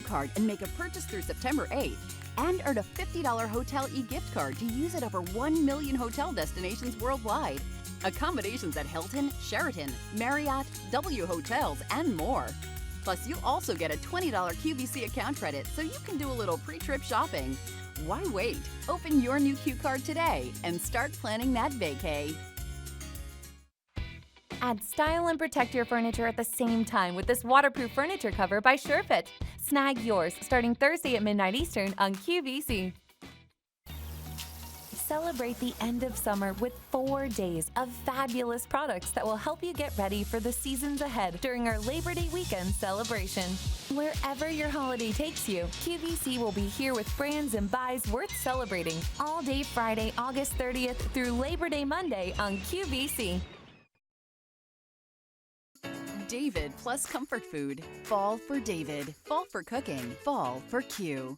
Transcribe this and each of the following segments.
card and make a purchase through September 8th. And earn a $50 Hotel e-gift card to use at over 1 million hotel destinations worldwide. Accommodations at Hilton, Sheraton, Marriott, W Hotels, and more. Plus, you also get a $20 QVC account credit so you can do a little pre-trip shopping. Why wait? Open your new Q card today and start planning that vacay. Add style and protect your furniture at the same time with this waterproof furniture cover by SureFit. Snag yours starting Thursday at midnight Eastern on QVC. Celebrate the end of summer with 4 days of fabulous products that will help you get ready for the seasons ahead during our Labor Day weekend celebration. Wherever your holiday takes you, QVC will be here with brands and buys worth celebrating all day Friday, August 30th through Labor Day Monday on QVC. David plus comfort food. Fall for David. Fall for cooking. Fall for Q.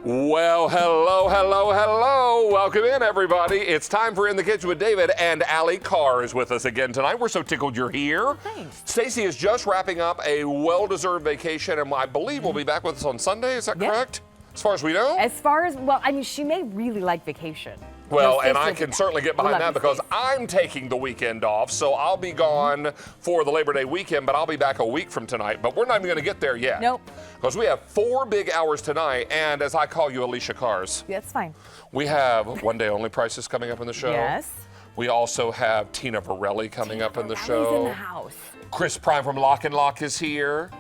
Well, hello, hello, hello. Welcome in, everybody. It's time for In the Kitchen with David, and Allie Carr is with us again tonight. We're so tickled you're here. Thanks. Stacy is just wrapping up a well-deserved vacation, and I believe will be back with us on Sunday. Is that correct? As far as we know? As far as, well, I mean, she may really like vacation. Well, and I can certainly get behind that because I'm taking the weekend off, so I'll be gone for the Labor Day weekend, but I'll be back a week from tonight. But we're not even going to get there yet. Nope. Because we have 4 big hours tonight, and as I call you, Alicia Cars. That's fine. We have One Day Only prices coming up in the show. Yes. We also have Tina Varelli coming up in the show. She's in the house. Chris Prime from LocknLock is here.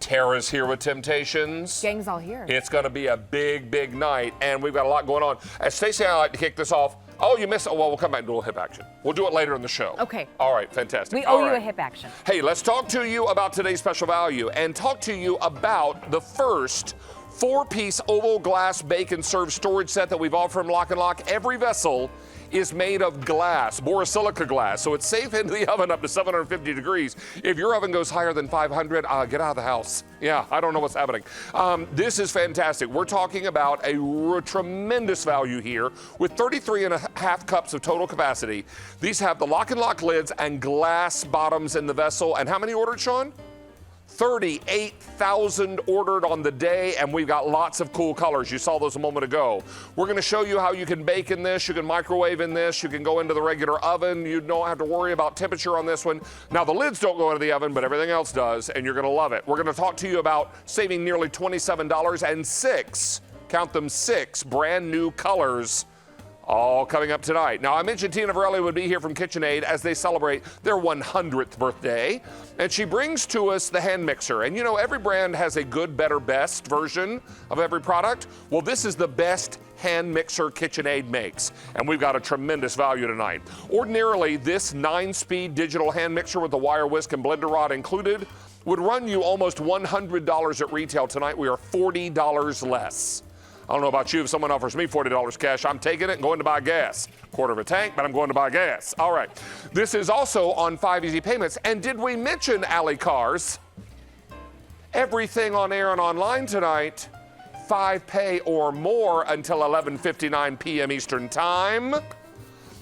Tara's here with Temptations. Gang's all here. It's going to be a big, big night, and we've got a lot going on. As Stacey and I like to kick this off. Oh, you missed it. Well, we'll come back and do a hip action. We'll do it later in the show. Okay. All right, fantastic. We owe you a hip action. Hey, let's talk to you about today's special value and talk to you about the first 4-piece oval glass bake and serve storage set that we've offered from LocknLock. Every vessel is made of glass, borosilicate glass, so it's safe into the oven up to 750 degrees. If your oven goes higher than 500, get out of the house. Yeah, I don't know what's happening. This is fantastic. We're talking about a tremendous value here with 33.5 cups of total capacity. These have the LocknLock lids and glass bottoms in the vessel. And how many ordered, Sean? 38,000 ordered on the day, and we've got lots of cool colors. You saw those a moment ago. We're going to show you how you can bake in this, you can microwave in this, you can go into the regular oven. You don't have to worry about temperature on this one. Now, the lids don't go into the oven, but everything else does, and you're going to love it. We're going to talk to you about saving nearly $27 and 6, count them 6, brand new colors. All coming up tonight. Now, I mentioned Tina Varelli would be here from KitchenAid as they celebrate their 100th birthday. And she brings to us the hand mixer. And you know, every brand has a good, better, best version of every product. Well, this is the best hand mixer KitchenAid makes. And we've got a tremendous value tonight. Ordinarily, this 9-speed digital hand mixer with the wire whisk and blender rod included would run you almost $100 at retail. Tonight, we are $40 less. I don't know about you. If someone offers me $40 cash, I'm taking it and going to buy gas. Quarter of a tank, but I'm going to buy gas. All right. This is also on 5 easy payments. And did we mention Allie Cars? Everything on air and online tonight, 5 pay or more until 11:59 p.m. Eastern Time.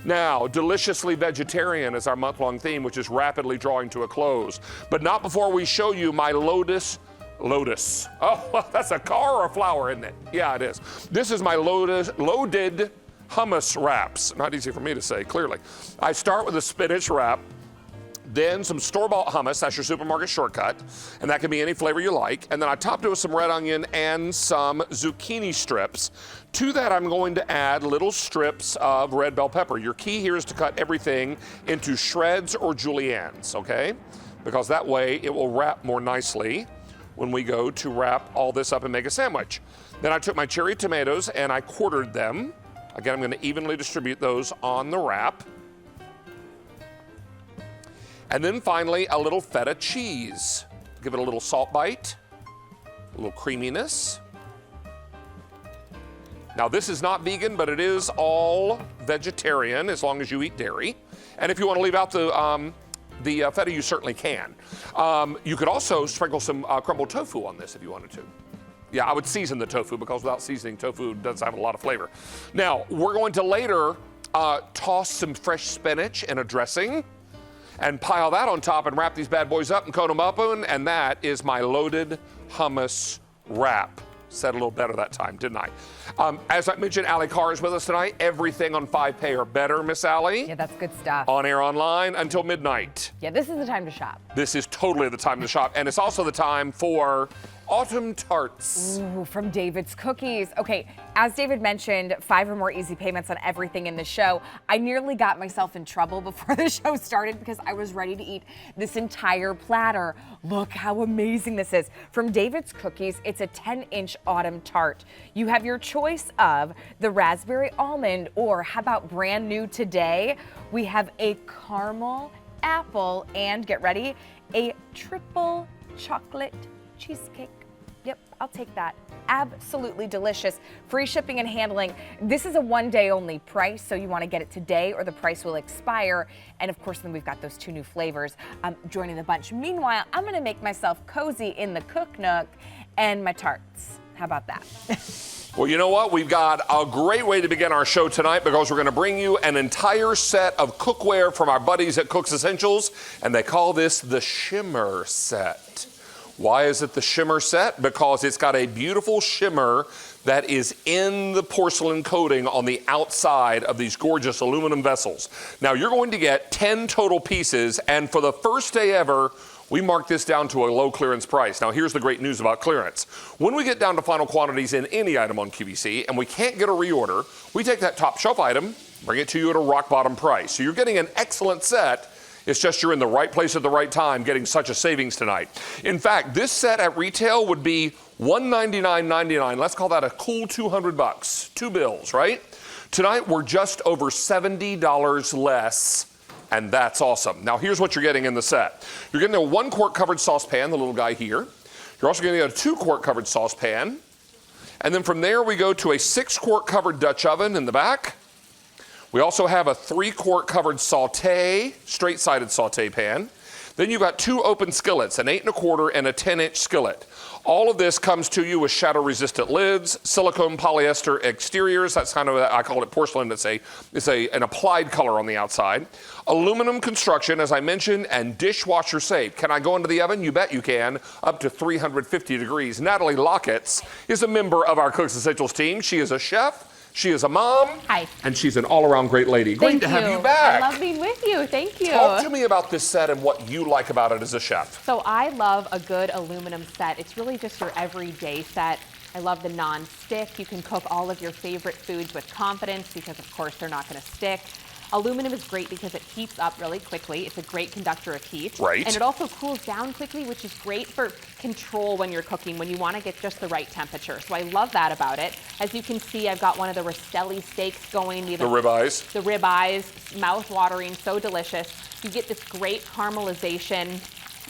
Now, deliciously vegetarian is our month-long theme, which is rapidly drawing to a close. But not before we show you my Lotus. Oh, that's a car or a flower, isn't it? Yeah, it is. This is my loaded hummus wraps. Not easy for me to say, clearly. I start with a spinach wrap, then some store-bought hummus. That's your supermarket shortcut, and that can be any flavor you like. And then I topped it with some red onion and some zucchini strips. To that, I'm going to add little strips of red bell pepper. Your key here is to cut everything into shreds or juliennes, okay? Because that way it will wrap more nicely when we go to wrap all this up and make a sandwich. Then I took my cherry tomatoes and I quartered them. Again, I'm going to evenly distribute those on the wrap. And then finally, a little feta cheese. Give it a little salt bite, a little creaminess. Now, this is not vegan, but it is all vegetarian as long as you eat dairy. And if you want to leave out the feta, you certainly can. You could also sprinkle some crumbled tofu on this if you wanted to. Yeah, I would season the tofu because without seasoning, tofu doesn't have a lot of flavor. Now, we're going to later toss some fresh spinach in a dressing and pile that on top and wrap these bad boys up and coat them up in, and that is my loaded hummus wrap. Said a little better that time, didn't I? As I mentioned, Allie Carr is with us tonight. Everything on 5Pay or better, Miss Allie. Yeah, that's good stuff. On air online until midnight. Yeah, this is the time to shop. This is totally the time to shop, and it's also the time for autumn tarts. Ooh, from David's Cookies. Okay, as David mentioned, 5 or more easy payments on everything in the show. I nearly got myself in trouble before the show started because I was ready to eat this entire platter. Look how amazing this is. From David's Cookies, it's a 10-inch autumn tart. You have your choice of the raspberry almond, or how about brand new today, we have a caramel apple, and get ready, a triple chocolate cheesecake. Yep, I'll take that. Absolutely delicious. Free shipping and handling. This is a one-day only price, so you want to get it today or the price will expire. And of course, then we've got those 2 new flavors joining the bunch. Meanwhile, I'm going to make myself cozy in the cook nook and my tarts. How about that? Well, you know what? We've got a great way to begin our show tonight because we're going to bring you an entire set of cookware from our buddies at Cook's Essentials, and they call this the Shimmer Set. Why is it the shimmer set? Because it's got a beautiful shimmer that is in the porcelain coating on the outside of these gorgeous aluminum vessels. Now, you're going to get 10 total pieces, and for the first day ever, we marked this down to a low clearance price. Now, here's the great news about clearance. When we get down to final quantities in any item on QVC and we can't get a reorder, we take that top shelf item, bring it to you at a rock bottom price. So you're getting an excellent set. It's just you're in the right place at the right time getting such a savings tonight. In fact, this set at retail would be $199.99. Let's call that a cool $200. 2 bills, right? Tonight, we're just over $70 less, and that's awesome. Now, here's what you're getting in the set. You're getting a 1-quart covered saucepan, the little guy here. You're also going to get a 2-quart covered saucepan. And then from there, we go to a 6-quart covered Dutch oven in the back. We also have a 3-quart covered saute, straight-sided saute pan. Then you've got 2 open skillets, an 8 1/4 and a 10-inch skillet. All of this comes to you with shatter-resistant lids, silicone polyester exteriors. That's kind of, I call it porcelain. It's an applied color on the outside. Aluminum construction, as I mentioned, and dishwasher safe. Can I go into the oven? You bet you can, up to 350 degrees. Natalie Lockett is a member of our Cooks Essentials team. She is a chef. She is a mom. Hi. And she's an all-around great lady. Great to have you back. I love being with you. Thank you. Talk to me about this set and what you like about it as a chef. So I love a good aluminum set. It's really just your everyday set. I love the non-stick. You can cook all of your favorite foods with confidence because, of course, they're not going to stick. Aluminum is great because it heats up really quickly. It's a great conductor of heat. Right. And it also cools down quickly, which is great for control when you're cooking, when you want to get just the right temperature. So I love that about it. As you can see, I've got one of the Rastelli steaks going. The ribeyes. The ribeyes, mouth-watering, so delicious. You get this great caramelization.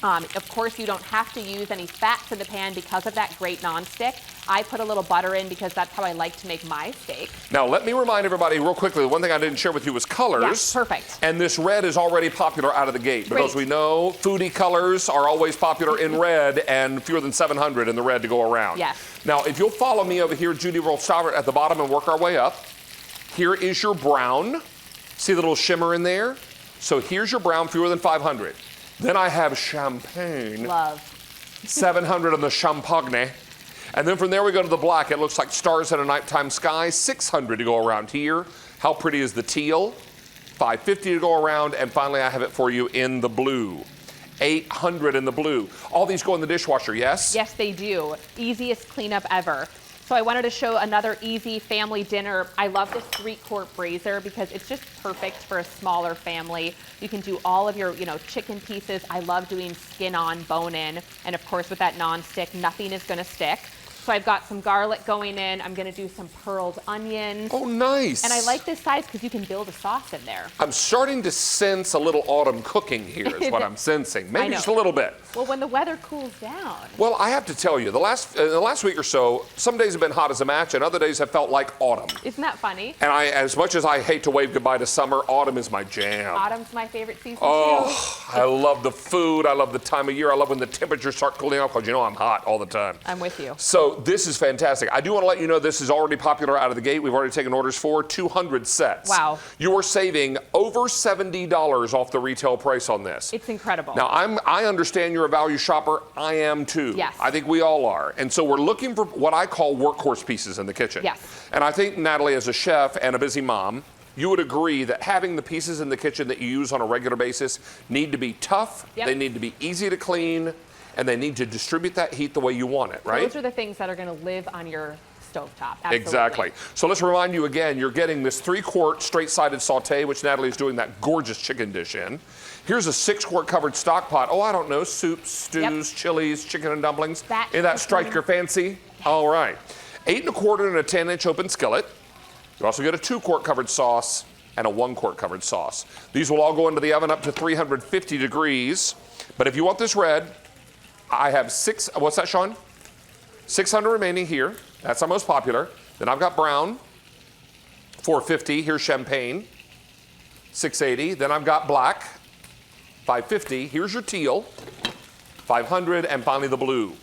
Of course, you don't have to use any fats in the pan because of that great nonstick. I put a little butter in because that's how I like to make my steak. Now, let me remind everybody real quickly, the one thing I didn't share with you was colors. Yeah, perfect. And this red is already popular out of the gate because Great. we know Foodie colors are always popular in red and fewer than 700 in the red to go around. Yes. Now, if you'll follow me over here, Judy, we'll start at the bottom and work our way up. Here is your brown. See the little shimmer in there? So here's your brown, fewer than 500. Then I have champagne. Love. 700 on the champagne. And then from there we go to the black. It looks like stars in a nighttime sky. 600 to go around here. How pretty is the teal? 550 to go around. And finally I have it for you in the blue. 800 in the blue. All these go in the dishwasher, yes? Yes, they do. Easiest cleanup ever. So I wanted to show another easy family dinner. I love this 3-quart brazier because it's just perfect for a smaller family. You can do all of your, chicken pieces. I love doing skin on, bone in. And of course, with that non-stick, nothing is gonna stick. So I've got some garlic going in. I'm gonna do some pearled onions. Oh, nice. And I like this size because you can build a sauce in there. I'm starting to sense a little autumn cooking here is what I'm sensing. Maybe just a little bit. Well, when the weather cools down. Well, I have to tell you, the last week or so, some days have been hot as a match and other days have felt like autumn. Isn't that funny? And as much as I hate to wave goodbye to summer, autumn is my jam. Autumn's my favorite season too. Oh, I love the food. I love the time of year. I love when the temperatures start cooling off because I'm hot all the time. I'm with you. So So this is fantastic. I do want to let you know this is already popular out of the gate. We've already taken orders for 200 sets. Wow. You are saving over $70 off the retail price on this. It's incredible. Now, I understand you're a value shopper. I am too. Yes. I think we all are. And so we're looking for what I call workhorse pieces in the kitchen. Yes. And I think, Natalie, as a chef and a busy mom, you would agree that having the pieces in the kitchen that you use on a regular basis need to be tough, they need to be easy to clean, and they need to distribute that heat the way you want it, right? Those are the things that are going to live on your stovetop. Absolutely. Exactly. So let's remind you again, you're getting this 3-quart straight-sided saute, which Natalie is doing that gorgeous chicken dish in. Here's a 6-quart covered stock pot. Oh, I don't know, soups, stews, chilies, chicken and dumplings. Did that strike your fancy? All right. 8 1/4 and a 10-inch open skillet. You also get a 2-quart covered sauce and a 1-quart covered sauce. These will all go into the oven up to 350 degrees. But if you want this red, I have 6, what's that, Sean? 600 remaining here. That's our most popular. Then I've got brown, 450. Here's champagne, 680. Then I've got black, 550. Here's your teal, 500. And finally the blue,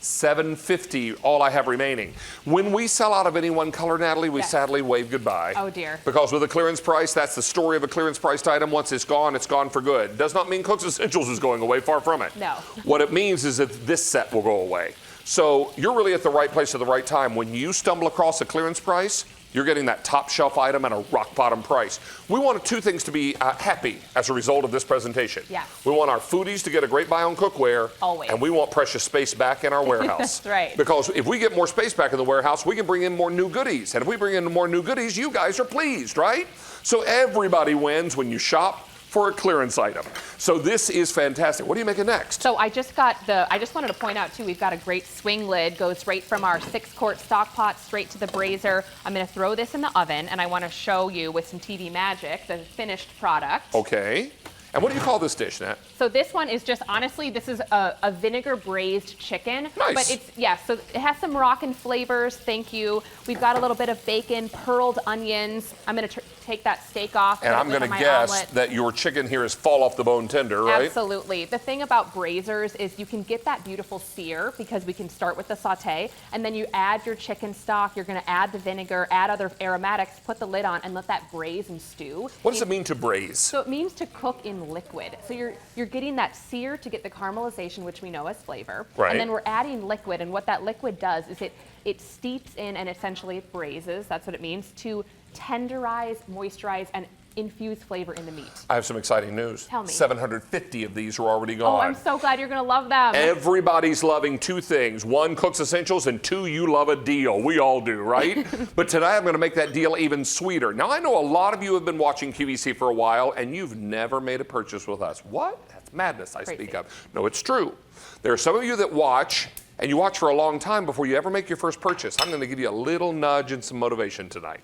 750, all I have remaining. When we sell out of any one color, Natalie, we sadly wave goodbye. Oh dear. Because with a clearance price, that's the story of a clearance priced item. Once it's gone for good. Does not mean Cook's Essentials is going away, far from it. No. What it means is that this set will go away. So you're really at the right place at the right time. When you stumble across a clearance price, you're getting that top shelf item at a rock bottom price. We want 2 things to be happy as a result of this presentation. Yes. We want our foodies to get a great buy on cookware. Always. And we want precious space back in our warehouse. That's right. Because if we get more space back in the warehouse, we can bring in more new goodies. And if we bring in more new goodies, you guys are pleased, right? So everybody wins when you shop for a clearance item. So this is fantastic. What are you making next? So I just wanted to point out too, we've got a great swing lid, goes right from our 6-quart stock pot straight to the brazier. I'm gonna throw this in the oven and I wanna show you with some TV magic, the finished product. Okay. And what do you call this dish, Nat? So this one is just, honestly, this is a vinegar braised chicken. Nice. But it's, yeah, so it has some Moroccan flavors, thank you. We've got a little bit of bacon, pearled onions. I'm gonna take that steak off. And I'm gonna guess that your chicken here is fall off the bone tender, right? Absolutely. The thing about braisers is you can get that beautiful sear because we can start with the saute, and then you add your chicken stock, you're gonna add the vinegar, add other aromatics, put the lid on, and let that braise and stew. What does it mean to braise? So it means to cook in liquid. So you're getting that sear to get the caramelization, which we know as flavor. Right. And then we're adding liquid, and what that liquid does is it steeps in and essentially it braises, that's what it means, to tenderize, moisturize, and infuse flavor in the meat. I have some exciting news. Tell me. 750 of these are already gone. Oh, I'm so glad you're gonna love them. Everybody's loving 2 things. 1, Cook's Essentials, and 2, you love a deal. We all do, right? But tonight I'm gonna make that deal even sweeter. Now I know a lot of you have been watching QVC for a while and you've never made a purchase with us. What? That's madness I speak of. No, it's true. There are some of you that watch and you watch for a long time before you ever make your first purchase. I'm gonna give you a little nudge and some motivation tonight.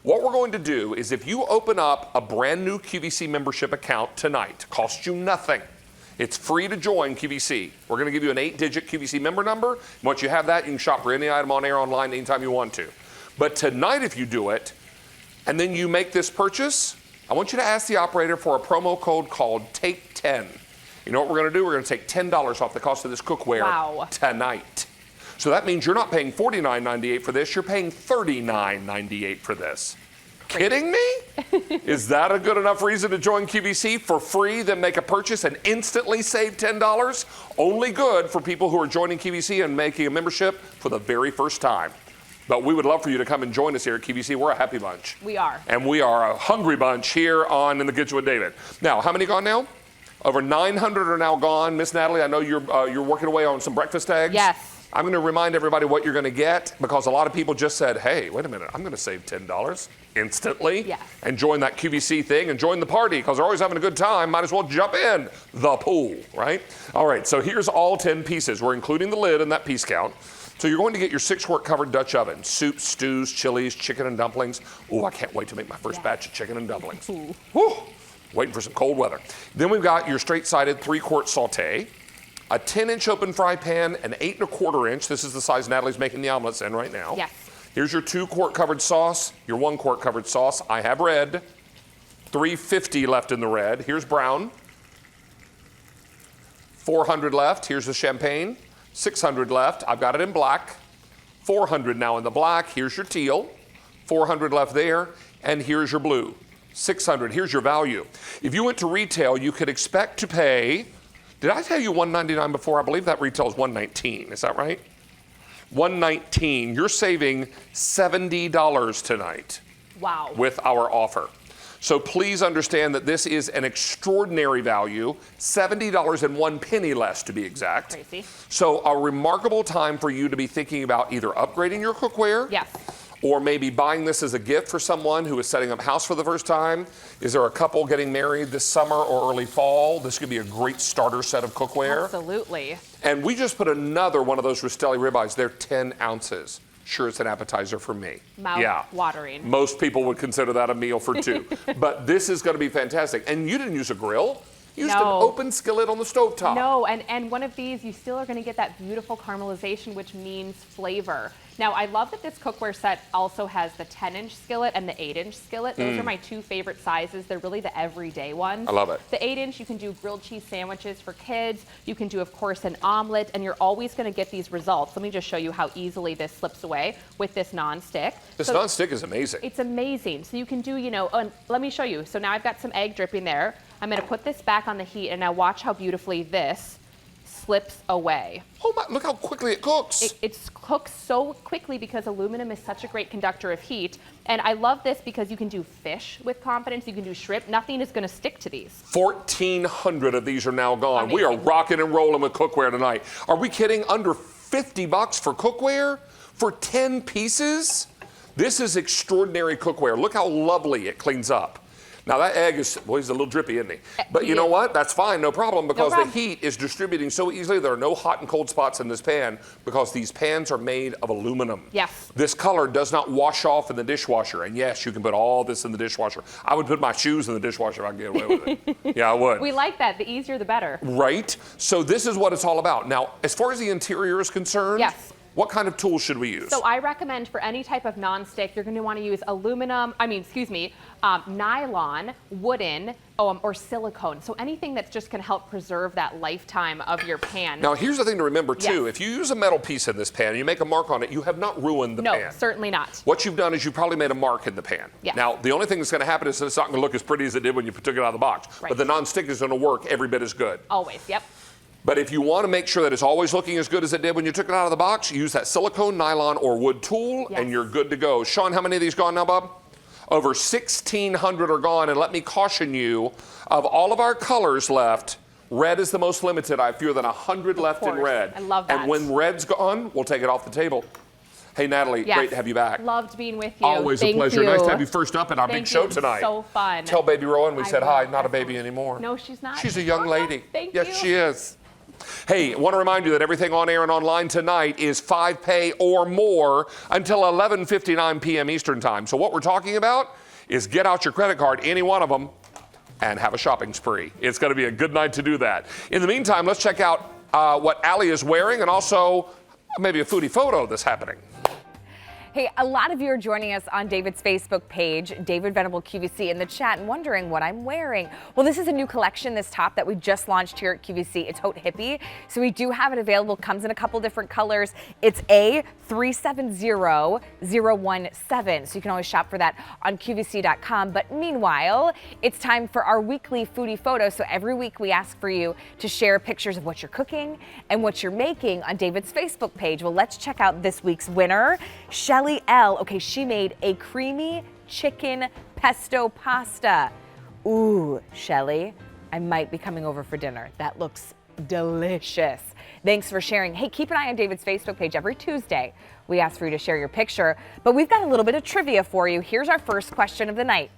What we're going to do is if you open up a brand new QVC membership account tonight, costs you nothing. It's free to join QVC. We're going to give you an 8-digit QVC member number. Once you have that, you can shop for any item on air, online, anytime you want to. But tonight, if you do it, and then you make this purchase, I want you to ask the operator for a promo code called TAKE10. You know what we're going to do? We're going to take $10 off the cost of this cookware tonight. So that means you're not paying $49.98 for this, you're paying $39.98 for this. Kidding me? Is that a good enough reason to join QVC for free, then make a purchase and instantly save $10? Only good for people who are joining QVC and making a membership for the very first time. But we would love for you to come and join us here at QVC. We're a happy bunch. We are. And we are a hungry bunch here on In the Kitchen with David. Now, how many gone now? Over 900 are now gone. Miss Natalie, I know you're working away on some breakfast eggs. Yes. I'm going to remind everybody what you're going to get because a lot of people just said, hey, wait a minute, I'm going to save $10 instantly and join that QVC thing and join the party because they're always having a good time. Might as well jump in the pool, right? All right, so here's all 10 pieces. We're including the lid in that piece count. So you're going to get your 6-quart covered Dutch oven, soups, stews, chilies, chicken and dumplings. Oh, I can't wait to make my first batch of chicken and dumplings. Whew, waiting for some cold weather. Then we've got your straight-sided 3-quart saute, a 10-inch open fry pan, an 8 1/4 inch. This is the size Natalie's making the omelets in right now. Yes. Here's your 2-quart covered sauce, your 1-quart covered sauce. I have red, 350 left in the red. Here's brown, 400 left. Here's the champagne, 600 left. I've got it in black, 400 now in the black. Here's your teal. 400 left there. And here's your blue. 600. Here's your value. If you went to retail, you could expect to pay, did I tell you $199 before? I believe that retail is $119. Is that right? $119. You're saving $70 tonight. Wow. With our offer. So please understand that this is an extraordinary value, $70.01 less to be exact. Crazy. So a remarkable time for you to be thinking about either upgrading your cookware. Yes. Or maybe buying this as a gift for someone who is setting up house for the first time. Is there a couple getting married this summer or early fall? This could be a great starter set of cookware. Absolutely. And we just put another one of those Rastelli ribeyes. They're 10 ounces. Sure, it's an appetizer for me. Mouth watering. Most people would consider that a meal for two. But this is going to be fantastic. And you didn't use a grill. You used an open skillet on the stovetop. No, and one of these, you still are going to get that beautiful caramelization, which means flavor. Now, I love that this cookware set also has the 10-inch skillet and the 8-inch skillet. Those are my two favorite sizes. They're really the everyday ones. I love it. The 8-inch, you can do grilled cheese sandwiches for kids. You can do, of course, an omelet, and you're always going to get these results. Let me just show you how easily this slips away with this nonstick. This nonstick is amazing. It's amazing. So you can do, let me show you. So now I've got some egg dripping there. I'm going to put this back on the heat, and now watch how beautifully this slips away. Oh my, look how quickly it cooks. It cooks so quickly because aluminum is such a great conductor of heat. And I love this because you can do fish with confidence. You can do shrimp. Nothing is going to stick to these. 1,400 of these are now gone. Amazing. We are rocking and rolling with cookware tonight. Are we kidding? Under $50 for cookware? For 10 pieces? This is extraordinary cookware. Look how lovely it cleans up. Now that egg is, well, he's a little drippy, isn't he? But you know what? That's fine, no problem, because the heat is distributing so easily. There are no hot and cold spots in this pan because these pans are made of aluminum. Yes. This color does not wash off in the dishwasher. And yes, you can put all this in the dishwasher. I would put my shoes in the dishwasher if I could get away with it. Yeah, I would. We like that. The easier, the better. Right? So this is what it's all about. Now, as far as the interior is concerned, yes. What kind of tools should we use? So I recommend for any type of nonstick, you're going to want to use nylon, wooden, or silicone. So anything that's just going to help preserve that lifetime of your pan. Now here's the thing to remember too. Yes. If you use a metal piece in this pan and you make a mark on it, you have not ruined the pan. No, certainly not. What you've done is you probably made a mark in the pan. Yes. Now the only thing that's going to happen is it's not going to look as pretty as it did when you took it out of the box. Right. But the nonstick is going to work every bit as good. Always, yep. But if you want to make sure that it's always looking as good as it did when you took it out of the box, use that silicone, nylon, or wood tool, Yes. and you're good to go. Sean, how many of these gone now, Bob? Over 1,600 are gone, and let me caution you, of all of our colors left, red is the most limited. I have fewer than 100 left in red. I love that. And when red's gone, we'll take it off the table. Hey, Natalie, Yes. great to have you back. Loved being with you. Always Thank a pleasure. You. Nice to have you first up in our big show tonight. So fun. Tell baby Rowan we said hi, will. not a baby anymore. No, she's not. She's a young lady. Thank yes, you. she is. Hey, I want to remind you that everything on air and online tonight is 5 pay or more until 11:59 p.m. Eastern Time. So what we're talking about is get out your credit card, any one of them, and have a shopping spree. It's going to be a good night to do that. In the meantime, let's check out what Allie is wearing and also maybe a foodie photo that's happening. Hey, a lot of you are joining us on David's Facebook page, David Venable QVC, in the chat and wondering what I'm wearing. Well, this is a new collection, this top that we just launched here at QVC. It's Haute Hippie, so we do have it available. Comes in a couple different colors. It's A370017, so you can always shop for that on QVC.com. But meanwhile, it's time for our weekly foodie photo. So every week we ask for you to share pictures of what you're cooking and what you're making on David's Facebook page. Well, let's check out this week's winner, Shelly L. Okay, she made a creamy chicken pesto pasta. Ooh, Shelly, I might be coming over for dinner. That looks delicious. Thanks for sharing. Hey, keep an eye on David's Facebook page. Every Tuesday, we ask for you to share your picture, but we've got a little bit of trivia for you. Here's our first question of the night.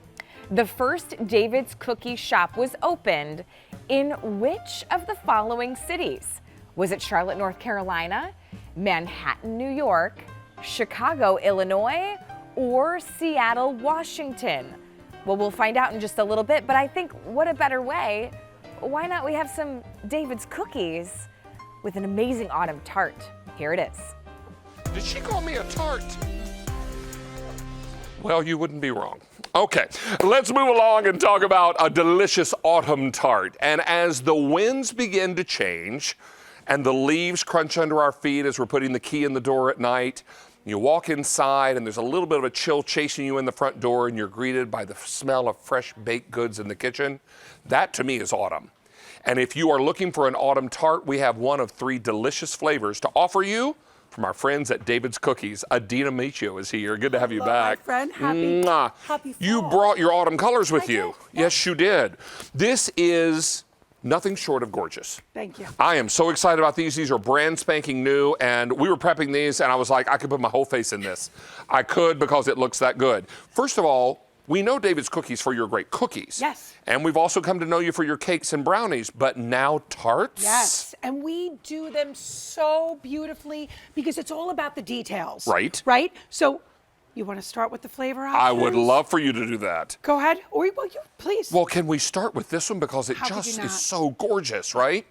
The first David's Cookie shop was opened in which of the following cities? Was it Charlotte, North Carolina, Manhattan, New York, Chicago, Illinois, or Seattle, Washington? Well, we'll find out in just a little bit, but I think what a better way. Why not we have some David's Cookies with an amazing autumn tart. Here it is. Did she call me a tart? Well, you wouldn't be wrong. Okay, let's move along and talk about a delicious autumn tart. And as the winds begin to change and the leaves crunch under our feet as we're putting the key in the door at night, You walk inside and there's a little bit of a chill chasing you in the front door and you're greeted by the smell of fresh baked goods in the kitchen. That to me is autumn. And if you are looking for an autumn tart, we have one of 3 delicious flavors to offer you from our friends at David's Cookies. Adina Michio is here. Good to have you back. My friend, happy fall. You brought your autumn colors with you. Yes, you did. This is nothing short of gorgeous. Thank you. I am so excited about these. These are brand spanking new, and we were prepping these, and I was like, I could put my whole face in this. I could because it looks that good. First of all, we know David's Cookies for your great cookies. Yes. And we've also come to know you for your cakes and brownies, but now tarts? Yes, and we do them so beautifully because it's all about the details. Right. Right? So you want to start with the flavor options? I would love for you to do that. Go ahead. Or well, you please. Well, can we start with this one because it How could just you is not? so gorgeous, right?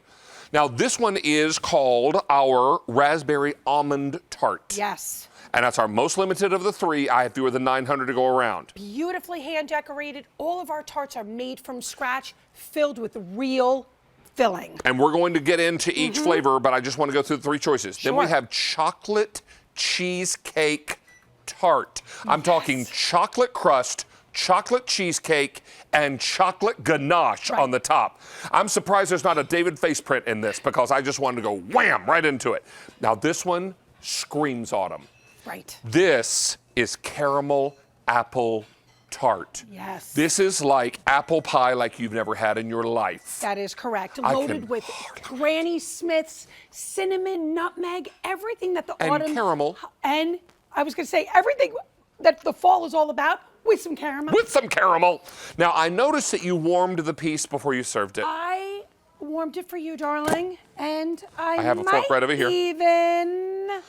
Now, this one is called our raspberry almond tart. Yes. And that's our most limited of the 3. I have fewer than 900 to go around. Beautifully hand decorated. All of our tarts are made from scratch, filled with real filling. And we're going to get into each flavor, but I just want to go through the 3 choices. Then we Sure. have chocolate cheesecake tart. I'm talking chocolate crust, chocolate cheesecake, and chocolate ganache on the top. I'm surprised there's not a David face print in this because I just wanted to go wham right into it. Now this one screams autumn. Right. This is caramel apple tart. Yes. This is like apple pie like you've never had in your life. That is correct. I Loaded can with Granny Smith's, cinnamon, nutmeg, everything that the And autumn caramel. And I was going to say everything that the fall is all about with some caramel. With some caramel. Now, I noticed that you warmed the piece before you served it. I warmed it for you, darling, and I have a might fork right over here. even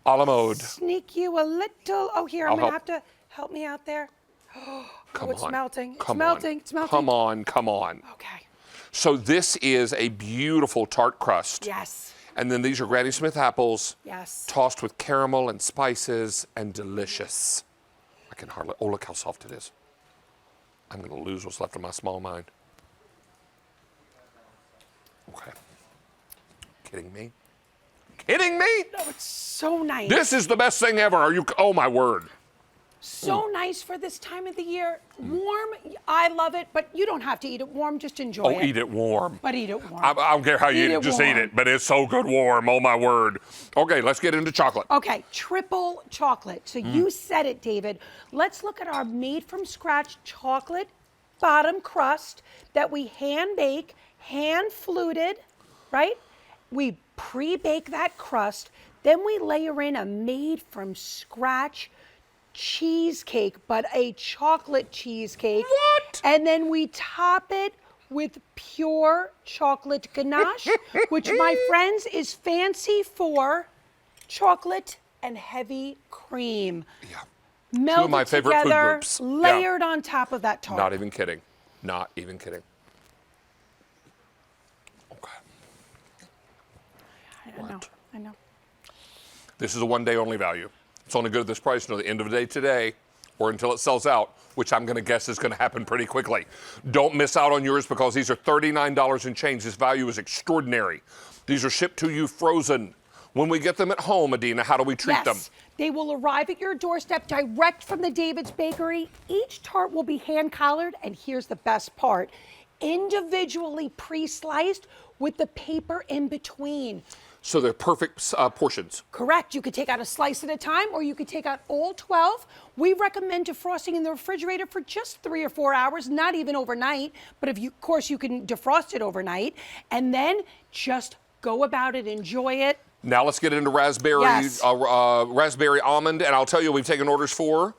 A la mode. sneak you a little. Oh, here, I'm I'll going to help. have to help me out there. Come it's on. melting. It's Come melting. on. It's melting. Come on, come on. Okay. So this is a beautiful tart crust. Yes. And then these are Granny Smith apples. Yes. Tossed with caramel and spices and delicious. I can hardly, oh, look how soft it is. I'm going to lose what's left of my small mind. Okay. Kidding me? Kidding me? Oh, it's so nice. This is the best thing ever. Are you, oh my word. So nice for this time of the year. Warm, I love it, but you don't have to eat it warm. Just enjoy Oh, it. eat it warm. But eat it warm. I don't care how you eat it, just eat warm. it. But it's so good warm, oh my word. Okay, let's get into chocolate. Okay, triple chocolate. So you said it, David. Let's look at our made from scratch chocolate bottom crust that we hand bake, hand fluted, right? We pre-bake that crust. Then we layer in a made from scratch cheesecake, but a chocolate cheesecake. What? And then we top it with pure chocolate ganache, which, my friends, is fancy for chocolate and heavy cream. Yeah. Melted of my favorite food together, groups. Yeah. layered on top of that tart. Not even kidding. Not even kidding. Okay. I know. This is a one-day only value. It's only good at this price until the end of the day today or until it sells out, which I'm going to guess is going to happen pretty quickly. Don't miss out on yours because these are $39 and change. This value is extraordinary. These are shipped to you frozen. When we get them at home, Adina, how do we treat them? They will arrive at your doorstep direct from the David's Bakery. Each tart will be hand collared, and here's the best part, individually pre-sliced with the paper in between. So they're perfect portions. Correct. You could take out a slice at a time, or you could take out all 12. We recommend defrosting in the refrigerator for just 3 or 4 hours, not even overnight. But of course, you can defrost it overnight, and then just go about it, enjoy it. Now let's get into raspberry, Yes. raspberry almond, and I'll tell you, we've taken orders for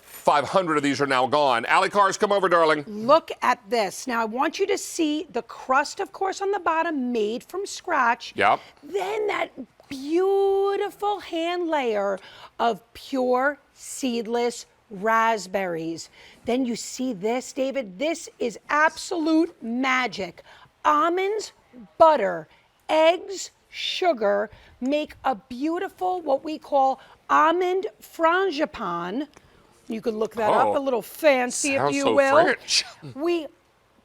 500 of these are now gone. Allie Cars, come over, darling. Look at this. Now, I want you to see the crust, of course, on the bottom, made from scratch. Yep. Then that beautiful hand layer of pure seedless raspberries. Then you see this, David. This is absolute magic. Almonds, butter, eggs, sugar make a beautiful, what we call almond frangipane. You could look that up, a little fancy, if Sounds you so will. French. We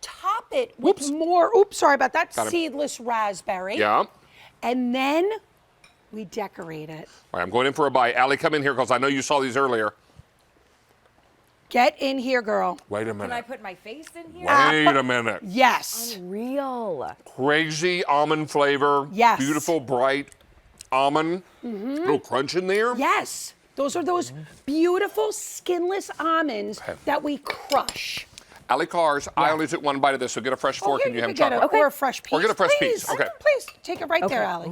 top it with more, sorry about that, Got it. seedless raspberry. Yeah. And then We decorate it. All right, I'm going in for a bite. Allie, come in here because I know you saw these earlier. Get in here, girl. Wait a minute. Can I put my face in here? Wait a minute. Yes. Real. Crazy almond flavor. Yes. Beautiful, bright almond. Little crunch in there. Yes. Those are those beautiful skinless almonds that we crush. Allie Cars, I only took one bite of this, so get a fresh fork Here, and you have can get chocolate. Or a fresh piece. Or get a fresh please. piece, okay. Please, take it right there, Allie.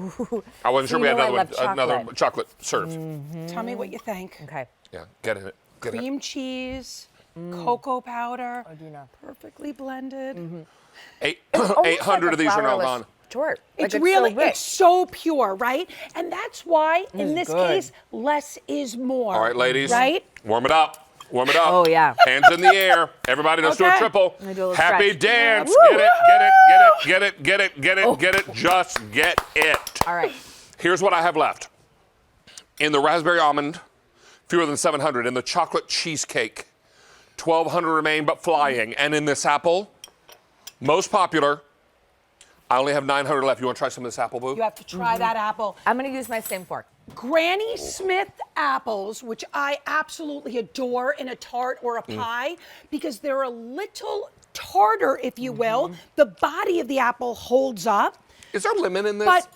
I wasn't sure we had You know I another love chocolate serve. Tell me what you think. Okay. Yeah, get in it. Get in it. Cream cheese, cocoa powder, perfectly blended. 800 of these are now flourless gone. Tart. It's Like, really, so rich. it's so pure, right? And that's why, in this good. case, less is more. All right, ladies. Right? Warm it up. Warm it up. Oh, yeah. Hands in the air. Everybody, let's do a Okay. triple. I'm gonna do a little Happy stretch. dance. Woo! Get it. Just get it. All right. Here's what I have left. In the raspberry almond, fewer than 700. In the chocolate cheesecake, 1,200 remain but flying. And in this apple, most popular, I only have 900 left. You want to try some of this apple, boo? You have to try that apple. I'm going to use my same fork. Granny Smith apples, which I absolutely adore in a tart or a pie, because they're a little tartar, if you will. The body of the apple holds up, Is there lemon in this? but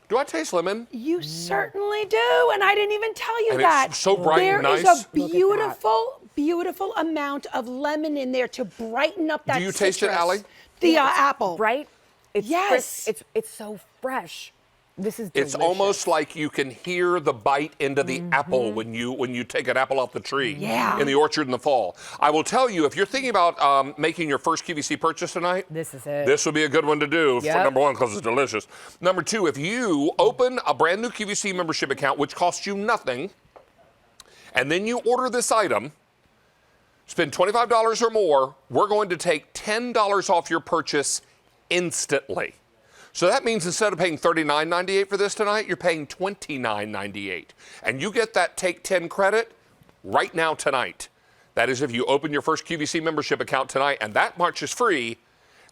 Do I taste lemon? you certainly do, and I didn't even tell you And that. it's so bright There and is nice. a beautiful, beautiful amount of lemon in there to brighten up that Do you taste it, citrus. Allie? The apple. Right? It's Yes. crisp. It's so fresh. This is delicious. It's almost like you can hear the bite into the apple when you take an apple off the tree Yeah. in the orchard in the fall. I will tell you, if you're thinking about making your first QVC purchase tonight, This is it. this would be a good one to do. For Yep. number one, because it's delicious. Number two, if you open a brand new QVC membership account, which costs you nothing, and then you order this item, spend $25 or more, we're going to take $10 off your purchase instantly. So that means instead of paying $39.98 for this tonight, you're paying $29.98. And you get that Take 10 credit right now tonight. That is if you open your first QVC membership account tonight, and that much is free.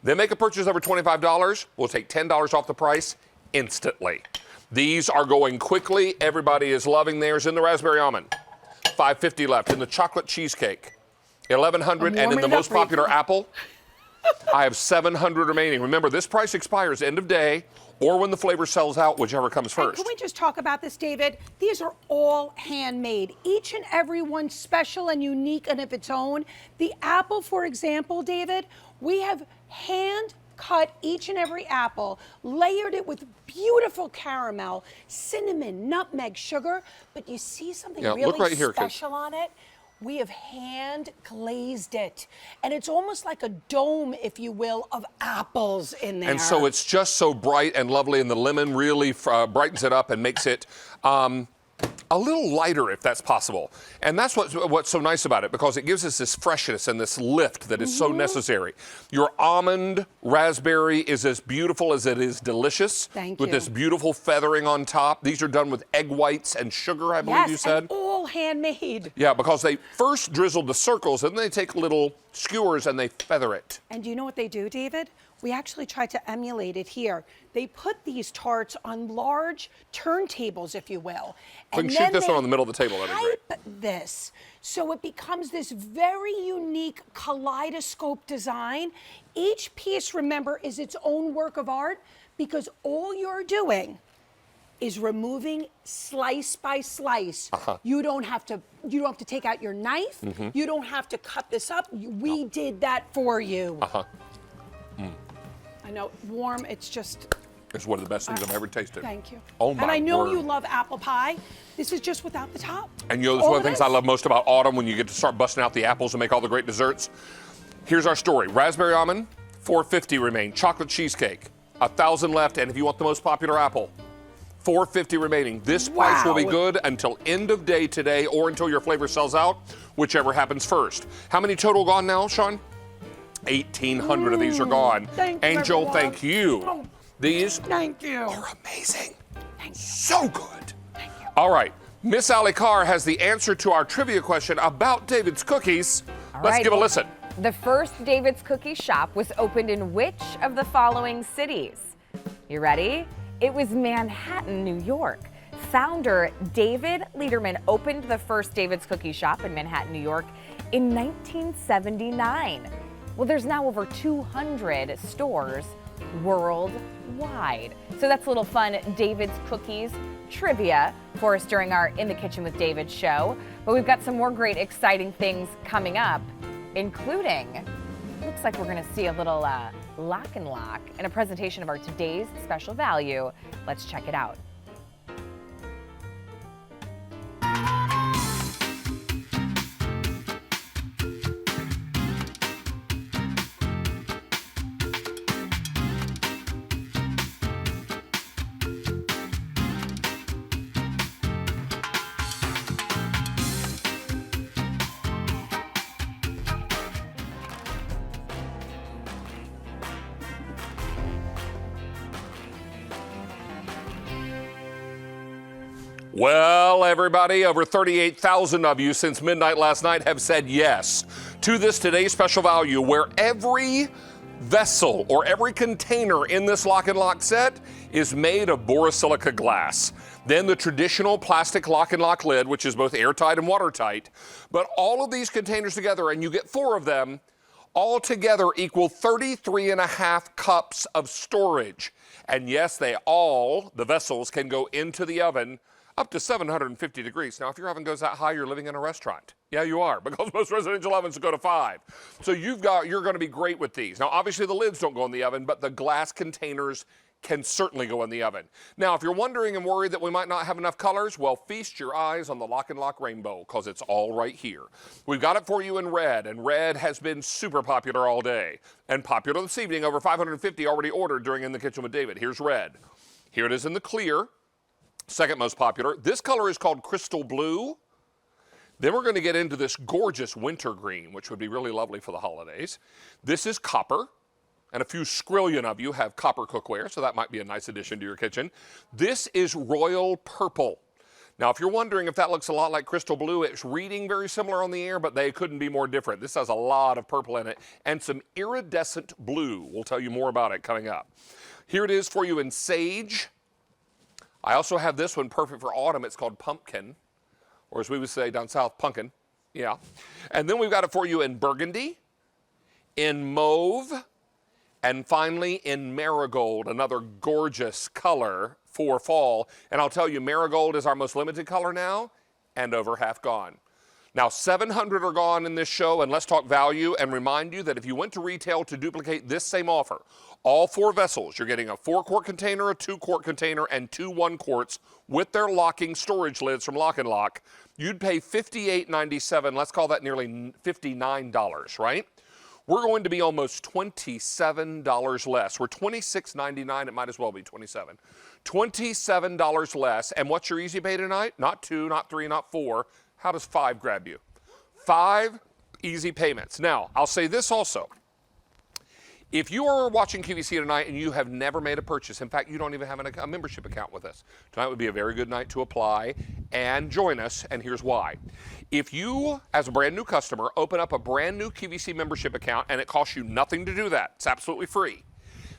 Then make a purchase over $25, we'll take $10 off the price instantly. These are going quickly. Everybody is loving theirs. In the raspberry almond, $5.50 left. In the chocolate cheesecake, $1,100. And in warming the it most up right popular now. apple, I have 700 remaining. Remember, this price expires end of day or when the flavor sells out, whichever comes And first. can we just talk about this, David? These are all handmade. Each and every one special and unique and of its own. The apple, for example, David, we have hand cut each and every apple, layered it with beautiful caramel, cinnamon, nutmeg, sugar. But you see something Yeah, really look right here, kids. special on it? We have hand glazed it. And it's almost like a dome, if you will, of apples in there. And so it's just so bright and lovely, and the lemon really brightens it up and makes it a little lighter, if that's possible. And that's what's so nice about it, because it gives us this freshness and this lift that is so necessary. Your almond raspberry is as beautiful as it is delicious. Thank with you. this beautiful feathering on top. These are done with egg whites and sugar, I believe yes, you said. and all handmade. Yeah, because they first drizzled the circles, and then they take little skewers and they feather it. And do you know what they do, David? We actually tried to emulate it here. They put these tarts on large turntables, if you will. We can and shoot then this they one on the middle of the table, that'd be great. hype this. So it becomes this very unique kaleidoscope design. Each piece, remember, is its own work of art, because all you're doing is removing slice by slice. You don't have to take out your knife. You don't have to cut this up. We did that for you. I know, warm, it's just, It's one of the best things I've ever tasted. thank you. Oh, my And I know word. you love apple pie. This is just without the top. And you know, that's All one of the it things I is. love most about autumn, when you get to start busting out the apples and make all the great desserts. Here's our story. Raspberry almond, $4.50 remain. Chocolate cheesecake, 1,000 left. And if you want the most popular apple, $4.50 remaining. This price will be Wow. good until end of day today, or until your flavor sells out, whichever happens first. How many total gone now, Sean? 1,800 of these are gone. Thank you, Angel, everyone. thank you. Oh. These Thank you. are amazing. So good. All right. Miss Allie Carr has the answer to our trivia question about David's cookies. Let's right. give a listen. The first David's Cookie shop was opened in which of the following cities? You ready? It was Manhattan, New York. Founder David Lederman opened the first David's Cookie Shop in Manhattan, New York in 1979. Well, there's now over 200 stores worldwide. So that's a little fun David's Cookies trivia for us during our In the Kitchen with David show. But we've got some more great, exciting things coming up, including, looks like we're gonna see a little LocknLock and a presentation of our today's special value. Let's check it out. Well, everybody, over 38,000 of you since midnight last night have said yes to this today's special value, where every vessel or every container in this LocknLock set is made of borosilica glass. Then the traditional plastic LocknLock lid, which is both airtight and watertight. But all of these containers together, and you get 4 of them, all together equal 33.5 cups of storage. And yes, the vessels can go into the oven up to 750 degrees. Now, if your oven goes that high, you're living in a restaurant. Yeah, you are, because most residential ovens go to 5. So you're going to be great with these. Now, obviously the lids don't go in the oven, but the glass containers can certainly go in the oven. Now, if you're wondering and worried that we might not have enough colors, well, feast your eyes on the LocknLock rainbow, because it's all right here. We've got it for you in red, and red has been super popular all day. And popular this evening, over 550 already ordered during In the Kitchen with David. Here's red. Here it is in the clear. Second most popular. This color is called crystal blue. Then we're going to get into this gorgeous winter green, which would be really lovely for the holidays. This is copper, and a few skrillion of you have copper cookware, so that might be a nice addition to your kitchen. This is royal purple. Now, if you're wondering if that looks a lot like crystal blue, it's reading very similar on the air, but they couldn't be more different. This has a lot of purple in it and some iridescent blue. We'll tell you more about it coming up. Here it is for you in sage. I also have this one perfect for autumn. It's called pumpkin, or as we would say down south, punkin. Yeah. And then we've got it for you in burgundy, in mauve, and finally in marigold, another gorgeous color for fall. And I'll tell you, marigold is our most limited color now, and over half gone. Now, 700 are gone in this show, and let's talk value and remind you that if you went to retail to duplicate this same offer, all 4 vessels, you're getting a 4-quart container, a 2-quart container, and 2 1-quarts with their locking storage lids from LocknLock. You'd pay $58.97. Let's call that nearly $59, right? We're going to be almost $27 less. We're $26.99. It might as well be $27. $27 less. And what's your easy pay tonight? Not 2, not 3, not 4. How does 5 grab you? 5 easy payments. Now, I'll say this also. If you are watching QVC tonight and you have never made a purchase, in fact, you don't even have a membership account with us, tonight would be a very good night to apply and join us, and here's why. If you, as a brand new customer, open up a brand new QVC membership account and it costs you nothing to do that, it's absolutely free,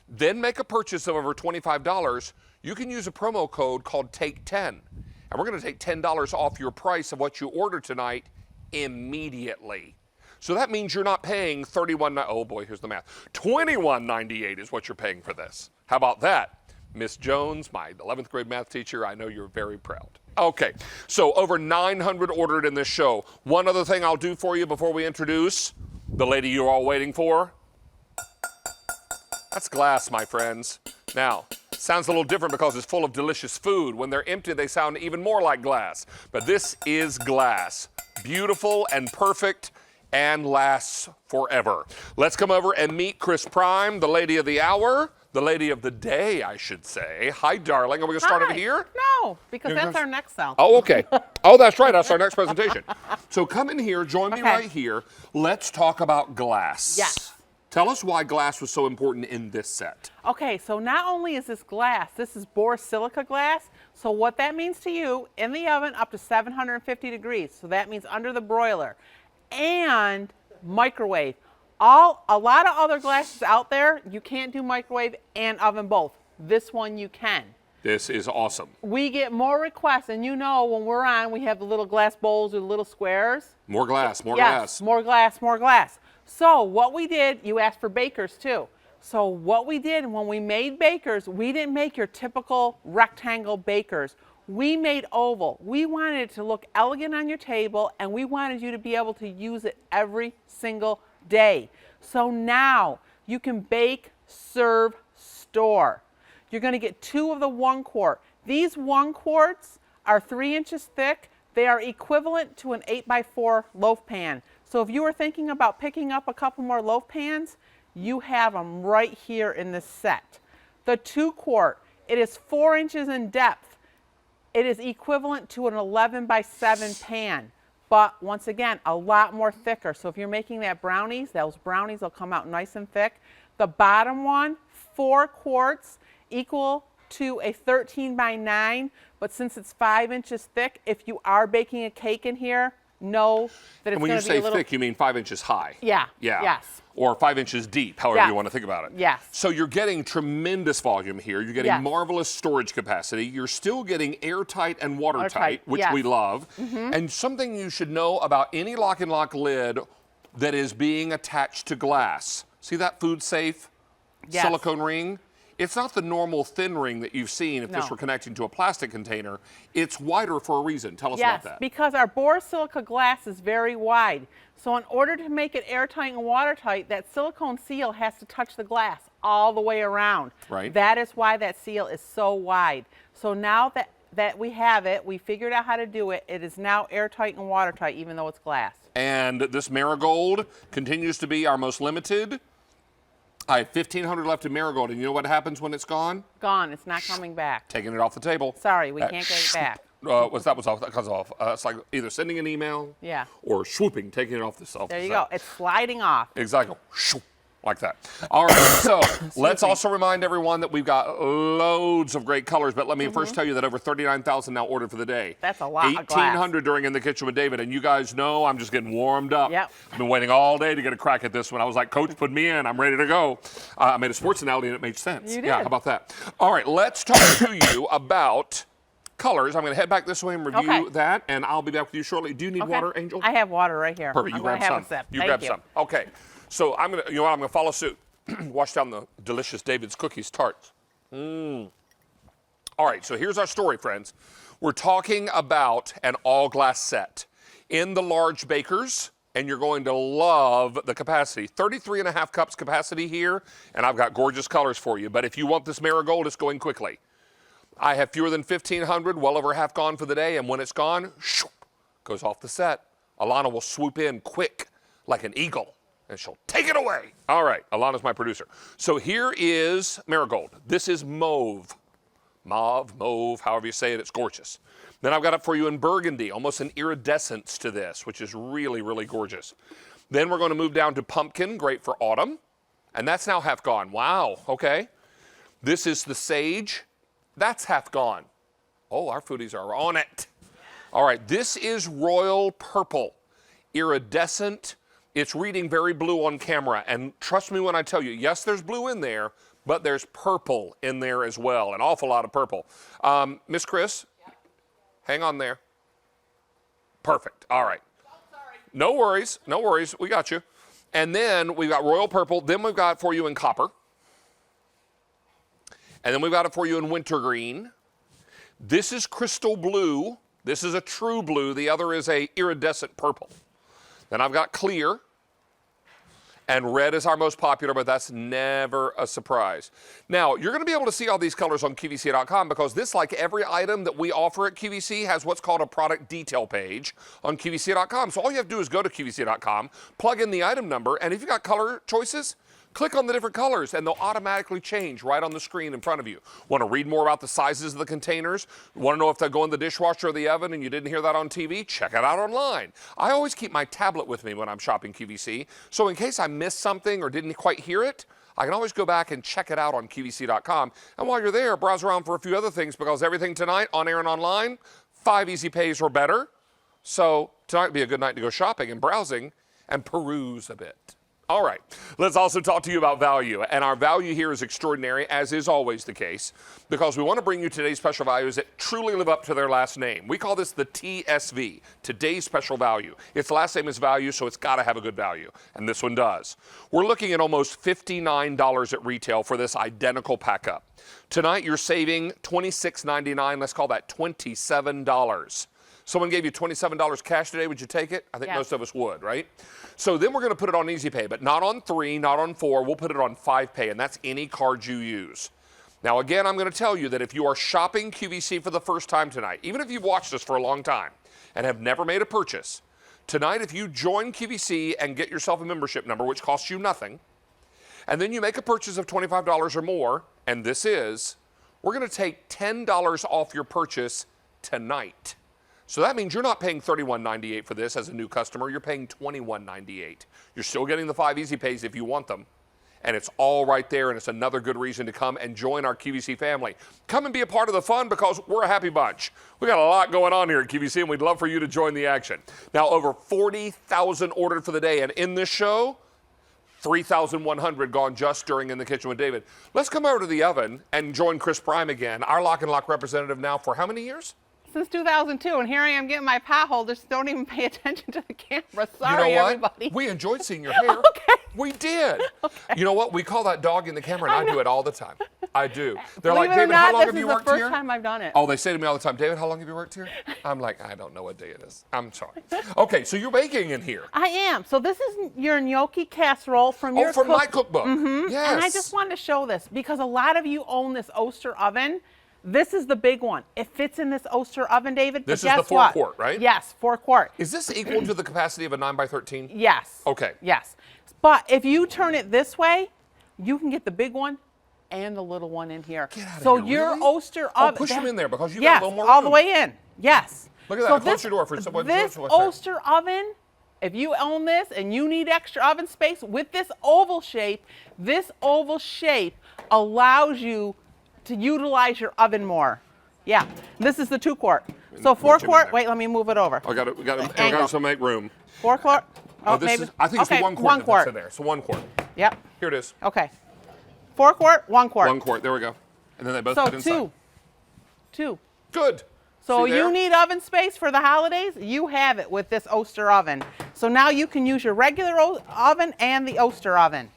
then make a purchase of over $25, you can use a promo code called TAKE10. And we're going to take $10 off your price of what you order tonight immediately. So that means you're not paying $21.98 is what you're paying for this. How about that? Miss Jones, my 11th grade math teacher, I know you're very proud. Okay, so over 900 ordered in this show. One other thing I'll do for you before we introduce the lady you're all waiting for. That's glass, my friends. Now, sounds a little different because it's full of delicious food. When they're empty, they sound even more like glass. But this is glass. Beautiful and perfect and lasts forever. Let's come over and meet Chris Prime, the lady of the hour, the lady of the day, I should say. Hi, darling. Are we going to start over here? No, because that's our next cell. Oh, okay. Oh, that's right. That's our next presentation. So come in here. Join me right here. Let's talk about glass. Yes. Tell us why glass was so important in this set. Okay, so not only is this glass, this is borosilica glass. So what that means to you, in the oven up to 750 degrees. So that means under the broiler. And microwave. A lot of other glasses out there, you can't do microwave and oven both. This one you can. This is awesome. We get more requests, and you know when we're on, we have the little glass bowls or the little squares. More glass, more Yes, glass. more glass, more glass. So what we did, you asked for bakers too. So what we did when we made bakers, we didn't make your typical rectangle bakers. We made oval. We wanted it to look elegant on your table, and we wanted you to be able to use it every single day. So now you can bake, serve, store. You're going to get 2 of the 1 quart. These 1 quarts are 3 inches thick. They are equivalent to an 8x4 loaf pan. So if you were thinking about picking up a couple more loaf pans, you have them right here in this set. The 2 quart, it is 4 inches in depth. It is equivalent to an 11x7 pan. But once again, a lot more thicker. So if you're making that brownies, those brownies will come out nice and thick. The bottom one, 4 quarts, equal to a 13x9, but since it's 5 inches thick, if you are baking a cake in here, know that it's going to be a little... And when you say thick, you mean 5 inches high. Yeah. Yeah. Yes. Or 5 inches deep, however Yes. you want to think about it. Yes. So you're getting tremendous volume here. You're getting Yes. marvelous storage capacity. You're still getting airtight and watertight, Watertight, which yes. we love. And something you should know about any LocknLock lid that is being attached to glass. See that food safe Yes. silicone ring? It's not the normal thin ring that you've seen if this No. were connecting to a plastic container. It's wider for a reason. Tell us Yes, about that. because our borosilicate glass is very wide. So in order to make it airtight and watertight, that silicone seal has to touch the glass all the way around. Right. That is why that seal is so wide. So now that we have it, we figured out how to do it. It is now airtight and watertight, even though it's glass. And this marigold continues to be our most limited. I have 1,500 left in marigold, and you know what happens when it's gone? Gone. It's not coming back. Taking it off the table. Sorry, we can't get it back. That comes off. It's like either sending an email Yeah. or swooping, taking it off the cell. There you go. It's sliding off. Exactly. Shoo, like that. All right, so let's also remind everyone that we've got loads of great colors, but let me first tell you that over 39,000 now ordered for the day. That's a lot of glass. 1,800 during In the Kitchen with David, and you guys know I'm just getting warmed up. Yep. I've been waiting all day to get a crack at this one. I was like, Coach, put me in. I'm ready to go. I made a sports analogy and it made sense. You did. Yeah, how about that? All right, let's talk to you about colors. I'm going to head back this way and review that, and I'll be back with you shortly. Do you need water, Angel? I have water right here. Perfect. You I'm grab gonna some. have a sip. You Thank grab some. Okay. So I'm gonna, you know what? I'm gonna follow suit. Wash down the delicious David's cookies tarts. All right. So here's our story, friends. We're talking about an all-glass set in the large bakers, and you're going to love the capacity. 33.5 cups capacity here, and I've got gorgeous colors for you. But if you want this marigold, it's going quickly. I have fewer than 1,500, well over half gone for the day, and when it's gone, shoo, goes off the set. Alana will swoop in quick like an eagle, and she'll take it away. All right, Alana's my producer. So here is marigold. This is mauve. Mauve, however you say it, it's gorgeous. Then I've got it for you in burgundy, almost an iridescence to this, which is really, really gorgeous. Then we're going to move down to pumpkin, great for autumn, and that's now half gone. Wow, okay. This is the sage. That's half gone. Oh, our foodies are on it. All right, this is royal purple, iridescent. It's reading very blue on camera, and trust me when I tell you, yes, there's blue in there, but there's purple in there as well, an awful lot of purple. Miss Chris, hang on there. Perfect, all right. No worries, we got you. And then we've got royal purple, then we've got for you in copper. And then we've got it for you in wintergreen. This is crystal blue. This is a true blue. The other is a iridescent purple. Then I've got clear. And red is our most popular, but that's never a surprise. Now, you're going to be able to see all these colors on QVC.com because this, like every item that we offer at QVC, has what's called a product detail page on QVC.com. So all you have to do is go to QVC.com, plug in the item number, and if you've got color choices, click on the different colors and they'll automatically change right on the screen in front of you. Want to read more about the sizes of the containers? Want to know if they go in the dishwasher or the oven and you didn't hear that on TV? Check it out online. I always keep my tablet with me when I'm shopping QVC, so in case I missed something or didn't quite hear it, I can always go back and check it out on QVC.com. And while you're there, browse around for a few other things because everything tonight, on air and online, 5 easy pays or better. So tonight would be a good night to go shopping and browsing and peruse a bit. All right, let's also talk to you about value. And our value here is extraordinary, as is always the case, because we want to bring you today's special values that truly live up to their last name. We call this the TSV, today's special value. Its last name is value, so it's got to have a good value, and this one does. We're looking at almost $59 at retail for this identical pack-up. Tonight, you're saving $26.99. Let's call that $27. Someone gave you $27 cash today, would you take it? I think most of us would, right? So then we're going to put it on Easy Pay, but not on 3, not on 4. We'll put it on 5 Pay, and that's any card you use. Now, again, I'm going to tell you that if you are shopping QVC for the first time tonight, even if you've watched us for a long time and have never made a purchase, tonight, if you join QVC and get yourself a membership number, which costs you nothing, and then you make a purchase of $25 or more, and this is, we're going to take $10 off your purchase tonight. So that means you're not paying $31.98 for this as a new customer. You're paying $21.98. You're still getting the 5 Easy Pays if you want them. And it's all right there, and it's another good reason to come and join our QVC family. Come and be a part of the fun because we're a happy bunch. We got a lot going on here at QVC, and we'd love for you to join the action. Now, over 40,000 ordered for the day, and in this show, 3,100 gone just during In the Kitchen with David. Let's come over to the oven and join Chris Prime again, our LocknLock representative now for how many years? Since 2002, and here I am getting my pot holders. Don't even pay attention to the camera. Sorry, you know what? everybody. We enjoyed seeing your hair. Okay. We did. Okay. You know what? We call that dog in the camera, and I do it all the time. I do. They're Believe like, it or David, not, how long this have you is worked the first here? time I've done it. Oh, they say to me all the time, David, how long have you worked here? I'm like, I don't know what day it is. I'm sorry. Okay, so you're baking in here. I am. So this is your gnocchi casserole from your from my cookbook. Mm-hmm. Yes. And I just wanted to show this because a lot of you own this Oster oven. This is the big one. It fits in this Oster oven, David. This but is guess the 4 what? quart, right? Yes, 4 quart. Is this equal to the capacity of a 9x13? Yes. Okay. Yes. But if you turn it this way, you can get the big one and the little one in here. Get out of so here, your really? Oster oven. Push them in there because you yes, got a little more all room. the way in. Yes. Look at that. So Close your door for someone. This Oster oven, if you own this and you need extra oven space with this oval shape allows you to utilize your oven more. Yeah, this is the 2 quart. So 4 quart, wait, let me move it over. We got to make room. 4 quart. Oh, this maybe. is, I think it's the 1 quart 1 quart. that's in there. So 1 quart. Yep. Here it is. Okay. 4 quart, 1 quart. 1 quart. There we go. And then they both So fit inside. 2. Good. So See there? you need oven space for the holidays? You have it with this Oster oven. So now you can use your regular oven and the Oster oven.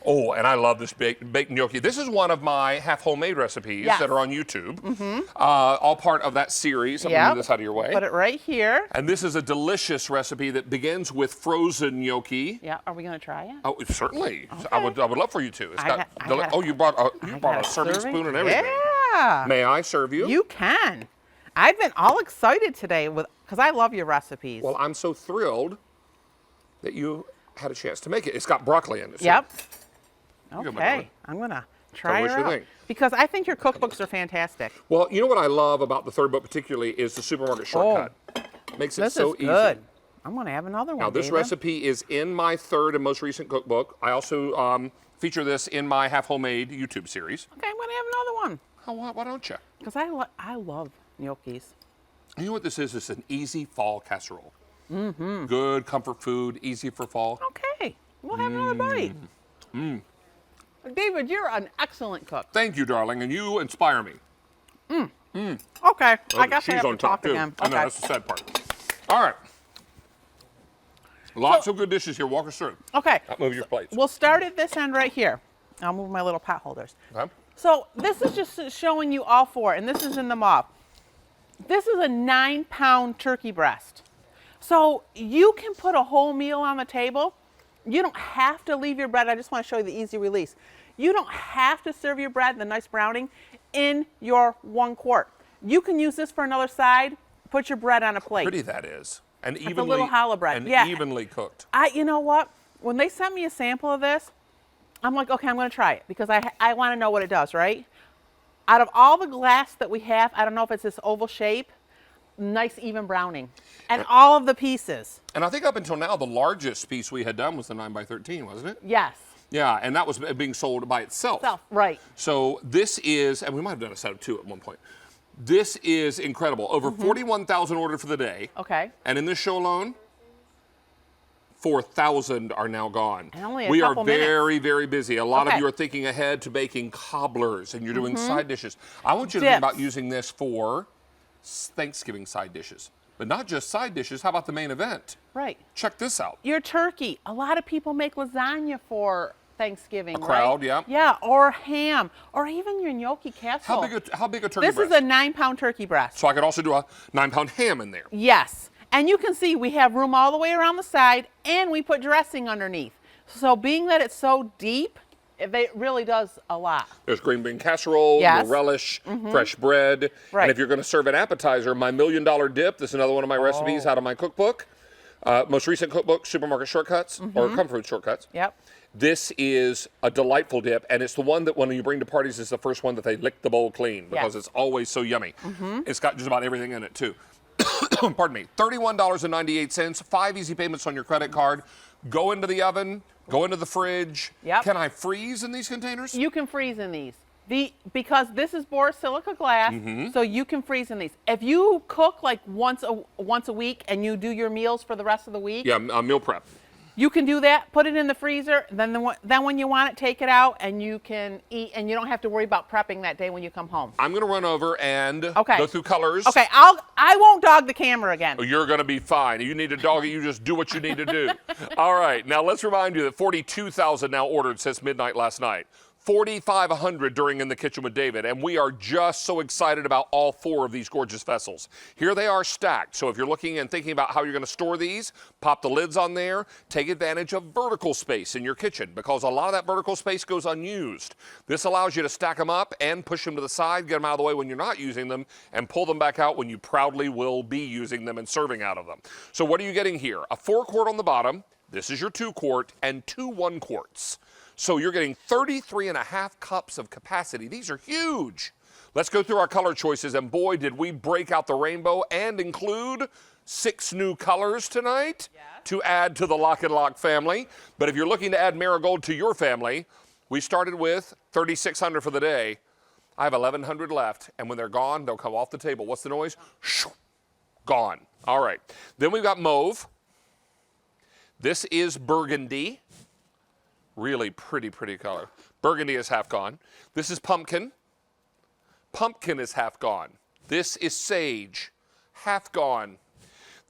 Oh, and I love this baked gnocchi. This is one of my half homemade recipes that are on YouTube. Mm-hmm. All part of that series. I'm going to move this out of your way. Put it right here. And this is a delicious recipe that begins with frozen gnocchi. Yeah, are we going to try it? Oh, certainly. Okay. I would love for you to. It's got you brought a serving spoon and everything. Yeah. May I serve you? You can. I've been all excited today because I love your recipes. Well, I'm so thrilled that you had a chance to make it. It's got broccoli in it. Yep. So. Okay, I'm going to try what it you out. think. Because I think your cookbooks are fantastic. Well, you know what I love about the third book particularly is the supermarket shortcut. Makes it so easy. This is good. I'm going to have another one, Now, this David. recipe is in my third and most recent cookbook. I also feature this in my half homemade YouTube series. Okay, I'm going to have another one. Why don't you? Because I love gnocchis. You know what this is? It's an easy fall casserole. Mm-hmm. Good comfort food, easy for fall. Okay, we'll have another bite. David, you're an excellent cook. Thank you, darling, and you inspire me. Okay, Oh, I guess I she's have on to top talk too. again. I know, Okay. that's the sad part. All right. Lots of good dishes here. Walk us through. Okay. Move your plates. We'll start at this end right here. I'll move my little pot holders. Okay. So this is just showing you all 4, and this is in the mop. This is a 9-pound turkey breast. So you can put a whole meal on the table. You don't have to leave your bread. I just want to show you the easy release. You don't have to serve your bread, the nice browning, in your 1 quart. You can use this for another side. Put your bread on a plate. Pretty that is. And It's a little challah bread. And Yeah. evenly cooked. You know what? When they sent me a sample of this, I'm like, okay, I'm going to try it because I want to know what it does, right? Out of all the glass that we have, I don't know if it's this oval shape, nice even browning. And all of the pieces. And I think up until now, the largest piece we had done was the 9x13, wasn't it? Yes. Yeah, and that was being sold by itself. Right. So this is, and we might have done a set of 2 at one point. This is incredible. Over 41,000 ordered for the day. Okay. And in this show alone, 4,000 are now gone. And only a we are couple minutes. very, very busy. A lot of Okay. you are thinking ahead to baking cobblers and you're doing side dishes. I want you to think about using this for Thanksgiving side dishes. But not just side dishes, how about the main event? Right. Check this out. Your turkey. A lot of people make lasagna for Thanksgiving, A crowd, yeah. Yeah, or ham, or even your gnocchi casserole. How big a turkey This breast? is a 9-pound turkey breast. So I could also do a 9-pound ham in there. Yes. And you can see we have room all the way around the side, and we put dressing underneath. So being that it's so deep, it really does a lot. There's green bean casserole, Yes. your relish, fresh bread. Right. And if you're going to serve an appetizer, my $1 million dip, this is another one of my recipes out of my cookbook. Most recent cookbook, Supermarket Shortcuts, or Comfort Shortcuts. Yep. This is a delightful dip, and it's the one that when you bring to parties is the first one that they lick the bowl clean because Yes. it's always so yummy. It's got just about everything in it, too. Pardon me. $31.98, 5 easy payments on your credit card. Go into the oven, go into the fridge. Yep. Can I freeze in these containers? You can freeze in these. Because this is borosilicate glass, so you can freeze in these. If you cook like once a week and you do your meals for the rest of the week, Yeah, meal prep. you can do that. Put it in the freezer. Then when you want it, take it out and you can eat, and you don't have to worry about prepping that day when you come home. I'm going to run over and Okay. go through colors. Okay, I won't dog the camera again. You're going to be fine. You need to dog it, you just do what you need to do. All right, now let's remind you that 42,000 now ordered since midnight last night. 4,500 during In the Kitchen with David, and we are just so excited about all 4 of these gorgeous vessels. Here they are stacked, so if you're looking and thinking about how you're going to store these, pop the lids on there, take advantage of vertical space in your kitchen because a lot of that vertical space goes unused. This allows you to stack them up and push them to the side, get them out of the way when you're not using them, and pull them back out when you proudly will be using them and serving out of them. So what are you getting here? A 4-quart on the bottom, this is your 2-quart, and 2 1-quarts. So you're getting 33.5 cups of capacity. These are huge. Let's go through our color choices, and boy, did we break out the rainbow and include 6 new colors tonight to add to the LocknLock family. But if you're looking to add marigold to your family, we started with 3,600 for the day. I have 1,100 left, and when they're gone, they'll come off the table. What's the noise? Shoo, gone. All right. Then we've got mauve. This is burgundy. Really pretty color. Burgundy is half gone. This is pumpkin. Pumpkin is half gone. This is sage, half gone.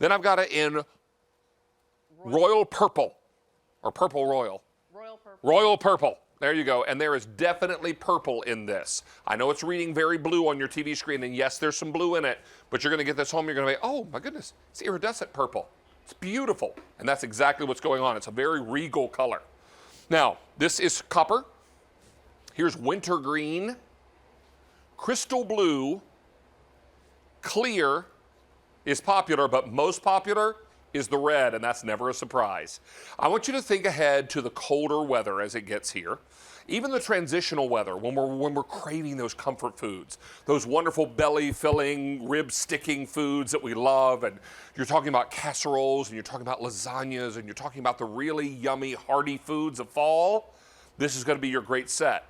Then I've got it in royal purple, or purple royal. Royal purple. Royal purple. There you go. And there is definitely purple in this. I know it's reading very blue on your TV screen, and yes, there's some blue in it, but you're going to get this home, you're going to be, oh my goodness, it's iridescent purple. It's beautiful. And that's exactly what's going on. It's a very regal color. Now, this is copper. Here's winter green, crystal blue, clear is popular, but most popular is the red, and that's never a surprise. I want you to think ahead to the colder weather as it gets here. Even the transitional weather, when we're craving those comfort foods, those wonderful belly-filling, rib-sticking foods that we love, and you're talking about casseroles, and you're talking about lasagnas, and you're talking about the really yummy, hearty foods of fall, this is going to be your great set.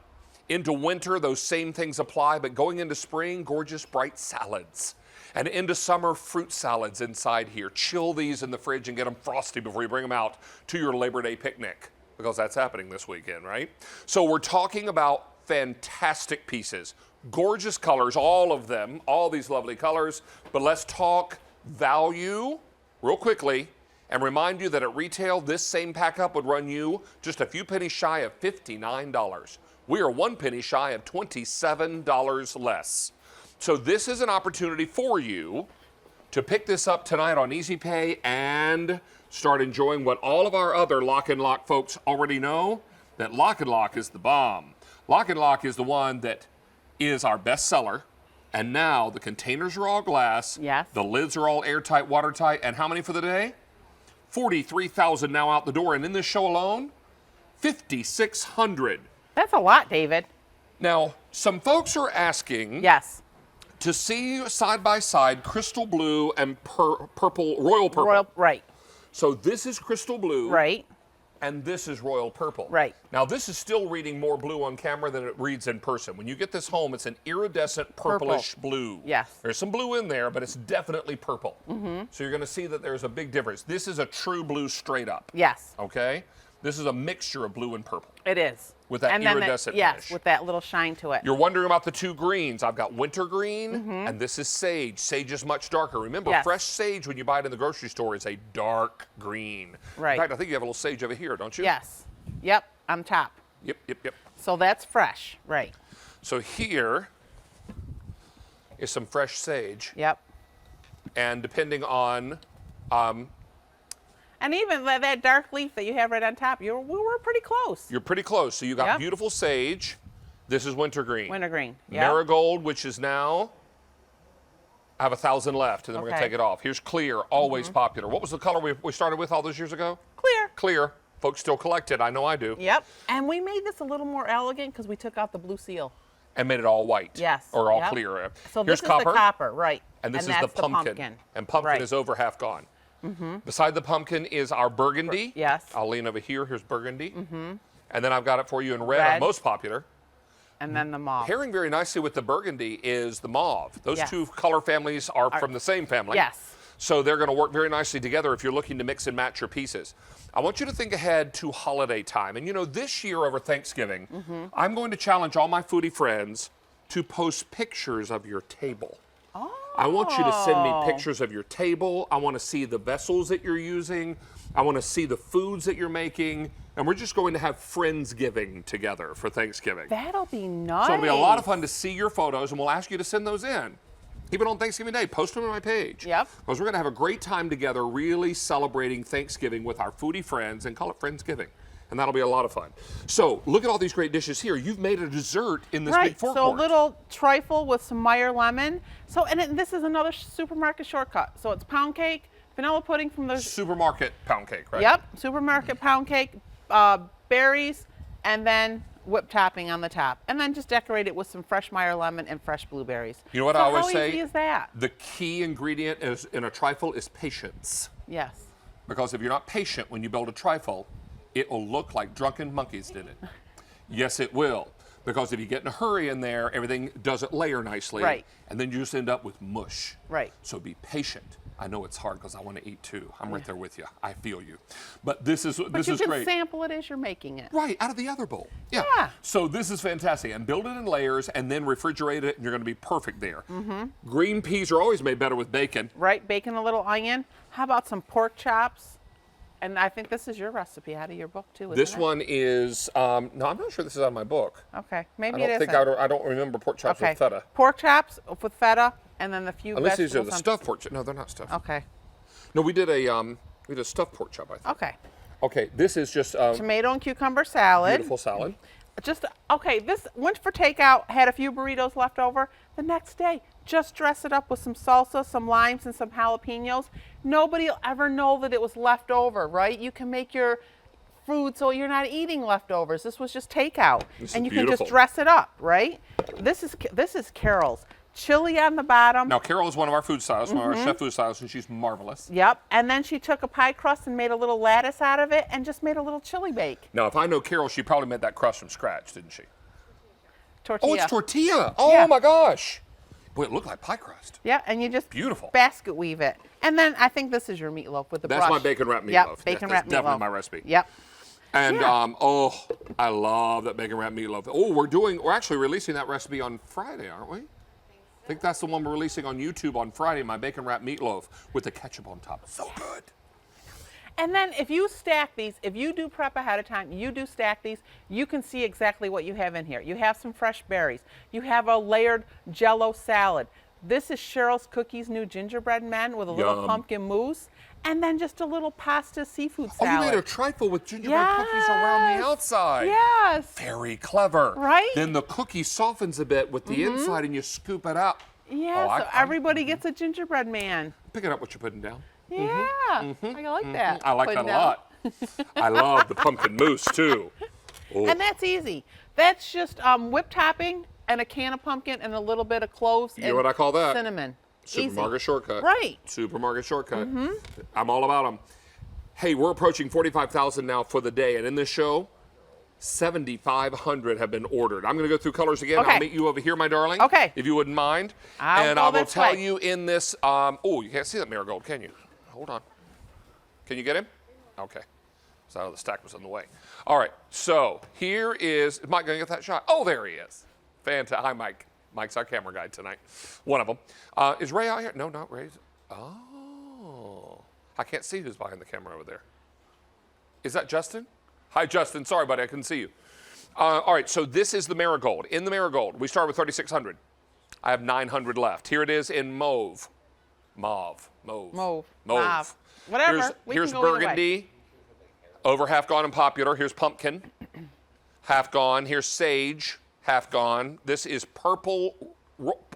Into winter, those same things apply, but going into spring, gorgeous, bright salads. And into summer, fruit salads inside here. Chill these in the fridge and get them frosty before you bring them out to your Labor Day picnic, because that's happening this weekend, right? So we're talking about fantastic pieces, gorgeous colors, all of them, all these lovely colors, but let's talk value real quickly and remind you that at retail, this same pack up would run you just a few pennies shy of $59. We are 1 penny shy of $27 less. So this is an opportunity for you to pick this up tonight on Easy Pay and start enjoying what all of our other LocknLock folks already know, that LocknLock is the bomb. LocknLock is the one that is our best seller, and now the containers are all glass. Yes. The lids are all airtight, watertight, and how many for the day? 43,000 now out the door, and in this show alone, 5,600. That's a lot, David. Now, some folks are asking Yes. to see side by side crystal blue and purple, royal purple. Right. So this is crystal blue. Right. and this is royal purple. Right. Now this is still reading more blue on camera than it reads in person. When you get this home, it's an iridescent purplish blue. Yes. There's some blue in there, but it's definitely purple. So you're gonna see that there's a big difference. This is a true blue straight up. Yes. Okay? This is a mixture of blue and purple. It is. With that iridescent Yes, finish. with that little shine to it. You're wondering about the two greens. I've got winter green, and this is sage. Sage is much darker. Remember, Yes. fresh sage, when you buy it in the grocery store, is a dark green. Right. In fact, I think you have a little sage over here, don't you? Yes. Yep, on top. Yep, yep, yep. So that's fresh, right. So here is some fresh sage. Yep. And depending on, And even that dark leaf that you have right on top, we were pretty close. you're pretty close. So you got Yep. beautiful sage. This is winter green. Wintergreen. Yep. Marigold, which is now, I have 1,000 left, and then we're going to Okay. take it off. Here's clear, always popular. What was the color we started with all those years ago? Clear. Clear. Folks still collect it. I know I do. Yep. And we made this a little more elegant because we took out the blue seal. And made it all white. Yes. Or all Yep. clear. So Here's this is copper. the copper, right. And this is the that's pumpkin. And pumpkin Right. is over half gone. Beside the pumpkin is our burgundy. Yes. I'll lean over here. Here's burgundy. And then I've got it for you in red, our Red. most popular. And then the mauve. Pairing very nicely with the burgundy is the mauve. Those Yes. two color families are from the same family. Yes. So they're going to work very nicely together if you're looking to mix and match your pieces. I want you to think ahead to holiday time. And you know, this year over Thanksgiving, I'm going to challenge all my foodie friends to post pictures of your table. I want you to send me pictures of your table. I want to see the vessels that you're using. I want to see the foods that you're making. And we're just going to have Friendsgiving together for Thanksgiving. That'll be nice. So it'll be a lot of fun to see your photos, and we'll ask you to send those in. Even on Thanksgiving Day, post them on my page. Yep. Because we're going to have a great time together really celebrating Thanksgiving with our foodie friends and call it Friendsgiving. And that'll be a lot of fun. So look at all these great dishes here. You've made a dessert in this big forecourt. So a little trifle with some Meyer lemon. So, and this is another supermarket shortcut. So it's pound cake, vanilla pudding from the Supermarket pound cake, right? Yep, supermarket pound cake, berries, and then whipped topping on the top. And then just decorate it with some fresh Meyer lemon and fresh blueberries. You know what so I always how say? easy is that? The key ingredient is in a trifle is patience. Yes. Because if you're not patient when you build a trifle, it will look like drunken monkeys did it. Yes, it will. Because if you get in a hurry in there, everything doesn't layer nicely. Right. And then you just end up with mush. Right. So be patient. I know it's hard because I want to eat too. I'm right there with you. I feel you. But this is But this you is can great. sample it as you're making it. Right, out of the other bowl. Yeah. Yeah. So this is fantastic. And build it in layers and then refrigerate it, and you're going to be perfect there. Green peas are always made better with bacon. Right, bacon a little onion. How about some pork chops? And I think this is your recipe out of your book too, isn't This it? one is, no, I'm not sure this is out of my book. Okay, maybe I it don't think isn't. I don't remember pork chops Okay, with feta. pork chops with feta, and then the few Unless vegetables. these are the on- stuffed pork chops. No, they're not stuffed. Okay, No, we did a stuffed pork chop, I think. okay. Okay, this is just Tomato and cucumber salad. beautiful salad. Just, okay, this went for takeout, had a few burritos left over. The next day, just dress it up with some salsa, some limes, and some jalapenos. Nobody will ever know that it was left over, right? You can make your food so you're not eating leftovers. This was just takeout. This and is you can beautiful. just dress it up, right? This is Carol's. Chili on the bottom. Now, Carol is one of our food stylists, one of our chef food stylists, and she's marvelous. Yep. And then she took a pie crust and made a little lattice out of it and just made a little chili bake. Now, if I know Carol, she probably made that crust from scratch, didn't she? Tortilla. Oh, it's tortilla. Oh, Yeah. my gosh. Boy, it looked like pie crust. Yeah, and you just Beautiful. basket weave it. And then I think this is your meatloaf with the That's brush. my bacon wrapped meatloaf. Yep, Yes, bacon that's wrapped definitely meatloaf. my recipe. Yep. And Yeah. oh, I love that bacon wrapped meatloaf. Oh, we're actually releasing that recipe on Friday, aren't we? I think that's the one we're releasing on YouTube on Friday, my bacon wrapped meatloaf with the ketchup on top. So good. And then if you stack these, if you do prep ahead of time, you do stack these, you can see exactly what you have in here. You have some fresh berries. You have a layered Jell-O salad. This is Cheryl's Cookies new gingerbread men with a little Yum. pumpkin mousse. And then just a little pasta seafood Oh, salad. you made a trifle with gingerbread cookies around the outside. Yes. Very clever. Right? Then the cookie softens a bit with the inside and you scoop it up. Yeah, Oh, so everybody gets a gingerbread man. Picking up what you're putting down. Yeah, I like that. I like that Putting a down. lot. I love the pumpkin mousse too. Oh. And that's easy. That's just whipped topping and a can of pumpkin and a little bit of cloves You and know what I call that? cinnamon. Supermarket Easy. shortcut. Right. Supermarket shortcut. I'm all about them. Hey, we're approaching 45,000 now for the day, and in this show, 7,500 have been ordered. I'm going to go through colors again. Okay. I'll meet you over here, my darling. Okay. If you wouldn't mind. I'll and go I will this tell way. you in this. Oh, you can't see that marigold, can you? Hold on. Can you get him? Okay. So the stack was in the way. All right. So here is Mike going to get that shot? Oh, there he is. Fantastic. Hi, Mike. Mike's our camera guy tonight. One of them. Is Ray out here? No, not Ray. Oh. I can't see who's behind the camera over there. Is that Justin? Hi, Justin. Sorry, buddy. I couldn't see you. All right. So this is the marigold. In the marigold, we start with 3,600. I have 900 left. Here it is in mauve. Mauve. Whatever. Here's burgundy. Over half gone and popular. Here's pumpkin. Half gone. Here's sage. Half gone. This is purple,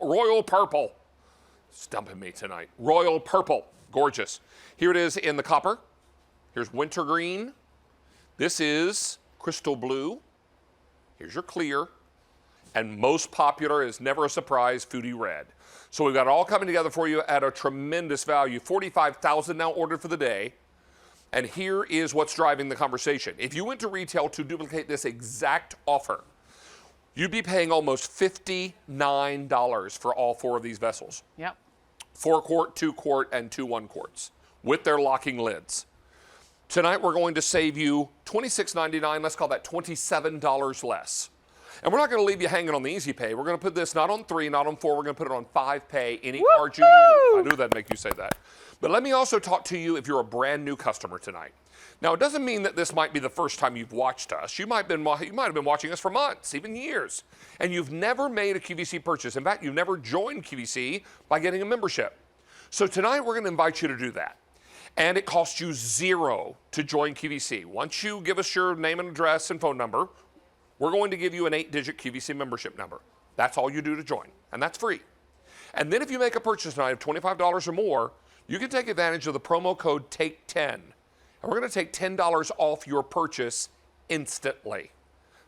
royal purple. Stumping me tonight. Royal purple. Gorgeous. Here it is in the copper. Here's wintergreen. This is crystal blue. Here's your clear. And most popular is never a surprise, Foodie red. So we've got it all coming together for you at a tremendous value. 45,000 now ordered for the day. And here is what's driving the conversation. If you went to retail to duplicate this exact offer, you'd be paying almost $59 for all 4 of these vessels. Yep. 4 quart, 2 quart, and 2 1 quarts with their locking lids. Tonight we're going to save you $26.99. Let's call that $27 less. And we're not going to leave you hanging on the easy pay. We're going to put this not on 3, not on 4. We're going to put it on 5 pay. Any card you use. I knew that'd make you say that. But let me also talk to you if you're a brand new customer tonight. Now, it doesn't mean that this might be the first time you've watched us. You might have been watching us for months, even years, and you've never made a QVC purchase. In fact, you've never joined QVC by getting a membership. So tonight, we're going to invite you to do that. And it costs you $0 to join QVC. Once you give us your name and address and phone number, we're going to give you an 8-digit QVC membership number. That's all you do to join, and that's free. And then if you make a purchase tonight of $25 or more, you can take advantage of the promo code TAKE10. And we're going to take $10 off your purchase instantly.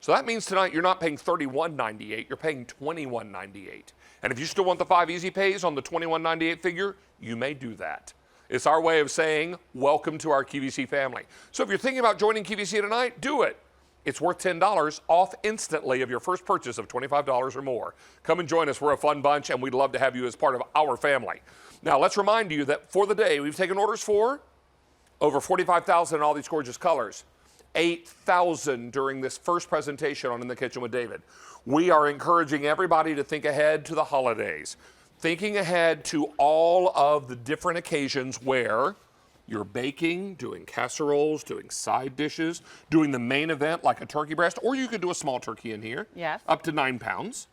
So that means tonight you're not paying $31.98, you're paying $21.98. And if you still want the 5 easy pays on the $21.98 figure, you may do that. It's our way of saying welcome to our QVC family. So if you're thinking about joining QVC tonight, do it. It's worth $10 off instantly of your first purchase of $25 or more. Come and join us. We're a fun bunch, and we'd love to have you as part of our family. Now, let's remind you that for the day, we've taken orders for over 45,000 in all these gorgeous colors. 8,000 during this first presentation on In the Kitchen with David. We are encouraging everybody to think ahead to the holidays, thinking ahead to all of the different occasions where you're baking, doing casseroles, doing side dishes, doing the main event like a turkey breast, or you could do a small turkey in here. Yes. Up to 9 pounds.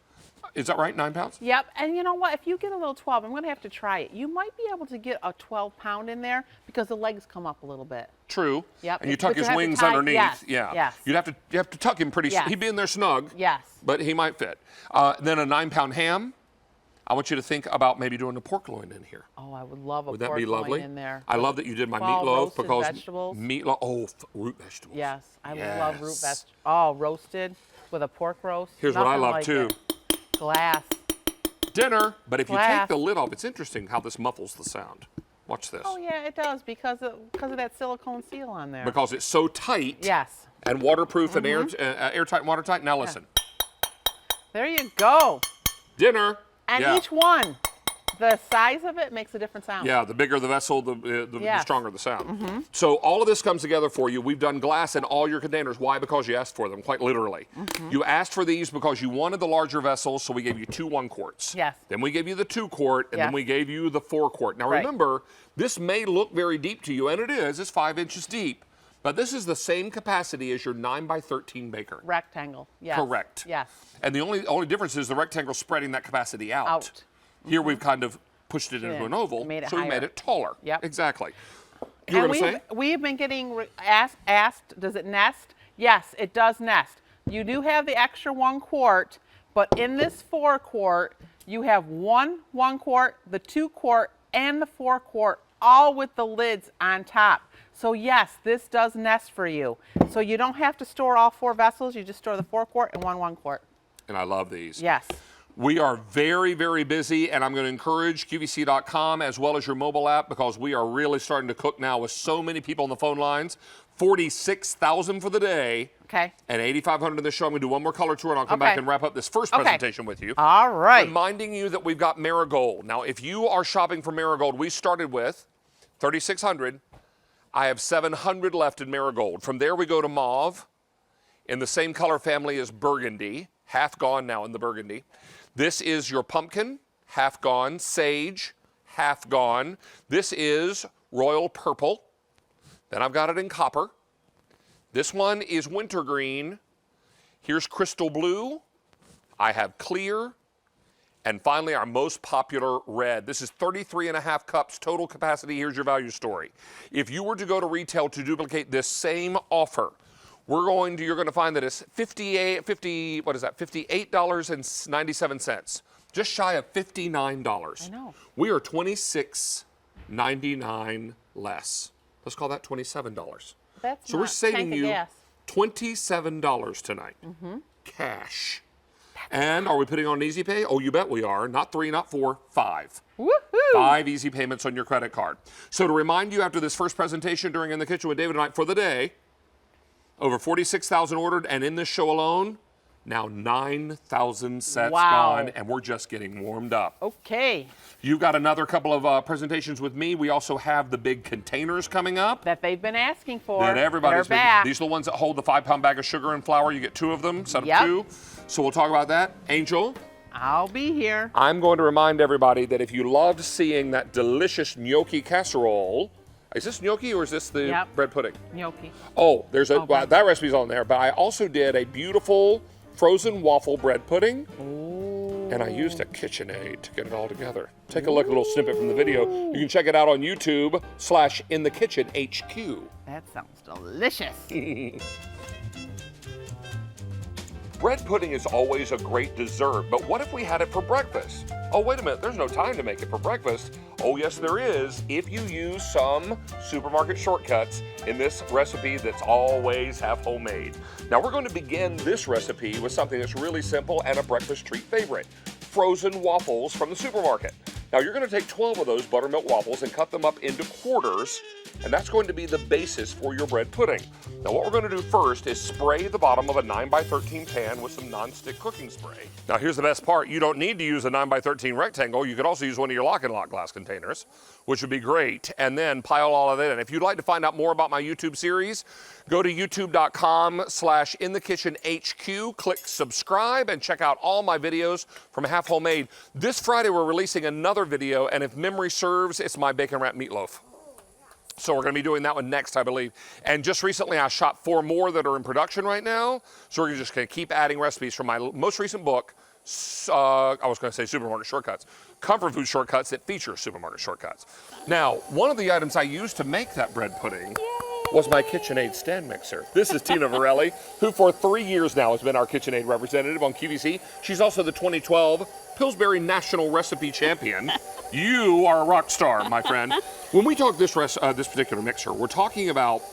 Is that right, 9 pounds? Yep, and you know what? If you get a little 12, I'm going to have to try it. You might be able to get a 12-pound in there because the legs come up a little bit. True. Yep. And you tuck But you his have to wings tie- underneath. yes, Yeah. yes. You have to tuck him pretty. Yes. He'd be in there snug. Yes. But he might fit. Then a 9-pound ham. I want you to think about maybe doing a pork loin in here. Oh, I would love a Would that pork be lovely? loin in there. I love that you did my 12 meatloaf roasted because vegetables. meatloaf. Oh, root vegetables. Yes, I Yes. love root vegetables. Oh, roasted with a pork roast. Here's what I Nothing love like too. it. Glass. Dinner. But if you take Glass. the lid off, it's interesting how this muffles the sound. Watch this. Oh yeah, it does because of that silicone seal on there. Because it's so tight. Yes. And waterproof and airtight and watertight. Now listen. There you go. Dinner. And Yeah. each one, the size of it makes a different sound. Yeah, the bigger the vessel, the Yes. stronger the sound. So all of this comes together for you. We've done glass in all your containers. Why? Because you asked for them, quite literally. You asked for these because you wanted the larger vessels, so we gave you 2 1 quarts. Yes. Then we gave you the 2 quart, and then Yes. we gave you the 4 quart. Now Right. remember, this may look very deep to you, and it is. It's 5 inches deep. But this is the same capacity as your 9 by 13 baker. Rectangle. Yes. Correct. Yes. And the only difference is the rectangle spreading that capacity out. Out. Here we've kind of pushed it into Yeah. an oval, Made it so we made higher. it taller. Yep. Exactly. You were And going to say? we've been getting asked, does it nest? Yes, it does nest. You do have the extra 1 quart, but in this 4 quart, you have 1 quart, the 2 quart, and the 4 quart, all with the lids on top. So yes, this does nest for you. So you don't have to store all 4 vessels, you just store the 4 quart and 1 quart. And I love these. Yes. We are very, very busy, and I'm going to encourage QVC.com as well as your mobile app because we are really starting to cook now with so many people on the phone lines. 46,000 for the day. Okay. And 8,500 in the show. I'm going to do one more color tour, and I'll come back and wrap up this first presentation with you. All right. Reminding you that we've got Marigold. Now, if you are shopping for Marigold, we started with 3,600. I have 700 left in Marigold. From there, we go to Mauve in the same color family as Burgundy. Half gone now in the Burgundy. This is your Pumpkin, half gone. Sage, half gone. This is Royal Purple. Then I've got it in Copper. This one is Wintergreen. Here's Crystal Blue. I have Clear. And finally, our most popular Red. This is 33.5 cups total capacity. Here's your value story. If you were to go to retail to duplicate this same offer, you're going to find that it's $58.97. Just shy of $59. I know. We are $26.99 less. Let's call that $27. That's So we're saving you gas. $27 tonight. Cash. And are we putting on an easy pay? Oh, you bet we are. Not 3, not 4, 5. Woohoo! 5 easy payments on your credit card. So to remind you, after this first presentation during In the Kitchen with David tonight for the day, over 46,000 ordered, and in this show alone, now 9,000 sets gone, and we're just getting warmed up. Okay. You've got another couple of presentations with me. We also have the big containers coming up. That they've been asking for. That everybody's They're back. These are the ones that hold the 5-pound bag of sugar and flour. You get 2 of them, set of 2. So we'll talk about that. Angel? I'll be here. I'm going to remind everybody that if you loved seeing that delicious gnocchi casserole, is this gnocchi or is this the bread pudding? Gnocchi. Oh, there's that recipe's on there, but I also did a beautiful frozen waffle bread pudding. Ooh. And I used a KitchenAid to get it all together. Take a look at a little snippet from the video. You can check it out on YouTube/InTheKitchenHQ. That sounds delicious. Bread pudding is always a great dessert, but what if we had it for breakfast? Oh, wait a minute, there's no time to make it for breakfast. Oh, yes, there is, if you use some supermarket shortcuts in this recipe that's always half homemade. Now, we're going to begin this recipe with something that's really simple and a breakfast treat favorite, frozen waffles from the supermarket. Now, you're going to take 12 of those buttermilk waffles and cut them up into quarters, and that's going to be the basis for your bread pudding. Now, what we're going to do first is spray the bottom of a 9x13 pan with some nonstick cooking spray. Now, here's the best part. You don't need to use a 9x13 rectangle. You could also use one of your LocknLock glass containers, which would be great, and then pile all of that in. If you'd like to find out more about my YouTube series, go to youtube.com/InTheKitchenHQ, click subscribe, and check out all my videos from Half Homemade. This Friday, we're releasing another video, and if memory serves, it's my bacon wrapped meatloaf. So we're going to be doing that one next, I believe. And just recently, I shot 4 more that are in production right now. So we're just going to keep adding recipes from my most recent book. I was going to say supermarket shortcuts. Comfort food shortcuts that feature supermarket shortcuts. Now, one of the items I used to make that bread pudding was my KitchenAid stand mixer. This is Tina Varelli, who for 3 years now has been our KitchenAid representative on QVC. She's also the 2012 Pillsbury National Recipe Champion. You are a rock star, my friend. When we talk this particular mixer, we're talking about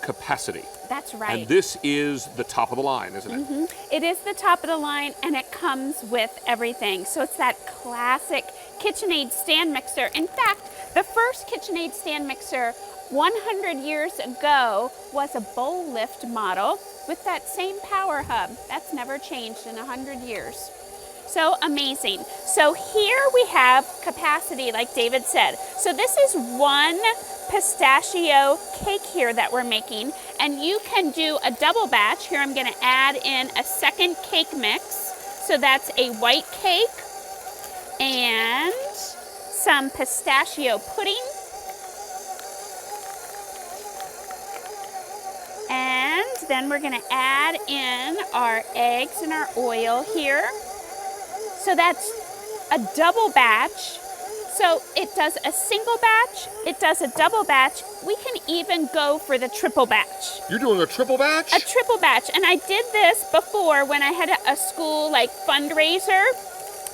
capacity. That's right. And this is the top of the line, isn't it? It is the top of the line, and it comes with everything. So it's that classic KitchenAid stand mixer. In fact, the first KitchenAid stand mixer 100 years ago was a bowl lift model with that same power hub. That's never changed in 100 years. So amazing. So here we have capacity, like David said. So this is 1 pistachio cake here that we're making, and you can do a double batch. Here I'm going to add in a second cake mix. So that's a white cake and some pistachio pudding. And then we're going to add in our eggs and our oil here. So that's a double batch. So it does a single batch, it does a double batch. We can even go for the triple batch. You're doing a triple batch? A triple batch. And I did this before when I had a school like fundraiser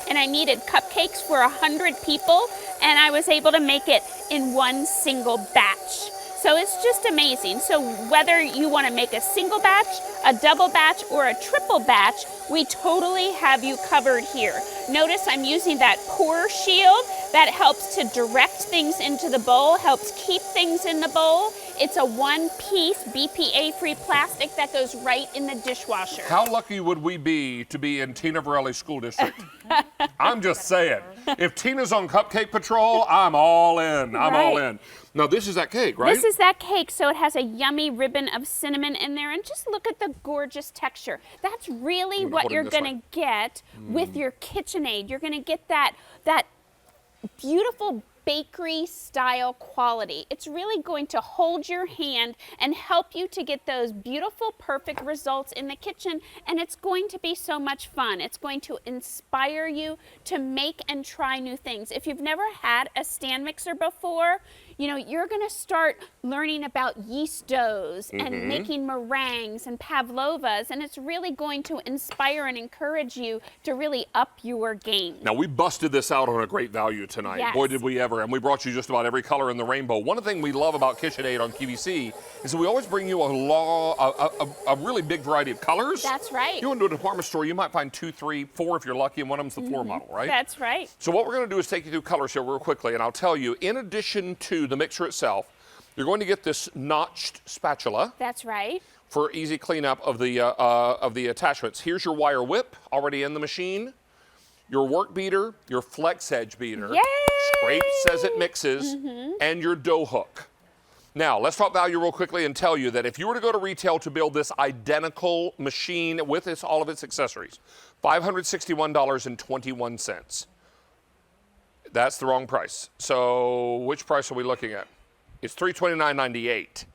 and I needed cupcakes for 100 people, and I was able to make it in 1 single batch. So it's just amazing. So whether you want to make a single batch, a double batch, or a triple batch, we totally have you covered here. Notice I'm using that pour shield that helps to direct things into the bowl, helps keep things in the bowl. It's a one-piece BPA-free plastic that goes right in the dishwasher. How lucky would we be to be in Tina Varelli's school district? I'm just saying. If Tina's on Cupcake Patrol, I'm all in. I'm all in. Now, this is that cake, right? This is that cake, so it has a yummy ribbon of cinnamon in there, and just look at the gorgeous texture. That's really what you're gonna get with your KitchenAid. You're gonna get that beautiful bakery style quality. It's really going to hold your hand and help you to get those beautiful, perfect results in the kitchen, and it's going to be so much fun. It's going to inspire you to make and try new things. If you've never had a stand mixer before, you know, you're gonna start learning about yeast doughs and making meringues and pavlovas, and it's really going to inspire and encourage you to really up your game. Now, we busted this out on a great value tonight. Yes. Boy, did we ever. And we brought you just about every color in the rainbow. One of the things we love about KitchenAid on QVC is that we always bring you a really big variety of colors. That's right. You go into a department store, you might find 2, 3, 4 if you're lucky, and one of them's the floor model, right? That's right. So what we're going to do is take you through colors here real quickly, and I'll tell you, in addition to the mixer itself, you're going to get this notched spatula. That's right. For easy cleanup of the attachments. Here's your wire whip already in the machine. Your work beater, your flex edge beater, Yay! scrapes as it mixes, and your dough hook. Now, let's talk value real quickly and tell you that if you were to go to retail to build this identical machine with all of its accessories, $561.21. That's the wrong price. So which price are we looking at? It's $329.98.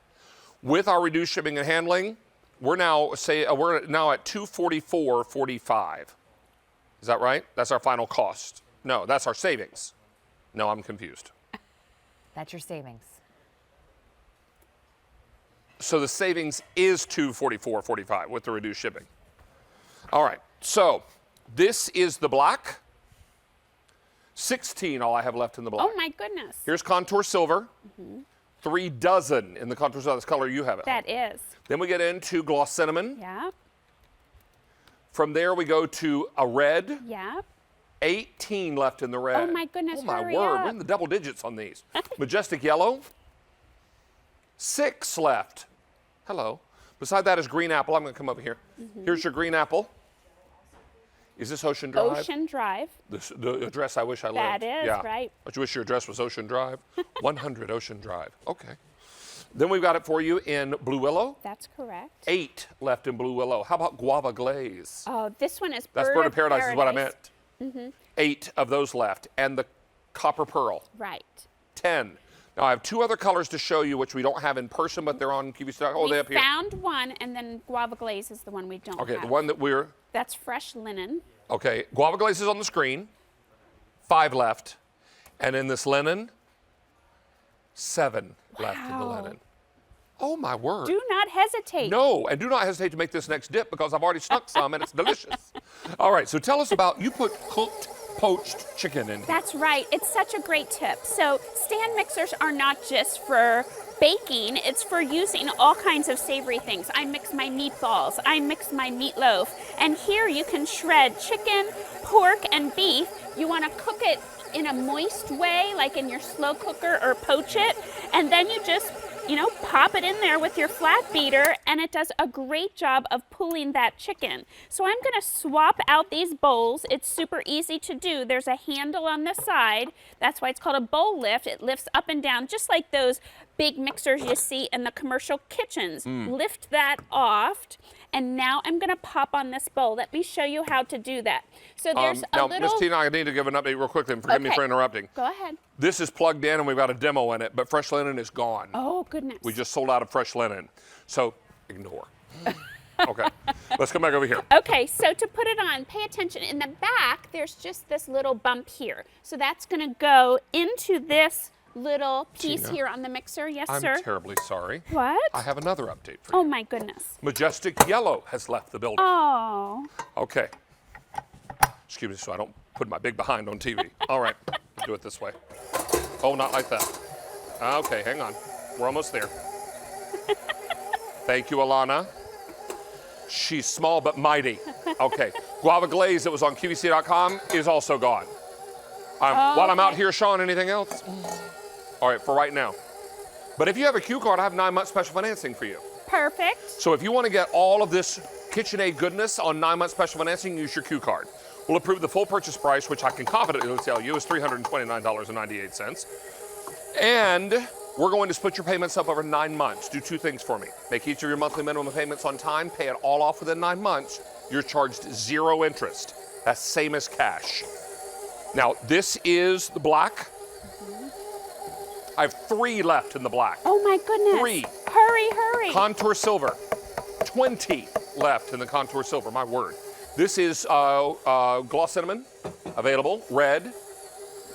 With our reduced shipping and handling, we're now at $244.45. Is that right? That's our final cost. No, that's our savings. No, I'm confused. That's your savings. So the savings is $244.45 with the reduced shipping. All right, so this is the black. 16 all I have left in the black. Oh my goodness. Here's contour silver. 3 dozen in the contour silver. That's the color you have it. That is. Then we get into gloss cinnamon. Yeah. From there we go to a red. Yeah. 18 left in the red. Oh my goodness, Oh my hurry word, up. we're in the double digits on these. Majestic yellow. 6 left. Hello. Beside that is green apple. I'm going to come over here. Here's your green apple. Is this Ocean Drive? Ocean Drive. The address I wish I lived. That is, yeah. right. Don't you wish your address was Ocean Drive? 100 Ocean Drive. Okay. Then we've got it for you in Blue Willow. That's correct. 8 left in Blue Willow. How about Guava Glaze? Oh, this one is That's Bird of Paradise is what I meant. Mm-hmm. 8 of those left. And the Copper Pearl. Right. 10. Now I have 2 other colors to show you, which we don't have in person, but they're on QVC. Oh, they're up here. We found one, and then Guava Glaze is the one we don't have. Okay, the one that we're. That's fresh linen. Okay, Guava Glaze is on the screen. 5 left. And in this linen, 7 left in the linen. Oh my word. Do not hesitate. No, and do not hesitate to make this next dip because I've already snuck some and it's delicious. All right, so tell us about, you put cooked poached chicken in here. That's right. It's such a great tip. So stand mixers are not just for baking, it's for using all kinds of savory things. I mix my meatballs, I mix my meatloaf, and here you can shred chicken, pork, and beef. You want to cook it in a moist way, like in your slow cooker, or poach it, and then you just pop it in there with your flat beater, and it does a great job of pulling that chicken. So I'm going to swap out these bowls. It's super easy to do. There's a handle on the side. That's why it's called a bowl lift. It lifts up and down, just like those big mixers you see in the commercial kitchens. Lift that off, and now I'm going to pop on this bowl. Let me show you how to do that. So there's now, Miss Tina, I need to give an update real quickly, and forgive me for interrupting. Go ahead. This is plugged in, and we've got a demo in it, but fresh linen is gone. Oh, goodness. We just sold out of fresh linen, so ignore. Okay, let's come back over here. Okay, so to put it on, pay attention. In the back, there's just this little bump here. So that's going to go into this little piece Tina, here on the mixer. Yes, I'm sir. terribly sorry. What? I have another update for you. Oh, my goodness. Majestic yellow has left the building. Oh. Okay. Excuse me, so I don't put my big behind on TV. All right, do it this way. Oh, not like that. Okay, hang on. We're almost there. Thank you, Alana. She's small but mighty. Okay. Guava glaze that was on QVC.com is also gone. While I'm out here, Sean, anything else? All right, for right now. But if you have a Q card, I have 9-month special financing for you. Perfect. So if you want to get all of this KitchenAid goodness on 9-month special financing, use your Q card. We'll approve the full purchase price, which I can confidently tell you is $329.98. And we're going to split your payments up over 9 months. Do 2 things for me. Make each of your monthly minimum payments on time, pay it all off within 9 months. You're charged 0 interest. That's same as cash. Now, this is the black. I have 3 left in the black. Oh my goodness. 3. Hurry, hurry. Contour silver. 20 left in the contour silver, my word. This is gloss cinnamon, available. Red.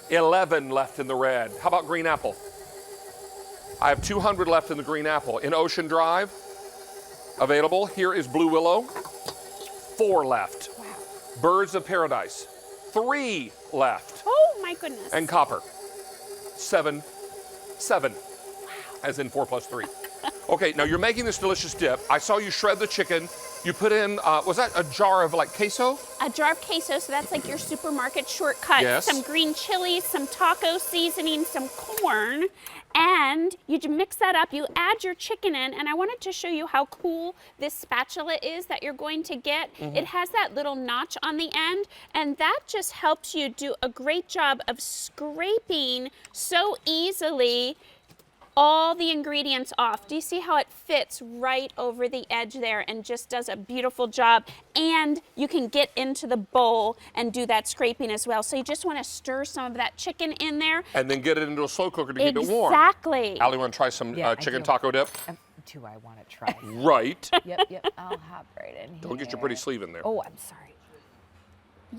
11 left in the red. How about green apple? I have 200 left in the green apple. In Ocean Drive, available. Here is blue willow. 4 left. Wow. Birds of Paradise. 3 left. Oh my goodness. And copper. 7. Wow. As in 4 plus 3. Okay, now you're making this delicious dip. I saw you shred the chicken. You put in, was that a jar of like queso? A jar of queso, so that's like your supermarket shortcut. Yes. Some green chilies, some taco seasoning, some corn, and you mix that up. You add your chicken in, and I wanted to show you how cool this spatula is that you're going to get. It has that little notch on the end, and that just helps you do a great job of scraping so easily all the ingredients off. Do you see how it fits right over the edge there and just does a beautiful job? And you can get into the bowl and do that scraping as well. So you just want to stir some of that chicken in there. And then get it into a slow cooker to keep it warm. Exactly. Allie, want to try some Yeah, I chicken do. taco dip? Do I want to try? Right. Yep. I'll hop right in here. Don't get your pretty sleeve in there. Oh, I'm sorry.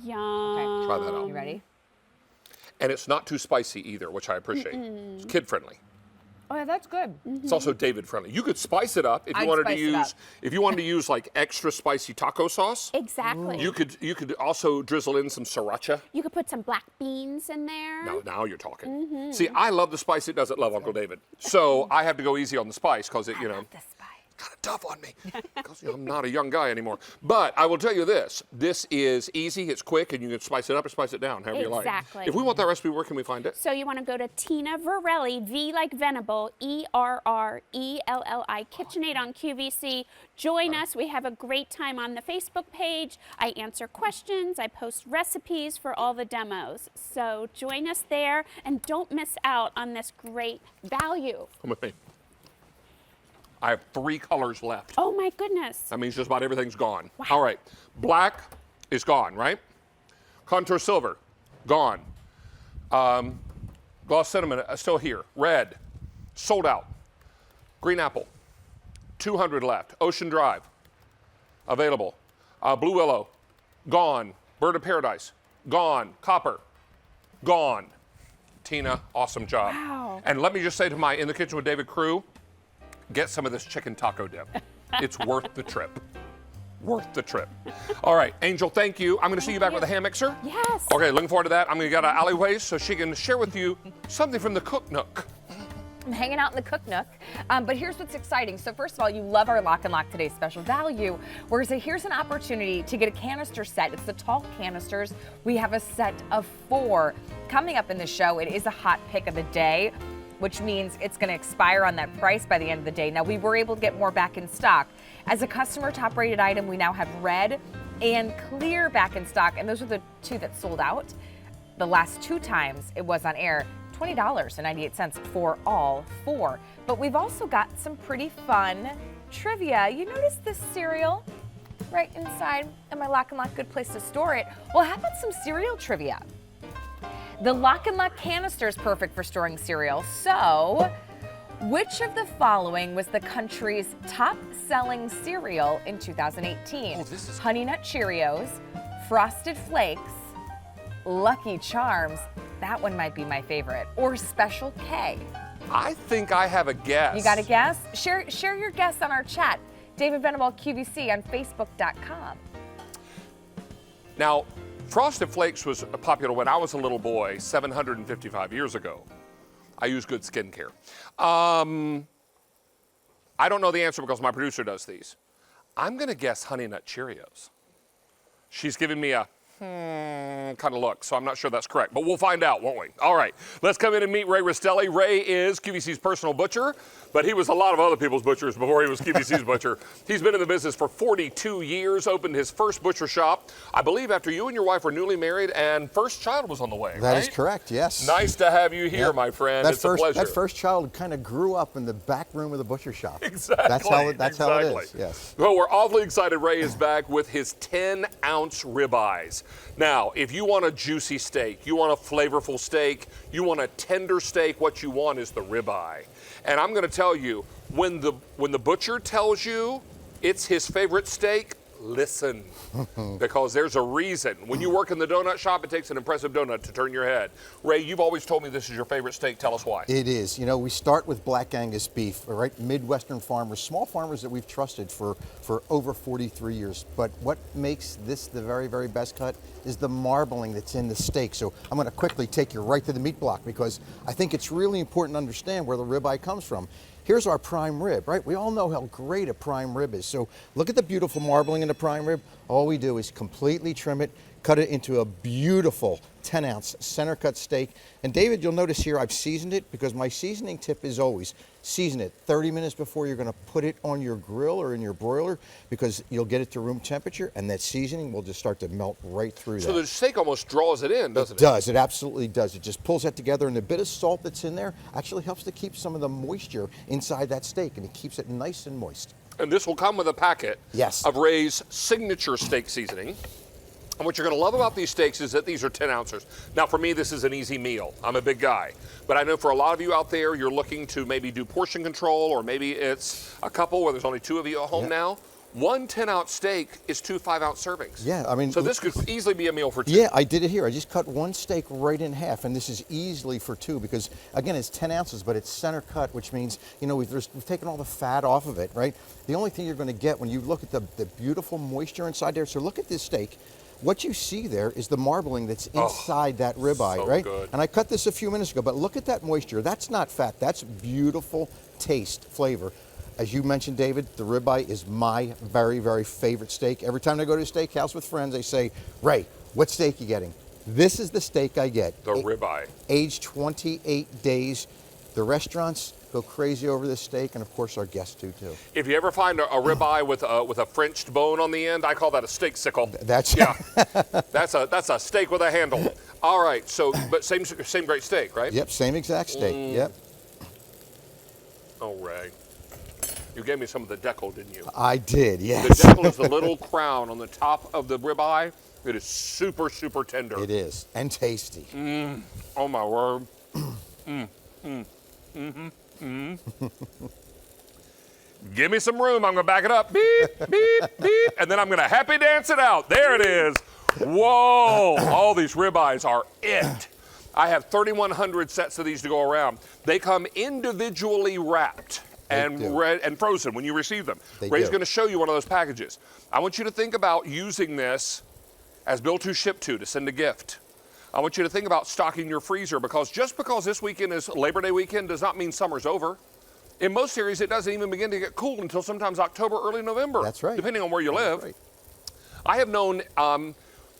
Yum. Try that out. You ready? And it's not too spicy either, which I appreciate. It's kid friendly. Oh, yeah, that's good. It's also David friendly. You could spice it up if you I'd wanted to spice it use up. if you wanted to use like extra spicy taco sauce. Exactly. You could also drizzle in some sriracha. You could put some black beans in there. Now you're talking. See, I love the spice it doesn't love Uncle David. So I have to go easy on the spice because it, The spice. kind of tough on me because I'm not a young guy anymore. But I will tell you this is easy, it's quick, and you can spice it up or spice it down, however you like. Exactly. If we want that recipe, where can we find it? So you want to go to Tina Verrelli, V like Venable, ERRELLI, KitchenAid on QVC. Join us. We have a great time on the Facebook page. I answer questions. I post recipes for all the demos. So join us there and don't miss out on this great value. Come with me. I have 3 colors left. Oh my goodness. That means just about everything's gone. Wow. All right, black is gone, right? Contour silver, gone. Gloss cinnamon, still here. Red, sold out. Green apple, 200 left. Ocean Drive, available. Blue willow, gone. Bird of Paradise, gone. Copper, gone. Tina, awesome job. Wow. And let me just say to my In the Kitchen with David crew, get some of this chicken taco dip. It's worth the trip. Worth the trip. All right, Angel, thank you. I'm going to see you back with a hand mixer. Yes. Okay, looking forward to that. I'm going to get out of alleyways so she can share with you something from the cook nook. I'm hanging out in the cook nook. But here's what's exciting. So first of all, you love our LocknLock Today's Special Value. Whereas here's an opportunity to get a canister set. It's the tall canisters. We have a set of 4. Coming up in the show, it is a hot pick of the day, which means it's going to expire on that price by the end of the day. Now, we were able to get more back in stock. As a customer top-rated item, we now have red and clear back in stock, and those are the 2 that sold out. The last 2 times it was on air, $20.98 for all 4. But we've also got some pretty fun trivia. You notice this cereal right inside of my LocknLock, good place to store it. Well, how about some cereal trivia? The LocknLock canister is perfect for storing cereal. So, which of the following was the country's top-selling cereal in 2018? Oh, this is Honey Nut Cheerios, Frosted Flakes, Lucky Charms, that one might be my favorite, or Special K. I think I have a guess. You got a guess? Share your guess on our chat. David Venable QVC on Facebook.com. Now, Frosted Flakes was popular when I was a little boy, 755 years ago. I use good skincare. I don't know the answer because my producer does these. I'm gonna guess Honey Nut Cheerios. She's giving me a kind of look, so I'm not sure that's correct, but we'll find out, won't we? All right, let's come in and meet Ray Rastelli. Ray is QVC's personal butcher, but he was a lot of other people's butchers before he was QVC's butcher. He's been in the business for 42 years, opened his first butcher shop, I believe after you and your wife were newly married and first child was on the way, That right? is correct, yes. Nice to have you here, my friend. It's a pleasure. That first child kind of grew up in the back room of the butcher shop. Exactly. That's how it is, yes. Well, we're awfully excited Ray is back with his 10-ounce ribeyes. Now, if you want a juicy steak, you want a flavorful steak, you want a tender steak, what you want is the ribeye. And I'm going to tell you, when the butcher tells you it's his favorite steak, listen, because there's a reason. When you work in the donut shop, it takes an impressive donut to turn your head. Ray, you've always told me this is your favorite steak. Tell us why. It is. You know, we start with Black Angus beef, all right? Midwestern farmers, small farmers that we've trusted for over 43 years. But what makes this the very, very best cut is the marbling that's in the steak. So I'm going to quickly take you right to the meat block because I think it's really important to understand where the ribeye comes from. Here's our prime rib, right? We all know how great a prime rib is. So look at the beautiful marbling in the prime rib. All we do is completely trim it, cut it into a beautiful 10-ounce center cut steak. And David, you'll notice here I've seasoned it because my seasoning tip is always season it 30 minutes before you're going to put it on your grill or in your broiler because you'll get it to room temperature and that seasoning will just start to melt right through that. So the steak almost draws it in, doesn't it? It does. It absolutely does. It just pulls that together, and the bit of salt that's in there actually helps to keep some of the moisture inside that steak, and it keeps it nice and moist. And this will come with a packet Yes. of Ray's signature steak seasoning. And what you're going to love about these steaks is that these are 10 ounces. Now, for me, this is an easy meal. I'm a big guy. But I know for a lot of you out there, you're looking to maybe do portion control, or maybe it's a couple where there's only 2 of you at home now. One 10-ounce steak is 2 5-ounce servings. Yeah, I mean. So this could easily be a meal for 2. Yeah, I did it here. I just cut one steak right in half, and this is easily for 2 because, again, it's 10 ounces, but it's center cut, which means, you know, we've taken all the fat off of it, right? The only thing you're going to get when you look at the beautiful moisture inside there, so look at this steak. What you see there is the marbling that's inside that ribeye, so right? good. And I cut this a few minutes ago, but look at that moisture. That's not fat. That's beautiful taste, flavor. As you mentioned, David, the ribeye is my very, very favorite steak. Every time I go to a steakhouse with friends, they say, Ray, what steak you getting? This is the steak I get. The ribeye. Aged 28 days. The restaurants go crazy over this steak, and of course our guests do too. If you ever find a ribeye with a Frenched bone on the end, I call that a steak sickle. That's that's a steak with a handle. All right, so but same great steak, right? Yep, same exact steak. Yep. Oh, Ray, you gave me some of the deckle, didn't you? I did. The Yes. deckle is the little crown on the top of the ribeye. It is super, super tender. It is, and tasty. Oh my word. Give me some room. I'm going to back it up. Beep, beep, beep. And then I'm going to happy dance it out. There it is. Whoa. All these ribeyes are it. I have 3,100 sets of these to go around. They come individually wrapped and frozen when you receive them. Ray's going to show you one of those packages. I want you to think about using this as bill to, ship to send a gift. I want you to think about stocking your freezer because just because this weekend is Labor Day weekend does not mean summer's over. In most areas, it doesn't even begin to get cool until sometimes October, early November. That's right. Depending on where you live. Right. I have known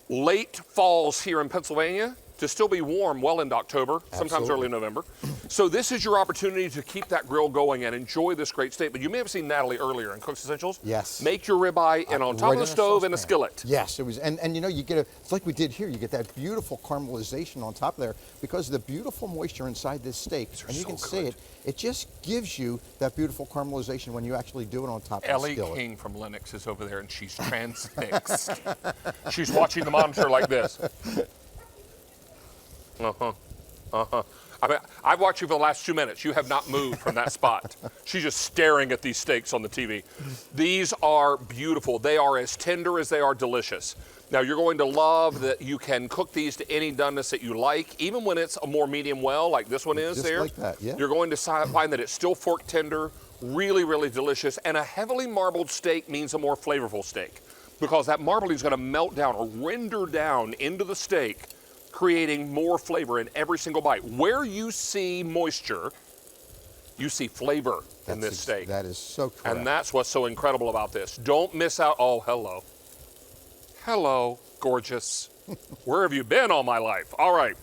late falls here in Pennsylvania to still be warm well into October, sometimes early November. So this is your opportunity to keep that grill going and enjoy this great steak. But you may have seen Natalie earlier in Cook's Essentials. Yes. Make your ribeye and on top right of the stove in a skillet. Yes, it was, and you know, you get it's like we did here, you get that beautiful caramelization on top there because of the beautiful moisture inside this steak. And you can see it just gives you that beautiful caramelization when you actually do it on top of the skillet. Ellie King from Lenox is over there and she's transfixed. She's watching the monitor like this. I mean, I've watched you for the last 2 minutes. You have not moved from that spot. She's just staring at these steaks on the TV. These are beautiful. They are as tender as they are delicious. Now, you're going to love that you can cook these to any doneness that you like, even when it's a more medium well, like this one is just there. Like that, yeah. You're going to find that it's still fork tender, really, really delicious, and a heavily marbled steak means a more flavorful steak because that marbling is going to melt down or render down into the steak, creating more flavor in every single bite. Where you see moisture, you see flavor in this steak. That is so correct. And that's what's so incredible about this. Don't miss out. Oh, hello. Hello, gorgeous. Where have you been all my life? All right.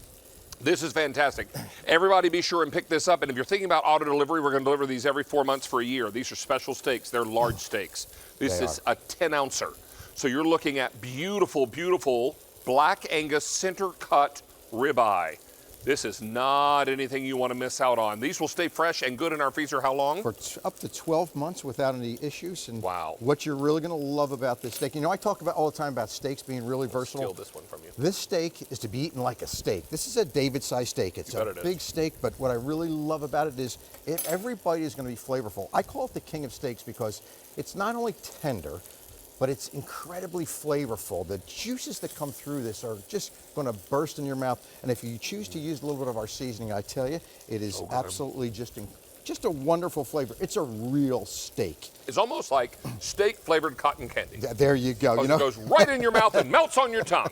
This is fantastic. Everybody be sure and pick this up. And if you're thinking about auto delivery, we're going to deliver these every 4 months for a year. These are special steaks. They're large steaks. This is a 10-ouncer. So you're looking at beautiful, beautiful Black Angus center cut ribeye. This is not anything you want to miss out on. These will stay fresh and good in our freezer how long? For up to 12 months without any issues. And wow. What you're really going to love about this steak, you know, I talk about all the time about steaks being really versatile. Steal this one from you. This steak is to be eaten like a steak. This is a David-sized steak. It's a big steak, but what I really love about it is every bite is going to be flavorful. I call it the king of steaks because it's not only tender, but it's incredibly flavorful. The juices that come through this are just going to burst in your mouth. And if you choose to use a little bit of our seasoning, I tell you, it is absolutely just a wonderful flavor. It's a real steak. It's almost like steak flavored cotton candy. There you go. You know? It goes right in your mouth and melts on your tongue,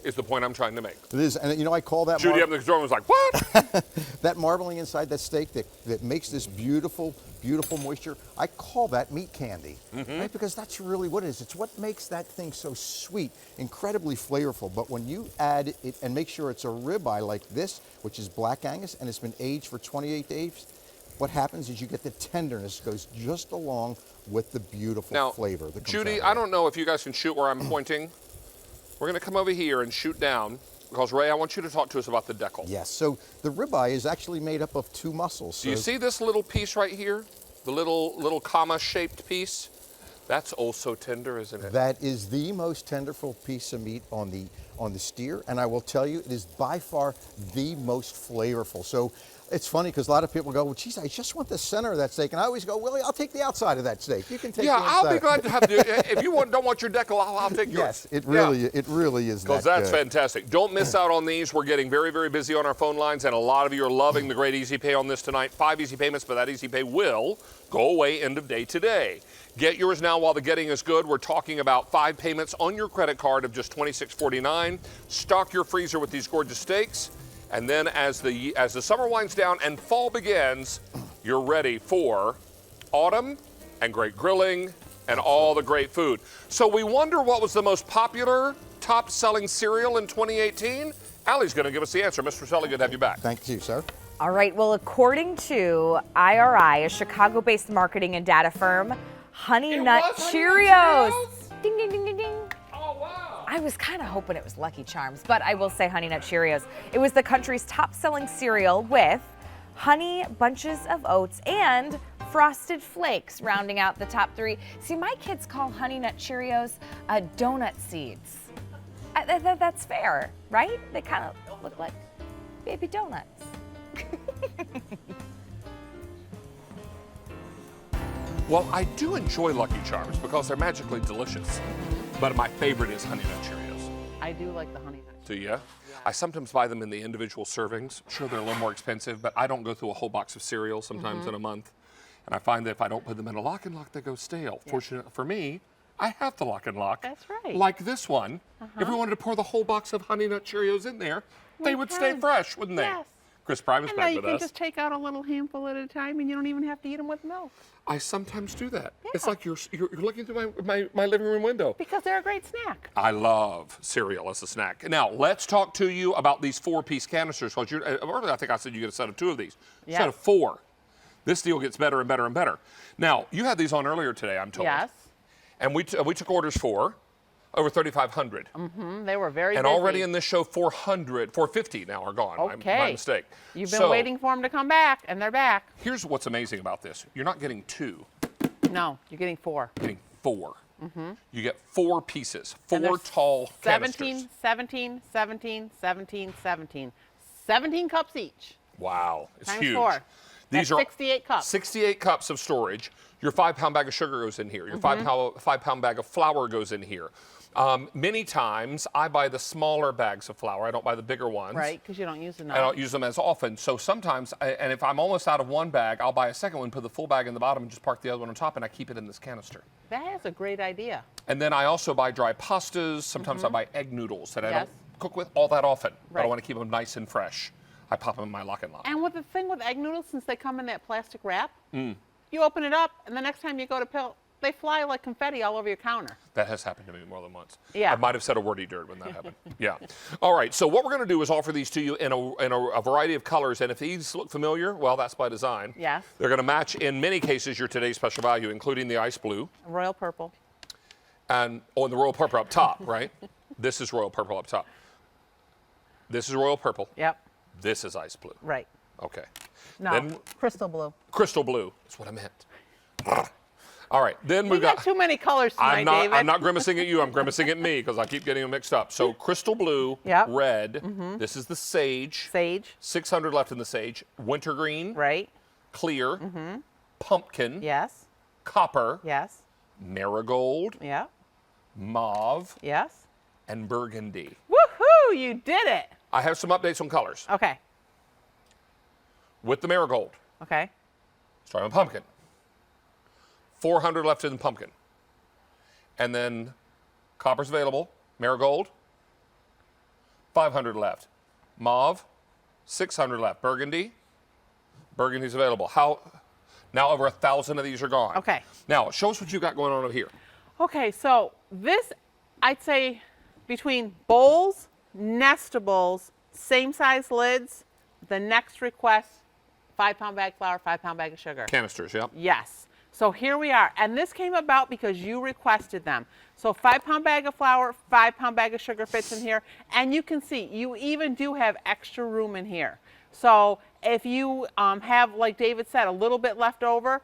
is the point I'm trying to make. It is, and you know, I call that Judy up in the control room was like, what? That marbling inside that steak that makes this beautiful, beautiful moisture, I call that meat candy, right? Because that's really what it is. It's what makes that thing so sweet, incredibly flavorful. But when you add it and make sure it's a ribeye like this, which is Black Angus, and it's been aged for 28 days, what happens is you get the tenderness goes just along with the beautiful flavor that comes Judy, out. I don't know if you guys can shoot where I'm pointing. We're going to come over here and shoot down because, Ray, I want you to talk to us about the decal. Yes, so the ribeye is actually made up of two muscles. So do you see this little piece right here? The little comma-shaped piece? That's also tender, isn't it? That is the most tenderful piece of meat on the steer, and I will tell you, it is by far the most flavorful. So it's funny because a lot of people go, well, geez, I just want the center of that steak. And I always go, Willie, I'll take the outside of that steak. You can take the inside. I'll be glad to have you. If you don't want your decal, I'll take yours. Yes, it really is that because that's good. fantastic. Don't miss out on these. We're getting very, very busy on our phone lines, and a lot of you are loving the great Easy Pay on this tonight. 5 easy payments, but that Easy Pay will go away end of day today. Get yours now while the getting is good. We're talking about 5 payments on your credit card of just $26.49. Stock your freezer with these gorgeous steaks. And then as the summer winds down and fall begins, you're ready for autumn and great grilling and all the great food. So we wonder what was the most popular, top-selling cereal in 2018? Allie's going to give us the answer. Mr. Rastelli, good to have you back. Thank you, sir. All right, well, according to IRI, a Chicago-based marketing and data firm, Honey Nut Cheerios. Ding, ding, ding, ding, ding. I was kind of hoping it was Lucky Charms, but I will say Honey Nut Cheerios. It was the country's top-selling cereal with honey bunches of oats and Frosted Flakes rounding out the top 3. See, my kids call Honey Nut Cheerios donut seeds. That's fair, right? They kind of look like baby donuts. Well, I do enjoy Lucky Charms because they're magically delicious. But my favorite is Honey Nut Cheerios. I do like the Honey Nut. Do you? Yeah. I sometimes buy them in the individual servings. Sure, they're a little more expensive, but I don't go through a whole box of cereal sometimes in a month. And I find that if I don't put them in a LocknLock, they go stale. Yeah. Fortunately for me, I have the LocknLock. That's right. Like this one. If we wanted to pour the whole box of Honey Nut Cheerios in there, they would stay fresh, wouldn't they? Yes. Chris Prime is back with us. And now you can just take out a little handful at a time and you don't even have to eat them with milk. I sometimes do that. Yeah. It's like you're looking through my living room window. Because they're a great snack. I love cereal as a snack. Now, let's talk to you about these 4-piece canisters. Because earlier I think I said you get a set of 2 of these. Yes. Set of 4. This deal gets better and better and better. Now, you had these on earlier today, I'm told. Yes. And we took orders for over 3,500. They were very and busy. Already in this show, 450 now are gone. Okay. My mistake. You've been waiting for them to come back, and they're back. Here's what's amazing about this. You're not getting 2. No, you're getting 4. You're getting 4. You get 4 pieces, 4 tall canisters. 17, 17 cups each. Wow, it's Times huge. 4. These That's are 68 cups. 68 cups of storage. Your 5-pound bag of sugar goes in here. Your 5-pound bag of flour goes in here. Many times I buy the smaller bags of flour. I don't buy the bigger ones. Right, because you don't use them. I don't use them as often. So sometimes, and if I'm almost out of one bag, I'll buy a second one, put the full bag in the bottom, and just park the other one on top, and I keep it in this canister. That is a great idea. And then I also buy dry pastas. Sometimes I buy egg noodles that I don't cook with all that often, but I want to keep them nice and fresh. I pop them in my LocknLock. And with the thing with egg noodles, since they come in that plastic wrap, you open it up, and the next time you go to peel, they fly like confetti all over your counter. That has happened to me more than once. Yeah. I might have said a wordy dirt when that happened. Yeah. All right, so what we're going to do is offer these to you in a variety of colors, and if these look familiar, well, that's by design. Yes. They're going to match, in many cases, your today's special value, including the ice blue. Royal purple. And the royal purple up top, right? This is royal purple up top. This is royal purple. Yep. This is ice blue. Right. Okay. No, Then crystal blue. crystal blue. That's what I meant. All right. Then we've We got too many colors tonight, David. I'm not grimacing at you. I'm grimacing at me because I keep getting them mixed up. So crystal blue, Yep. red. This is the sage. Sage. 600 left in the sage. Wintergreen. Right. Clear. Pumpkin. Yes. Copper. Yes. Marigold. Yeah. Mauve. Yes. And burgundy. Woohoo! You did it. I have some updates on colors. Okay. With the marigold, Okay. starting with pumpkin. 400 left in pumpkin. And then copper's available. Marigold, 500 left. Mauve, 600 left. Burgundy, burgundy's available. Now over 1,000 of these are gone. Okay. Now, show us what you got going on over here. Okay, so this, I'd say between bowls, nestables, same size lids, the next request, 5-pound bag flour, 5-pound bag of sugar. Canisters, yeah. Yes. So here we are. And this came about because you requested them. So 5-pound bag of flour, 5-pound bag of sugar fits in here. And you can see, you even do have extra room in here. So if you have, like David said, a little bit left over,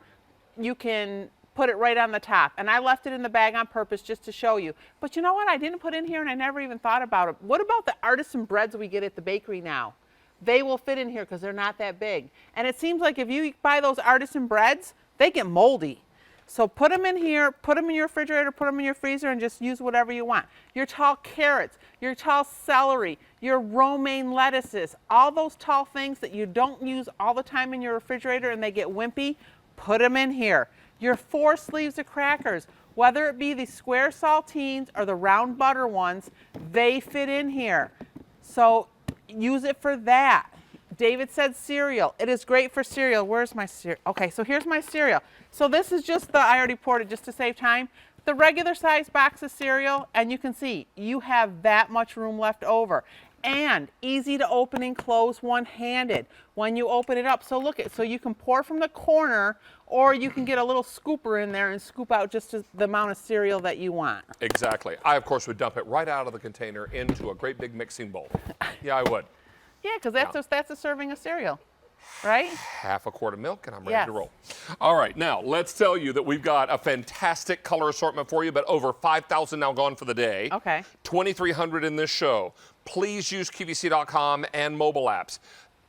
you can put it right on the top. And I left it in the bag on purpose just to show you. But you know what I didn't put in here and I never even thought about it? What about the artisan breads we get at the bakery now? They will fit in here because they're not that big. And it seems like if you buy those artisan breads, they get moldy. So put them in here, put them in your refrigerator, put them in your freezer, and just use whatever you want. Your tall carrots, your tall celery, your romaine lettuces, all those tall things that you don't use all the time in your refrigerator and they get wimpy, put them in here. Your 4 sleeves of crackers, whether it be the square saltines or the round butter ones, they fit in here. So use it for that. David said cereal. It is great for cereal. Where's my cereal? Okay, so here's my cereal. So this is just I already poured it just to save time. The regular size box of cereal, and you can see you have that much room left over. And easy to open and close one-handed when you open it up. So look so you can pour from the corner, or you can get a little scooper in there and scoop out just the amount of cereal that you want. Exactly. I, of course, would dump it right out of the container into a great big mixing bowl. Yeah, I would. Yeah, because that's a serving of cereal, right? Half a quart of milk, and I'm ready Yes. to roll. All right, now let's tell you that we've got a fantastic color assortment for you, but over 5,000 now gone for the day. Okay. 2,300 in this show. Please use QVC.com and mobile apps.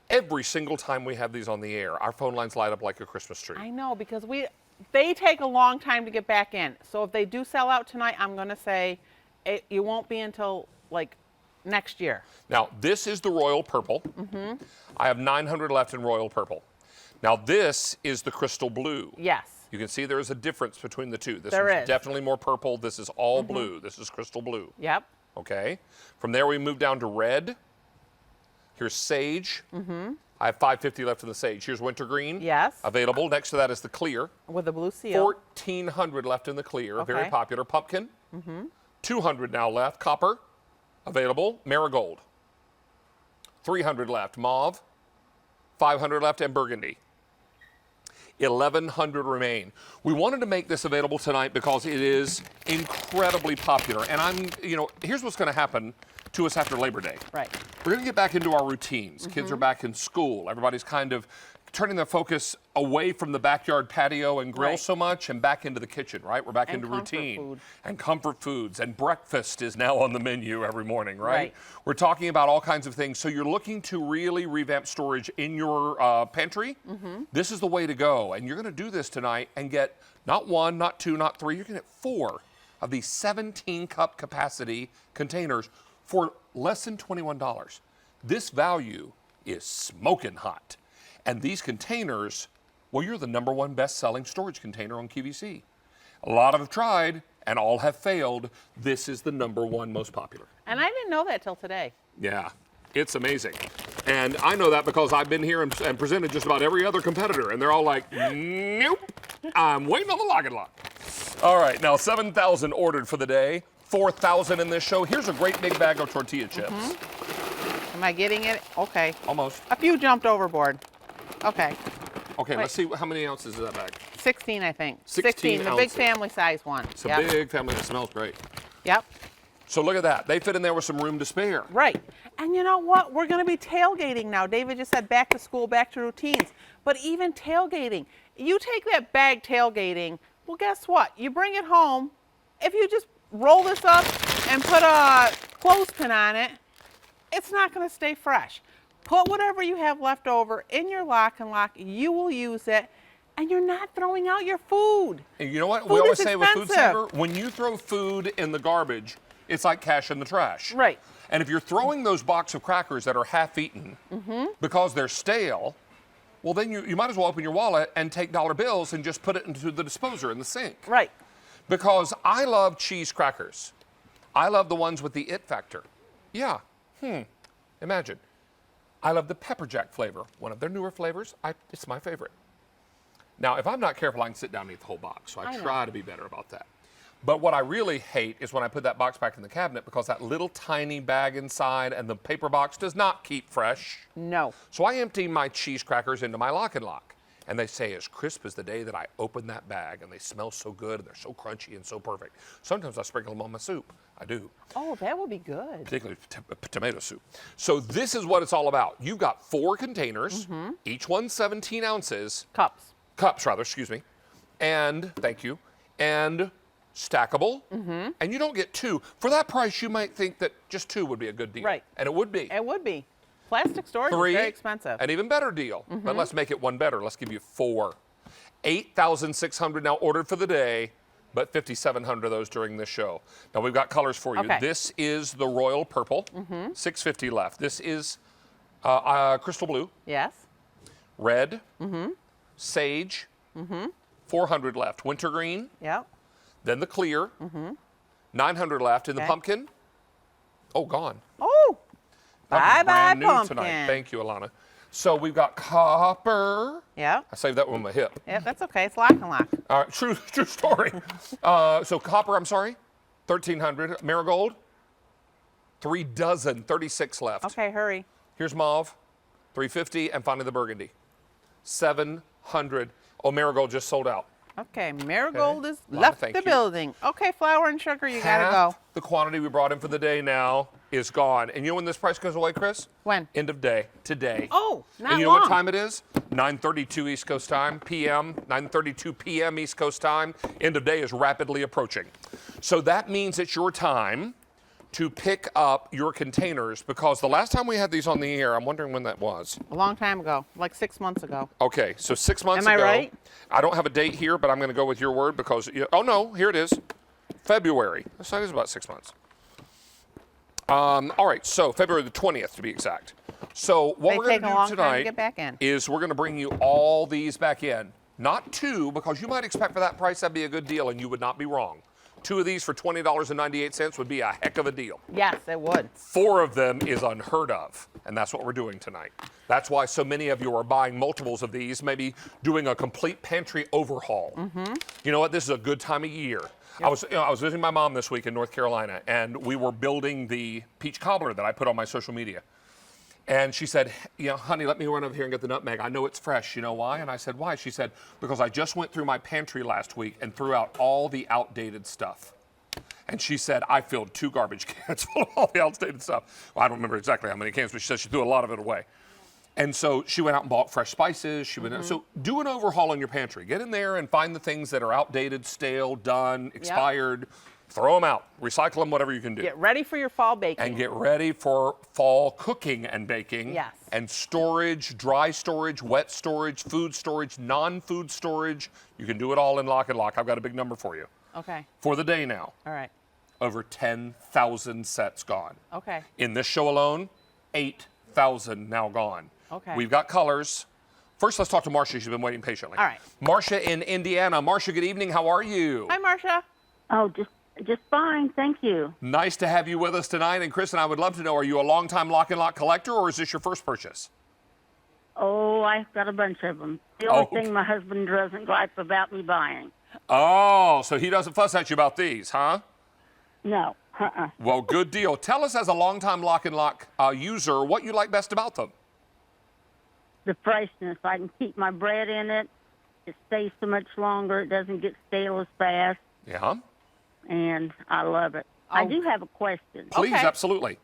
Every single time we have these on the air, our phone lines light up like a Christmas tree. I know, because they take a long time to get back in. So if they do sell out tonight, I'm going to say it won't be until like next year. Now, this is the royal purple. I have 900 left in royal purple. Now, this is the crystal blue. Yes. You can see there is a difference between the two. This There one's is. definitely more purple. This is all blue. This is crystal blue. Yep. Okay. From there, we move down to red. Here's sage. I have 550 left in the sage. Here's wintergreen. Yes. Available. Next to that is the clear. With a blue seal. 1,400 left in the clear. Very Okay. popular. Pumpkin. 200 now left. Copper. Available. Marigold. 300 left. Mauve. 500 left. And burgundy. 1,100 remain. We wanted to make this available tonight because it is incredibly popular. And here's what's going to happen to us after Labor Day. Right. We're going to get back into our routines. Kids are back in school. Everybody's kind of turning their focus away from the backyard patio and grill Right. so much and back into the kitchen, right? We're back And into comfort routine. food. And comfort foods. And breakfast is now on the menu every morning, right? Right. We're talking about all kinds of things. So you're looking to really revamp storage in your pantry? This is the way to go. And you're going to do this tonight and get not 1, not 2, not 3. You're going to get 4 of these 17-cup capacity containers for less than $21. This value is smoking hot. And these containers, well, you're the #1 best-selling storage container on QVC. A lot have tried, and all have failed. This is the #1 most popular. And I didn't know that till today. Yeah, it's amazing. And I know that because I've been here and presented just about every other competitor, and they're all like, nope, I'm waiting on the LocknLock. All right, now 7,000 ordered for the day, 4,000 in this show. Here's a great big bag of tortilla chips. Am I getting it? Okay. Almost. A few jumped overboard. Okay. Okay, let's see how many ounces is that bag. 16, I think. 16 the big family size one. It's a big family. It smells great. Yep. So look at that. They fit in there with some room to spare. Right. And you know what? We're going to be tailgating now. David just said back to school, back to routines. But even tailgating, you take that bag tailgating, well, guess what? You bring it home. If you just roll this up and put a clothespin on it, it's not going to stay fresh. Put whatever you have left over in your LocknLock. You will use it, and you're not throwing out your food. And you know what? Food We always is say with Food expensive. Saver, when you throw food in the garbage, it's like cash in the trash. Right. And if you're throwing those box of crackers that are half-eaten because they're stale, well, then you might as well open your wallet and take dollar bills and just put it into the disposer in the sink. Right. Because I love cheese crackers. I love the ones with the it factor. Yeah. Imagine. I love the pepper jack flavor. One of their newer flavors. It's my favorite. Now, if I'm not careful, I can sit down and eat the whole box. So I try to be better about that. But what I really hate is when I put that box back in the cabinet because that little tiny bag inside and the paper box does not keep fresh. No. So I empty my cheese crackers into my LocknLock. And they say as crisp as the day that I open that bag, and they smell so good and they're so crunchy and so perfect. Sometimes I sprinkle them on my soup. I do. Oh, that would be good. Particularly tomato soup. So this is what it's all about. You've got 4 containers, each one 17 ounces. Cups, rather, excuse me. And, thank you, and stackable. And you don't get 2. For that price, you might think that just 2 would be a good deal. Right. And it would be. It would be. Plastic storage 3, is very expensive. An even better deal. But let's make it one better. Let's give you 4. 8,600 now ordered for the day, but 5,700 of those during this show. Now we've got colors for you. Okay. This is the royal purple, 650 left. This is crystal blue. Yes. Red, sage, 400 left. Wintergreen, Yep. then the clear, 900 left. In the Okay. pumpkin, oh, gone. Oh, Pumpkin's bye-bye brand new pumpkin. tonight. Thank you, Alana. So we've got copper. Yep. I saved that one with my hip. Yep, that's okay. It's LocknLock. All right, true story. So copper, I'm sorry, 1,300. Marigold, 3 dozen, 36 left. Okay, hurry. Here's mauve, 350, and finally the burgundy, 700. Oh, marigold just sold out. Okay, Marigold is Lana, left thank the you. building. Okay, flour and sugar, you gotta Half go. the quantity we brought in for the day now is gone. And you know when this price goes away, Chris? When? End of day, today. Oh, not And you know long. what time it is? 9:32 East Coast time, PM, 9:32 PM East Coast time. End of day is rapidly approaching. So that means it's your time to pick up your containers because the last time we had these on the air, I'm wondering when that was. A long time ago, like 6 months ago. Okay, so 6 months Am I ago. right? I don't have a date here, but I'm going to go with your word because, oh no, here it is. February. So it is about 6 months. All right, so February the 20th to be exact. So what They we're going take a to long do time to tonight get back in. is we're going to bring you all these back in. Not 2, because you might expect for that price that'd be a good deal, and you would not be wrong. 2 of these for $20.98 would be a heck of a deal. Yes, it would. 4 of them is unheard of, and that's what we're doing tonight. That's why so many of you are buying multiples of these, maybe doing a complete pantry overhaul. You know what? This is a good time of year. I was visiting my mom this week in North Carolina, and we were building the peach cobbler that I put on my social media. And she said, honey, let me run over here and get the nutmeg. I know it's fresh. You know why? And I said, why? She said, because I just went through my pantry last week and threw out all the outdated stuff. And she said, I filled 2 garbage cans full of all the outdated stuff. Well, I don't remember exactly how many cans, but she said she threw a lot of it away. And so she went out and bought fresh spices. She went so do an overhaul in your pantry. Get in there and find the things that are outdated, stale, done, expired. Throw them out. Recycle them, whatever you can do. Get ready for your fall baking. And get ready for fall cooking and baking. Yes. And storage, dry storage, wet storage, food storage, non-food storage. You can do it all in LocknLock. I've got a big number for you. Okay. For the day now, All right. over 10,000 sets gone. Okay. In this show alone, 8,000 now gone. Okay. We've got colors. First, let's talk to Marcia. She's been waiting patiently. All right. Marcia in Indiana. Marcia, good evening. How are you? Hi, Marcia. Oh, just Just fine, thank you. Nice to have you with us tonight. And Chris and I would love to know, are you a longtime LocknLock collector, or is this your first purchase? Oh, I've got a bunch of them. The only thing my husband doesn't like about me buying. Oh, so he doesn't fuss at you about these, huh? No, Well, good deal. Tell us, as a longtime LocknLock user, what you like best about them. The freshness. I can keep my bread in it. It stays so much longer. It doesn't get stale as fast. Yeah. And I love it. I do have a question. Please, absolutely.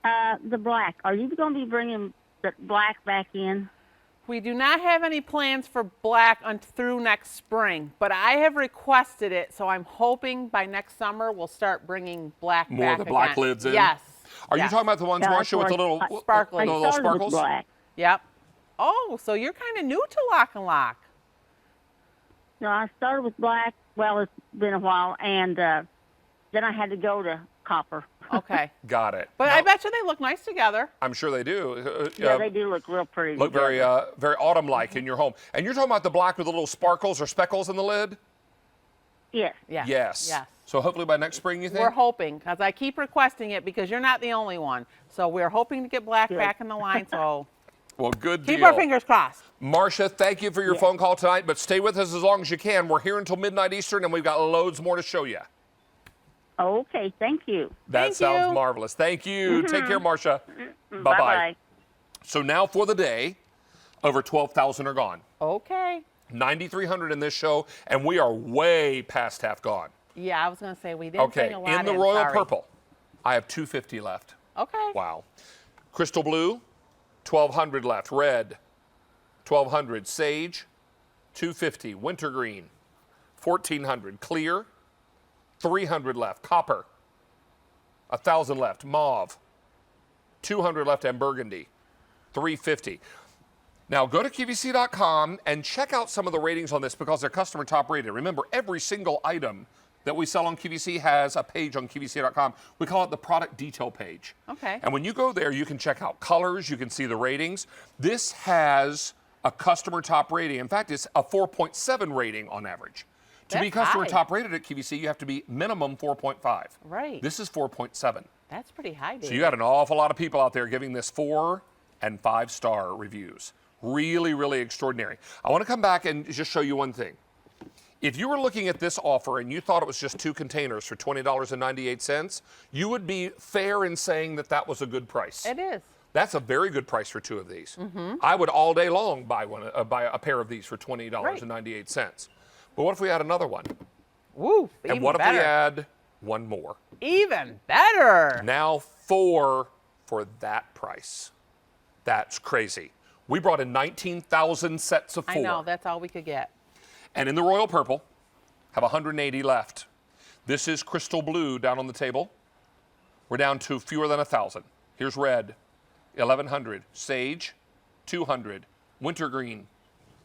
The black. Are you going to be bringing the black back in? We do not have any plans for black through next spring, but I have requested it, so I'm hoping by next summer we'll start bringing black More back of the black again. lids in? Yes. Are you talking about the ones, Marcia, with the little sparkles? the little sparkles? Black. Yep. Oh, so you're kind of new to LocknLock. No, I started with black. Well, it's been a while, and then I had to go to copper. Okay. Got it. But Now, I bet you they look nice together. I'm sure they do. Yeah, they do look real pretty. Look very autumn-like in your home. And you're talking about the black with the little sparkles or speckles in the lid? Yes. Yes. Yes. Yes. So hopefully by next spring, you think? We're hoping, because I keep requesting it because you're not the only one. So we're hoping to get black back in the line. So Well, good deal. keep our fingers crossed. Marcia, thank you for your phone call tonight, but stay with us as long as you can. We're here until midnight Eastern, and we've got loads more to show you. Okay, thank you. That sounds marvelous. Thank you. Take care, Marcia. Bye-bye. Bye-bye. So now for the day, over 12,000 are gone. Okay. 9,300 in this show, and we are way past half gone. Yeah, I was going to say we didn't bring a lot in the royal sorry. purple, I have 250 left. Okay. Wow. Crystal blue, 1,200 left. Red, 1,200. Sage, 250. Wintergreen, 1,400. Clear, 300 left. Copper, 1,000 left. Mauve, 200 left. And burgundy, 350. Now go to QVC.com and check out some of the ratings on this because they're customer top rated. Remember, every single item that we sell on QVC has a page on QVC.com. We call it the product detail page. Okay. And when you go there, you can check out colors, you can see the ratings. This has a customer top rating. In fact, it's a 4.7 rating on average. To be That's customer high. top rated at QVC, you have to be minimum 4.5. Right. This is 4.7. That's pretty high, David. So you got an awful lot of people out there giving this 4 and 5-star reviews. Really, really extraordinary. I want to come back and just show you one thing. If you were looking at this offer and you thought it was just 2 containers for $20.98, you would be fair in saying that that was a good price. It is. That's a very good price for 2 of these. I would all day long buy a pair of these for $20.98. But what if we had another one? Woo, And even what if better. we add one more? Even better. Now 4 for that price. That's crazy. We brought in 19,000 sets of 4. I know, that's all we could get. And in the royal purple, have 180 left. This is crystal blue down on the table. We're down to fewer than 1,000. Here's red, 1,100. Sage, 200. Wintergreen,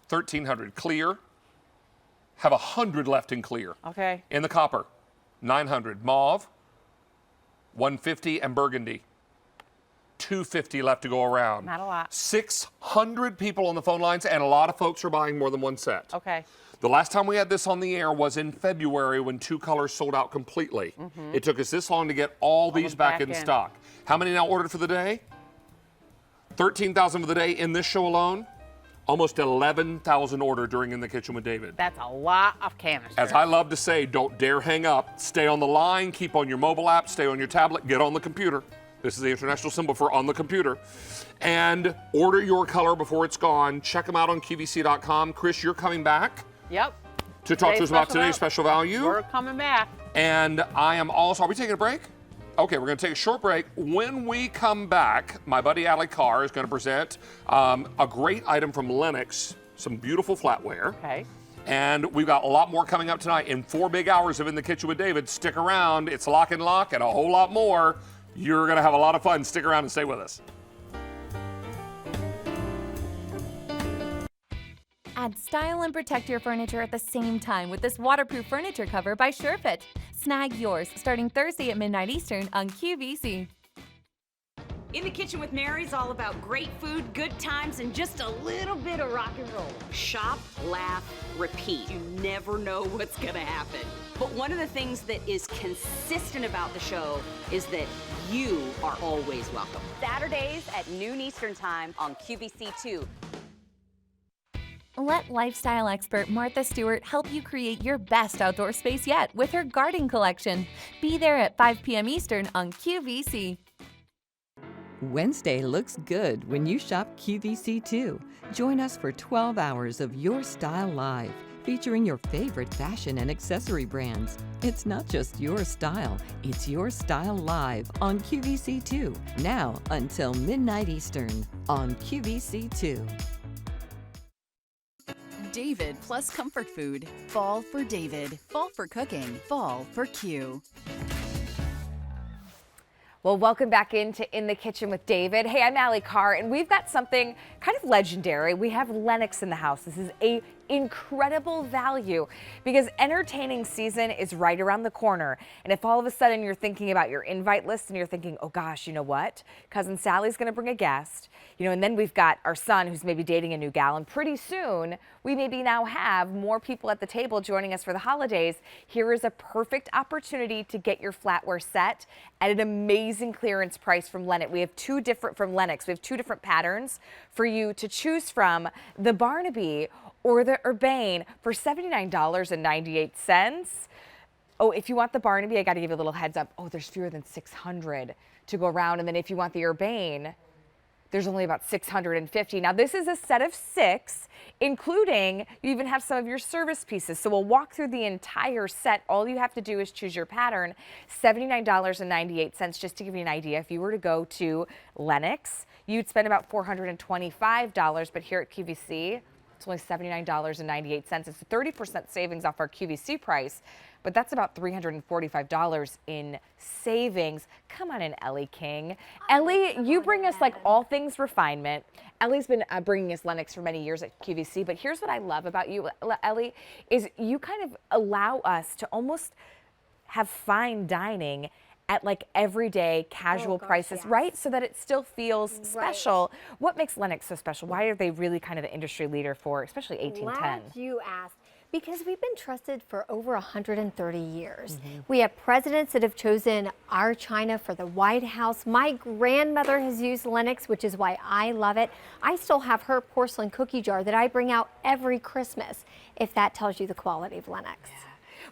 1,300. Clear, have 100 left in clear. Okay. In the copper, 900. Mauve, 150. And burgundy, 250 left to go around. Not a lot. 600 people on the phone lines, and a lot of folks are buying more than one set. Okay. The last time we had this on the air was in February when 2 colors sold out completely. It took us this long to get all these back in stock. How many now ordered for the day? 13,000 for the day in this show alone. Almost 11,000 ordered during In the Kitchen with David. That's a lot of canisters. As I love to say, don't dare hang up. Stay on the line, keep on your mobile app, stay on your tablet, get on the computer. This is the international symbol for on the computer. And order your color before it's gone. Check them out on QVC.com. Chris, you're coming back Yep. to talk to us about today's special value. We're coming back. And I am also, are we taking a break? Okay, we're going to take a short break. When we come back, my buddy Allie Carr is going to present a great item from Lenox, some beautiful flatware. Okay. And we've got a lot more coming up tonight in 4 big hours of In the Kitchen with David. Stick around. It's LocknLock and a whole lot more. You're going to have a lot of fun. Stick around and stay with us. Add style and protect your furniture at the same time with this waterproof furniture cover by SureFit. Snag yours starting Thursday at midnight Eastern on QVC. In the Kitchen with Mary is all about great food, good times, and just a little bit of rock and roll. Shop, laugh, repeat. You never know what's gonna happen. But one of the things that is consistent about the show is that you are always welcome. Saturdays at noon Eastern Time on QVC2. Let lifestyle expert Martha Stewart help you create your best outdoor space yet with her garden collection. Be there at 5 p.m. Eastern on QVC. Wednesday looks good when you shop QVC2. Join us for 12 hours of Your Style Live, featuring your favorite fashion and accessory brands. It's not just your style, it's Your Style Live on QVC2, now until midnight Eastern on QVC2. David plus comfort food. Fall for David. Fall for cooking. Fall for Q. Well, welcome back into In the Kitchen with David. Hey, I'm Allie Carr, and we've got something kind of legendary. We have Lenox in the house. This is a incredible value because entertaining season is right around the corner. And if all of a sudden you're thinking about your invite list and you're thinking, oh gosh, you know what? Cousin Sally's going to bring a guest, and then we've got our son who's maybe dating a new gal, and pretty soon we maybe now have more people at the table joining us for the holidays. Here is a perfect opportunity to get your flatware set at an amazing clearance price from Lenox. We have two different patterns for you to choose from, the Barnaby or the Urbane for $79.98. Oh, if you want the Barnaby, I got to give you a little heads up. Oh, there's fewer than 600 to go around. And then if you want the Urbane, there's only about 650. Now, this is a set of 6, including you even have some of your service pieces. So we'll walk through the entire set. All you have to do is choose your pattern. $79.98, just to give you an idea. If you were to go to Lenox, you'd spend about $425, but here at QVC, it's only $79.98. It's a 30% savings off our QVC price, but that's about $345 in savings. Come on in, Ellie King. Ellie, you bring us like all things refinement. Ellie's been bringing us Lenox for many years at QVC, but here's what I love about you, Ellie, is you kind of allow us to almost have fine dining at like everyday casual prices, right? So that it still feels special. What makes Lenox so special? Why are they really kind of the industry leader for, especially 1810? Glad you asked. Because we've been trusted for over 130 years. We have presidents that have chosen our china for the White House. My grandmother has used Lenox, which is why I love it. I still have her porcelain cookie jar that I bring out every Christmas, if that tells you the quality of Lenox. Yeah.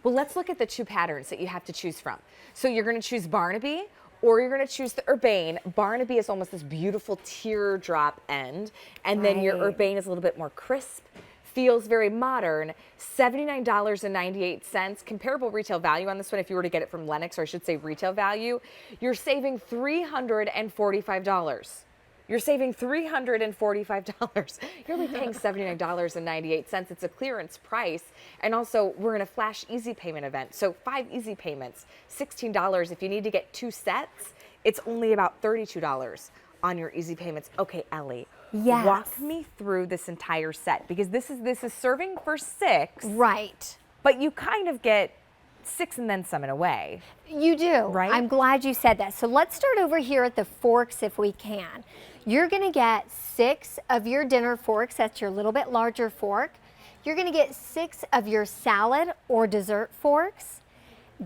Well, let's look at the two patterns that you have to choose from. So you're going to choose Barnaby, or you're going to choose the Urbane. Barnaby is almost this beautiful teardrop end, and then your Urbane is a little bit more crisp, feels very modern. $79.98. Comparable retail value on this one, if you were to get it from Lenox, or I should say retail value, you're saving $345. You're saving $345. You're only paying $79.98. It's a clearance price. And also, we're in a flash easy payment event. So 5 easy payments, $16. If you need to get 2 sets, it's only about $32 on your easy payments. Okay, Ellie, walk me through this entire set, because this is serving for 6. Right. But you kind of get 6 and then some in a way. You do. Right? I'm glad you said that. So let's start over here at the forks if we can. You're going to get 6 of your dinner forks. That's your little bit larger fork. You're going to get 6 of your salad or dessert forks.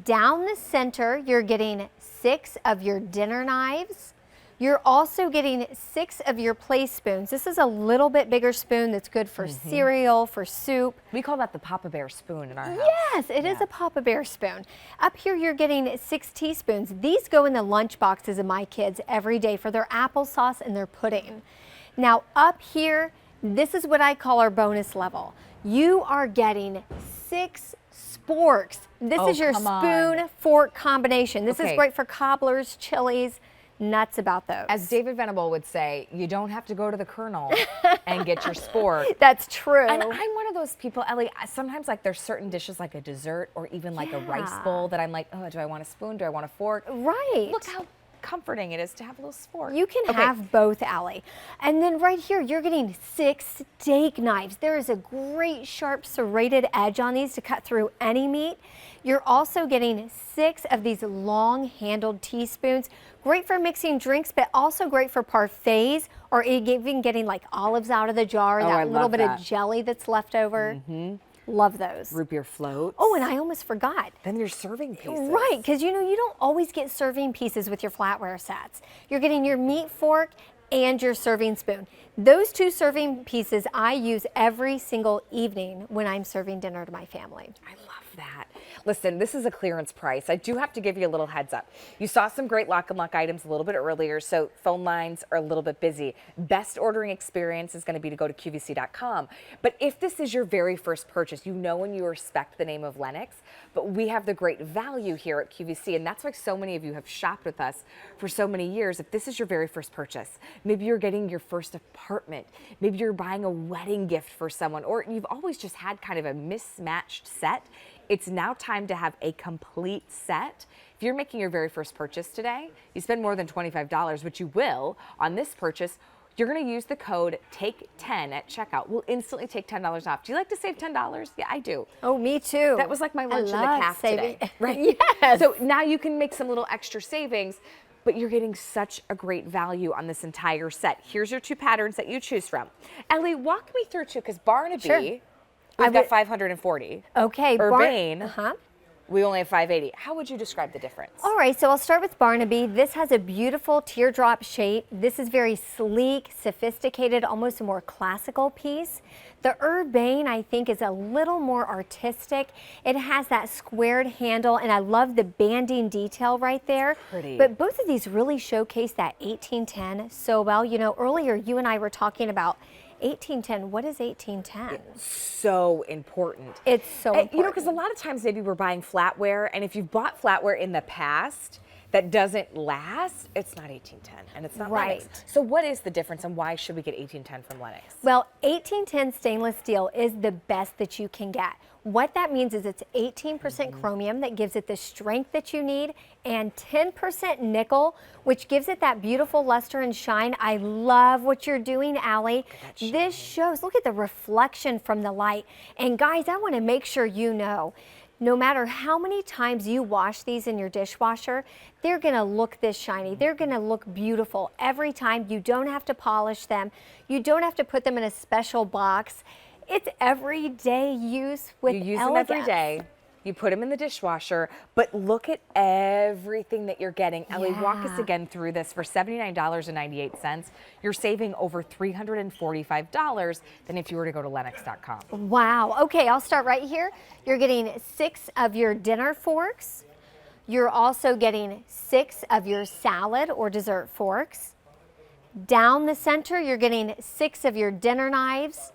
Down the center, you're getting 6 of your dinner knives. You're also getting 6 of your place spoons. This is a little bit bigger spoon that's good for cereal, for soup. We call that the Papa Bear spoon in our house. Yes, it is a Papa Bear spoon. Up here, you're getting 6 teaspoons. These go in the lunch boxes of my kids every day for their applesauce and their pudding. Now, up here, this is what I call our bonus level. You are getting 6 sporks. This is your spoon-fork combination. This is great for cobblers, chilies. Nuts about those. As David Venable would say, you don't have to go to the Colonel and get your spork. That's true. And I'm one of those people, Ellie, sometimes like there's certain dishes like a dessert or even like a rice bowl that I'm like, oh, do I want a spoon? Do I want a fork? Right. Look how comforting it is to have a little spork. You can have both, Allie. And then right here, you're getting 6 steak knives. There is a great sharp serrated edge on these to cut through any meat. You're also getting 6 of these long handled teaspoons. Great for mixing drinks, but also great for parfaits or even getting like olives out of the jar, that little bit of jelly that's left over. Love those. Root beer floats. Oh, and I almost forgot. Then your serving pieces. Right, because you know, you don't always get serving pieces with your flatware sets. You're getting your meat fork and your serving spoon. Those 2 serving pieces I use every single evening when I'm serving dinner to my family. I love that. Listen, this is a clearance price. I do have to give you a little heads up. You saw some great LocknLock items a little bit earlier, so phone lines are a little bit busy. Best ordering experience is going to be to go to QVC.com. But if this is your very first purchase, you know and you respect the name of Lenox, but we have the great value here at QVC, and that's why so many of you have shopped with us for so many years. If this is your very first purchase, maybe you're getting your first apartment, maybe you're buying a wedding gift for someone, or you've always just had kind of a mismatched set, it's now time to have a complete set. If you're making your very first purchase today, you spend more than $25, which you will on this purchase, you're gonna use the code TAKE10 at checkout. We'll instantly take $10 off. Do you like to save $10? Yeah, I do. Oh, me too. That was like my lunch in the calf saving. today, right? Yes. So now you can make some little extra savings, but you're getting such a great value on this entire set. Here's your 2 patterns that you choose from. Ellie, walk me through 2, because Barnaby, we've got 540. Okay. Urbane, we only have 580. How would you describe the difference? All right, so I'll start with Barnaby. This has a beautiful teardrop shape. This is very sleek, sophisticated, almost a more classical piece. The Urbane, I think, is a little more artistic. It has that squared handle, and I love the banding detail right there. Pretty. But both of these really showcase that 1810 so well. You know, earlier you and I were talking about 1810. What is 1810? It's so important. It's so important. You know, because a lot of times maybe we're buying flatware, and if you've bought flatware in the past that doesn't last, it's not 1810, and it's not Lenox. So what is the difference, and why should we get 1810 from Lenox? Well, 1810 stainless steel is the best that you can get. What that means is it's 18% chromium that gives it the strength that you need, and 10% nickel, which gives it that beautiful luster and shine. I love what you're doing, Allie. This shows, look at the reflection from the light. And guys, I want to make sure you know, no matter how many times you wash these in your dishwasher, they're gonna look this shiny. They're gonna look beautiful every time. You don't have to polish them. You don't have to put them in a special box. It's everyday use with You use elegance. them every day. You put them in the dishwasher, but look at everything that you're getting. Ellie, walk us again through this. For $79.98, you're saving over $345 than if you were to go to Lenox.com. Wow. Okay, I'll start right here. You're getting 6 of your dinner forks. You're also getting 6 of your salad or dessert forks. Down the center, you're getting 6 of your dinner knives.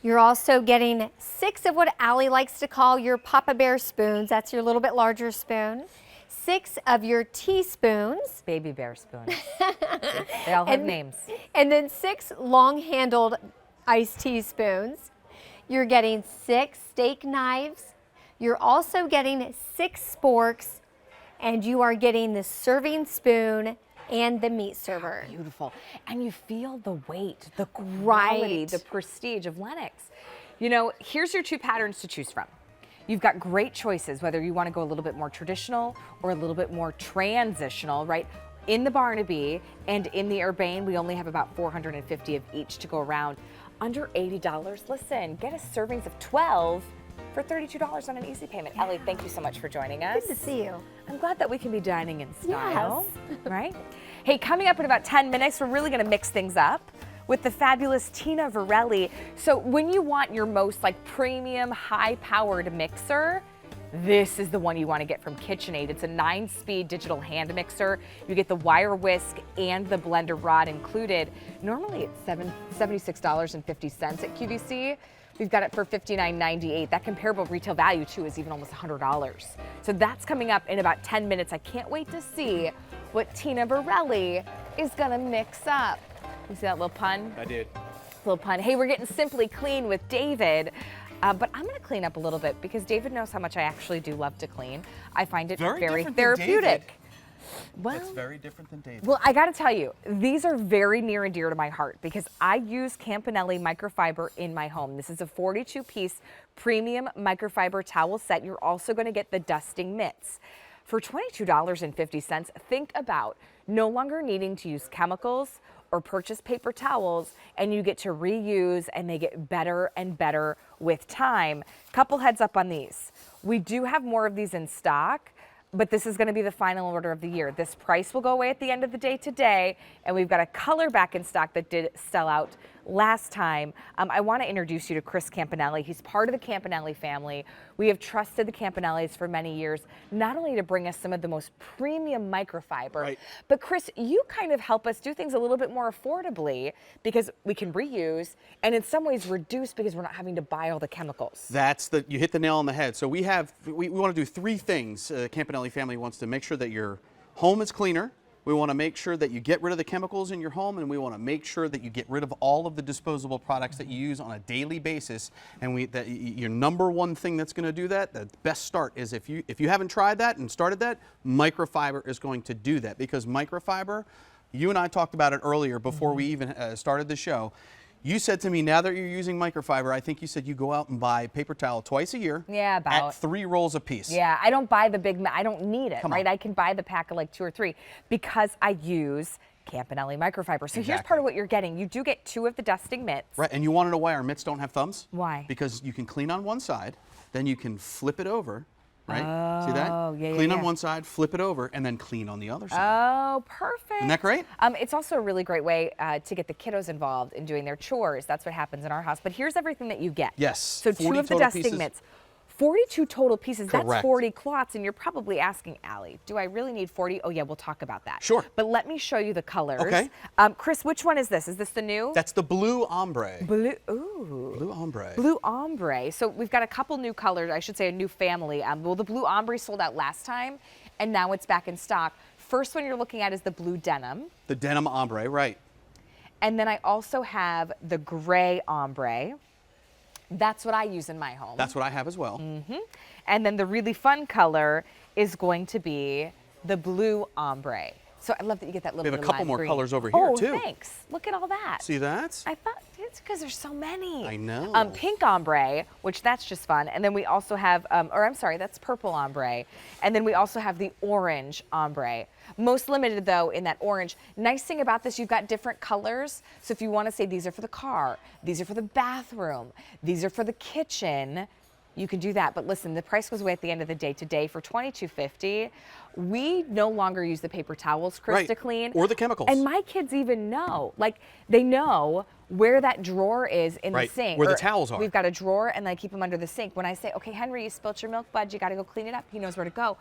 You're also getting 6 of what Allie likes to call your Papa Bear spoons. That's your little bit larger spoon. 6 of your teaspoons. Baby bear spoons. They all have names. And then 6 long-handled iced teaspoons. You're getting 6 steak knives. You're also getting 6 sporks, and you are getting the serving spoon and the meat server. Beautiful. And you feel the weight, the quality, the prestige of Lenox. You know, here's your 2 patterns to choose from. You've got great choices, whether you want to go a little bit more traditional or a little bit more transitional, right? In the Barnaby and in the Urbane, we only have about 450 of each to go around. Under $80, listen, get us servings of 12 for $32 on an easy payment. Ellie, thank you so much for joining us. Good to see you. I'm glad that we can be dining in style, right? Hey, coming up in about 10 minutes, we're really gonna mix things up with the fabulous Tina Varelli. So when you want your most like premium, high-powered mixer, this is the one you want to get from KitchenAid. It's a 9-speed digital hand mixer. You get the wire whisk and the blender rod included. Normally it's $76.50 at QVC. We've got it for $59.98. That comparable retail value too is even almost $100. So that's coming up in about 10 minutes. I can't wait to see what Tina Varelli is gonna mix up. You see that little pun? I did. Little pun. Hey, we're getting simply clean with David. But I'm going to clean up a little bit because David knows how much I actually do love to clean. I find it very different than David. therapeutic. Well, That's very different than David. Well, I got to tell you, these are very near and dear to my heart because I use Campanelli microfiber in my home. This is a 42-piece premium microfiber towel set. You're also going to get the dusting mitts. For $22.50, think about no longer needing to use chemicals or purchase paper towels, and you get to reuse, and they get better and better with time. Couple heads up on these. We do have more of these in stock, but this is going to be the final order of the year. This price will go away at the end of the day today, and we've got a color back in stock that did sell out last time. I want to introduce you to Chris Campanelli. He's part of the Campanelli family. We have trusted the Campanellis for many years, not only to bring us some of the most premium microfiber, but Chris, you kind of help us do things a little bit more affordably because we can reuse and in some ways reduce because we're not having to buy all the chemicals. You hit the nail on the head. So we want to do three things. Campanelli family wants to make sure that your home is cleaner. We want to make sure that you get rid of the chemicals in your home, and we want to make sure that you get rid of all of the disposable products that you use on a daily basis. And your number one thing that's going to do that, the best start is if you haven't tried that and started that, microfiber is going to do that, because microfiber, you and I talked about it earlier before we even started the show. You said to me, now that you're using microfiber, I think you said you go out and buy paper towel twice a year. Yeah, about. At 3 rolls a piece. Yeah, I don't buy the big, I don't need it, Come right? on. I can buy the pack of like 2 or 3 because I use Campanelli microfiber. So here's part of what you're getting. You do get 2 of the dusting mitts. Right, and you want to know why our mitts don't have thumbs? Why? Because you can clean on one side, then you can flip it over, right? See that? Oh, yeah, Clean yeah, on yeah. one side, flip it over, and then clean on the other side. Oh, perfect. Isn't that great? It's also a really great way to get the kiddos involved in doing their chores. That's what happens in our house. But here's everything that you get. Yes. So 2 of the total dusting pieces. mitts. 42 total pieces. That's Correct. 40 cloths. And you're probably asking, Allie, do I really need 40? Oh, yeah, we'll talk about that. Sure. But let me show you the colors. Okay. Chris, which one is this? Is this the new? That's the blue ombre. Blue, ooh. Blue ombre. Blue ombre. So we've got a couple new colors, I should say a new family. Well, the blue ombre sold out last time, and now it's back in stock. First one you're looking at is the blue denim. The denim ombre, right. And then I also have the gray ombre. That's what I use in my home. That's what I have as well. And then the really fun color is going to be the blue ombre. So I love that you get that little We have a couple lime more green. colors over here, too. Oh, thanks. Look at all that. See that? I thought it's because there's so many. I know. Pink ombre, which that's just fun. And then we also have, or I'm sorry, that's purple ombre. And then we also have the orange ombre. Most limited though in that orange. Nice thing about this, you've got different colors. So if you want to say these are for the car, these are for the bathroom, these are for the kitchen, you can do that. But listen, the price goes away at the end of the day today for $22.50. We no longer use the paper towels, Chris, to clean. Or the chemicals. And my kids even know, like they know where that drawer is in the sink. Where the Or towels are. We've got a drawer and I keep them under the sink. When I say, okay, Henry, you spilt your milk, bud, you got to go clean it up. He knows where to go.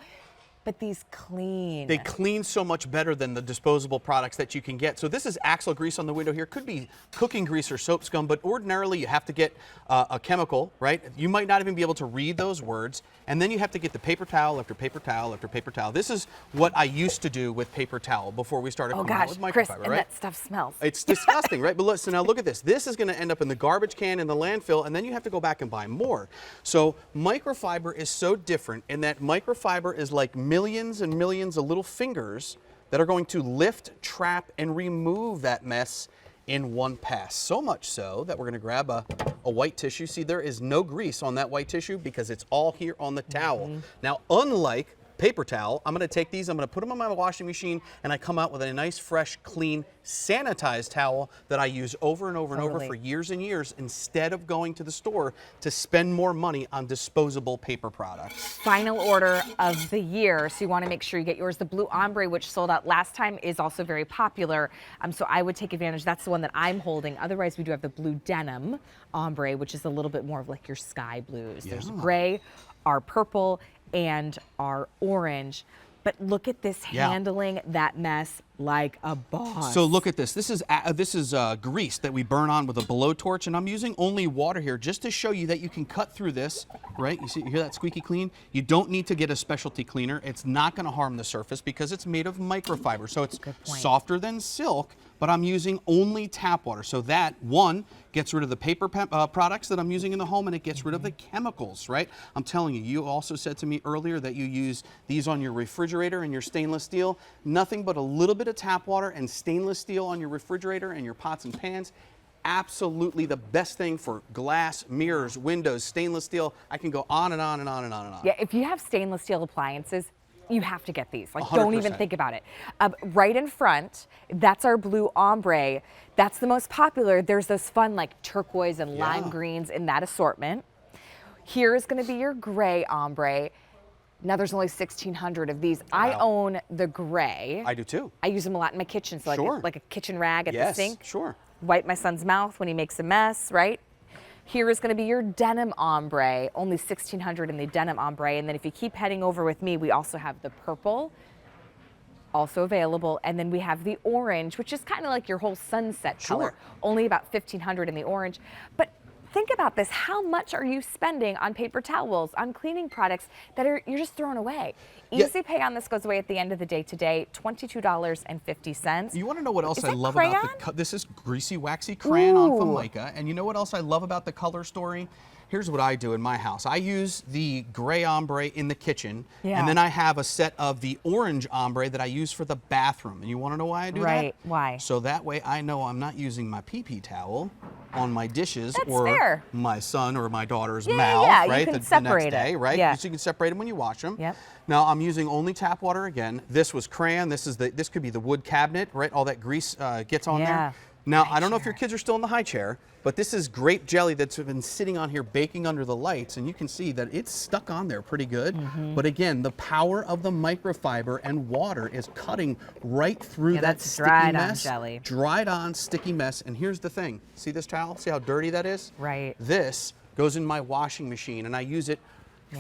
But these clean. They clean so much better than the disposable products that you can get. So this is axle grease on the window here. Could be cooking grease or soap scum, but ordinarily you have to get a chemical, right? You might not even be able to read those words. And then you have to get the paper towel after paper towel after paper towel. This is what I used to do with paper towel before we started coming out with microfiber, Chris, right? and that stuff smells. It's disgusting, right? But listen, now look at this. This is going to end up in the garbage can in the landfill, and then you have to go back and buy more. So microfiber is so different in that microfiber is like millions and millions of little fingers that are going to lift, trap, and remove that mess in one pass. So much so that we're going to grab a white tissue. See, there is no grease on that white tissue because it's all here on the towel. Now, unlike paper towel, I'm going to take these, I'm going to put them in my washing machine, and I come out with a nice, fresh, clean, sanitized towel that I use over and over and over for years and years instead of going to the store to spend more money on disposable paper products. Final order of the year, so you want to make sure you get yours. The blue ombre, which sold out last time, is also very popular. So I would take advantage. That's the one that I'm holding. Otherwise, we do have the blue denim ombre, which is a little bit more of like your sky blues. Yeah. There's gray, our purple, and our orange. But look at this handling that mess like a boss. So look at this. This is grease that we burn on with a blowtorch, and I'm using only water here just to show you that you can cut through this, right? You hear that squeaky clean? You don't need to get a specialty cleaner. It's not going to harm the surface because it's made of microfiber, so it's softer than silk, but I'm using only tap water. So that, one, gets rid of the paper products that I'm using in the home, and it gets rid of the chemicals, right? I'm telling you, you also said to me earlier that you use these on your refrigerator and your stainless steel. Nothing but a little bit of tap water and stainless steel on your refrigerator and your pots and pans. Absolutely the best thing for glass, mirrors, windows, stainless steel. I can go on and on and on and on and on. Yeah, if you have stainless steel appliances, you have to get these. Like, 100%. don't even think about it. Right in front, that's our blue ombre. That's the most popular. There's those fun like turquoise and lime greens in that assortment. Here is going to be your gray ombre. Now there's only 1,600 of these. Wow. I own the gray. I do too. I use them a lot in my kitchen, so like a kitchen rag at the sink. Sure. Wipe my son's mouth when he makes a mess, right? Here is going to be your denim ombre, only 1,600 in the denim ombre. And then if you keep heading over with me, we also have the purple, also available. And then we have the orange, which is kind of like your whole sunset color, only about 1,500 in the orange. But think about this. How much are you spending on paper towels, on cleaning products that you're just throwing away? Easy pay on this goes away at the end of the day today, $22.50. You want to know what else I love crayon? about this is greasy, waxy crayon on Formica. And you know what else I love about the color story? Here's what I do in my house. I use the gray ombre in the kitchen, and then I have a set of the orange ombre that I use for the bathroom. And you want to know why I do that? Right, why? So that way I know I'm not using my pee-pee towel on my dishes my son or my daughter's mouth, right? You can separate the next day, right? So you can separate them when you wash them. Yep. Now I'm using only tap water again. This was crayon. This could be the wood cabinet, right? All that grease gets on there. Now, I don't know if your kids are still in the high chair, but this is grape jelly that's been sitting on here baking under the lights, and you can see that it's stuck on there pretty good. But again, the power of the microfiber and water is cutting right through that sticky mess. Jelly. Dried on sticky mess. And here's the thing. See this towel? See how dirty that is? Right. This goes in my washing machine, and I use it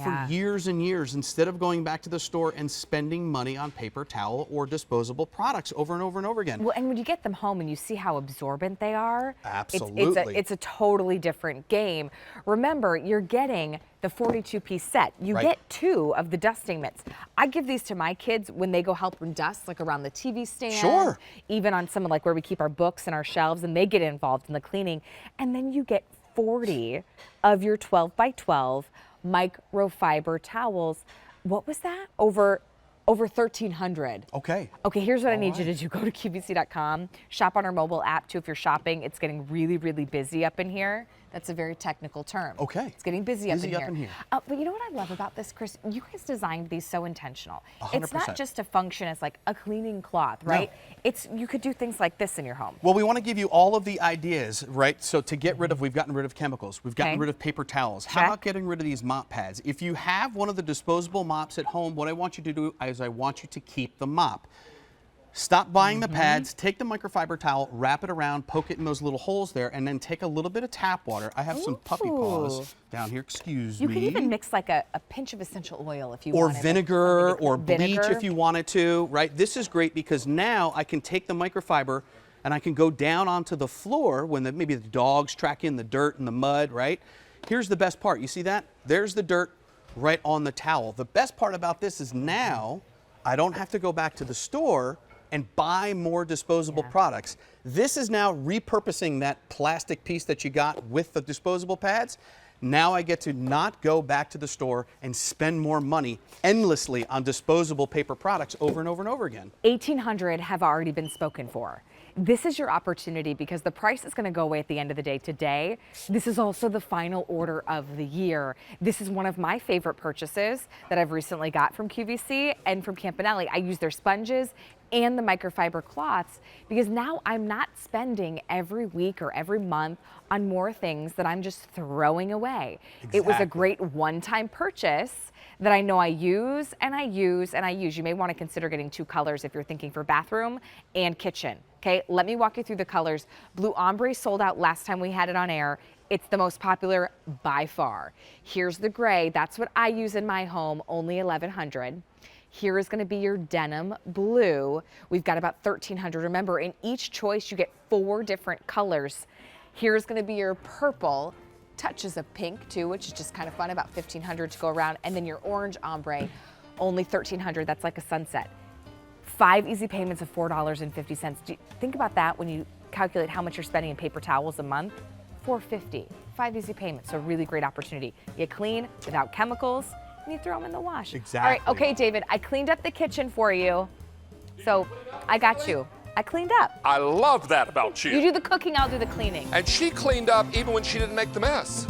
for years and years instead of going back to the store and spending money on paper towel or disposable products over and over and over again. Well, and when you get them home and you see how absorbent they are, absolutely, it's a totally different game. Remember, you're getting the 42-piece set. You get 2 of the dusting mitts. I give these to my kids when they go help them dust, like around the TV stand, even on some like where we keep our books and our shelves, and they get involved in the cleaning. And then you get 40 of your 12 by 12 microfiber towels. What was that? Over 1,300. Okay. Okay, here's what I need you to do. Go to QVC.com. Shop on our mobile app too if you're shopping. It's getting really, really busy up in here. That's a very technical term. Okay. It's getting busy up in here. But you know what I love about this, Chris? You guys designed these so intentional. 100%. It's not just to function as like a cleaning cloth, right? No. You could do things like this in your home. Well, we want to give you all of the ideas, right? So to get rid of, we've gotten rid of chemicals. We've gotten rid of paper towels. How about getting rid of these mop pads? If you have one of the disposable mops at home, what I want you to do is I want you to keep the mop. Stop buying the pads, take the microfiber towel, wrap it around, poke it in those little holes there, and then take a little bit of tap water. I have some puppy paws down here, excuse me. You can even mix like a pinch of essential oil if you want. Or vinegar, or bleach if you wanted to, right? This is great because now I can take the microfiber and I can go down onto the floor when maybe the dogs track in the dirt and the mud, right? Here's the best part. You see that? There's the dirt right on the towel. The best part about this is now I don't have to go back to the store and buy more disposable products. This is now repurposing that plastic piece that you got with the disposable pads. Now I get to not go back to the store and spend more money endlessly on disposable paper products over and over and over again. 1,800 have already been spoken for. This is your opportunity because the price is going to go away at the end of the day today. This is also the final order of the year. This is one of my favorite purchases that I've recently got from QVC and from Campanelli. I use their sponges and the microfiber cloths because now I'm not spending every week or every month on more things that I'm just throwing away. It was a great one-time purchase that I know I use and I use and I use. You may want to consider getting 2 colors if you're thinking for bathroom and kitchen. Okay, let me walk you through the colors. Blue ombre sold out last time we had it on air. It's the most popular by far. Here's the gray. That's what I use in my home, only 1,100. Here is gonna be your denim blue. We've got about 1,300. Remember, in each choice, you get 4 different colors. Here's gonna be your purple, touches of pink too, which is just kind of fun, about 1,500 to go around. And then your orange ombre, only 1,300, that's like a sunset. 5 easy payments of $4.50. Think about that when you calculate how much you're spending in paper towels a month. $4.50, 5 easy payments, so really great opportunity. You clean without chemicals, and you throw them in the wash. Exactly. All right, okay, David, I cleaned up the kitchen for you, so I got you. I cleaned up. I love that about you. You do the cooking, I'll do the cleaning. And she cleaned up even when she didn't make the mess.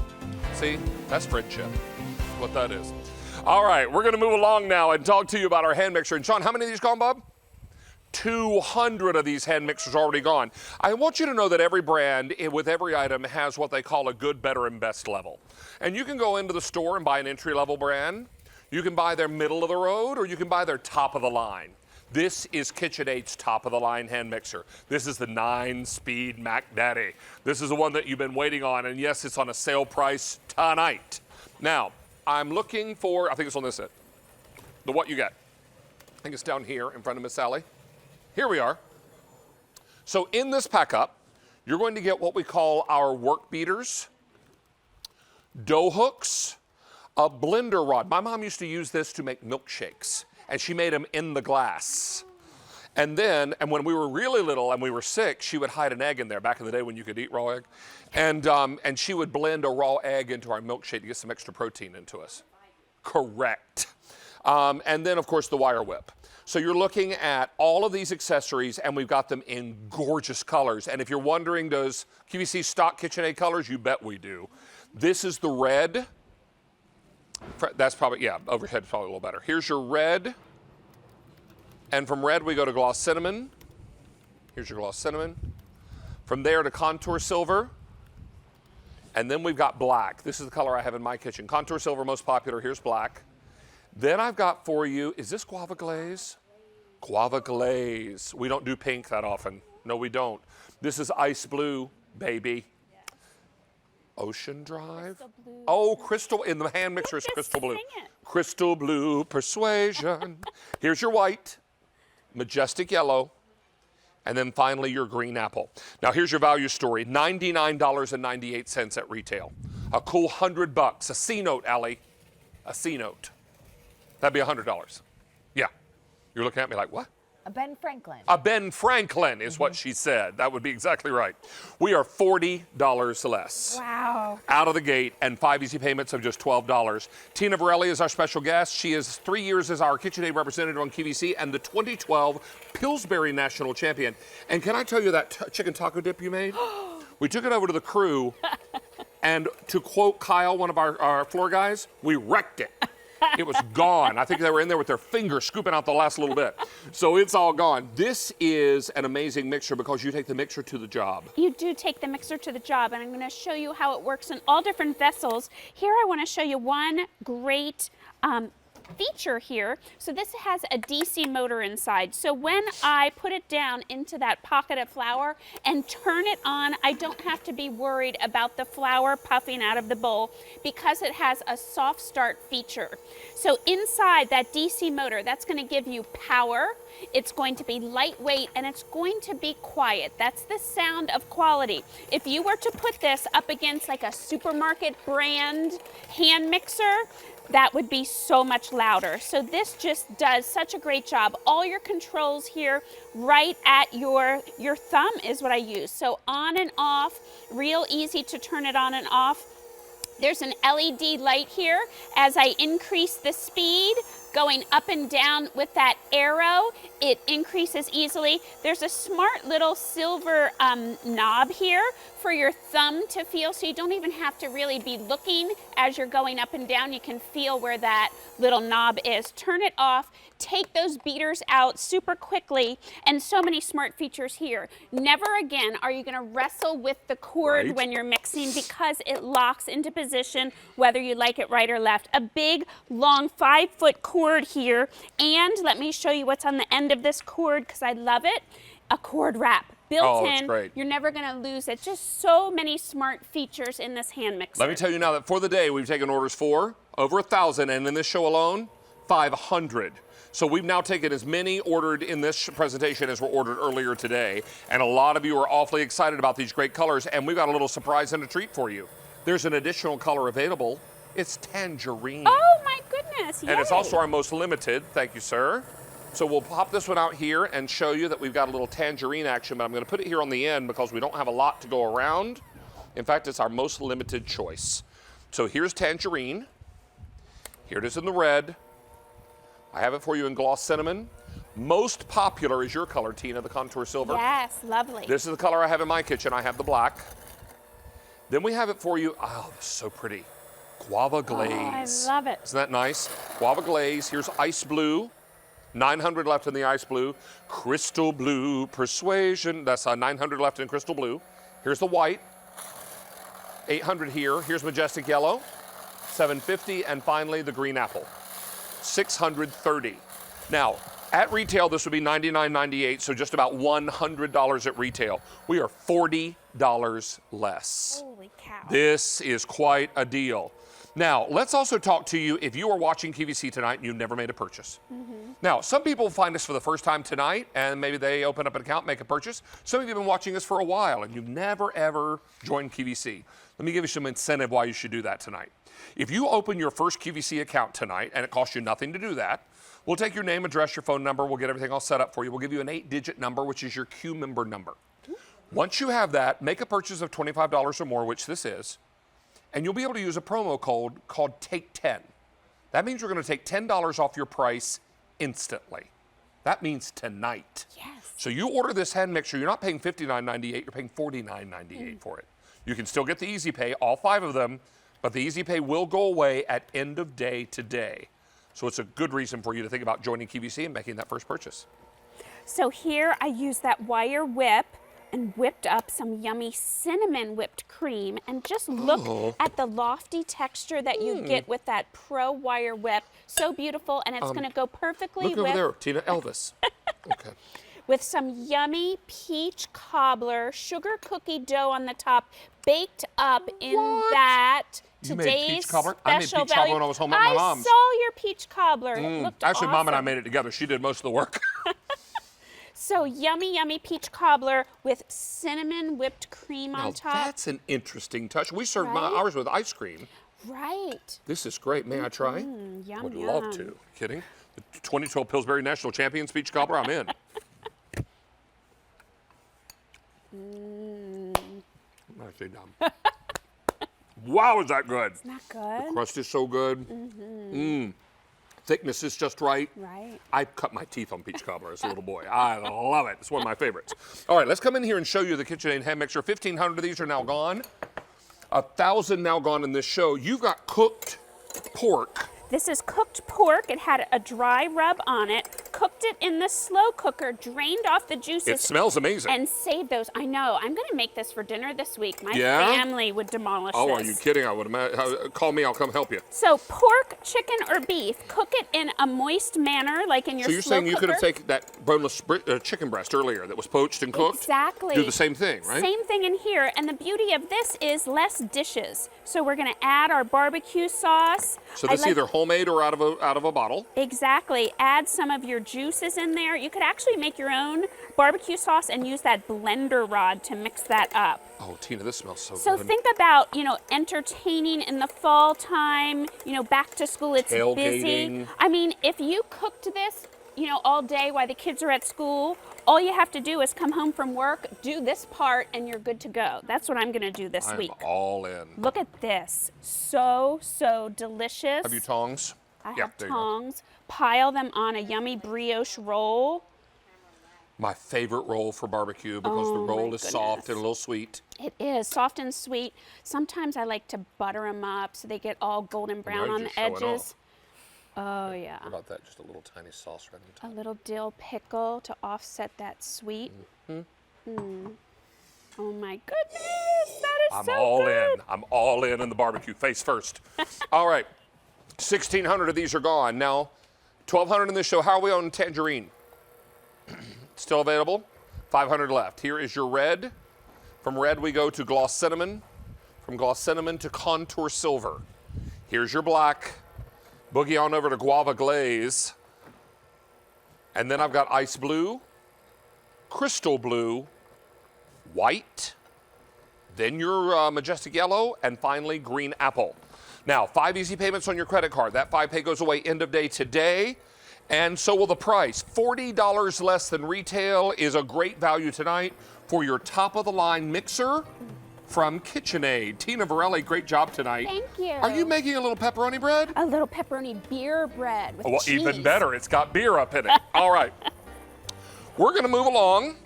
See, that's friendship, what that is. All right, we're gonna move along now and talk to you about our hand mixer. And Sean, how many of these gone, Bob? 200 of these hand mixers already gone. I want you to know that every brand with every item has what they call a good, better, and best level. And you can go into the store and buy an entry-level brand. You can buy their middle of the road, or you can buy their top of the line. This is KitchenAid's top of the line hand mixer. This is the 9-speed Mac Daddy. This is the one that you've been waiting on, and yes, it's on a sale price tonight. Now, I'm looking for, I think it's on this end, the what you get. I think it's down here in front of Miss Sally. Here we are. So in this pack up, you're going to get what we call our work beaters, dough hooks, a blender rod. My mom used to use this to make milkshakes, and she made them in the glass. And then, and when we were really little and we were sick, she would hide an egg in there back in the day when you could eat raw egg. And she would blend a raw egg into our milkshake to get some extra protein into us. Correct. And then, of course, the wire whip. So you're looking at all of these accessories, and we've got them in gorgeous colors. And if you're wondering, does QVC stock KitchenAid colors? You bet we do. This is the red. That's probably, yeah, overhead's probably a little better. Here's your red. And from red, we go to gloss cinnamon. Here's your gloss cinnamon. From there to contour silver. And then we've got black. This is the color I have in my kitchen. Contour silver, most popular. Here's black. Then I've got for you, is this guava glaze? Guava glaze. We don't do pink that often. No, we don't. This is ice blue, baby. Yes. Ocean Drive. Crystal blue. Oh, crystal, in the hand mixer is crystal blue. Crystal blue persuasion. Here's your white, majestic yellow, and then finally your green apple. Now here's your value story, $99.98 at retail. A cool $100, a C-note, Allie, a C-note. That'd be $100. Yeah. You're looking at me like, what? A Ben Franklin. A Ben Franklin is what she said. That would be exactly right. We are $40 less. Wow. Out of the gate, and 5 easy payments of just $12. Tina Varelli is our special guest. She is 3 years as our KitchenAid representative on QVC and the 2012 Pillsbury National Champion. And can I tell you that chicken taco dip you made? We took it over to the crew, and to quote Kyle, one of our floor guys, we wrecked it. It was gone. I think they were in there with their fingers scooping out the last little bit. So it's all gone. This is an amazing mixer because you take the mixer to the job. You do take the mixer to the job, and I'm going to show you how it works in all different vessels. Here I want to show you one great feature here. So this has a DC motor inside. So when I put it down into that pocket of flour and turn it on, I don't have to be worried about the flour puffing out of the bowl because it has a soft start feature. So inside that DC motor, that's going to give you power. It's going to be lightweight, and it's going to be quiet. That's the sound of quality. If you were to put this up against like a supermarket brand hand mixer, that would be so much louder. So this just does such a great job. All your controls here right at your thumb is what I use. So on and off, real easy to turn it on and off. There's an LED light here. As I increase the speed, going up and down with that arrow, it increases easily. There's a smart little silver knob here for your thumb to feel, so you don't even have to really be looking as you're going up and down. You can feel where that little knob is. Turn it off, take those beaters out super quickly, and so many smart features here. Never again are you gonna wrestle with the cord when you're mixing because it locks into position whether you like it right or left. A big, long 5-foot cord here, and let me show you what's on the end of this cord because I love it. A cord wrap. Built in, great. You're never gonna lose it. Just so many smart features in this hand mixer. Let me tell you now that for the day, we've taken orders for over 1,000, and in this show alone, 500. So we've now taken as many ordered in this presentation as were ordered earlier today. And a lot of you are awfully excited about these great colors. And we've got a little surprise and a treat for you. There's an additional color available. It's tangerine. Oh my goodness, And it's also our most limited. Thank you, sir. So we'll pop this one out here and show you that we've got a little tangerine action, but I'm going to put it here on the end because we don't have a lot to go around. In fact, it's our most limited choice. So here's tangerine. Here it is in the red. I have it for you in gloss cinnamon. Most popular is your color, Tina, the contour silver. Yes, lovely. This is the color I have in my kitchen. I have the black. Then we have it for you. Oh, this is so pretty. Guava glaze. Oh, I love it. Isn't that nice? Guava glaze. Here's ice blue. 900 left in the ice blue. Crystal blue persuasion. That's 900 left in crystal blue. Here's the white. 800 here. Here's majestic yellow. 750. And finally, the green apple. 630. Now, at retail, this would be $99.98, so just about $100 at retail. We are $40 less. Holy cow. This is quite a deal. Now, let's also talk to you if you are watching QVC tonight and you've never made a purchase. Now, some people find us for the first time tonight and maybe they open up an account, make a purchase. Some of you have been watching us for a while and you've never ever joined QVC. Let me give you some incentive why you should do that tonight. If you open your first QVC account tonight, and it costs you nothing to do that, we'll take your name, address, your phone number, we'll get everything all set up for you. We'll give you an 8-digit number, which is your Q member number. Once you have that, make a purchase of $25 or more, which this is, and you'll be able to use a promo code called TAKE10. That means you're going to take $10 off your price instantly. That means tonight. Yes. So you order this hand mixer, you're not paying $59.98, you're paying $49.98 for it. You can still get the Easy Pay, all 5 of them, but the Easy Pay will go away at end of day today. So it's a good reason for you to think about joining QVC and making that first purchase. So here I used that wire whip and whipped up some yummy cinnamon whipped cream, and just look at the lofty texture that you get with that Pro wire whip. So beautiful, and it's going to go perfectly Look with over there, Tina, Elvis. Okay. with some yummy peach cobbler, sugar cookie dough on the top, baked up in that You made today's peach cobbler? I made special peach cobbler value. when I was home at my mom's. I saw your peach cobbler. It looked Actually, awesome. Mom and I made it together. She did most of the work. So yummy, yummy peach cobbler with cinnamon whipped cream on Now, top. that's an interesting touch. We served Right? ours with ice cream. Right. This is great. May I try? Yum, Would yum. love to. Kidding? The 2012 Pillsbury National Champions peach cobbler, I'm in. I'm actually done. Wow, is that good? Isn't that good? Crust is so good. Thickness is just right. Right. I cut my teeth on peach cobbler as a little boy. I love it. It's one of my favorites. All right, let's come in here and show you the KitchenAid hand mixer. 1,500 of these are now gone. 1,000 now gone in this show. You've got cooked pork. This is cooked pork. It had a dry rub on it. Cooked it in the slow cooker, drained off the juices. It smells amazing. And saved those. I know. I'm going to make this for dinner this week. My Yeah? family would demolish Oh, this. are you kidding? I would imagine. Call me, I'll come help you. So pork, chicken, or beef, cook it in a moist manner, like in your So you're slow saying you could have cooker. taken that boneless chicken breast earlier that was poached and cooked? Exactly. Do the same thing, right? Same thing in here. And the beauty of this is less dishes. So we're going to add our barbecue sauce. So this is either homemade or out of a bottle. Exactly. Add some of your juices in there. You could actually make your own barbecue sauce and use that blender rod to mix that up. Oh, Tina, this smells so So good. think about, entertaining in the fall time, back to school, it's busy. Tailgating. I mean, if you cooked this, all day while the kids are at school, all you have to do is come home from work, do this part, and you're good to go. That's what I'm going to do this week. I'm all in. Look at this. So, so delicious. Have you tongs? I Yeah, have there you go. tongs. Pile them on a yummy brioche roll. My favorite roll for barbecue because the Oh, my roll is soft goodness. and a little sweet. It is soft and sweet. Sometimes I like to butter them up so they get all golden brown Now on you're the showing edges. off. Oh yeah. How about that? Just a little tiny sauce right on A top. little dill pickle to offset that sweet. Oh my goodness, that is I'm so all good. in. I'm all in the barbecue. Face first. All right. 1,600 of these are gone. Now, 1,200 in this show. How are we on tangerine? Still available? 500 left. Here is your red. From red, we go to gloss cinnamon. From gloss cinnamon to contour silver. Here's your black. Boogie on over to guava glaze. And then I've got ice blue, crystal blue, white, then your majestic yellow, and finally green apple. Now, 5 easy payments on your credit card. That 5 pay goes away end of day today, and so will the price. $40 less than retail is a great value tonight for your top-of-the-line mixer from KitchenAid. Tina Varelli, great job tonight. Thank you. Are you making a little pepperoni bread? A little pepperoni beer bread with Well, cheese. even better. It's got beer up in it. All right. We're going to move along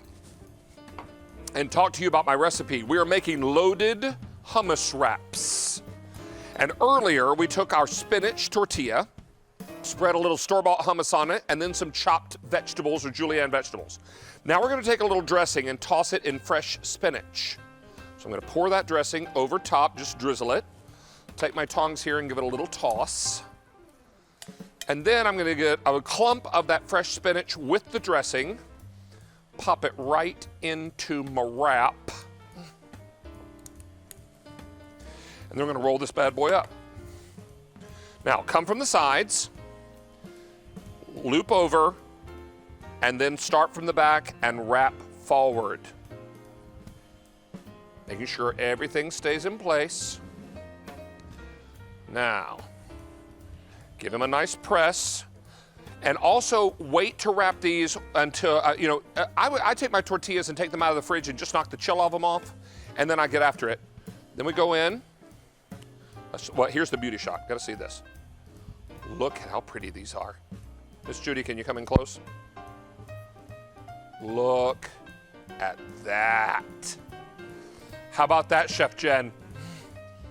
and talk to you about my recipe. We are making loaded hummus wraps. And earlier, we took our spinach tortilla, spread a little store-bought hummus on it, and then some chopped vegetables or julienne vegetables. Now we're going to take a little dressing and toss it in fresh spinach. So I'm going to pour that dressing over top, just drizzle it. Take my tongs here and give it a little toss. And then I'm going to get a clump of that fresh spinach with the dressing, pop it right into my wrap. And then we're going to roll this bad boy up. Now, come from the sides, loop over, and then start from the back and wrap forward. Making sure everything stays in place. Now, give them a nice press. And also wait to wrap these until, I take my tortillas and take them out of the fridge and just knock the chill of them off, and then I get after it. Then we go in. Well, here's the beauty shot. Gotta see this. Look at how pretty these are. Miss Judy, can you come in close? Look at that. How about that, Chef Jen?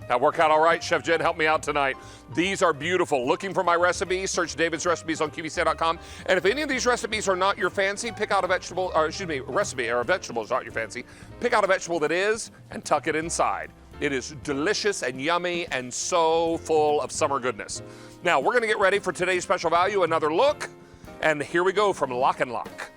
That work out all right? Chef Jen, help me out tonight. These are beautiful. Looking for my recipes, search David's Recipes on QVC.com. And if any of these recipes are not your fancy, pick out a vegetable, or excuse me, recipe or a vegetable is not your fancy. Pick out a vegetable that is and tuck it inside. It is delicious and yummy and so full of summer goodness. Now, we're gonna get ready for today's special value, another look. And here we go from LocknLock.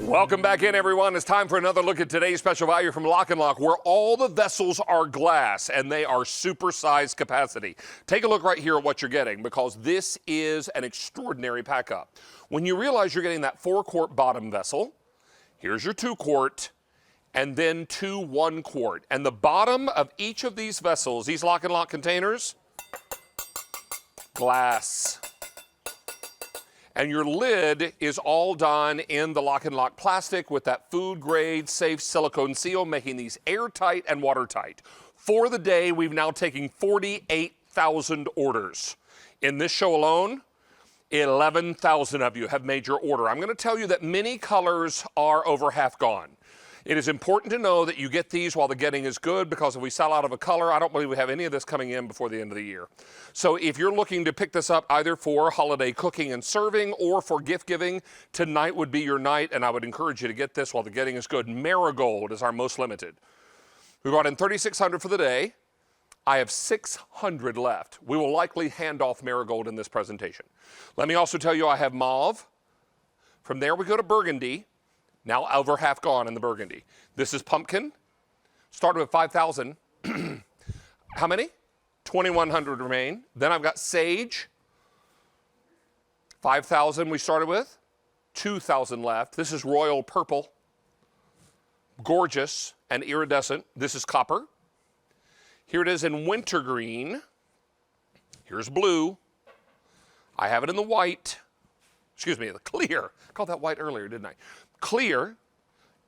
Welcome back in, everyone. It's time for another look at today's special value from LocknLock, where all the vessels are glass and they are super-sized capacity. Take a look right here at what you're getting, because this is an extraordinary pack-up. When you realize you're getting that 4-quart bottom vessel, here's your 2-quart, and then 2 1-quart. And the bottom of each of these vessels, these LocknLock containers, glass. And your lid is all done in the LocknLock plastic with that food-grade, safe silicone seal, making these airtight and watertight. For the day, we've now taken 48,000 orders. In this show alone, 11,000 of you have made your order. I'm going to tell you that many colors are over half gone. It is important to know that you get these while the getting is good, because if we sell out of a color, I don't believe we have any of this coming in before the end of the year. So if you're looking to pick this up either for holiday cooking and serving or for gift giving, tonight would be your night, and I would encourage you to get this while the getting is good. Marigold is our most limited. We brought in 3,600 for the day. I have 600 left. We will likely hand off Marigold in this presentation. Let me also tell you I have Mauve. From there we go to Burgundy. Now over half gone in the Burgundy. This is Pumpkin. Started with 5,000. How many? 2,100 remain. Then I've got Sage. 5,000 we started with. 2,000 left. This is Royal Purple. Gorgeous and iridescent. This is Copper. Here it is in Wintergreen. Here's Blue. I have it in the white. Excuse me, the clear. I called that white earlier, didn't I? Clear,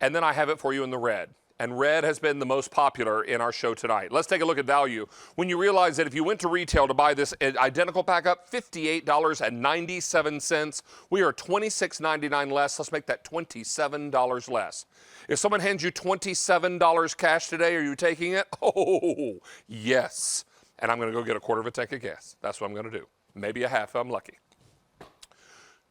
and then I have it for you in the red. And red has been the most popular in our show tonight. Let's take a look at value. When you realize that if you went to retail to buy this identical pack-up, $58.97. We are $26.99 less. Let's make that $27 less. If someone hands you $27 cash today, are you taking it? Oh, yes. And I'm going to go get a quarter of a tank of gas. That's what I'm going to do. Maybe a half if I'm lucky.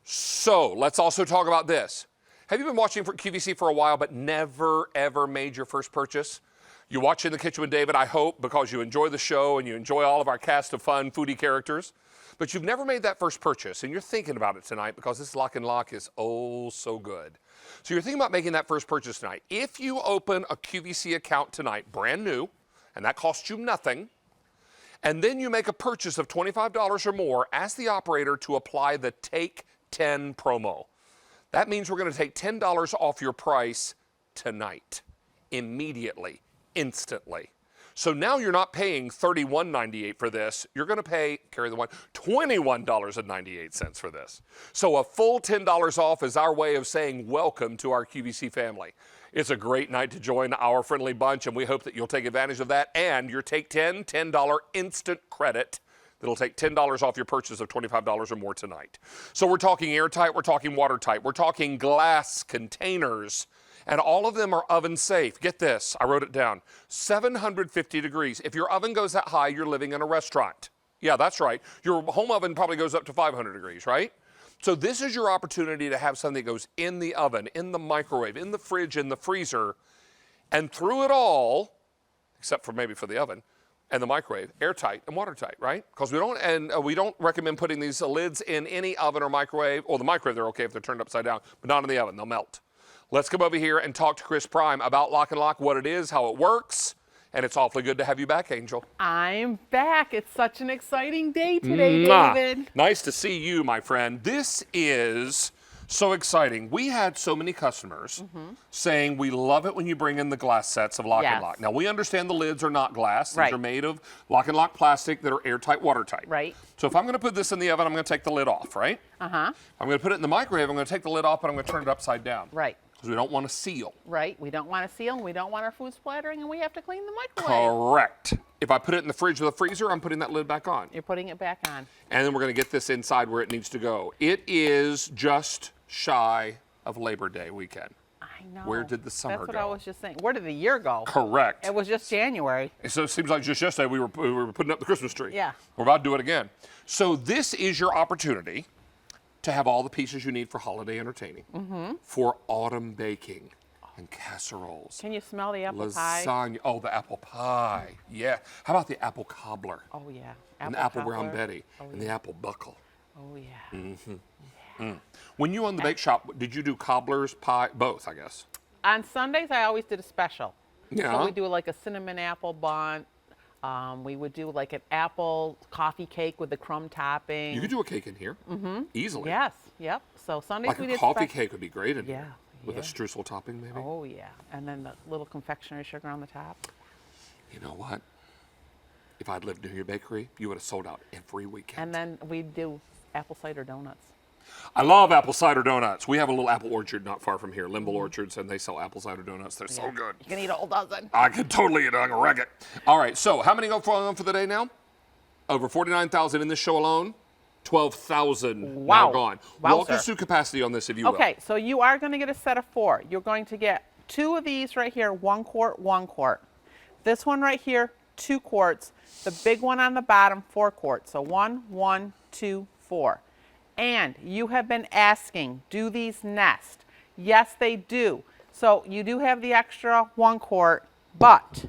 So let's also talk about this. Have you been watching for QVC for a while but never ever made your first purchase? You watch In the Kitchen with David, I hope, because you enjoy the show and you enjoy all of our cast of fun foodie characters. But you've never made that first purchase, and you're thinking about it tonight because this LocknLock is oh so good. So you're thinking about making that first purchase tonight. If you open a QVC account tonight, brand new, and that costs you nothing, and then you make a purchase of $25 or more, ask the operator to apply the Take 10 promo. That means we're going to take $10 off your price tonight, immediately, instantly. So now you're not paying $31.98 for this. You're going to pay, carry the one, $21.98 for this. So a full $10 off is our way of saying welcome to our QVC family. It's a great night to join our friendly bunch, and we hope that you'll take advantage of that and your Take 10 $10 instant credit that'll take $10 off your purchase of $25 or more tonight. So we're talking airtight, we're talking watertight, we're talking glass containers, and all of them are oven safe. Get this, I wrote it down, 750 degrees. If your oven goes that high, you're living in a restaurant. Yeah, that's right. Your home oven probably goes up to 500 degrees, right? So this is your opportunity to have something that goes in the oven, in the microwave, in the fridge, in the freezer, and through it all, except for maybe for the oven, and the microwave, airtight and watertight, right? Because we don't recommend putting these lids in any oven or microwave. Or the microwave, they're okay if they're turned upside down, but not in the oven, they'll melt. Let's come over here and talk to Chris Prime about LocknLock, what it is, how it works, and it's awfully good to have you back, Angel. I'm back. It's such an exciting day today, David. Nice to see you, my friend. This is so exciting. We had so many customers saying we love it when you bring in the glass sets of LocknLock. Yes. Now, we understand the lids are not glass. Right. These are made of LocknLock plastic that are airtight, watertight. Right. So if I'm going to put this in the oven, I'm going to take the lid off, right? Uh-huh. I'm going to put it in the microwave. I'm going to take the lid off, but I'm going to turn it upside down. Right. Because we don't want to seal. Right. We don't want to seal, and we don't want our food splattering, and we have to clean the microwave. Correct. If I put it in the fridge or the freezer, I'm putting that lid back on. You're putting it back on. And then we're going to get this inside where it needs to go. It is just shy of Labor Day weekend. I know. Where did the summer go? That's what I was just saying. Where did the year go? Correct. It was just January. So it seems like just yesterday we were putting up the Christmas tree. Yeah. We're about to do it again. So this is your opportunity to have all the pieces you need for holiday entertaining, for autumn baking and casseroles. Can you smell the apple pie? Lasagna. Oh, the apple pie. Yeah. How about the apple cobbler? Oh, yeah. And the apple cobbler. brown Betty. Oh, and the apple buckle. Oh, yeah. When you owned the bake shop, did you do cobblers, pie, both, I guess? On Sundays, I always did a special. Yeah. So we do like a cinnamon apple bun. We would do like an apple coffee cake with the crumb topping. You could do a cake in here, easily. Yes, yep. So Sundays Like we a did coffee special. cake would be great in here. Yeah. With a streusel topping, maybe? Oh, yeah. And then the little confectionery sugar on the top. You know what? If I'd lived near your bakery, you would have sold out every weekend. And then we do apple cider donuts. I love apple cider donuts. We have a little apple orchard not far from here, Limble Orchards, and they sell apple cider donuts. They're so good. You can eat a whole dozen. I could totally eat it. I can wreck it. All right, so how many go for the day now? Over 49,000 in this show alone. 12,000 now gone. Walk us through capacity on this, if you will. Okay, so you are going to get a set of 4. You're going to get 2 of these right here, 1 quart, 1 quart. This one right here, 2 quarts. The big one on the bottom, 4 quarts. So 1, 1, 2, 4. And you have been asking, do these nest? Yes, they do. So you do have the extra 1 quart, but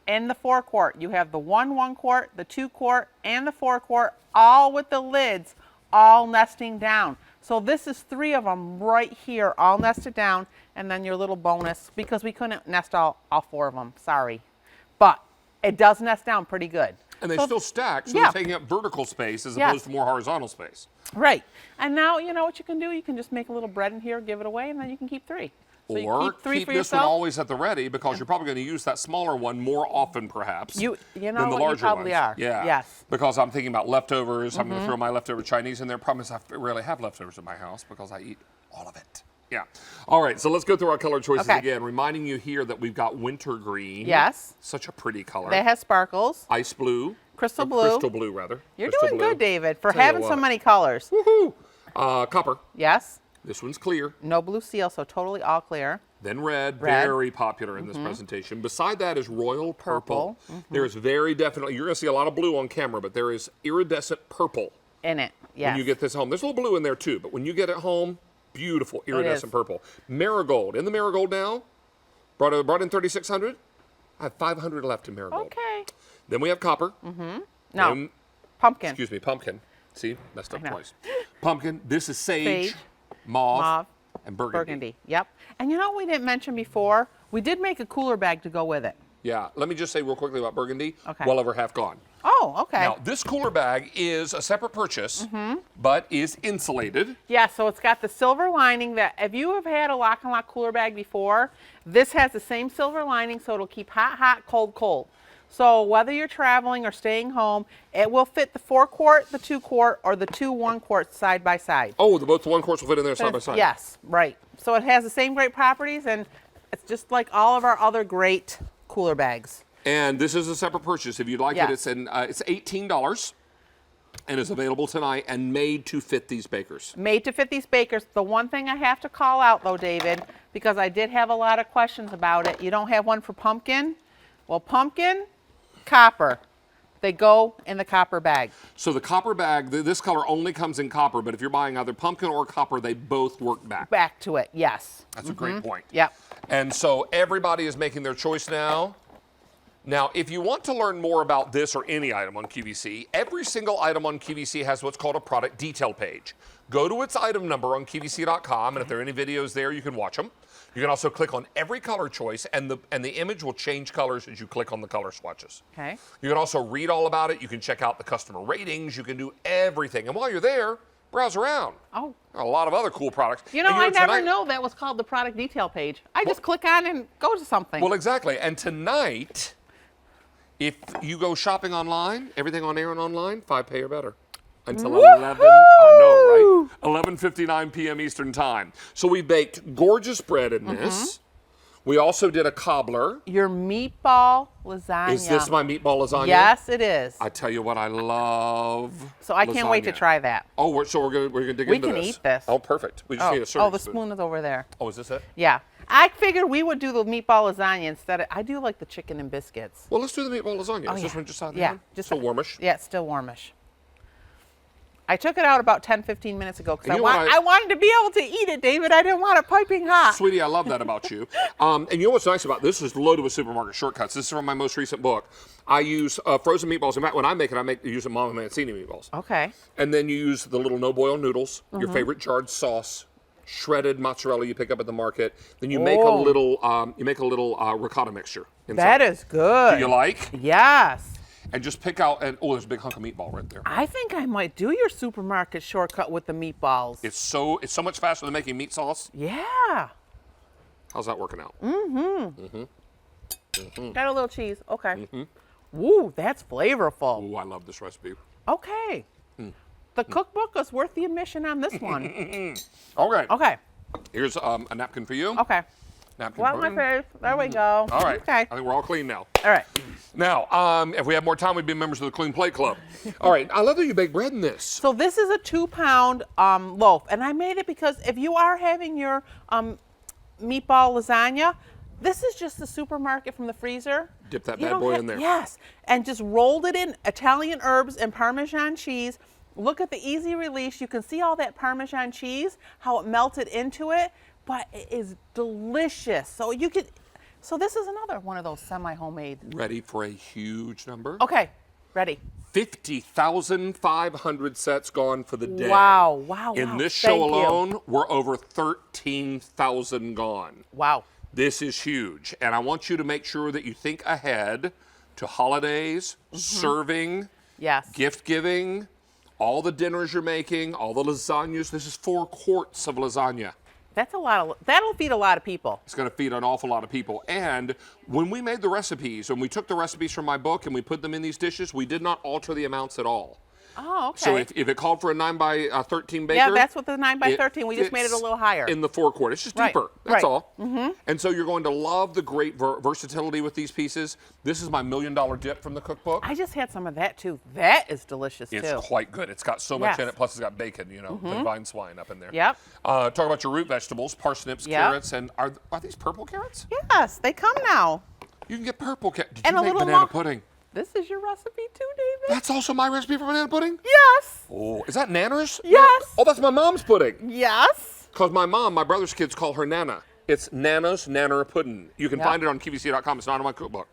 in the 4 quart, you have the 1 quart, the 2 quart, and the 4 quart, all with the lids, all nesting down. So this is 3 of them right here, all nested down, and then your little bonus, because we couldn't nest all 4 of them, sorry. But it does nest down pretty good. And they So- still stack, so yeah. they're taking up vertical space as Yes. opposed to more horizontal space. Right. And now, you know what you can do? You can just make a little bread in here, give it away, and then you can keep 3. So you Or keep 3 keep for this yourself. one always at the ready because you're probably going to use that smaller one more often, perhaps. You know than the what, you larger probably ones. are. Yeah. Yes. Because I'm thinking about leftovers. I'm going to throw my leftover Chinese in there. Problem is, I rarely have leftovers in my house because I eat all of it. Yeah. All right. So let's go through our color choices Okay. again. Reminding you here that we've got winter green. Yes. Such a pretty color. That has sparkles. Ice blue. Crystal Or blue. Crystal blue, rather. You're Crystal doing blue. good, David, for Tell you having so what. many colors. Woohoo! Copper. Yes. This one's clear. No blue seal, so totally all clear. Then red, Red. very popular in this presentation. Beside that is royal purple. Purple. There is very definitely, you're going to see a lot of blue on camera, but there is iridescent purple In it. when you get this home. There's a little blue in there too, but when you get it home, beautiful iridescent purple. Marigold. In the marigold now, brought in 3,600. I have 500 left in marigold. Okay. Then we have copper. No, pumpkin. Excuse me, pumpkin. See, messed up twice. Pumpkin. This is sage, mauve, and burgundy. Yep. And you know what we didn't mention before? We did make a cooler bag to go with it. Yeah, let me just say real quickly about burgundy. Okay. Well over half gone. Oh, okay. Now, this cooler bag is a separate purchase, but is insulated. Yeah, so it's got the silver lining that if you have had a LocknLock cooler bag before, this has the same silver lining, so it'll keep hot, hot, cold, cold. So whether you're traveling or staying home, it will fit the 4-quart, the 2-quart, or the 2 1-quarts side by side. Oh, both the 1-quarts will fit in there side by side. Yes, right. So it has the same great properties, and it's just like all of our other great cooler bags. And this is a separate purchase. If you'd like it, it's $18 and is available tonight and made to fit these bakers. Made to fit these bakers. The one thing I have to call out though, David, because I did have a lot of questions about it. You don't have one for pumpkin? Well, pumpkin, copper. They go in the copper bag. So the copper bag, this color only comes in copper, but if you're buying either pumpkin or copper, they both work back. Back to it, yes. That's a great point. Yep. And so everybody is making their choice now. Now, if you want to learn more about this or any item on QVC, every single item on QVC has what's called a product detail page. Go to its item number on QVC.com, and if there are any videos there, you can watch them. You can also click on every color choice, and the image will change colors as you click on the color swatches. Okay. You can also read all about it. You can check out the customer ratings. You can do everything. And while you're there, browse around. Oh. A lot of other cool products. You know, I never know that was called the product detail page. I just click on and go to something. Well, exactly. And tonight, if you go shopping online, everything on air and online, 5 pay or better. Until 11, I know, right? 11:59 p.m. Eastern time. So we baked gorgeous bread in this. We also did a cobbler. Your meatball lasagna. Is this my meatball lasagna? Yes, it is. I tell you what, I love. So I can't wait to try that. Oh, we're gonna dig into this. We can eat this. Oh, perfect. We just need a serving Oh, the spoon. spoon is over there. Oh, is this it? Yeah. I figured we would do the meatball lasagna instead of, I do like the chicken and biscuits. Well, let's do the meatball lasagna. Oh, Is this yeah. one just out there? Yeah. Just still warmish? Yeah, it's still warmish. I took it out about 10, 15 minutes ago because And you know I wanted to be able to eat it, David. I didn't want it piping hot. Sweetie, I love that about you. And you know what's nice about this is loaded with supermarket shortcuts. This is from my most recent book. I use frozen meatballs. In fact, when I make it, use a Mama Mancini meatballs. Okay. And then you use the little no-boil noodles, your favorite jarred sauce, shredded mozzarella you pick up at the market. Then you make a little ricotta mixture inside. That is good. Do you like? Yes. And just pick out, and there's a big hunk of meatball right there. I think I might do your supermarket shortcut with the meatballs. It's so much faster than making meat sauce. Yeah. How's that working out? Got a little cheese. Okay. Woo, that's flavorful. Ooh, I love this recipe. Okay. The cookbook is worth the admission on this one. Okay. Okay. Here's a napkin for you. Okay. Napkin Wipe for my face. There we go. All right. Okay. I think we're all clean now. All right. Now, if we had more time, we'd be members of the Clean Plate Club. All right. I love that you bake bread in this. So this is a 2-pound loaf, and I made it because if you are having your meatball lasagna, this is just the supermarket from the freezer. Dip that bad boy in there. Yes, and just rolled it in Italian herbs and Parmesan cheese. Look at the easy release. You can see all that Parmesan cheese, how it melted into it, but it is delicious. So you could, so this is another one of those semi-homemade. Ready for a huge number? Okay, ready. 50,500 sets gone for the day. Wow, wow, In wow. this show Thank you. alone, we're over 13,000 gone. Wow. This is huge. And I want you to make sure that you think ahead to holidays, serving, Yes. gift giving, all the dinners you're making, all the lasagnas. This is 4 quarts of lasagna. That's a lot of, that'll feed a lot of people. It's going to feed an awful lot of people. And when we made the recipes, when we took the recipes from my book and we put them in these dishes, we did not alter the amounts at all. Oh, okay. So if it called for a 9 by 13 baker. Yeah, that's what the 9 by 13, we just made it a little higher. In the 4 quart. It's just Right, deeper. That's right. all. And so you're going to love the great versatility with these pieces. This is my $1 million dip from the cookbook. I just had some of that too. That is delicious It's too. quite good. It's got so much Yes. in it. Plus it's got bacon, you know, the vine swine up in there. Yep. Talk about your root vegetables, parsnips, Yep. carrots, and are these purple carrots? Yes, they come now. You can get purple carrots. Did And you a make little banana more- pudding? This is your recipe too, David? That's also my recipe for banana pudding? Yes. Oh, is that Nanner's? Yes. Oh, that's my mom's pudding. Yes. Because my mom, my brother's kids call her Nana. It's Nana's Nanner Pudding. You can find it on QVC.com. It's not on my cookbook.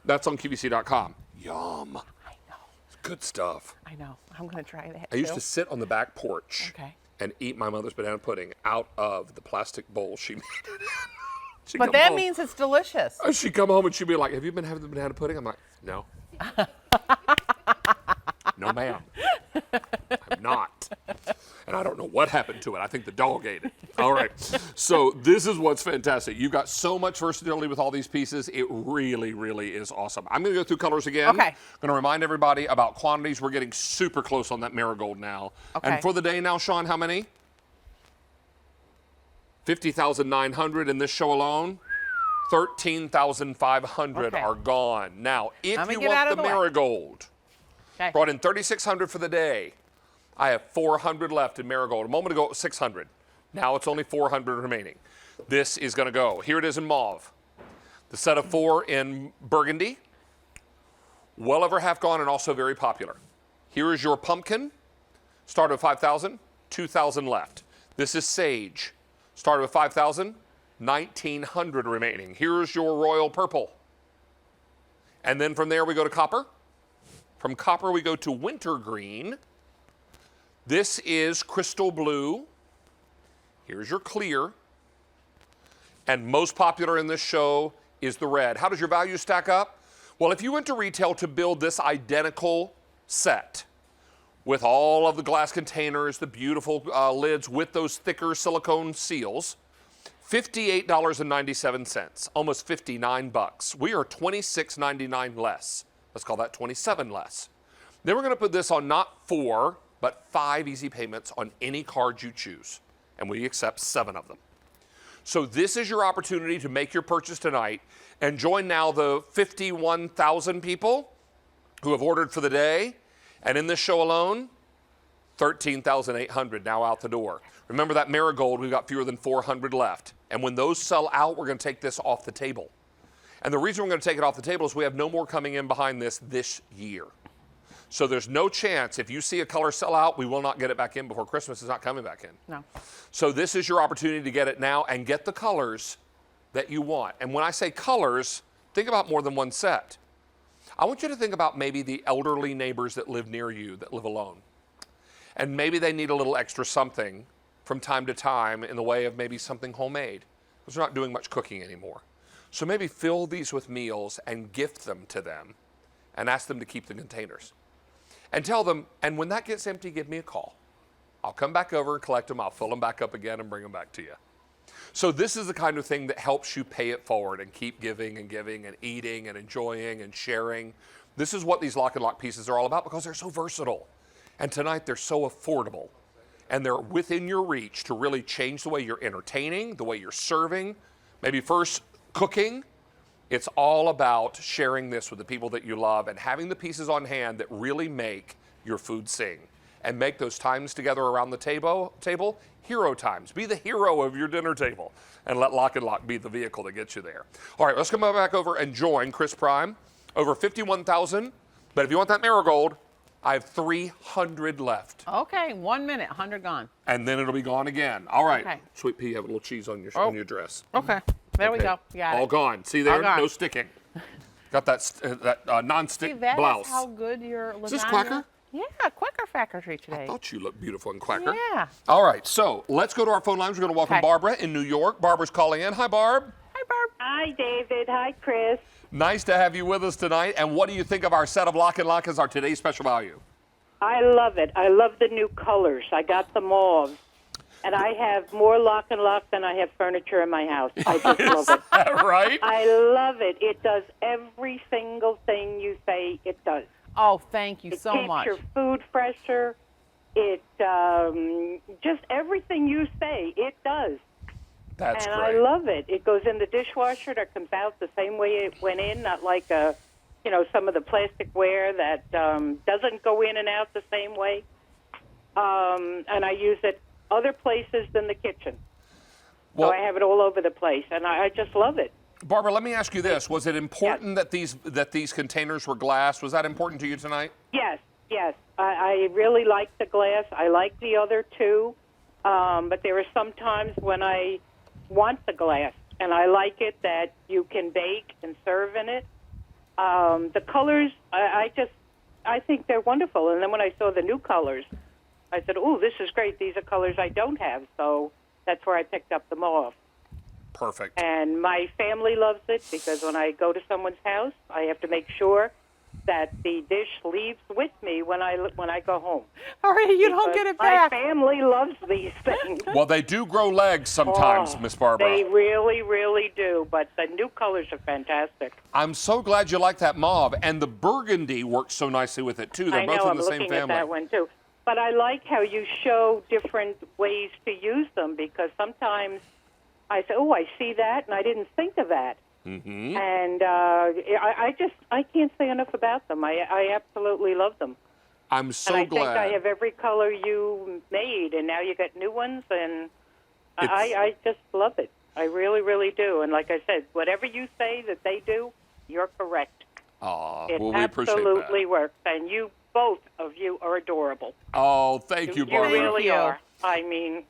That's on QVC.com. Yum. I know. It's good stuff. I know. I'm going to try that I used to sit on the back porch Okay. and eat my mother's banana pudding out of the plastic bowl she made it in. She'd But come that home. means it's delicious. She'd come home and she'd be like, have you been having the banana pudding? I'm like, no. No, ma'am. I'm not. And I don't know what happened to it. I think the dog ate it. All right. So this is what's fantastic. You've got so much versatility with all these pieces. It really, really is awesome. I'm going to go through colors again. Okay. I'm going to remind everybody about quantities. We're getting super close on that marigold now. Okay. And for the day now, Sean, how many? 50,900 in this show alone. 13,500 are gone. Now, if you want the marigold, brought in 3,600 for the day. I have 400 left in marigold. A moment ago, it was 600. Now it's only 400 remaining. This is going to go. Here it is in mauve. The set of 4 in burgundy. Well over half gone and also very popular. Here is your pumpkin. Started with 5,000, 2,000 left. This is sage. Started with 5,000, 1,900 remaining. Here's your royal purple. And then from there we go to copper. From copper we go to winter green. This is crystal blue. Here's your clear. And most popular in this show is the red. How does your value stack up? Well, if you went to retail to build this identical set with all of the glass containers, the beautiful lids with those thicker silicone seals, $58.97, almost 59 bucks. We are $26.99 less. Let's call that 27 less. Then we're going to put this on not 4, but 5 easy payments on any card you choose, and we accept 7 of them. So this is your opportunity to make your purchase tonight and join now the 51,000 people who have ordered for the day, and in this show alone, 13,800 now out the door. Remember that marigold, we've got fewer than 400 left. And when those sell out, we're going to take this off the table. And the reason we're going to take it off the table is we have no more coming in behind this year. So there's no chance if you see a color sell out, we will not get it back in before Christmas. It's not coming back in. No. So this is your opportunity to get it now and get the colors that you want. And when I say colors, think about more than one set. I want you to think about maybe the elderly neighbors that live near you that live alone. And maybe they need a little extra something from time to time in the way of maybe something homemade, because they're not doing much cooking anymore. So maybe fill these with meals and gift them to them and ask them to keep the containers. And tell them, and when that gets empty, give me a call. I'll come back over and collect them. I'll fill them back up again and bring them back to you. So this is the kind of thing that helps you pay it forward and keep giving and eating and enjoying and sharing. This is what these LocknLock pieces are all about because they're so versatile. And tonight they're so affordable. And they're within your reach to really change the way you're entertaining, the way you're serving, maybe first cooking. It's all about sharing this with the people that you love and having the pieces on hand that really make your food sing and make those times together around the table hero times. Be the hero of your dinner table and let LocknLock be the vehicle that gets you there. All right, let's come back over and join Chris Prime. Over 51,000, but if you want that marigold, I have 300 left. Okay, 1 minute, 100 gone. And then it'll be gone again. All right. Okay. Sweet pea, have a little cheese on your dress. Okay, there we go. Got All it. gone. See there? All gone. No sticking. Got that non-stick See, that blouse. is how good your lasagna. Is this Quacker? Yeah, Quacker factory today. I thought you looked beautiful in Quacker. Yeah. All right, so let's go to our phone lines. We're going to welcome Barbara in New York. Barbara's calling in. Hi, Barb. Hi, Barb. Hi, David. Hi, Chris. Nice to have you with us tonight. And what do you think of our set of LocknLock as our today's special value? I love it. I love the new colors. I got the mauve. And I have more LocknLock than I have furniture in my house. I just love it. Right? I love it. It does every single thing you say it does. Oh, thank you so much. It keeps your food fresher. It just everything you say, it does. That's and great. I love it. It goes in the dishwasher. It comes out the same way it went in, not like some of the plasticware that doesn't go in and out the same way. And I use it other places than the kitchen. Well, so I have it all over the place, and I just love it. Barbara, let me ask you this. Was it important that these containers were glass? Was that important to you tonight? Yes, yes. I really like the glass. I like the other two. But there are some times when I want the glass, and I like it that you can bake and serve in it. The colors, I think they're wonderful. And then when I saw the new colors, I said, oh, this is great. These are colors I don't have. So that's where I picked up the mauve. Perfect. And my family loves it because when I go to someone's house, I have to make sure that the dish leaves with me when I go home. All right, you don't get it back. My family loves these things. Well, they do grow legs sometimes, Miss Barbara. They really, really do. But the new colors are fantastic. I'm so glad you like that mauve, and the burgundy works so nicely with it too. They're both in the same I'm looking family. at that one too. But I like how you show different ways to use them because sometimes I say, oh, I see that, and I didn't think of that. Mm-hmm. And I can't say enough about them. I absolutely love them. I'm so and I glad. think I have every color you made, and now you got new ones, and I just love it. I really, really do. And like I said, whatever you say that they do, you're correct. Aw, It well, we appreciate that. absolutely works, and both of you are adorable. Oh, thank you, Barbara. You really are. I mean,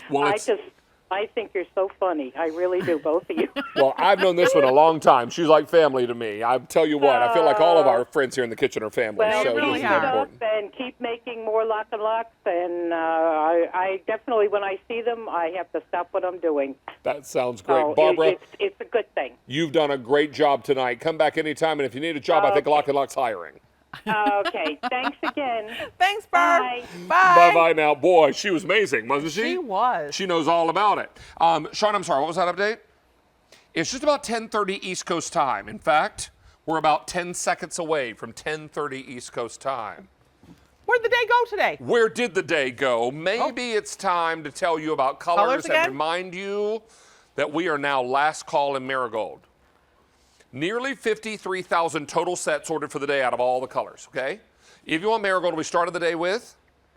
Well, I think you're so funny. I really do, both of you. Well, I've known this one a long time. She's like family to me. I tell you what, I feel like all of our friends here in the kitchen are family. Well, so keep this it is up important. and keep making more LocknLocks. And I definitely, when I see them, I have to stop what I'm doing. That sounds great. So Barbara, it's a good thing. you've done a great job tonight. Come back anytime, and if you need a job, I think LocknLock's hiring. Okay, thanks again. Thanks, Barb. Bye. Bye. Bye-bye now. Boy, she was amazing, wasn't she? She was. She knows all about it. Sean, I'm sorry, what was that update? It's just about 10:30 East Coast time. In fact, we're about 10 seconds away from 10:30 East Coast time. Where'd the day go today? Where did the day go? Maybe it's time to tell you about colors and again? remind you that we are now last call in Marigold. Nearly 53,000 total sets ordered for the day out of all the colors, okay? If you want Marigold, we started the day with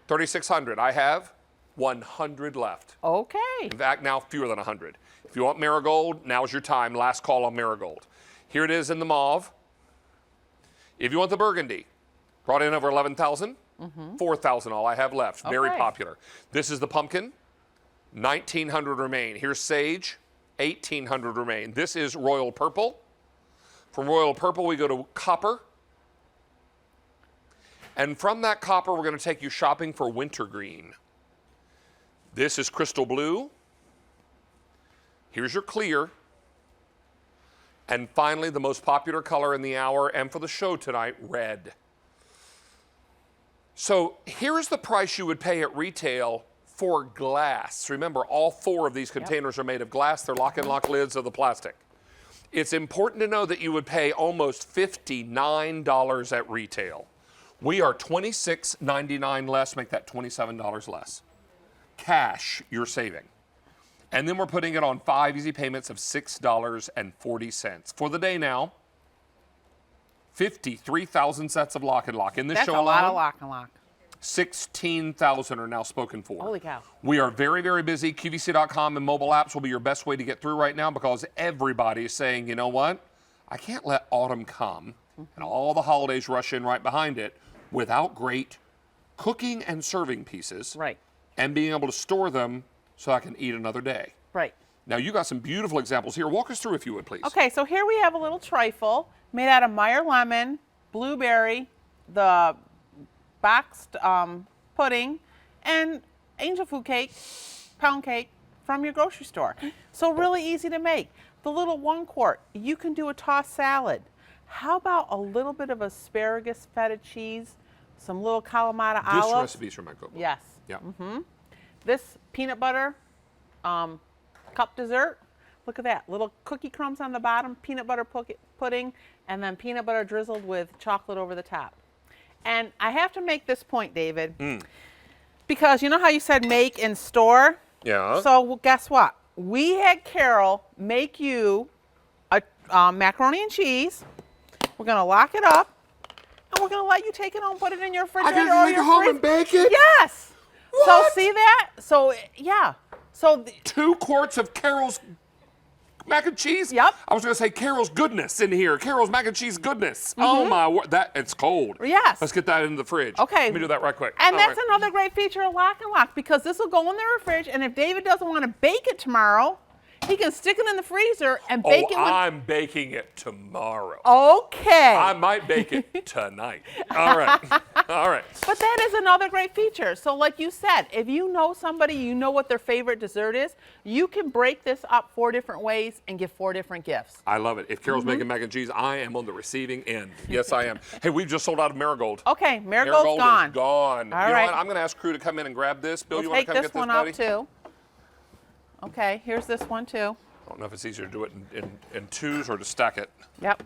3,600. I have 100 left. Okay. In fact, now fewer than 100. If you want Marigold, now's your time. Last call on Marigold. Here it is in the mauve. If you want the burgundy, brought in over 11,000. 4,000 all I have left. Very Okay. popular. This is the pumpkin. 1,900 remain. Here's sage. 1,800 remain. This is royal purple. From royal purple, we go to copper. And from that copper, we're going to take you shopping for wintergreen. This is crystal blue. Here's your clear. And finally, the most popular color in the hour and for the show tonight, red. So here's the price you would pay at retail for glass. Remember, all 4 of these containers are made of glass. They're LocknLock lids of the plastic. It's important to know that you would pay almost $59 at retail. We are $26.99 less, make that $27 less. Cash, you're saving. And then we're putting it on 5 easy payments of $6.40. For the day now, 53,000 sets of LocknLock. In this That's show a lot alone, of LocknLock. 16,000 are now spoken for. Holy cow. We are very, very busy. QVC.com and mobile apps will be your best way to get through right now because everybody is saying, you know what? I can't let autumn come and all the holidays rush in right behind it without great cooking and serving pieces. Right. And being able to store them so I can eat another day. Right. Now, you got some beautiful examples here. Walk us through, if you would, please. Okay, so here we have a little trifle made out of Meyer lemon, blueberry, the boxed pudding, and angel food cake, pound cake from your grocery store. So really easy to make. The little 1 quart, you can do a tossed salad. How about a little bit of asparagus feta cheese, some little Kalamata olives? This recipe's from my cookbook. Yes. Yeah. This peanut butter cup dessert. Look at that. Little cookie crumbs on the bottom, peanut butter pudding, and then peanut butter drizzled with chocolate over the top. And I have to make this point, David, because you know how you said make and store? Yeah. So guess what? We had Carol make you a macaroni and cheese. We're going to lock it up, and we're going to let you take it home, put it in your refrigerator. I can take it home and bake it? Yes. What? So see that? So, yeah. So 2 quarts of Carol's mac and cheese? Yep. I was going to say Carol's goodness in here. Carol's mac and cheese goodness. Oh my word, it's cold. Yes. Let's get that into the fridge. Okay. Let me do that right quick. And All that's right. another great feature of LocknLock, because this will go in the fridge, and if David doesn't want to bake it tomorrow, he can stick it in the freezer and bake it. I'm baking it tomorrow. Okay. I might bake it tonight. All right. All right. But that is another great feature. So like you said, if you know somebody, you know what their favorite dessert is, you can break this up 4 different ways and give 4 different gifts. I love it. If Carol's making mac and cheese, I am on the receiving end. Yes, I am. Hey, we've just sold out of marigold. Okay, marigold's gone. Is gone. All you right. know what? I'm going to ask crew to come in and grab this. Bill, you We'll want to take come this get this, one buddy? out too. Okay, here's this one too. I don't know if it's easier to do it in twos or to stack it. Yep.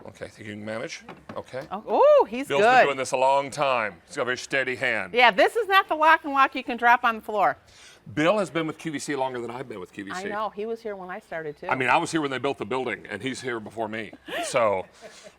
Okay, think you can manage? Okay. Oh, he's Bill's good. been doing this a long time. He's got a very steady hand. Yeah, this is not the LocknLock you can drop on the floor. Bill has been with QVC longer than I've been with QVC. I know, he was here when I started too. I mean, I was here when they built the building, and he's here before me. So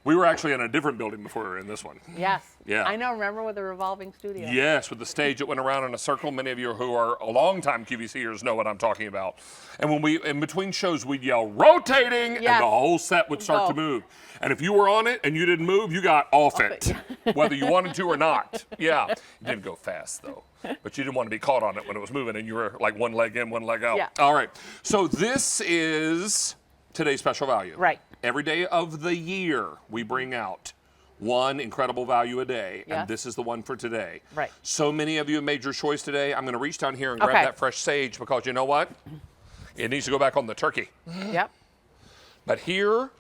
we were actually in a different building before we were in this one. Yes. Yeah. I know, remember with the revolving studio? Yes, with the stage that went around in a circle. Many of you who are longtime QVCers know what I'm talking about. And when we, in between shows, we'd yell, rotating, and the whole set would start to move. And if you were on it and you didn't move, you got off it, whether you wanted to or not. Yeah. It didn't go fast, though. But you didn't want to be caught on it when it was moving and you were like one leg in, one leg out. Yeah. All right. So this is today's special value. Right. Every day of the year, we bring out one incredible value a day, Yeah. and this is the one for today. Right. So many of you have made your choice today. I'm going to reach down here and grab that fresh sage because you know what? It needs to go back on the turkey. Yep. But here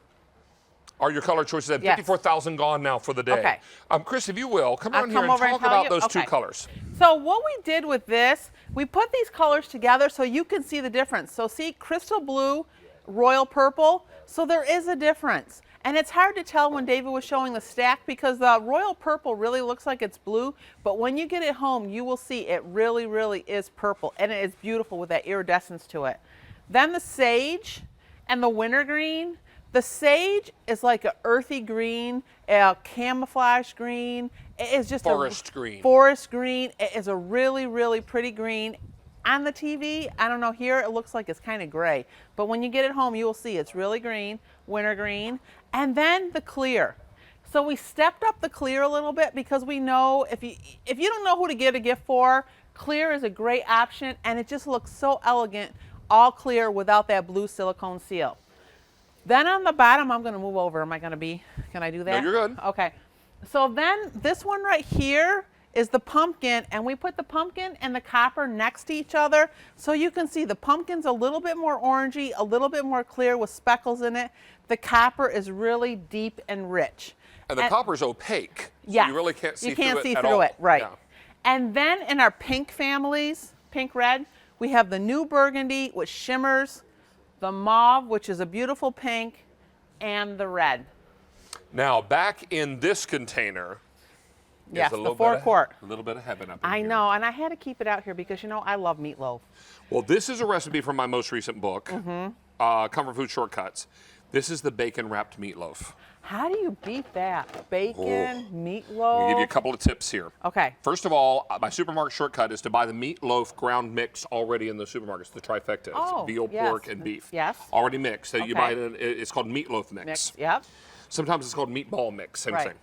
are your color choices. I have 54,000 gone now for the day. Okay. Chris, if you will, come I'll on here come and over and talk tell about you? those Okay. two colors. So what we did with this, we put these colors together so you can see the difference. So see, crystal blue, royal purple, so there is a difference. And it's hard to tell when David was showing the stack because the royal purple really looks like it's blue, but when you get it home, you will see it really, really is purple, and it is beautiful with that iridescence to it. Then the sage and the wintergreen. The sage is like an earthy green, a camouflage green. It is just Forest green. Forest green. It is a really, really pretty green. On the TV, I don't know, here it looks like it's kind of gray. But when you get it home, you will see it's really green, wintergreen. And then the clear. So we stepped up the clear a little bit because we know if you don't know who to get a gift for, clear is a great option, and it just looks so elegant, all clear without that blue silicone seal. Then on the bottom, I'm going to move over. Can I do that? No, you're good. Okay. So then this one right here is the pumpkin, and we put the pumpkin and the copper next to each other so you can see the pumpkin's a little bit more orangey, a little bit more clear with speckles in it. The copper is really deep and rich. And the copper's opaque. So yeah, you really can't see you can't through see it at through all. it, right. Yeah. And then in our pink families, pink red, we have the new burgundy, which shimmers, the mauve, which is a beautiful pink, and the red. Now, back in this container, Yes, is a the little forequart. A little bit of heaven up in I here. know, and I had to keep it out here because, you know, I love meatloaf. Well, this is a recipe from my most recent book, Comfort Food Shortcuts. This is the bacon-wrapped meatloaf. How do you beat that? Bacon, meatloaf. I'll give you a couple of tips here. Okay. First of all, my supermarket shortcut is to buy the meatloaf ground mix already in the supermarkets, the trifecta. Oh, It's veal, yes. pork, and beef. Yes. Already mixed. So you Okay. buy it in, it's called meatloaf mix. Yep. Sometimes it's called meatball mix, same Right. thing.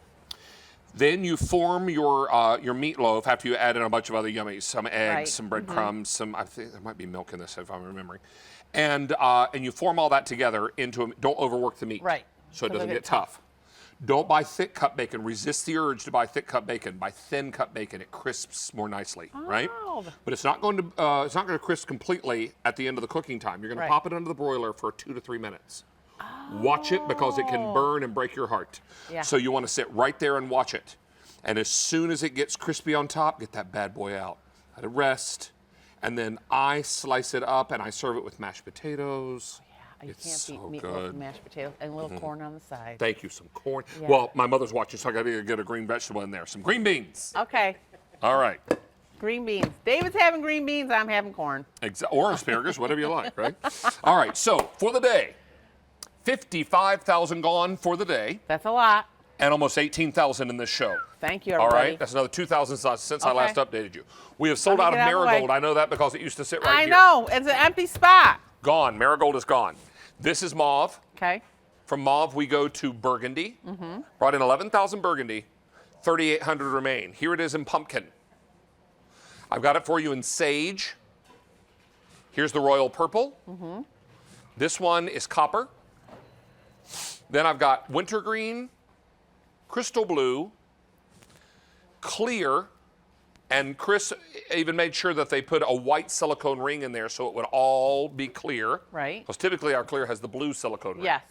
Then you form your meatloaf after you add in a bunch of other yummies, some eggs, Right. some breadcrumbs, some, I think there might be milk in this if I'm remembering. And you form all that together into don't overwork the meat. Right. So it So doesn't they get get tough. Don't buy thick cut bacon. Resist the urge to buy thick cut bacon. Buy thin cut bacon. It crisps more nicely, right? Oh. But it's not going to crisp completely at the end of the cooking time. You're going Right. to pop it under the broiler for 2 to 3 minutes. Watch it because it can burn and break your heart. Yeah. So you want to sit right there and watch it. And as soon as it gets crispy on top, get that bad boy out. Let it rest. And then I slice it up and I serve it with mashed potatoes. You It's can't so beat meatloaf good. and mashed potatoes and a little corn on the side. Thank you. Some corn. Yeah. Well, my mother's watching, so I got to get a green vegetable in there. Some green beans. Okay. All right. Green beans. David's having green beans, I'm having corn. Or asparagus, whatever you like, right? All right. So for the day, 55,000 gone for the day. That's a lot. And almost 18,000 in this show. Thank you, All everybody. right, that's another 2,000 since I Okay. last updated you. We have sold Let out me of get out of the way. marigold. I know that because it used to sit right I here. know. It's an empty spot. Gone. Marigold is gone. This is mauve. Okay. From mauve, we go to burgundy. Brought in 11,000 burgundy. 3,800 remain. Here it is in pumpkin. I've got it for you in sage. Here's the royal purple. This one is copper. Then I've got wintergreen, crystal blue, clear, and Chris even made sure that they put a white silicone ring in there so it would all be clear. Right. Because typically our clear has the blue silicone ring. Yes.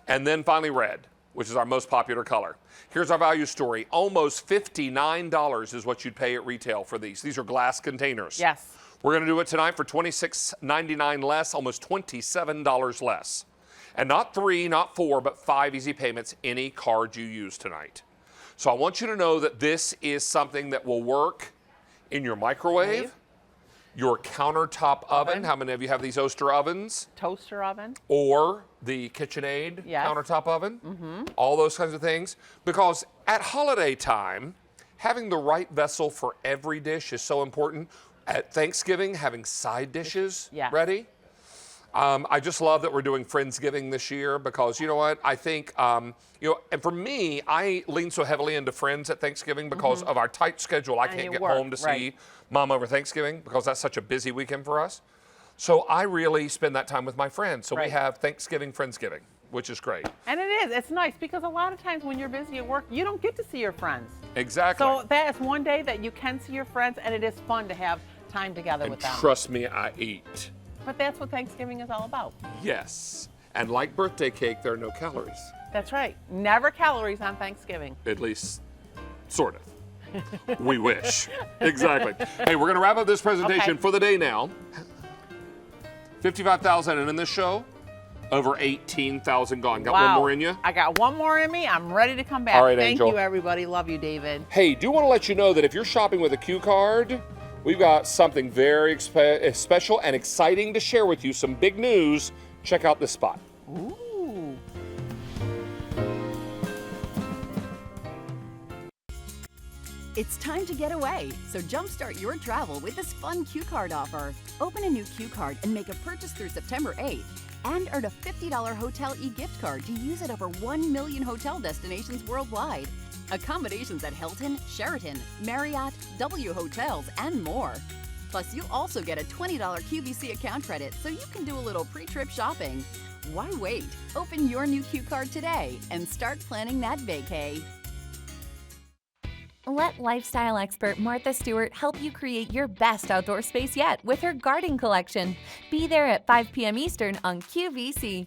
And then finally red, which is our most popular color. Here's our value story. Almost $59 is what you'd pay at retail for these. These are glass containers. Yes. We're going to do it tonight for $26.99 less, almost $27 less. And not 3, not 4, but 5 easy payments, any card you use tonight. So I want you to know that this is something that will work in your microwave, your countertop oven. How many of you have these Oster ovens? Toaster oven. Or the KitchenAid countertop oven. All those kinds of things. Because at holiday time, having the right vessel for every dish is so important. At Thanksgiving, having side dishes ready. I just love that we're doing Friendsgiving this year because you know what? I think, and for me, I lean so heavily into friends at Thanksgiving because of our tight schedule. I can't get home to see Mom over Thanksgiving because that's such a busy weekend for us. So I really spend that time with my friends. So we have Thanksgiving, Friendsgiving, which is great. And it is. It's nice because a lot of times when you're busy at work, you don't get to see your friends. Exactly. So that is one day that you can see your friends, and it is fun to have time together with them. Trust me, I eat. But that's what Thanksgiving is all about. Yes. And like birthday cake, there are no calories. That's right. Never calories on Thanksgiving. At least, sort of. We wish. Exactly. Hey, we're going to wrap up this presentation for the day now. 55,000, and in this show, over 18,000 gone. Got one more in you? I got one more in me. I'm ready to come back. All right, Thank Angel. you, everybody. Love you, David. Hey, do want to let you know that if you're shopping with a Q card, we've got something very special and exciting to share with you. Some big news. Check out this spot. Ooh. It's time to get away, so jumpstart your travel with this fun Q card offer. Open a new Q card and make a purchase through September 8th and earn a $50 hotel e-gift card to use at over 1 million hotel destinations worldwide. Accommodations at Hilton, Sheraton, Marriott, W Hotels, and more. Plus, you also get a $20 QVC account credit so you can do a little pre-trip shopping. Why wait? Open your new Q card today and start planning that vacay. Let lifestyle expert Martha Stewart help you create your best outdoor space yet with her garden collection. Be there at 5 p.m. Eastern on QVC.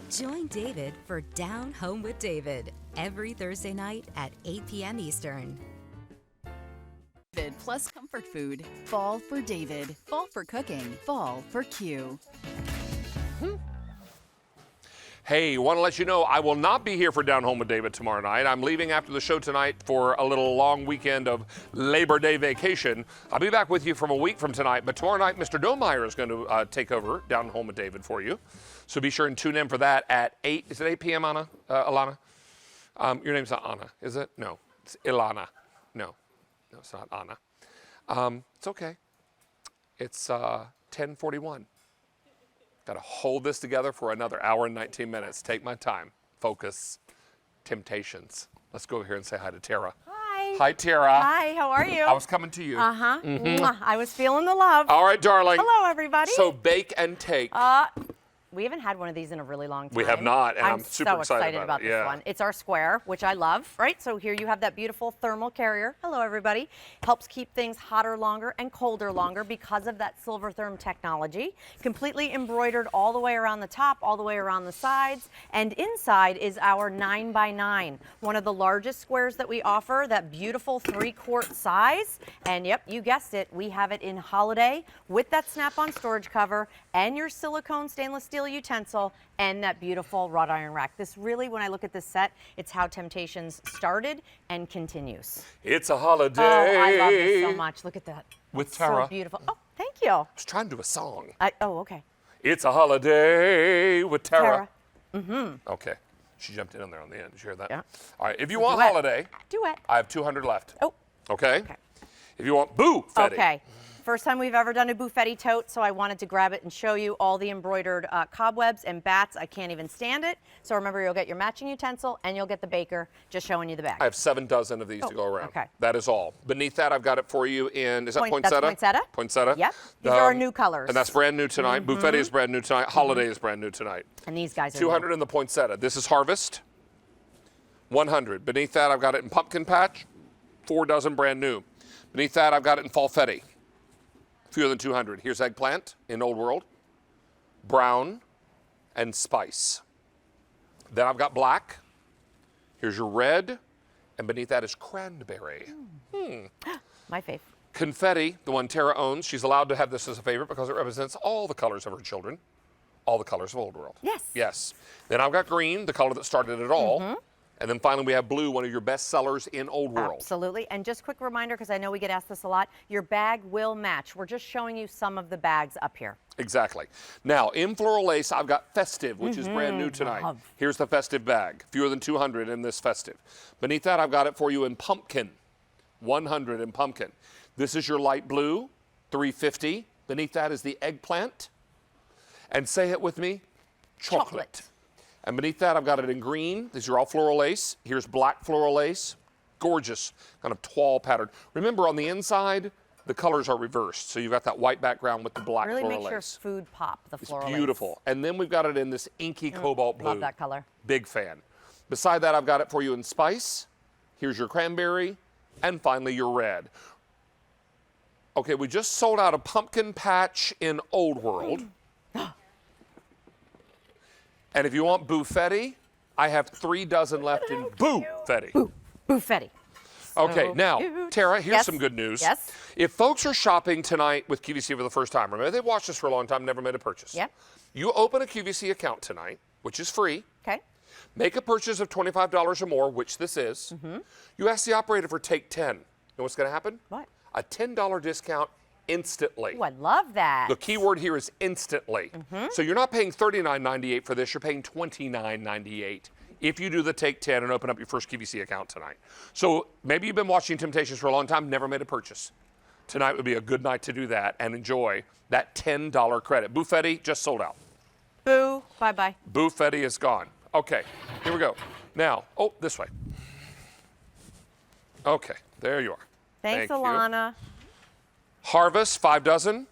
Join David for Down Home with David every Thursday night at 8 p.m. Eastern. Plus comfort food. Fall for David. Fall for cooking. Fall for Q. Hey, want to let you know I will not be here for Down Home with David tomorrow night. I'm leaving after the show tonight for a little long weekend of Labor Day vacation. I'll be back with you from a week from tonight, but tomorrow night Mr. Domeyer is going to take over Down Home with David for you. So be sure and tune in for that at 8. Is it 8 p.m., Anna? Ilana? Your name's not Anna, is it? No, it's Ilana. No, it's not Anna. It's okay. It's 10:41. Got to hold this together for another hour and 19 minutes. Take my time. Focus. Temptations. Let's go over here and say hi to Tara. Hi. Hi, Tara. Hi, how are you? I was coming to you. Uh-huh. Mhm. I was feeling the love. All right, darling. Hello, everybody. So bake and take. We haven't had one of these in a really long time. We have not, and I'm super so excited about it. this one. It's our square, which I love, right? So here you have that beautiful thermal carrier. Hello, everybody. Helps keep things hotter longer and colder longer because of that silver therm technology. Completely embroidered all the way around the top, all the way around the sides, and inside is our 9x9, one of the largest squares that we offer, that beautiful 3-quart size. And yep, you guessed it, we have it in holiday with that snap-on storage cover and your silicone stainless steel utensil and that beautiful wrought iron rack. This really, when I look at this set, it's how Temptations started and continues. It's a holiday. Oh, I love this so much. Look at that. With It's Tara. so beautiful. Oh, thank you. I was trying to do a song. Oh, okay. It's a holiday with Tara. Mm-hmm. Okay. She jumped in on there on the end. Did you hear that? Yeah. All right. If you want holiday, Duet. I have 200 left. Oh. Okay? If you want boo-fetti. Okay. First time we've ever done a buffetti tote, so I wanted to grab it and show you all the embroidered cobwebs and bats. I can't even stand it. So remember, you'll get your matching utensil and you'll get the baker, just showing you the bag. I have 7 dozen of these to go around. Okay. That is all. Beneath that, I've got it for you in, is that poinsettia? That's poinsettia. Poinsettia. Yep. These are our new colors. And that's brand new tonight. Mhm. Buffetti is brand new tonight. Holiday is brand new tonight. And these guys are 200 in the poinsettia. This is harvest. 100. Beneath that, I've got it in pumpkin patch. 4 dozen brand new. Beneath that, I've got it in falfetti. Fewer than 200. Here's eggplant in Old World, brown, and spice. Then I've got black. Here's your red, and beneath that is cranberry. My fave. Confetti, the one Tara owns. She's allowed to have this as a favorite because it represents all the colors of her children, all the colors of Old World. Yes. Yes. Then I've got green, the color that started it all. And then finally we have blue, one of your best sellers in Old World. Absolutely. And just quick reminder, because I know we get asked this a lot, your bag will match. We're just showing you some of the bags up here. Exactly. Now, in floral lace, I've got festive, which is brand new tonight. Love. Here's the festive bag. Fewer than 200 in this festive. Beneath that, I've got it for you in pumpkin. 100 in pumpkin. This is your light blue, 350. Beneath that is the eggplant. And say it with me, chocolate. And beneath that, I've got it in green. These are all floral lace. Here's black floral lace. Gorgeous, kind of toile pattern. Remember, on the inside, the colors are reversed. So you've got that white background with the black Really floral makes your lace. food pop, the It's floral beautiful. And then we've got it in this inky cobalt blue. Love that color. Big fan. Beside that, I've got it for you in spice. Here's your cranberry. And finally, your red. Okay, we just sold out a pumpkin patch in Old World. And if you want buffetti, I have 3 dozen left in buffetti. Buffetti. Okay, So now, cute. Tara, here's Yes. some good news. Yes. If folks are shopping tonight with QVC for the first time, remember they've watched us for a long time, never made a purchase. Yep. You open a QVC account tonight, which is free. Okay. Make a purchase of $25 or more, which this is. You ask the operator for take 10. You know what's going to happen? What? A $10 discount instantly. Ooh, I love that. The key word here is instantly. So you're not paying $39.98 for this, you're paying $29.98 if you do the take 10 and open up your first QVC account tonight. So maybe you've been watching Temptations for a long time, never made a purchase. Tonight would be a good night to do that and enjoy that $10 credit. Buffetti just sold out. Boo. Bye-bye. Buffetti is gone. Okay, here we go. Now, oh, this way. Okay, there you are. Thanks, Thank you. Alana. Harvest, 5 dozen.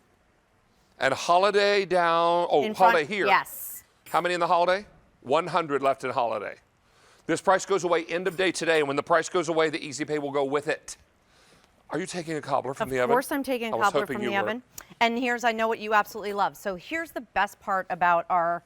And holiday down, In front- holiday here. Yes. How many in the holiday? 100 left in holiday. This price goes away end of day today, and when the price goes away, the Easy Pay will go with it. Are you taking a cobbler from the oven? Of course I'm taking a I was cobbler hoping from you the were. oven. And I know what you absolutely love. So here's the best part about our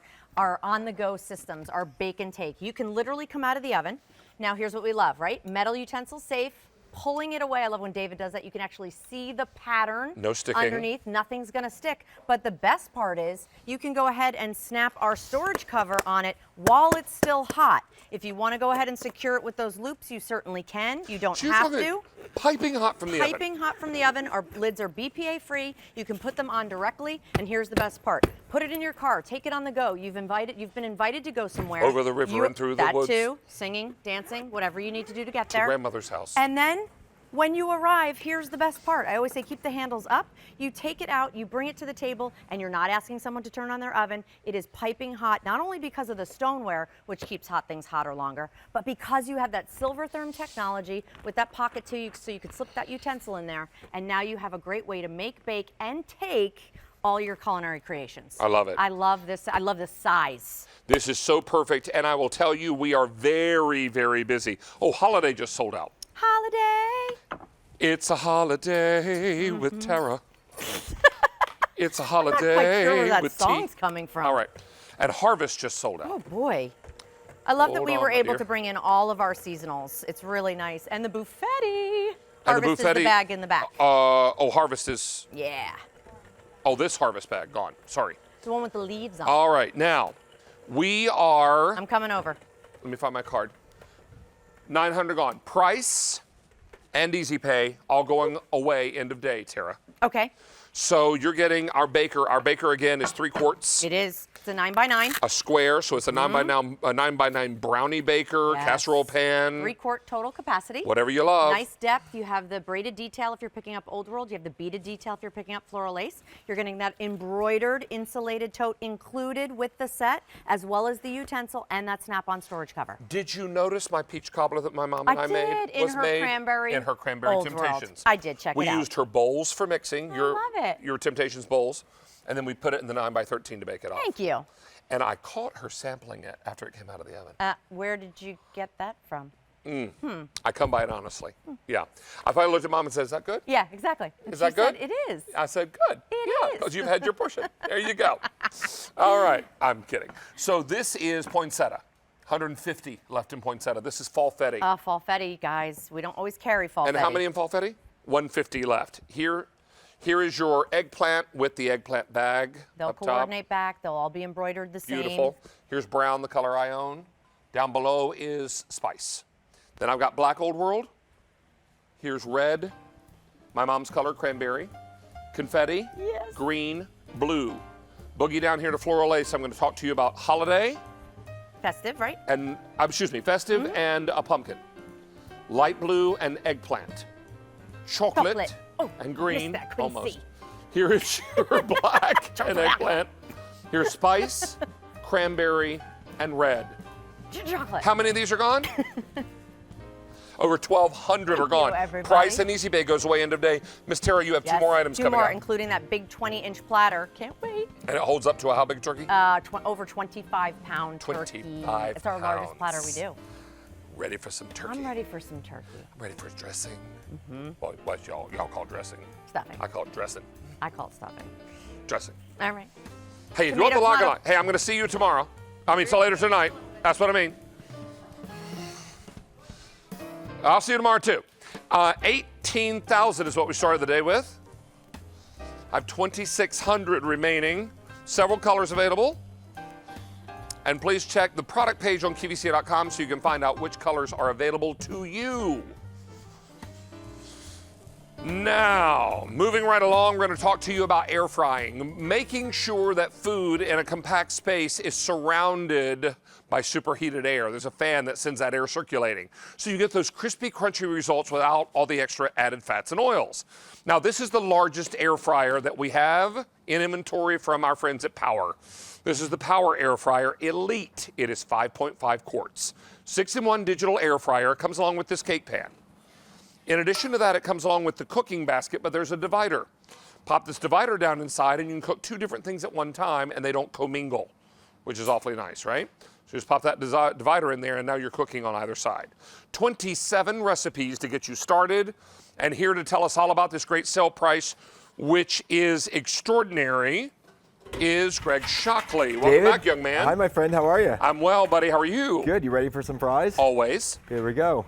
on-the-go systems, our bake and take. You can literally come out of the oven. Now here's what we love, right? Metal utensils safe. Pulling it away. I love when David does that. You can actually see the pattern No sticking. underneath. Nothing's going to stick. But the best part is you can go ahead and snap our storage cover on it while it's still hot. If you want to go ahead and secure it with those loops, you certainly can. You don't So you're have talking to. Piping hot from the oven. Piping hot from the oven. Our lids are BPA free. You can put them on directly. And here's the best part. Put it in your car. Take it on the go. You've been invited to go somewhere. Over the river and through the that woods. That too. Singing, dancing, whatever you need to do to get To there. grandmother's house. And then when you arrive, here's the best part. I always say keep the handles up. You take it out, you bring it to the table, and you're not asking someone to turn on their oven. It is piping hot, not only because of the stoneware, which keeps hot things hotter longer, but because you have that silver therm technology with that pocket too, so you could slip that utensil in there. And now you have a great way to make, bake, and take all your culinary creations. I love it. I love this. I love this size. This is so perfect, and I will tell you, we are very, very busy. Oh, holiday just sold out. Holiday. It's a holiday with Tara. It's a holiday I'm not quite sure where that with song's tea. coming from. All right. And Harvest just sold out. Oh boy. I love that Hold we on, were my able dear. to bring in all of our seasonals. It's really nice. And the buffetti. And Harvest the buffetti, is the bag in the back. Harvest is, Yeah. oh, this Harvest bag, gone. Sorry. It's the one with the leaves on. All right, now, we are, I'm coming over. let me find my card. 900 gone. Price and Easy Pay all going away end of day, Tara. Okay. So you're getting our baker. Our baker, again, is 3 quarts. It is. It's a 9x9. A square, so it's a 9x9 brownie baker, Yes. casserole pan. 3-quart total capacity. Whatever you love. Nice depth. You have the braided detail if you're picking up Old World. You have the beaded detail if you're picking up floral lace. You're getting that embroidered insulated tote included with the set, as well as the utensil and that snap-on storage cover. Did you notice my peach cobbler that my mom and I made? In her cranberry. In her cranberry Old Temptations. World. I did check We it out. used her bowls for mixing. I love it. Your Temptations bowls. And then we put it in the 9x13 to bake it off. Thank you. And I caught her sampling it after it came out of the oven. Where did you get that from? I come by it honestly. Yeah. I finally looked at Mom and said, is that good? Yeah, exactly. And Is she that good? said, it is. I said, good. It is. Because you've had your portion. There you go. All right. I'm kidding. So this is poinsettia. 150 left in poinsettia. This is falfetti. Falfetti, guys. We don't always carry falfetti. And how many in falfetti? 150 left. Here is your eggplant with the eggplant bag They'll up top. coordinate back. They'll all be embroidered the same. Beautiful. Here's brown, the color I own. Down below is spice. Then I've got black Old World. Here's red, my mom's color, cranberry. Confetti, yes. Green, blue. Boogie down here to floral lace. I'm going to talk to you about holiday. Festive, right? And, festive and a pumpkin. Light blue and eggplant. Chocolate. And green, missed that, couldn't almost. see. Here is your black and eggplant. Here's spice, cranberry, and red. Chocolate. How many of these are gone? Over 1,200 are gone. everybody. Price and Easy Pay goes away end of day. Miss Tara, you have Yes, 2 more items two coming more, up. including that big 20-inch platter. Can't wait. And it holds up to a how big a turkey? Over 25-pound turkey. 25 It's our largest platter we pounds. do. Ready for some turkey? I'm ready for some turkey. I'm ready for dressing. What y'all call dressing? Stuffing. I call it dressing. I call it stuffing. Dressing. All right. Hey, if you want the Tomato, LocknLock, hey, I'm going to see you tomorrow. So later tonight. That's what I mean. I'll see you tomorrow too. 18,000 is what we started the day with. I have 2,600 remaining. Several colors available. And please check the product page on QVC.com so you can find out which colors are available to you. Now, moving right along, we're going to talk to you about air frying. Making sure that food in a compact space is surrounded by superheated air. There's a fan that sends that air circulating. So you get those crispy, crunchy results without all the extra added fats and oils. Now, this is the largest air fryer that we have in inventory from our friends at Power. This is the Power Air Fryer Elite. It is 5.5 quarts. 6-in-1 digital air fryer. Comes along with this cake pan. In addition to that, it comes along with the cooking basket, but there's a divider. Pop this divider down inside and you can cook 2 different things at one time and they don't commingle, which is awfully nice, right? So just pop that divider in there and now you're cooking on either side. 27 recipes to get you started. And here to tell us all about this great sale price, which is extraordinary, is Greg Shockley. Welcome David, back, young man. Hi, my friend. How are you? I'm well, buddy. How are you? Good. You ready for some fries? Always. Here we go.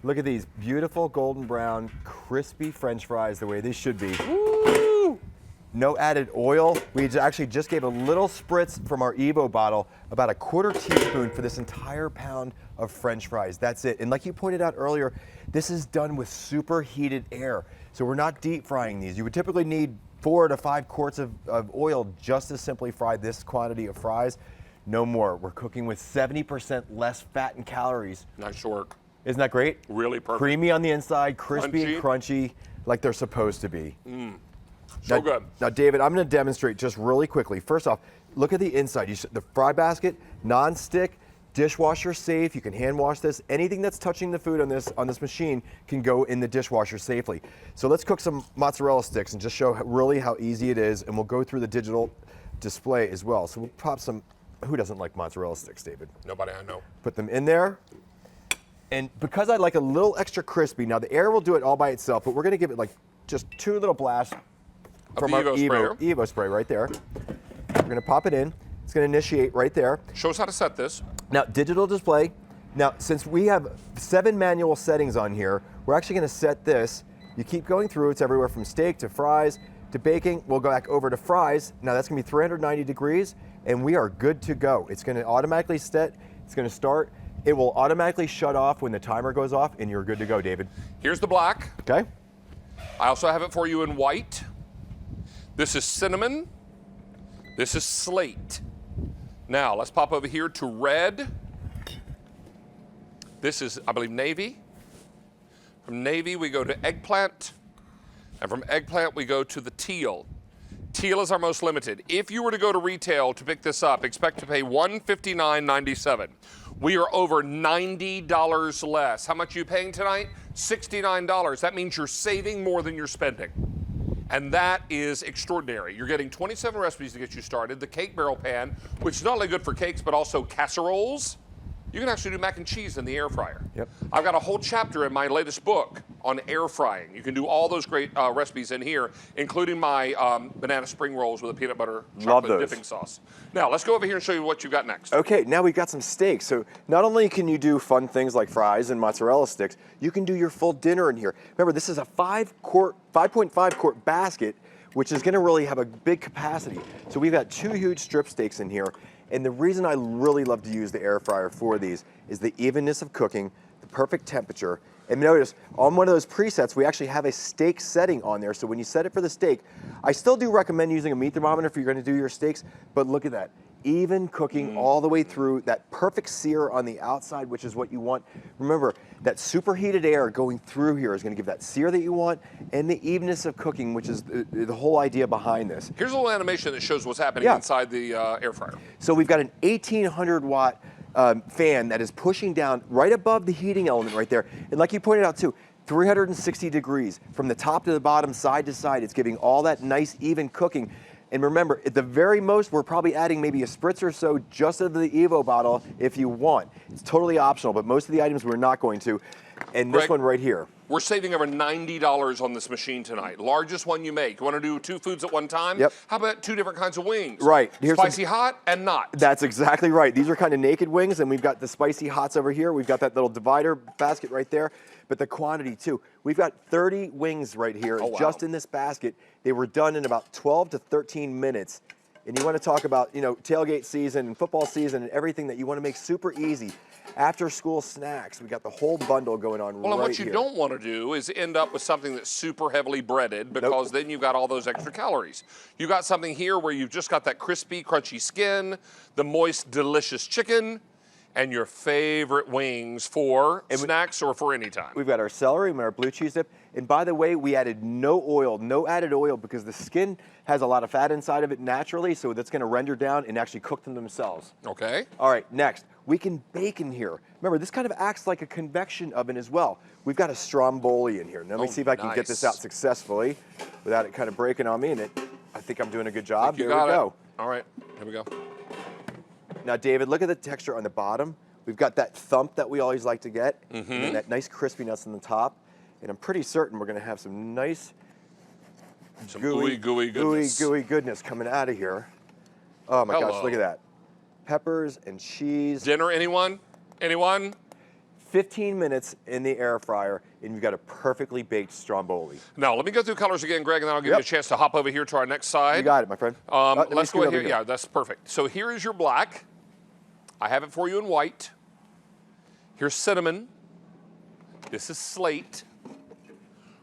Look at these beautiful golden brown, crispy French fries the way they should be. Woo! No added oil. We actually just gave a little spritz from our Evo bottle, about a 1/4 teaspoon for this entire pound of French fries. That's it. And like you pointed out earlier, this is done with superheated air. So we're not deep frying these. You would typically need 4 to 5 quarts of oil just to simply fry this quantity of fries. No more. We're cooking with 70% less fat and calories. Nice work. Isn't that great? Really perfect. Creamy on the inside, crispy and crunchy, like they're supposed to be. So good. Now, David, I'm going to demonstrate just really quickly. First off, look at the inside. The fry basket, non-stick, dishwasher safe. You can hand wash this. Anything that's touching the food on this machine can go in the dishwasher safely. So let's cook some mozzarella sticks and just show really how easy it is. And we'll go through the digital display as well. So we'll pop some. Who doesn't like mozzarella sticks, David? Nobody I know. Put them in there. And because I like a little extra crispy, now the air will do it all by itself, but we're going to give it like just 2 little blasts from our Evo spray right there. We're going to pop it in. It's going to initiate right there. Show us how to set this. Now, digital display. Now, since we have 7 manual settings on here, we're actually going to set this. You keep going through. It's everywhere from steak to fries to baking. We'll go back over to fries. Now, that's going to be 390 degrees, and we are good to go. It's going to automatically set. It's going to start. It will automatically shut off when the timer goes off, and you're good to go, David. Here's the black. Okay. I also have it for you in white. This is cinnamon. This is slate. Now, let's pop over here to red. This is, I believe, navy. From navy, we go to eggplant. And from eggplant, we go to the teal. Teal is our most limited. If you were to go to retail to pick this up, expect to pay $159.97. We are over $90 less. How much are you paying tonight? $69. That means you're saving more than you're spending. And that is extraordinary. You're getting 27 recipes to get you started. The cake barrel pan, which is not only good for cakes, but also casseroles. You can actually do mac and cheese in the air fryer. Yep. I've got a whole chapter in my latest book on air frying. You can do all those great recipes in here, including my banana spring rolls with a peanut butter chocolate dipping sauce. Now, let's go over here and show you what you've got next. Okay, now we've got some steaks. So not only can you do fun things like fries and mozzarella sticks, you can do your full dinner in here. Remember, this is a 5.5 quart basket, which is gonna really have a big capacity. So we've got 2 huge strip steaks in here. And the reason I really love to use the air fryer for these is the evenness of cooking, the perfect temperature. And notice, on one of those presets, we actually have a steak setting on there. So when you set it for the steak, I still do recommend using a meat thermometer if you're gonna do your steaks, but look at that. Even cooking all the way through, that perfect sear on the outside, which is what you want. Remember, that superheated air going through here is gonna give that sear that you want and the evenness of cooking, which is the whole idea behind this. Here's a little animation that shows what's happening inside the air fryer. So we've got an 1800 watt fan that is pushing down right above the heating element right there. And like you pointed out too, 360 degrees from the top to the bottom, side to side. It's giving all that nice even cooking. And remember, at the very most, we're probably adding maybe a spritz or so just of the Evo bottle if you want. It's totally optional, but most of the items we're not going to. And this one right here. We're saving over $90 on this machine tonight. Largest one you make. You want to do 2 foods at one time? Yep. How about 2 different kinds of wings? Right. Here's spicy hot and not. That's exactly right. These are kind of naked wings, and we've got the spicy hots over here. We've got that little divider basket right there, but the quantity too. We've got 30 wings right here just in this basket. They were done in about 12 to 13 minutes. And you want to talk about, you know, tailgate season and football season and everything that you want to make super easy. After school snacks, we got the whole bundle going on Well, and what you here. don't want to do is end up with something that's super heavily breaded, because then you've got all those extra calories. You got something here where you've just got that crispy, crunchy skin, the moist, delicious chicken, and your favorite wings for snacks or for any time. We've got our celery and our blue cheese dip. And by the way, we added no oil, no added oil, because the skin has a lot of fat inside of it naturally, so that's gonna render down and actually cook them themselves. Okay. All right, next, we can bake in here. Remember, this kind of acts like a convection oven as well. We've got a stromboli in here. Now, let me see if I can get this out successfully without it kind of breaking on me, and I think I'm doing a good job. There we go. All right, here we go. Now, David, look at the texture on the bottom. We've got that thump that we always like to get, and then that nice crispiness on the top. And I'm pretty certain we're gonna have some nice gooey goodness coming out of here. Oh my gosh, look at that. Peppers and cheese. Dinner, anyone? Anyone? 15 minutes in the air fryer, and you've got a perfectly baked stromboli. Now, let me go through colors again, Greg, and then I'll give you a chance to hop over here to our next side. You got it, my friend. Let's go ahead here. Yeah, that's perfect. So here is your black. I have it for you in white. Here's cinnamon. This is slate.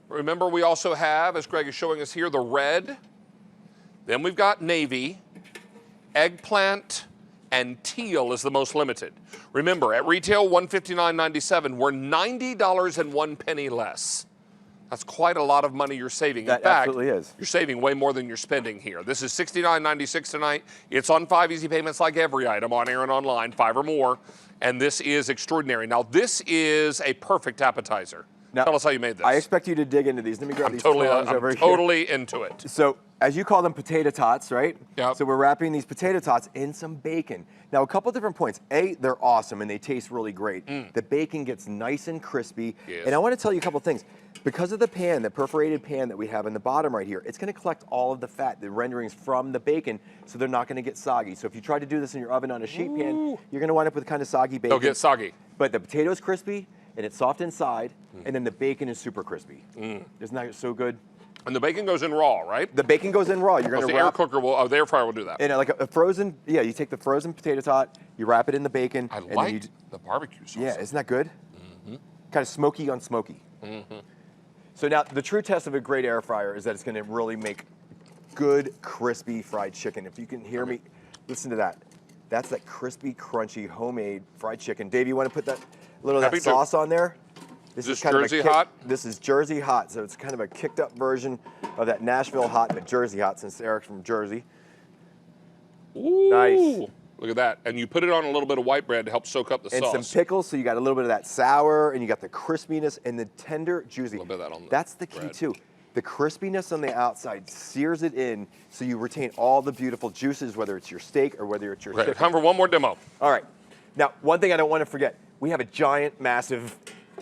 Remember, we also have, as Greg is showing us here, the red. Then we've got navy, eggplant, and teal is the most limited. Remember, at retail, $159.97. We're $90.01 less. That's quite a lot of money you're saving. That in fact, absolutely is. You're saving way more than you're spending here. This is $69.96 tonight. It's on 5 easy payments like every item on air and online, 5 or more. And this is extraordinary. Now, this is a perfect appetizer. Now, tell us how you made this. I expect you to dig into these. Let me grab these totally, tongs I'm over here. totally into it. So, as you call them, potato tots, right? Yeah. So we're wrapping these potato tots in some bacon. Now, a couple different points. A, they're awesome and they taste really great. The bacon gets nice and crispy. Yes. And I want to tell you a couple things. Because of the pan, the perforated pan that we have in the bottom right here, it's going to collect all of the fat, the renderings from the bacon, so they're not going to get soggy. So if you try to do this in your oven on a sheet pan, you're going to wind up with kind of soggy bacon. They'll get soggy. But the potato's crispy, and it's soft inside, and then the bacon is super crispy. Isn't that so good? And the bacon goes in raw, right? The bacon goes in raw. You're going to the wrap air cooker will, the air fryer will do that. in like a frozen. Yeah, you take the frozen potato tot, you wrap it in the bacon. I and like then you, the barbecue sauce. Yeah, isn't that good? Kind of smoky on smoky. So now the true test of a great air fryer is that it's going to really make good, crispy fried chicken. If you can hear me, listen to that. That's that crispy, crunchy, homemade fried chicken. Dave, you want to put that little of that sauce on there? This is kind Jersey hot? This is Jersey hot, so it's kind of a kicked up version of that Nashville hot, but Jersey hot, since Eric's from Jersey. Ooh, nice. Look at that. And you put it on a little bit of white bread to help soak up the sauce. And some pickles, so you got a little bit of that sour, and you got the crispiness and the tender, juicy. A little bit of that on the That's the key, bread. too. The crispiness on the outside sears it in, so you retain all the beautiful juices, whether it's your steak or whether it's your chicken. Time for one more demo. All right. Now, one thing I don't want to forget, we have a giant, massive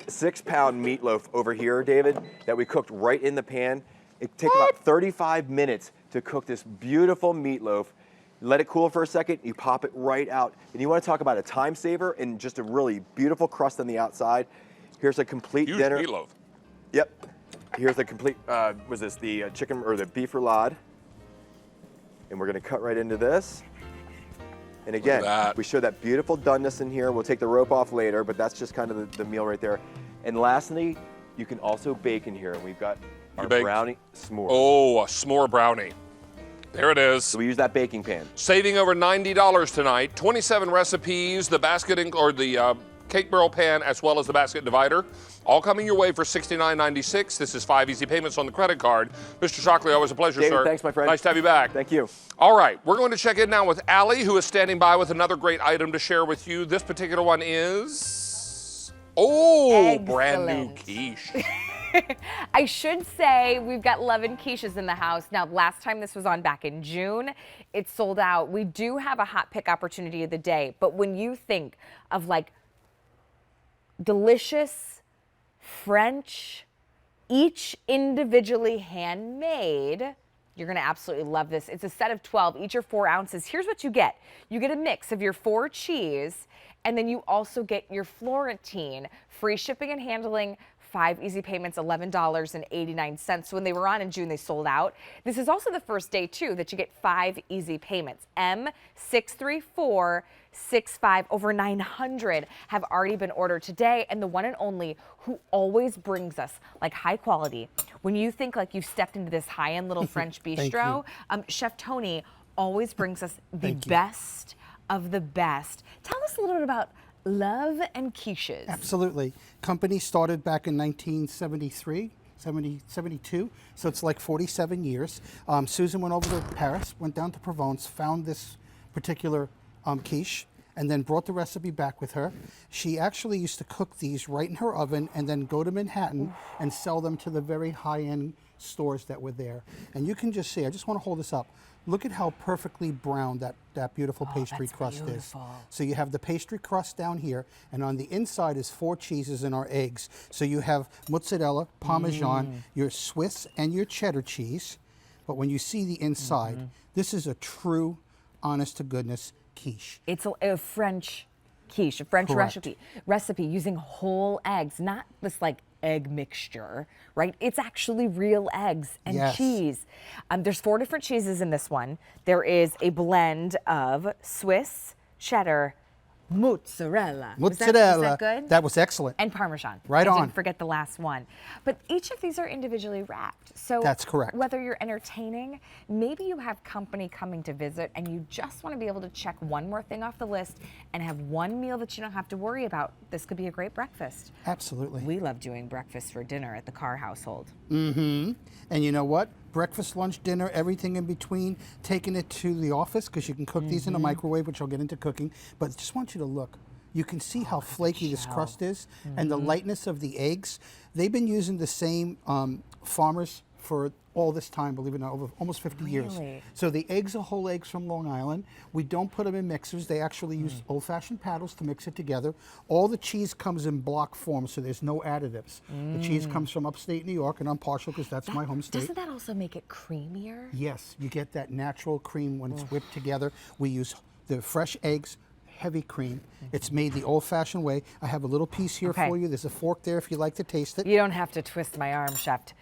6-pound meatloaf over here, David, that we cooked right in the pan. It takes about 35 minutes to cook this beautiful meatloaf. Let it cool for a second, you pop it right out. And you want to talk about a time saver and just a really beautiful crust on the outside. Here's a complete Huge dinner. meatloaf. Yep. Here's the complete, was this the chicken or the beef roulade? And we're going to cut right into this. And again, we show that beautiful doneness in here. We'll take the rope off later, but that's just kind of the meal right there. And lastly, you can also bake in here. And we've got our brownie s'more. Oh, a s'more brownie. There it is. So we use that baking pan. Saving over $90 tonight. 27 recipes, the basket or the cake barrel pan, as well as the basket divider, all coming your way for $69.96. This is 5 easy payments on the credit card. Mr. Shockley, always a pleasure, David, sir. thanks, my friend. Nice to have you back. Thank you. All right, we're going to check in now with Allie, who is standing by with another great item to share with you. This particular one is, brand new quiche. I should say we've got 11 quiches in the house. Now, last time this was on back in June, it sold out. We do have a hot pick opportunity of the day, but when you think of like delicious French, each individually handmade, you're gonna absolutely love this. It's a set of 12, each are 4 ounces. Here's what you get. You get a mix of your 4 cheese, and then you also get your Florentine. Free shipping and handling, 5 easy payments, $11.89. So when they were on in June, they sold out. This is also the first day, too, that you get 5 easy payments. M63465, over 900 have already been ordered today. And the one and only who always brings us like high quality. When you think like you stepped into this high-end little French bistro, Chef Tony always brings us the best of the best. Tell us a little bit about Love and Quiches. Absolutely. Company started back in 1973, 72, so it's like 47 years. Susan went over to Paris, went down to Provence, found this particular quiche, and then brought the recipe back with her. She actually used to cook these right in her oven and then go to Manhattan and sell them to the very high-end stores that were there. And you can just see, I just want to hold this up. Look at how perfectly brown that beautiful pastry crust is. So you have the pastry crust down here, and on the inside is 4 cheeses and our eggs. So you have mozzarella, Parmesan, your Swiss, and your cheddar cheese. But when you see the inside, this is a true, honest-to-goodness quiche. It's a French quiche, a French recipe using whole eggs, not this like egg mixture, right? It's actually real eggs and cheese. There's 4 different cheeses in this one. There is a blend of Swiss, cheddar, mozzarella. Mozzarella. Was that good? That was excellent. And Parmesan. Right I on. didn't forget the last one. But each of these are individually wrapped. So that's correct. Whether you're entertaining, maybe you have company coming to visit and you just want to be able to check one more thing off the list and have one meal that you don't have to worry about. This could be a great breakfast. Absolutely. We love doing breakfast for dinner at the Carr household. And you know what? Breakfast, lunch, dinner, everything in between, taking it to the office, because you can cook these in a microwave, which I'll get into cooking. But just want you to look. You can see how flaky this crust is and the lightness of the eggs. They've been using the same farmers for all this time, believe it or not, over almost 50 years. So the eggs are whole eggs from Long Island. We don't put them in mixers. They actually use old-fashioned paddles to mix it together. All the cheese comes in block form, so there's no additives. The cheese comes from upstate New York, and I'm partial because that's my home state. Doesn't that also make it creamier? Yes, you get that natural cream when it's whipped together. We use the fresh eggs, heavy cream. It's made the old-fashioned way. I have a little piece here for you. There's a fork there if you'd like to taste it. You don't have to twist my arm, Chef.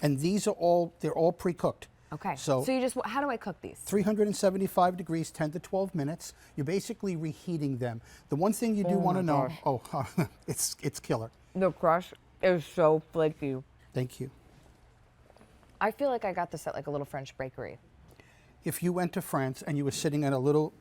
And these are they're all pre-cooked. Okay. So you just, how do I cook these? 375 degrees, 10 to 12 minutes. You're basically reheating them. The one thing you do want to know, it's killer. The crust is so flaky. Thank you. I feel like I got this at like a little French bakery. If you went to France and you were sitting at a little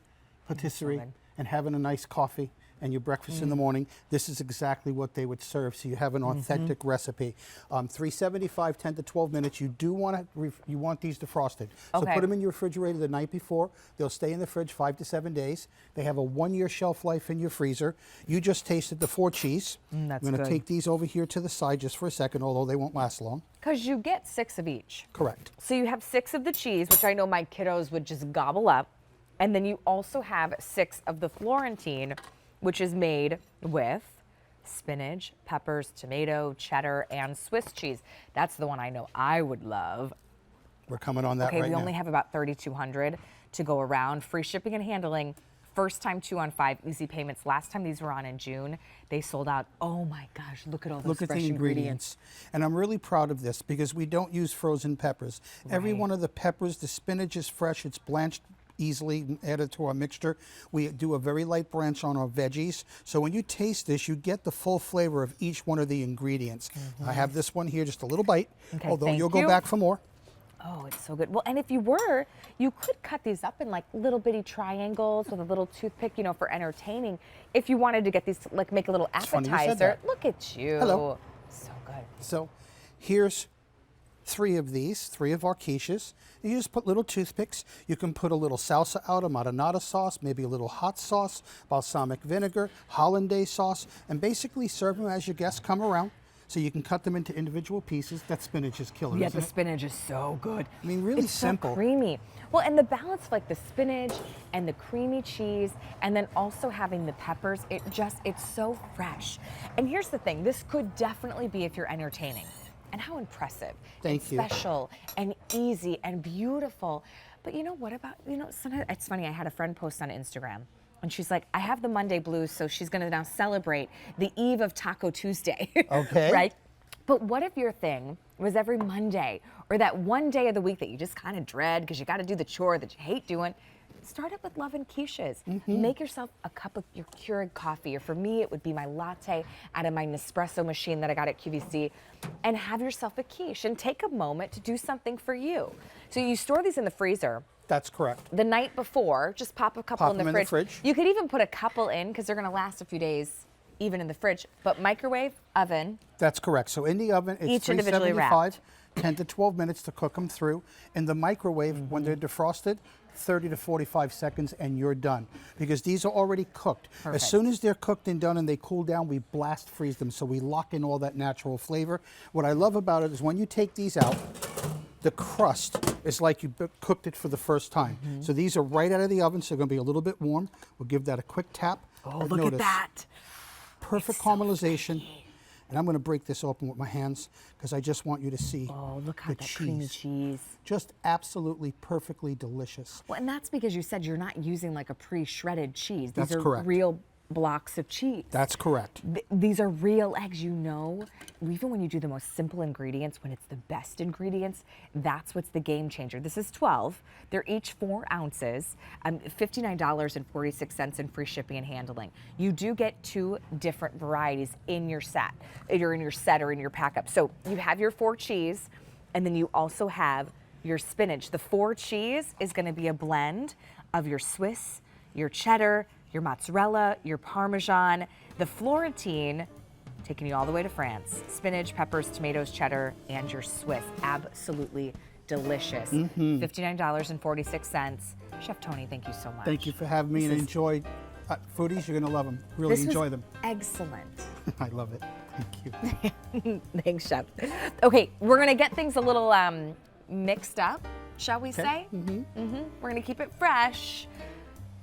patisserie and having a nice coffee and your breakfast in the morning, this is exactly what they would serve. So you have an authentic recipe. 375, 10 to 12 minutes. You do want you want these defrosted. So put them in your refrigerator the night before. They'll stay in the fridge 5 to 7 days. They have a 1-year shelf life in your freezer. You just tasted the 4 cheese. That's I'm going to good. take these over here to the side just for a second, although they won't last long. Because you get 6 of each. Correct. So you have 6 of the cheese, which I know my kiddos would just gobble up. And then you also have 6 of the Florentine, which is made with spinach, peppers, tomato, cheddar, and Swiss cheese. That's the one I know I would love. We're coming on that right now. Okay, we only have about 3,200 to go around. Free shipping and handling. First time 2 on 5 easy payments. Last time these were on in June, they sold out. Oh my gosh, look at all those Look at fresh the ingredients. And I'm really proud of this because we don't use frozen peppers. Every one of the peppers, the spinach is fresh, it's blanched easily, added to our mixture. We do a very light blanch on our veggies. So when you taste this, you get the full flavor of each one of the ingredients. I have this one here, just a little bite, although you'll go back for more. Oh, it's so good. Well, and if you were, you could cut these up in like little bitty triangles with a little toothpick, you know, for entertaining. If you wanted to get these, like make a little funny you said appetizer. that. Look at you. Hello. So good. So here's 3 of these, 3 of our quiches. You just put little toothpicks. You can put a little salsa out, a marinara sauce, maybe a little hot sauce, balsamic vinegar, hollandaise sauce, and basically serve them as your guests come around. So you can cut them into individual pieces. That spinach is killer, Yeah, isn't the it? spinach is so good. I mean, really it's simple. So creamy. Well, and the balance of like the spinach and the creamy cheese, and then also having the peppers, it's so fresh. And here's the thing, this could definitely be if you're entertaining. And how impressive. Thank you. Special and easy and beautiful. But you know what about, sometimes it's funny, I had a friend post on Instagram. And she's like, I have the Monday blues, so she's going to now celebrate the eve of Taco Tuesday. Okay. Right? But what if your thing was every Monday or that one day of the week that you just kind of dread because you got to do the chore that you hate doing? Start up with Love and Quiches. Make yourself a cup of your Keurig coffee, or for me, it would be my latte out of my Nespresso machine that I got at QVC, and have yourself a quiche and take a moment to do something for you. So you store these in the freezer. That's correct. The night before, just pop a couple Pop in them the fridge. You could even put a couple in because they're going to last a few days, even in the fridge. But microwave, oven. That's correct. So in the oven, it's Each individually 375, 10 to 12 minutes to cook them through. In the microwave, when they're defrosted, 30 to 45 seconds and you're done. Because these are already cooked. Perfect. As soon as they're cooked and done and they cool down, we blast freeze them. So we lock in all that natural flavor. What I love about it is when you take these out, the crust is like you cooked it for the first time. So these are right out of the oven, so they're gonna be a little bit warm. We'll give that a quick tap. Oh, look at that. Perfect caramelization. And I'm gonna break this open with my hands because I just want you to see Look how the that creamy cheese. Just absolutely perfectly delicious. Well, and that's because you said you're not using like a pre-shredded cheese. These That's are correct. real blocks of cheese. That's correct. These are real eggs, even when you do the most simple ingredients, when it's the best ingredients, that's what's the game changer. This is 12. They're each 4 ounces, $59.46 in free shipping and handling. You do get 2 different varieties in your set, or in your pack up. So you have your 4 cheese, and then you also have your spinach. The 4 cheese is gonna be a blend of your Swiss, your cheddar, your mozzarella, your Parmesan, the Florentine, taking you all the way to France, spinach, peppers, tomatoes, cheddar, and your Swiss. Absolutely delicious. $59.46. Chef Tony, thank you so much. Thank you for having me, and enjoy foodies. You're gonna love them. Really enjoy them. Excellent. I love it. Thank you. Thanks, Chef. Okay, we're gonna get things a little mixed up, shall we say? We're gonna keep it fresh.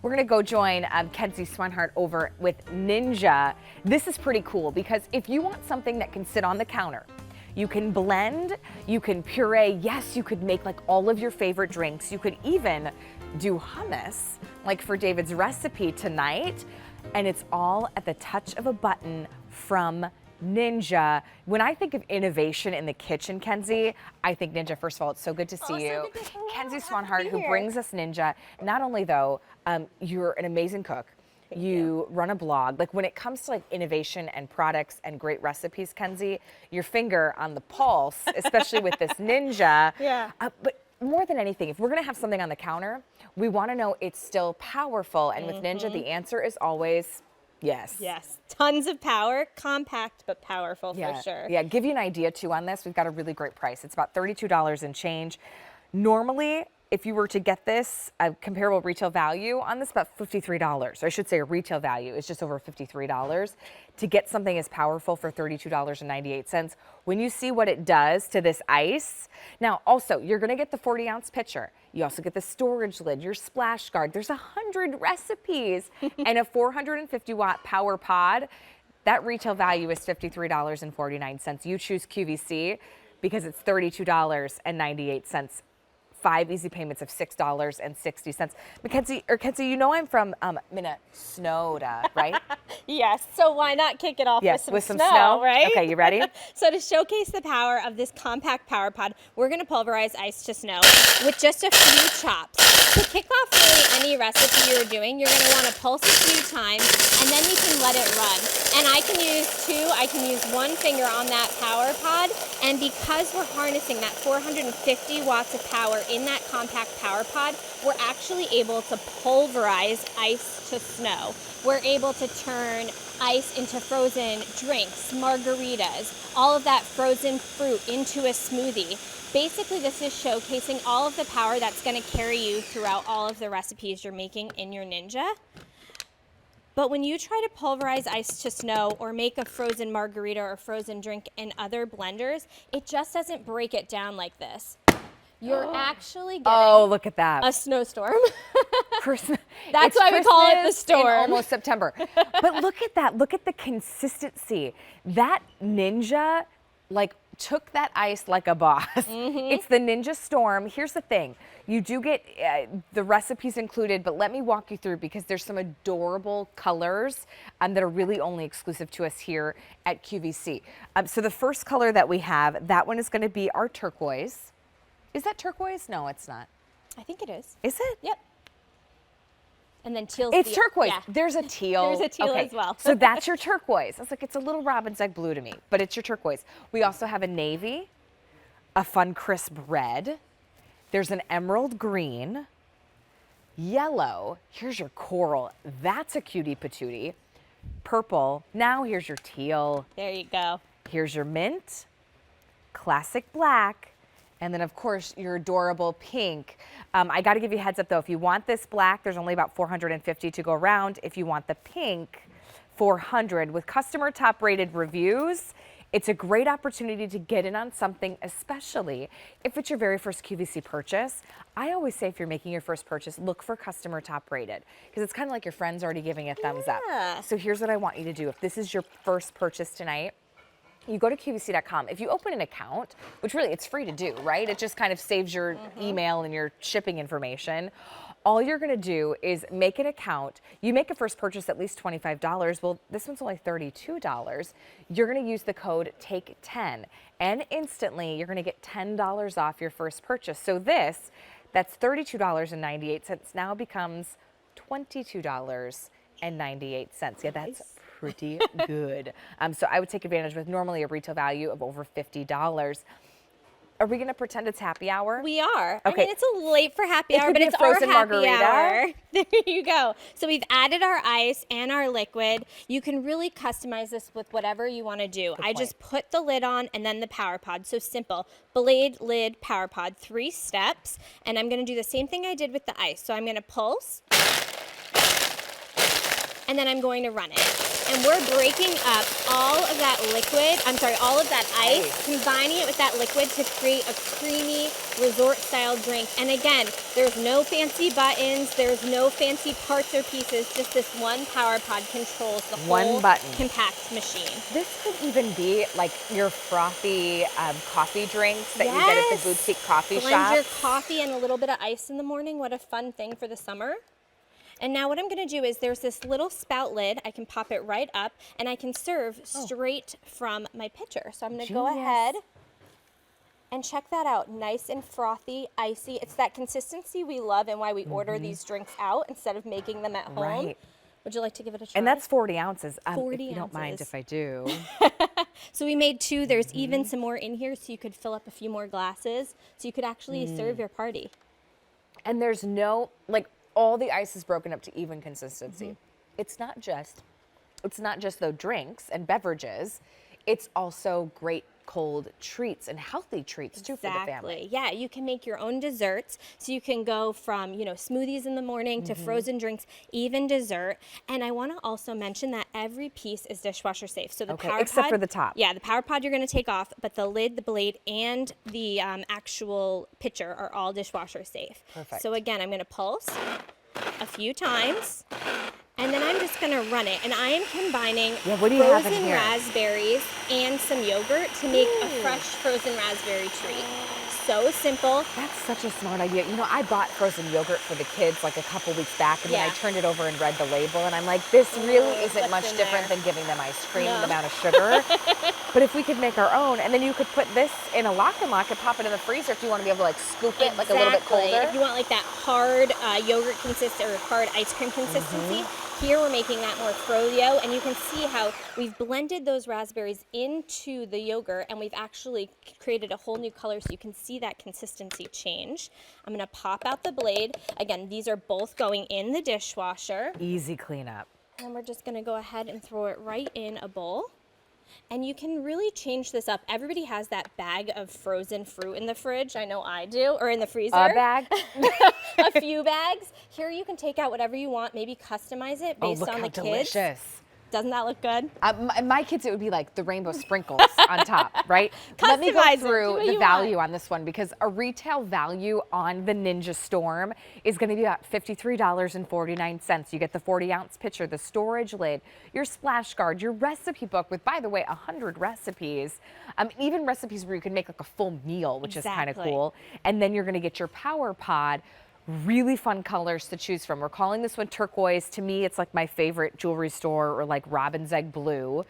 We're gonna go join Kenzie Swanhart over with Ninja. This is pretty cool because if you want something that can sit on the counter, you can blend, you can puree, yes, you could make like all of your favorite drinks. You could even do hummus, like for David's recipe tonight, and it's all at the touch of a button from Ninja. When I think of innovation in the kitchen, Kenzie, I think Ninja. First of all, it's so good to see you. Kenzie Swanhart, who brings us Ninja. Not only though, you're an amazing cook. you run a blog. Like when it comes to like innovation and products and great recipes, Kenzie, your finger on the pulse, especially with this Ninja. Yeah. But more than anything, if we're gonna have something on the counter, we wanna know it's still powerful. And with Ninja, the answer is always yes. Yes, tons of power, compact but powerful for sure. Yeah, give you an idea too on this, we've got a really great price. It's about $32 and change. Normally, if you were to get this, a comparable retail value on this, about $53. Or I should say a retail value is just over $53. To get something as powerful for $32.98, when you see what it does to this ice. Now, also, you're gonna get the 40-ounce pitcher. You also get the storage lid, your splash guard. There's 100 recipes and a 450-watt power pod. That retail value is $53.49. You choose QVC because it's $32.98. 5 easy payments of $6.60. Kenzie, you know I'm from Minnesota, right? Yes, so why not kick it off with some snow, right? Okay, you ready? So to showcase the power of this compact power pod, we're gonna pulverize ice to snow with just a few chops. To kick off really any recipe you're doing, you're gonna wanna pulse a few times and then you can let it run. And I can use one finger on that power pod, and because we're harnessing that 450 watts of power in that compact power pod, we're actually able to pulverize ice to snow. We're able to turn ice into frozen drinks, margaritas, all of that frozen fruit into a smoothie. Basically, this is showcasing all of the power that's going to carry you throughout all of the recipes you're making in your Ninja. But when you try to pulverize ice to snow or make a frozen margarita or frozen drink in other blenders, it just doesn't break it down like this. You're actually getting look at that. a snowstorm. That's why we call it the Christmas storm. in almost September. But look at that. Look at the consistency. That Ninja, like, took that ice like a boss. It's the Ninja Storm. Here's the thing. You do get the recipes included, but let me walk you through because there's some adorable colors that are really only exclusive to us here at QVC. So the first color that we have, that one is going to be our turquoise. Is that turquoise? No, it's not. I think it is. Is it? Yep. And then teal. It's turquoise. Yeah. There's a teal. There's a teal as well. So that's your turquoise. I was like, it's a little robin's egg blue to me, but it's your turquoise. We also have a navy, a fun crisp red. There's an emerald green, yellow. Here's your coral. That's a cutie patootie. Purple. Now here's your teal. There you go. Here's your mint, classic black. And then, of course, your adorable pink. I got to give you a heads up, though. If you want this black, there's only about 450 to go around. If you want the pink, 400. With customer top-rated reviews, it's a great opportunity to get in on something, especially if it's your very first QVC purchase. I always say if you're making your first purchase, look for customer top-rated because it's kind of like your friend's already giving a thumbs up. So here's what I want you to do. If this is your first purchase tonight, you go to QVC.com. If you open an account, which really it's free to do, right? It just kind of saves your email and your shipping information. All you're gonna do is make an account. You make a first purchase at least $25. Well, this one's only $32. You're gonna use the code TAKE10 and instantly you're gonna get $10 off your first purchase. So that's $32.98 now becomes $22.98. Yeah, that's pretty good. So I would take advantage with normally a retail value of over $50. Are we going to pretend it's happy hour? We are. Okay. I mean, it's a little late for happy It hour, could but be a it's our frozen happy margarita. hour. There you go. So we've added our ice and our liquid. You can really customize this with whatever you want to do. I just put the lid on and then the power pod. So simple. Blade, lid, power pod, 3 steps. And I'm going to do the same thing I did with the ice. So I'm going to pulse. And then I'm going to run it. And we're breaking up all of that all of that ice, combining it with that liquid to create a creamy resort-style drink. And again, there's no fancy buttons, there's no fancy parts or pieces, just this one power pod controls the whole compact machine. This could even be like your frothy coffee drinks that you get at the boutique coffee shop. Blend your coffee and a little bit of ice in the morning. What a fun thing for the summer. And now what I'm going to do is there's this little spout lid. I can pop it right up and I can serve straight from my pitcher. So I'm going to go ahead and check that out. Nice and frothy, icy. It's that consistency we love and why we order these drinks out instead of making them at home. Right. Would you like to give it a try? And that's 40 ounces. 40 if you don't mind ounces. if I do. So we made 2. There's even some more in here, so you could fill up a few more glasses, so you could actually serve your party. And there's no, like, all the ice is broken up to even consistency. It's not just though drinks and beverages, it's also great cold treats and healthy treats too for the family. Yeah, you can make your own desserts. So you can go from, smoothies in the morning to frozen drinks, even dessert. And I want to also mention that every piece is dishwasher safe. So the power except pod, for the top. Yeah, the power pod you're going to take off, but the lid, the blade, and the actual pitcher are all dishwasher safe. Perfect. So again, I'm going to pulse a few times. And then I'm just gonna run it, and I am combining what do you have in frozen here? raspberries and some yogurt to make a fresh frozen raspberry treat. So simple. That's such a smart idea. I bought frozen yogurt for the kids like a couple weeks back, and then I turned it over and read the label, and I'm like, this really isn't much different than giving them ice cream, the amount of sugar. But if we could make our own, and then you could put this in a LocknLock and pop it in the freezer if you want to be able to like scoop it like a little bit colder. If you want like that hard yogurt consistency or hard ice cream consistency. Here we're making that more froyo, and you can see how we've blended those raspberries into the yogurt, and we've actually created a whole new color so you can see that consistency change. I'm gonna pop out the blade. Again, these are both going in the dishwasher. Easy cleanup. And we're just gonna go ahead and throw it right in a bowl. And you can really change this up. Everybody has that bag of frozen fruit in the fridge. I know I do, or in the freezer. A bag? A few bags. Here you can take out whatever you want, maybe customize it based on the kids. Delicious. Doesn't that look good? My kids, it would be like the rainbow sprinkles on top, right? Let me go Customize it. Do through what the you value on this one, because a retail value on the Ninja Storm is going to be about $53.49. You get the 40-ounce pitcher, the storage lid, your splash guard, your recipe book with, by the way, 100 recipes, even recipes where you can make like a full meal, which is kind of cool. And then you're going to get your power pod. Really fun colors to choose from. We're calling this one turquoise. To me, it's like my favorite jewelry store, or like robin's egg blue.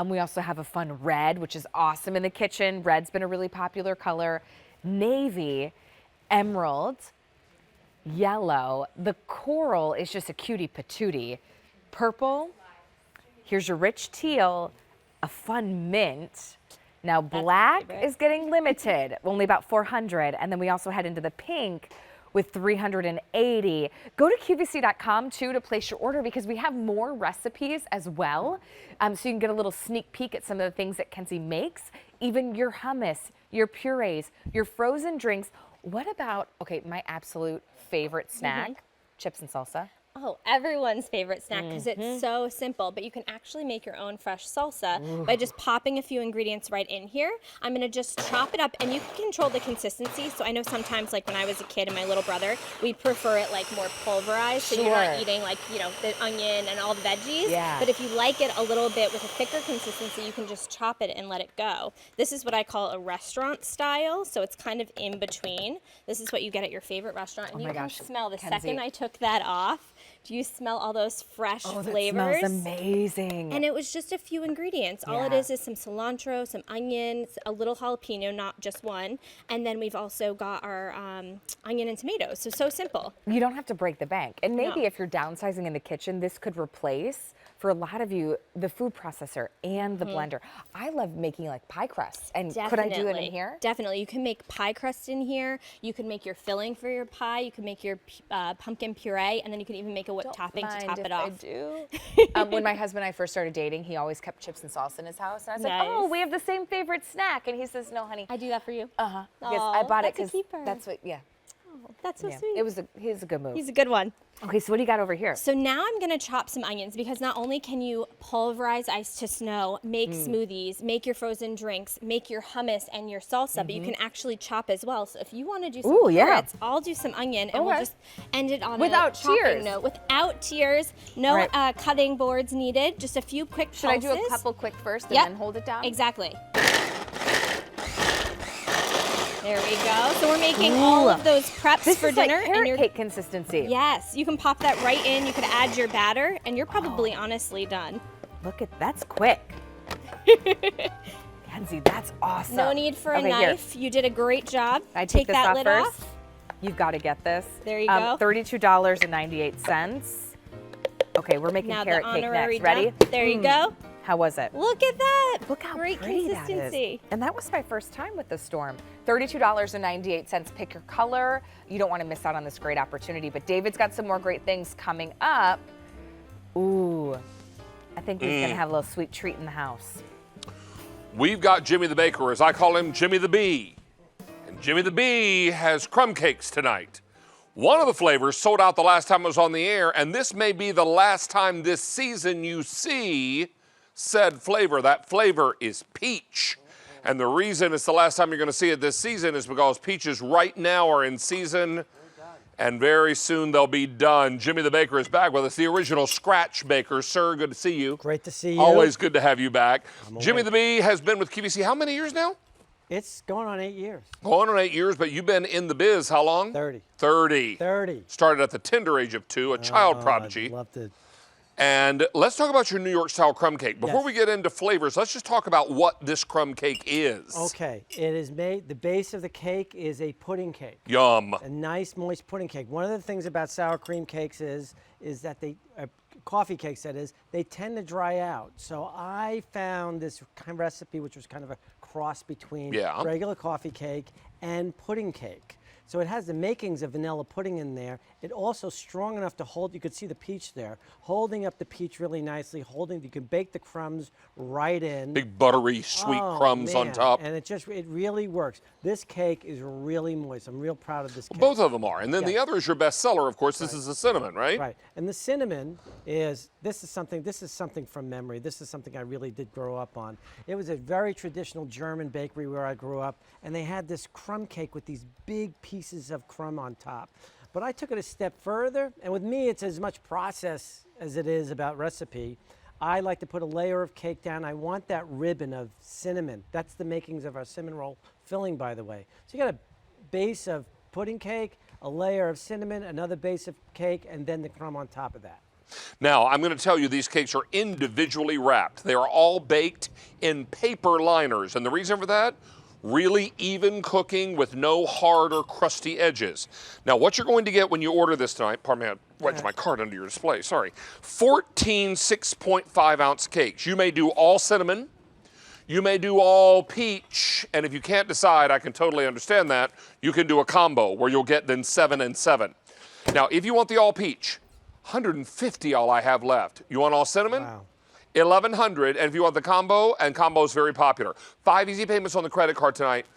We also have a fun red, which is awesome in the kitchen. Red's been a really popular color. Navy, emerald, yellow. The coral is just a cutie patootie. Purple, here's your rich teal, a fun mint. Now black is getting limited, only about 400. And then we also head into the pink with 380. Go to QVC.com too to place your order, because we have more recipes as well. So you can get a little sneak peek at some of the things that Kenzie makes, even your hummus, your purees, your frozen drinks. What about, okay, my absolute favorite snack, chips and salsa. Oh, everyone's favorite snack, because it's so simple, but you can actually make your own fresh salsa by just popping a few ingredients right in here. I'm gonna just chop it up, and you can control the consistency. So I know sometimes, like when I was a kid and my little brother, we prefer it like more pulverized, so you're not eating like, the onion and all the veggies. Yeah. But if you like it a little bit with a thicker consistency, you can just chop it and let it go. This is what I call a restaurant style, so it's kind of in between. This is what you get at your favorite restaurant, and you can smell the second I took that off. Do you smell all those fresh flavors? That smells amazing. And it was just a few ingredients. All it is some cilantro, some onions, a little jalapeno, not just one. And then we've also got our onion and tomatoes. So simple. You don't have to break the bank. And maybe if you're downsizing in the kitchen, this could replace, for a lot of you, the food processor and the blender. I love making like pie crusts. And could I do it in here? Definitely. You can make pie crust in here. You can make your filling for your pie. You can make your pumpkin puree. And then you can even make a whipped topping to top it off. I do. When my husband and I first started dating, he always kept chips and salsa in his house. And I was like, oh, we have the same favorite snack. And he says, no, honey. I do that for you. Because I bought it because that's what, Oh, that's so sweet. He's a good move. He's a good one. Okay, so what do you got over here? So now I'm gonna chop some onions, because not only can you pulverize ice to snow, make smoothies, make your frozen drinks, make your hummus and your salsa, but you can actually chop as well. So if you wanna do some carrots, I'll do some onion, and we'll just end it on without a chopping tears. note. Without tears, no cutting boards needed, just a few quick pulses. Should I do a couple quick first and then hold it down? Exactly. There we go. So we're making all of those preps for dinner. Like carrot cake consistency. Yes, you can pop that right in. You can add your batter, and you're probably honestly done. Look at that's quick. Kenzie, that's awesome. No need for a knife. You did a great job. I take this that off lid first. off. You've got to get this. There you go. $32.98. Okay, we're making Now carrot the cake honorary next. Ready? dump. There you go. How was it? Look at that. Look how Great pretty consistency. that is. And that was my first time with the Storm. $32.98. Pick your color. You don't want to miss out on this great opportunity. But David's got some more great things coming up. Ooh, I think he's going to have a little sweet treat in the house. We've got Jimmy the Baker, as I call him, Jimmy the Bee. And Jimmy the Bee has crumb cakes tonight. One of the flavors sold out the last time it was on the air, and this may be the last time this season you see said flavor. That flavor is peach. And the reason it's the last time you're going to see it this season is because peaches right now are in season, and very soon they'll be done. Jimmy the Baker is back with us, the original scratch baker. Sir, good to see you. Great to see you. Always good to have you back. Jimmy the Bee has been with QVC how many years now? It's going on 8 years. Going on 8 years, but you've been in the biz how long? 30. 30. 30. Started at the tender age of 2, a child prodigy. I'd love to. And let's talk about your New York style crumb cake. Before Yes. we get into flavors, let's just talk about what this crumb cake is. Okay, it is made, the base of the cake is a pudding cake. Yum. A nice moist pudding cake. One of the things about sour cream cakes is that they, coffee cakes that is, they tend to dry out. So I found this kind of recipe which was kind of a cross between regular coffee cake and pudding cake. So it has the makings of vanilla pudding in there. It also strong enough to hold, you could see the peach there, holding up the peach really nicely, you can bake the crumbs right in. Big buttery, sweet crumbs on top. And it really works. This cake is really moist. I'm real proud of this cake. Both of them are. And then the other is your best seller, of course. This is the cinnamon, right? Right. And the cinnamon is, this is something from memory. This is something I really did grow up on. It was a very traditional German bakery where I grew up, and they had this crumb cake with these big pieces of crumb on top. But I took it a step further, and with me, it's as much process as it is about recipe. I like to put a layer of cake down. I want that ribbon of cinnamon. That's the makings of our cinnamon roll filling, by the way. So you got a base of pudding cake, a layer of cinnamon, another base of cake, and then the crumb on top of that. Now, I'm going to tell you these cakes are individually wrapped. They are all baked in paper liners. And the reason for that? Really even cooking with no hard or crusty edges. Now, what you're going to get when you order this tonight, pardon me, I wedged my card under your display, sorry. 14 6.5 ounce cakes. You may do all cinnamon, you may do all peach, and if you can't decide, I can totally understand that, you can do a combo where you'll get then 7 and 7. Now, if you want the all peach, 150 all I have left. You want all cinnamon? Wow. 1,100, and if you want the combo, and combo is very popular. 5 easy payments on the credit card tonight.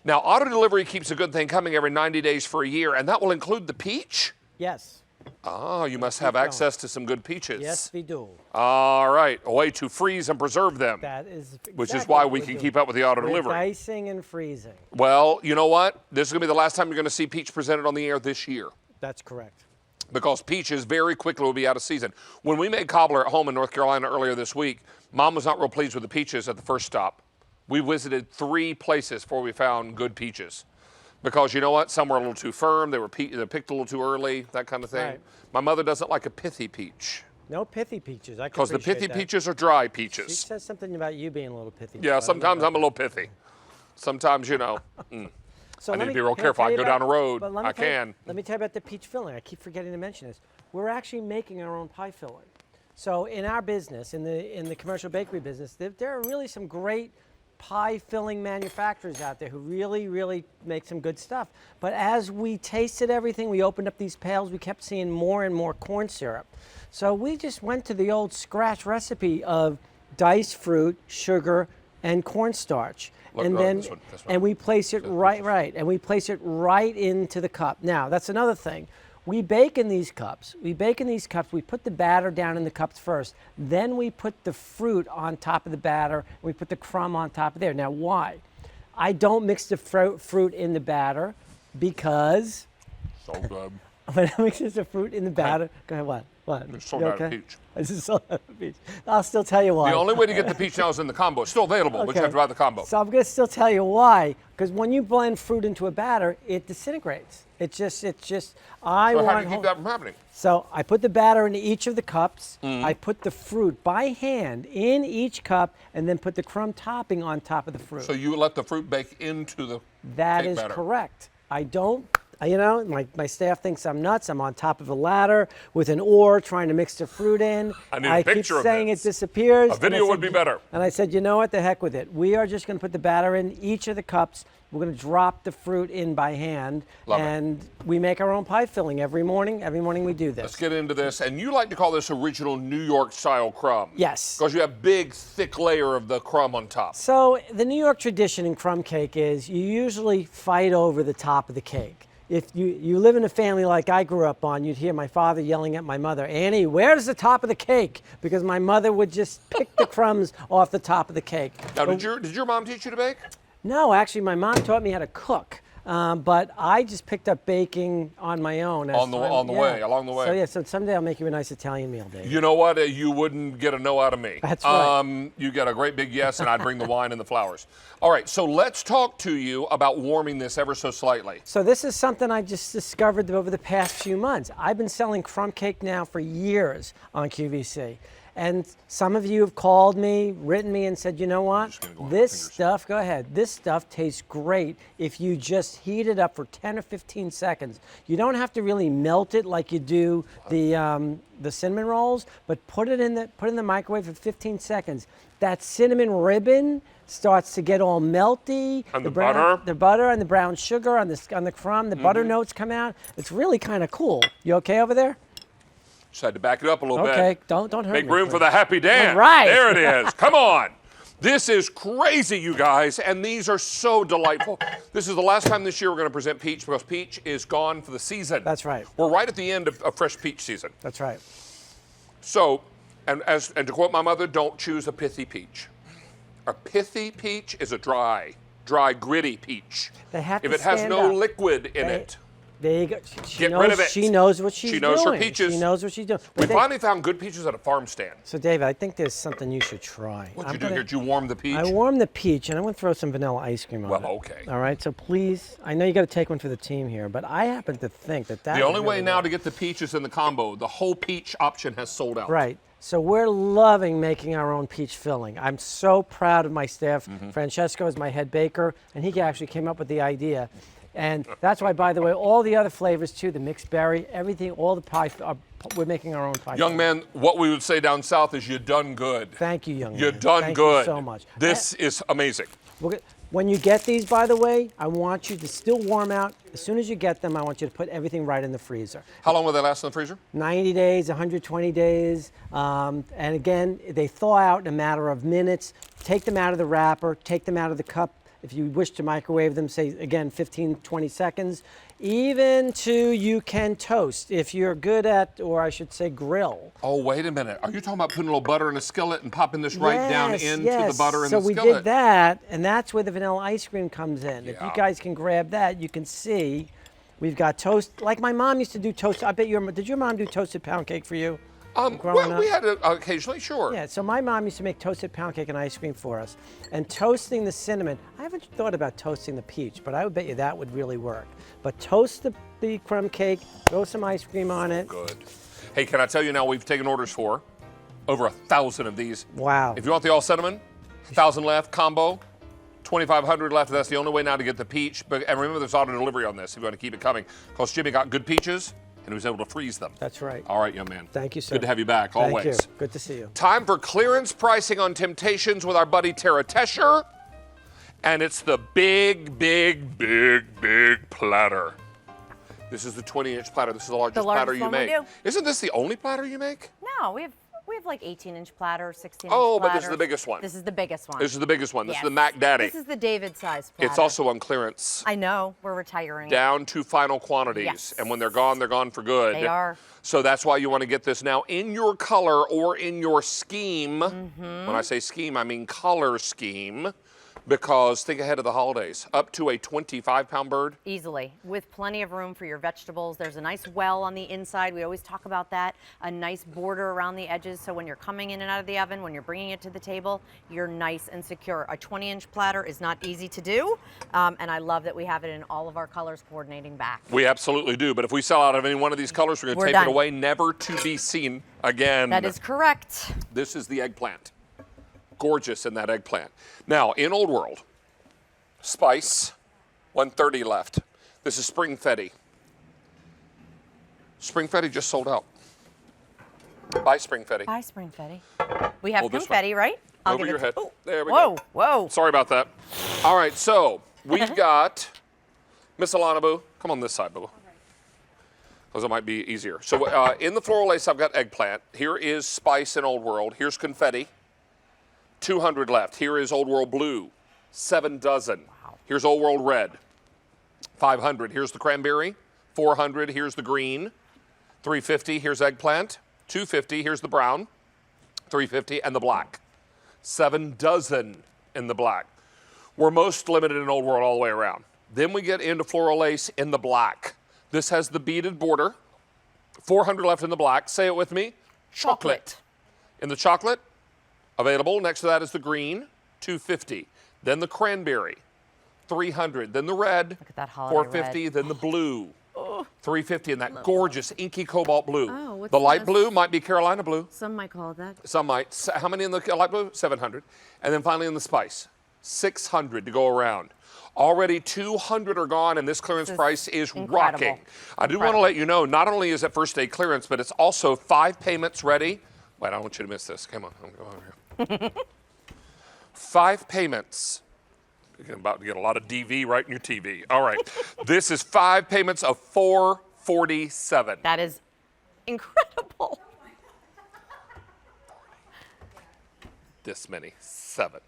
Now, auto delivery keeps a good thing coming every 90 days for a year, and that will include the peach? Yes. Oh, you must have access to some good peaches. Yes, we do. All right, a way to freeze and preserve them. That is exactly which is why we what can we're keep doing. up with the auto We're delivery. dicing and freezing. Well, you know what? This is going to be the last time you're going to see peach presented on the air this year. That's correct. Because peaches very quickly will be out of season. When we made cobbler at home in North Carolina earlier this week, Mom was not real pleased with the peaches at the first stop. We visited 3 places before we found good peaches. Because you know what? Some were a little too firm, they picked a little too early, that kind of thing. Right. My mother doesn't like a pithy peach. No pithy peaches. I Because the pithy peaches are dry peaches. She says something about you being a little pithy. Yeah, sometimes I'm a little pithy. Sometimes, you know. So I need let to me- be real can careful. tell I you can go down about- the road. but let me I tell you- can. Let me tell you about the peach filling. I keep forgetting to mention this. We're actually making our own pie filling. So in our business, in the commercial bakery business, there are really some great pie filling manufacturers out there who really make some good stuff. But as we tasted everything, we opened up these pails, we kept seeing more and more corn syrup. So we just went to the old scratch recipe of diced fruit, sugar, and cornstarch. Look, And oh, then this one. and we place it and we place it right into the cup. Now, that's another thing. We bake in these cups. We put the batter down in the cups first. Then we put the fruit on top of the batter. We put the crumb on top of there. Now, why? I don't mix the fruit in the batter because So good. when I mix the fruit in the batter, go ahead, what? It's sold You out of okay? peach. This is sold out of peach. I'll still tell you why. The only way to get the peach now is in the combo. It's still available, but you Okay. have to buy the combo. So I'm going to still tell you why, because when you blend fruit into a batter, it disintegrates. It's just. So how do you keep that from happening? So I put the batter into each of the cups. Mm. I put the fruit by hand in each cup, and then put the crumb topping on top of the fruit. So you let the fruit bake into the That cake is batter. correct. I don't You know, my staff thinks I'm nuts. I'm on top of a ladder with an oar trying to mix the fruit in. I need a picture keep saying of this. it disappears. A video would be better. And I said, you know what, the heck with it. We are just going to put the batter in each of the cups. We're going to drop the fruit in by hand. Love it. And we make our own pie filling every morning. Every morning we do this. Let's get into this. And you like to call this original New York style crumb. Yes. Because you have big, thick layer of the crumb on top. So the New York tradition in crumb cake is you usually fight over the top of the cake. If you live in a family like I grew up on, you'd hear my father yelling at my mother, Annie, where's the top of the cake? Because my mother would just pick the crumbs off the top of the cake. Now, did your mom teach you to bake? No, actually, my mom taught me how to cook. But I just picked up baking on my own. Along the way. So yeah, so someday I'll make you a nice Italian meal, Dave. You know what? You wouldn't get a no out of me. That's right. You get a great big yes, and I'd bring the wine and the flowers. All right, so let's talk to you about warming this ever so slightly. So this is something I just discovered over the past few months. I've been selling crumb cake now for years on QVC. And some of you have called me, written me, and said, you know what? This stuff, go ahead. This stuff tastes great if you just heat it up for 10 or 15 seconds. You don't have to really melt it like you do the cinnamon rolls, but put it in the microwave for 15 seconds. That cinnamon ribbon starts to get all melty. And the butter? The butter and the brown sugar on the crumb, the butter notes come out. It's really kind of cool. You okay over there? Just had to back it up a little bit. Okay, don't hurt me. Make room for the happy dance. All right. There it is. Come on. This is crazy, you guys, and these are so delightful. This is the last time this year we're going to present peach because peach is gone for the season. That's right. We're right at the end of fresh peach season. That's right. So, and to quote my mother, don't choose a pithy peach. A pithy peach is a dry, gritty peach. They have if to it has stand no up. liquid in it. There you go. Get rid of it. She knows what she's doing. She knows her peaches. She knows what she's doing. We finally found good peaches at a farm stand. So, David, I think there's something you should try. What'd you do? Did you warm the peach? I warmed the peach, and I'm going to throw some vanilla ice cream on it. Well, okay. All right, so please, I know you got to take one for the team here, but I happen to think that The only way now to get the peaches in the combo, the whole peach option has sold out. Right. So we're loving making our own peach filling. I'm so proud of my staff. Francesco is my head baker, and he actually came up with the idea. And that's why, by the way, all the other flavors too, the mixed berry, everything, all the pie, we're making our own pie. Young man, what we would say down south is you done good. Thank you, young man. You done Thank good. you so much. This is amazing. When you get these, by the way, I want you to still warm out. As soon as you get them, I want you to put everything right in the freezer. How long will they last in the freezer? 90 days, 120 days. And again, they thaw out in a matter of minutes. Take them out of the wrapper, take them out of the cup. If you wish to microwave them, say, again, 15, 20 seconds. Even to you can toast if you're good at, or I should say, grill. Oh, wait a minute. Are you talking about putting a little butter in a skillet and popping this right down into the butter in the skillet? So we did that, and that's where the vanilla ice cream comes in. If you guys can grab that, you can see we've got toast. Like my mom used to do toast. I bet did your mom do toasted pound cake for you? Well, we had it occasionally, sure. Yeah, so my mom used to make toasted pound cake and ice cream for us. And toasting the cinnamon, I haven't thought about toasting the peach, but I would bet you that would really work. But toast the crumb cake, throw some ice cream on it. Good. Hey, can I tell you now, we've taken orders for over 1,000 of these. Wow. If you want the all cinnamon, 1,000 left, combo, 2,500 left. That's the only way now to get the peach. And remember, there's auto delivery on this if you want to keep it coming. Because Jimmy got good peaches, and he was able to freeze them. That's right. All right, young man. Thank you, sir. Good to have you back, always. Thank you. Good to see you. Time for clearance pricing on Temptations with our buddy Tara Tesher. And it's the big platter. This is the 20-inch platter. This is the largest platter you make. Isn't this the only platter you make? No, we have like 18-inch platter, 16-inch platter. Oh, but this is the biggest one. This is the biggest one. This is the biggest one. This Yes. is the Mac Daddy. This is the David size platter. It's also on clearance. I know. We're retiring. Down to final quantities. Yes. And when they're gone for good. They are. So that's why you want to get this now in your color or in your scheme. When I say scheme, I mean color scheme. Because think ahead of the holidays. Up to a 25-pound bird. Easily, with plenty of room for your vegetables. There's a nice well on the inside. We always talk about that. A nice border around the edges, so when you're coming in and out of the oven, when you're bringing it to the table, you're nice and secure. A 20-inch platter is not easy to do, and I love that we have it in all of our colors coordinating back. We absolutely do, but if we sell out of any one of these colors, we're going to tape it away, never to be seen again. That is correct. This is the eggplant. Gorgeous in that eggplant. Now, in Old World, spice, 130 left. This is spring fetty. Springfetti just sold out. Buy Springfetti. Buy Springfetti. We have Hold this confetti, right? I'll Over give your it head. to- There we Whoa, go. whoa. Sorry about that. All right, so we've got Miss Alana Boo. Come on this side, Boo. Because it might be easier. So in the floral lace, I've got eggplant. Here is spice in Old World. Here's confetti. 200 left. Here is Old World blue. 7 dozen. Wow. Here's Old World red. 500. Here's the cranberry. 400. Here's the green. 350. Here's eggplant. 250. Here's the brown. 350 and the black. 7 dozen in the black. We're most limited in Old World all the way around. Then we get into floral lace in the black. This has the beaded border. 400 left in the black. Say it with me. Chocolate. In the chocolate, available. Next to that is the green, 250. Then the cranberry, 300. Then the red, Look at that holiday 450. red. Then the blue, 350. And that gorgeous inky cobalt blue. Oh, what's the light this? blue might be Carolina blue. Some might call it that. Some might. How many in the light blue? 700. And then finally in the spice, 600 to go around. Already 200 are gone, and this clearance price is rocking. I do want to let you know, not only is it first day clearance, but it's also 5 payments ready. Wait, I don't want you to miss this. Come on, I'm going over here. 5 payments. You're about to get a lot of DV right in your TV. All right. This is 5 payments of $447. That is incredible. This many. 7.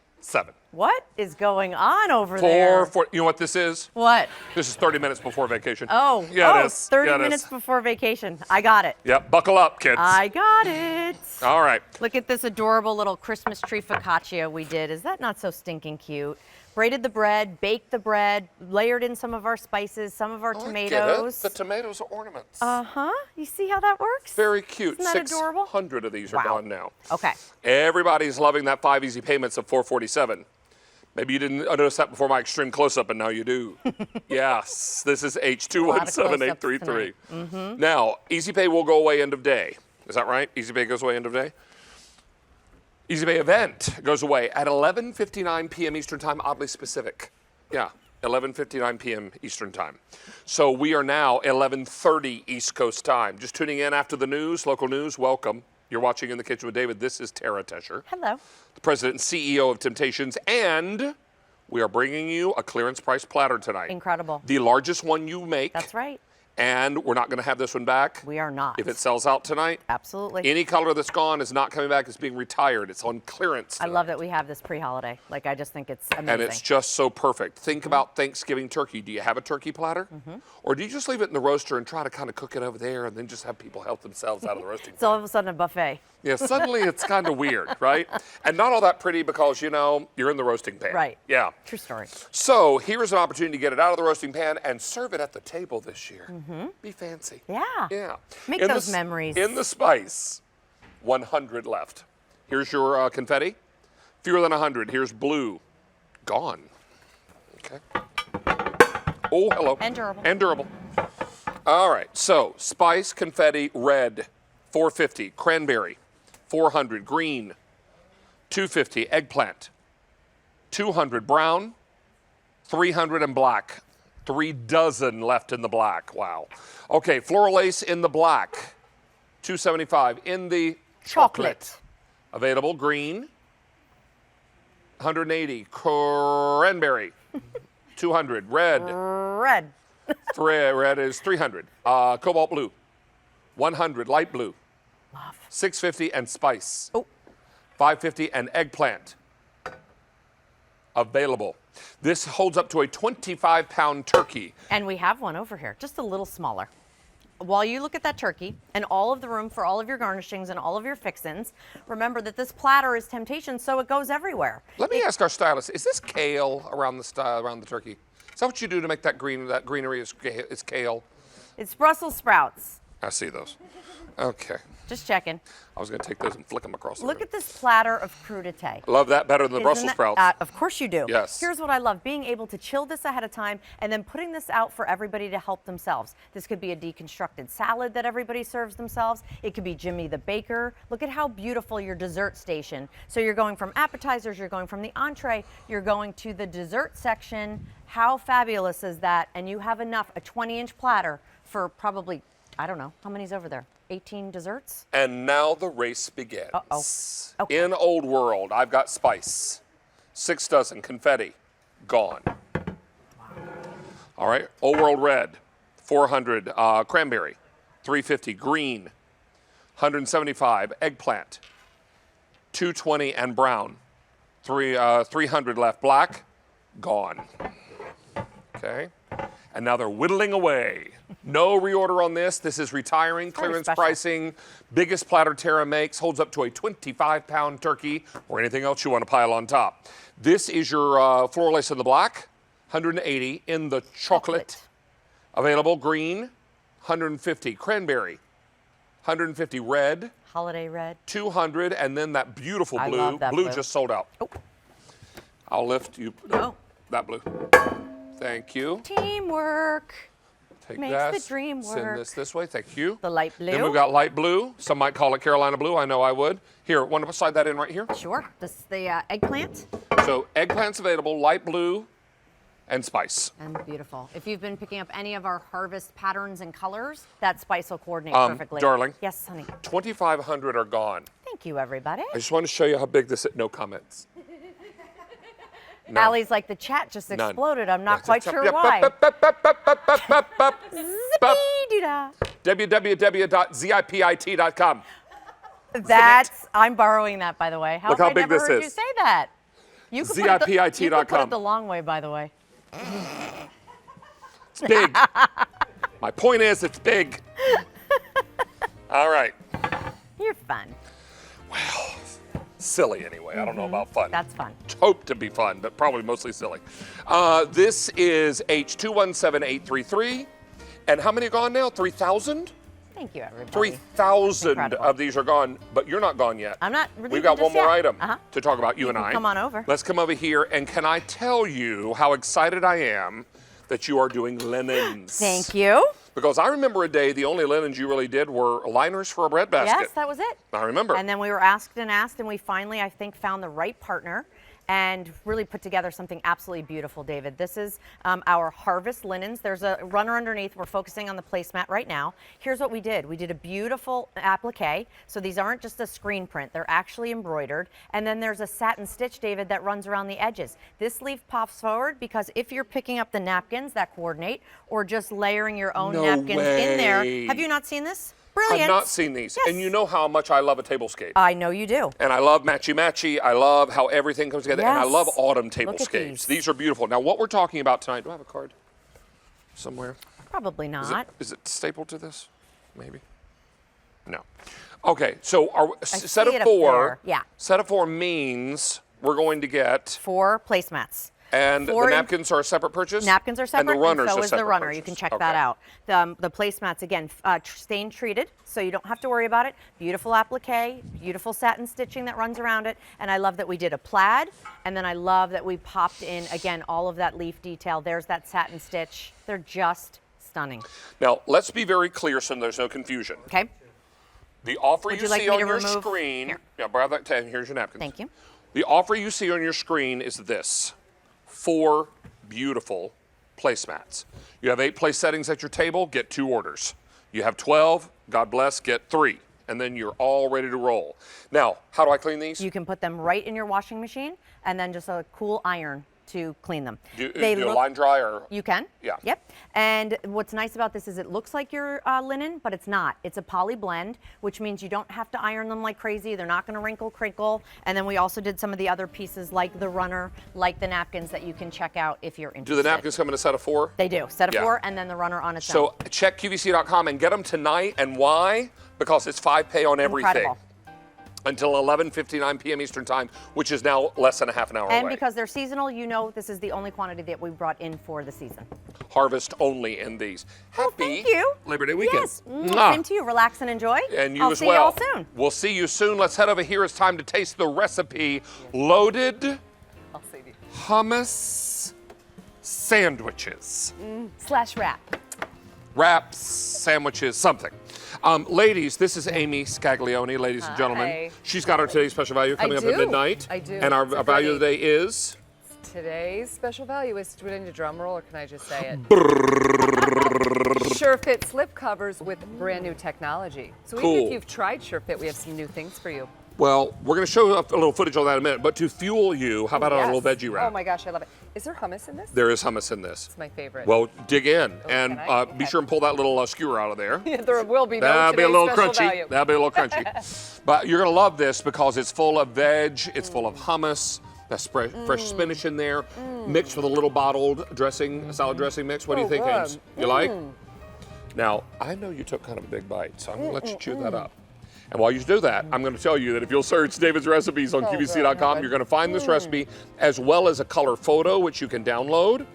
What is going on over there? You know what this is? What? This is 30 minutes before vacation. Oh, yeah, it is. 30 Yeah, it minutes is. before vacation. I got it. Yep, buckle up, kids. I got it. All right. Look at this adorable little Christmas tree focaccia we did. Is that not so stinking cute? Braided the bread, baked the bread, layered in some of our spices, some of our tomatoes. The tomatoes are ornaments. Uh-huh. You see how that works? Very cute. Isn't that adorable? 600 of these are gone now. Okay. Everybody's loving that 5 easy payments of $447. Maybe you didn't notice that before my extreme close-up, and now you do. Yes, this is H217833. Mm-hmm. Now, Easy Pay will go away end of day. Is that right? Easy Pay goes away end of day? Easy Pay event goes away at 11:59 p.m. Eastern Time, oddly specific. Yeah, 11:59 p.m. Eastern Time. So we are now 11:30 East Coast time. Just tuning in after the news, local news, welcome. You're watching In the Kitchen with David. This is Tara Tescher, Hello. the president and CEO of Temptations, and we are bringing you a clearance price platter tonight. Incredible. The largest one you make. That's right. And we're not going to have this one back. We are not. If it sells out tonight. Absolutely. Any color that's gone is not coming back. It's being retired. It's on clearance I tonight. love that we have this pre-holiday. Like, I just think it's amazing. And it's just so perfect. Think about Thanksgiving turkey. Do you have a turkey platter? Or do you just leave it in the roaster and try to kind of cook it over there and then just have people help themselves out of the roasting? It's all of a sudden a buffet. Yeah, suddenly it's kind of weird, right? And not all that pretty because, you know, you're in the roasting pan. Right. Yeah. True story. So here's an opportunity to get it out of the roasting pan and serve it at the table this year. Be fancy. Yeah. Yeah. Make In those the memories. In the spice, 100 left. Here's your confetti. Fewer than 100. Here's blue. Gone. Okay. Oh, hello. And durable. And durable. All right. So spice, confetti, red, 450. Cranberry, 400. Green, 250. Eggplant, 200. Brown, 300. And black. 3 dozen left in the black. Wow. Okay, floral lace in the black, 275. In the chocolate. Available green, 180. Cranberry, 200. Red. Red. Red is 300. Cobalt blue, 100. Light blue, 650. And spice, 550. And eggplant, available. This holds up to a 25-pound turkey. And we have one over here, just a little smaller. While you look at that turkey and all of the room for all of your garnishings and all of your fixins, remember that this platter is temptation, so it goes everywhere. Let me ask our stylist, is this kale around the turkey? Is that what you do to make that greenery is kale? It's Brussels sprouts. I see those. Okay. Just checking. I was going to take those and flick them across the Look room. at this platter of crudité. Love that better than the Isn't Brussels that- sprouts. Of course you do. Yes. Here's what I love, being able to chill this ahead of time and then putting this out for everybody to help themselves. This could be a deconstructed salad that everybody serves themselves. It could be Jimmy the Baker. Look at how beautiful your dessert station. So you're going from appetizers, you're going from the entree, you're going to the dessert section. How fabulous is that? And you have enough, a 20-inch platter for probably I don't know. How many's over there? 18 desserts? And now the race begins. Uh-oh. Okay. In Old World, I've got spice. 6 dozen confetti, gone. All right, Old World Red, 400. Cranberry, 350. Green, 175. Eggplant, 220. And brown, 300 left. Black, gone. Okay, and now they're whittling away. No reorder on this. This is retiring, clearance pricing. Biggest platter Terra makes, holds up to a 25-pound turkey or anything else you want to pile on top. This is your floral lace in the black, 180. In the chocolate. Available green, 150. Cranberry, 150. Red. Holiday red. 200. And then that beautiful blue. I love that blue. Just sold out. Oh. I'll lift you. Oh. That blue. Thank you. Teamwork. Take Makes that. the dream work. Send this way. Thank you. The light blue. Then we've got light blue. Some might call it Carolina blue. I know I would. Here, want to slide that in right here? Sure. The eggplant. So eggplant's available, light blue, and spice. And beautiful. If you've been picking up any of our harvest patterns and colors, that spice will coordinate perfectly. Darling. Yes, honey. 2,500 are gone. Thank you, everybody. I just want to show you how big this is. No comments. None. Allie's like, the chat just None. exploded. I'm not quite sure Yep. why. Zippy-doo-dah. www.zipit.com. I'm borrowing that, by the way. Look how I big never this heard is. you say that. You could zipit.com. put it the long way, by the way. It's big. My point is, it's big. All right. You're fun. Well, silly anyway. I don't know about fun. That's fun. Hope to be fun, but probably mostly silly. This is H217833. And how many are gone now? 3,000? Thank you, everybody. 3,000 of these are gone, but you're not gone yet. I'm not really. We've got one more item Uh-huh. to talk about, you and I. Come on over. Let's come over here, and can I tell you how excited I am that you are doing linens? Thank you. Because I remember a day the only linens you really did were liners for a bread basket. Yes, that was it. I remember. And then we were asked, and we finally, I think, found the right partner and really put together something absolutely beautiful, David. This is our harvest linens. There's a runner underneath. We're focusing on the placemat right now. Here's what we did. We did a beautiful applique. So these aren't just a screen print. They're actually embroidered. And then there's a satin stitch, David, that runs around the edges. This leaf pops forward because if you're picking up the napkins that coordinate or just layering your own napkins in there. Have you not seen this? Brilliant. I've not seen these. Yes. And you know how much I love a tablescape. I know you do. And I love matchy-matchy. I love how everything comes together. Yes. And I love autumn Look at tablescapes. These are beautiful. Now, what we're talking about tonight, do I have a card somewhere? Probably not. Is it stapled to this? Maybe. No. Okay, so set of four. Yeah. Set of four means we're going to get 4 placemats. And the napkins are a separate purchase? Napkins are separate, and the runners so is the runner. Purchase. You can check that out. The placemats, again, stain treated, so you don't have to worry about it. Beautiful applique, beautiful satin stitching that runs around it, and I love that we did a plaid, and then I love that we popped in, again, all of that leaf detail. There's that satin stitch. They're just stunning. Now, let's be very clear so there's no confusion. Okay. The offer Would you like see me on to your remove? screen, Here. yeah, grab that 10, here's your napkins. Thank you. The offer you see on your screen is this. 4 beautiful placemats. You have 8 place settings at your table, get 2 orders. You have 12, God bless, get 3. And then you're all ready to roll. Now, how do I clean these? You can put them right in your washing machine and then just a cool iron to clean them. Do you line dry or? You can. Yeah. Yep. And what's nice about this is it looks like your linen, but it's not. It's a poly blend, which means you don't have to iron them like crazy. They're not going to wrinkle, crinkle. And then we also did some of the other pieces like the runner, like the napkins that you can check out if you're interested. Do the napkins come in a set of 4? They do. Set of 4 and then the runner on its own. So check QVC.com and get them tonight. And why? Because it's 5 pay on everything. Incredible. Until 11:59 p.m. Eastern Time, which is now less than a half an hour And away. because they're seasonal, you know this is the only quantity that we brought in for the season. Harvest only in these. Happy Thank you. Labor Day weekend. Yes. Same to you. Relax and enjoy. And you I'll as see well. you all soon. We'll see you soon. Let's head over here. It's time to taste the recipe. Loaded hummus sandwiches. / wrap. Wraps, sandwiches, something. Ladies, this is Amy Scaglione, ladies and gentlemen. Hi. She's got our today's special value coming up at midnight. I do. And our value of the day is? Today's special value is, do we need a drum roll or can I just say it? SureFit slip covers with brand new technology. So even Cool. if you've tried SureFit, we have some new things for you. Well, we're going to show up a little footage on that in a minute, but to fuel you, how about a little veggie wrap? Oh my gosh, I love it. Is there hummus in this? There is hummus in this. It's my favorite. Well, dig in and can I? be sure and pull that little skewer out of there. Yeah, there will be no That'll be a today's little special crunchy. value. That'll be a little crunchy. But you're going to love this because it's full of veg, it's full of hummus, that's fresh spinach in there, mixed with a little bottled dressing, salad dressing mix. What do you think, Ames? You like? Now, I know you took kind of a big bite, so I'm going to let you chew that up. And while you do that, I'm going to tell you that if you'll search David's recipes on QVC.com, you're going to find this recipe as well as a color photo, which you can download.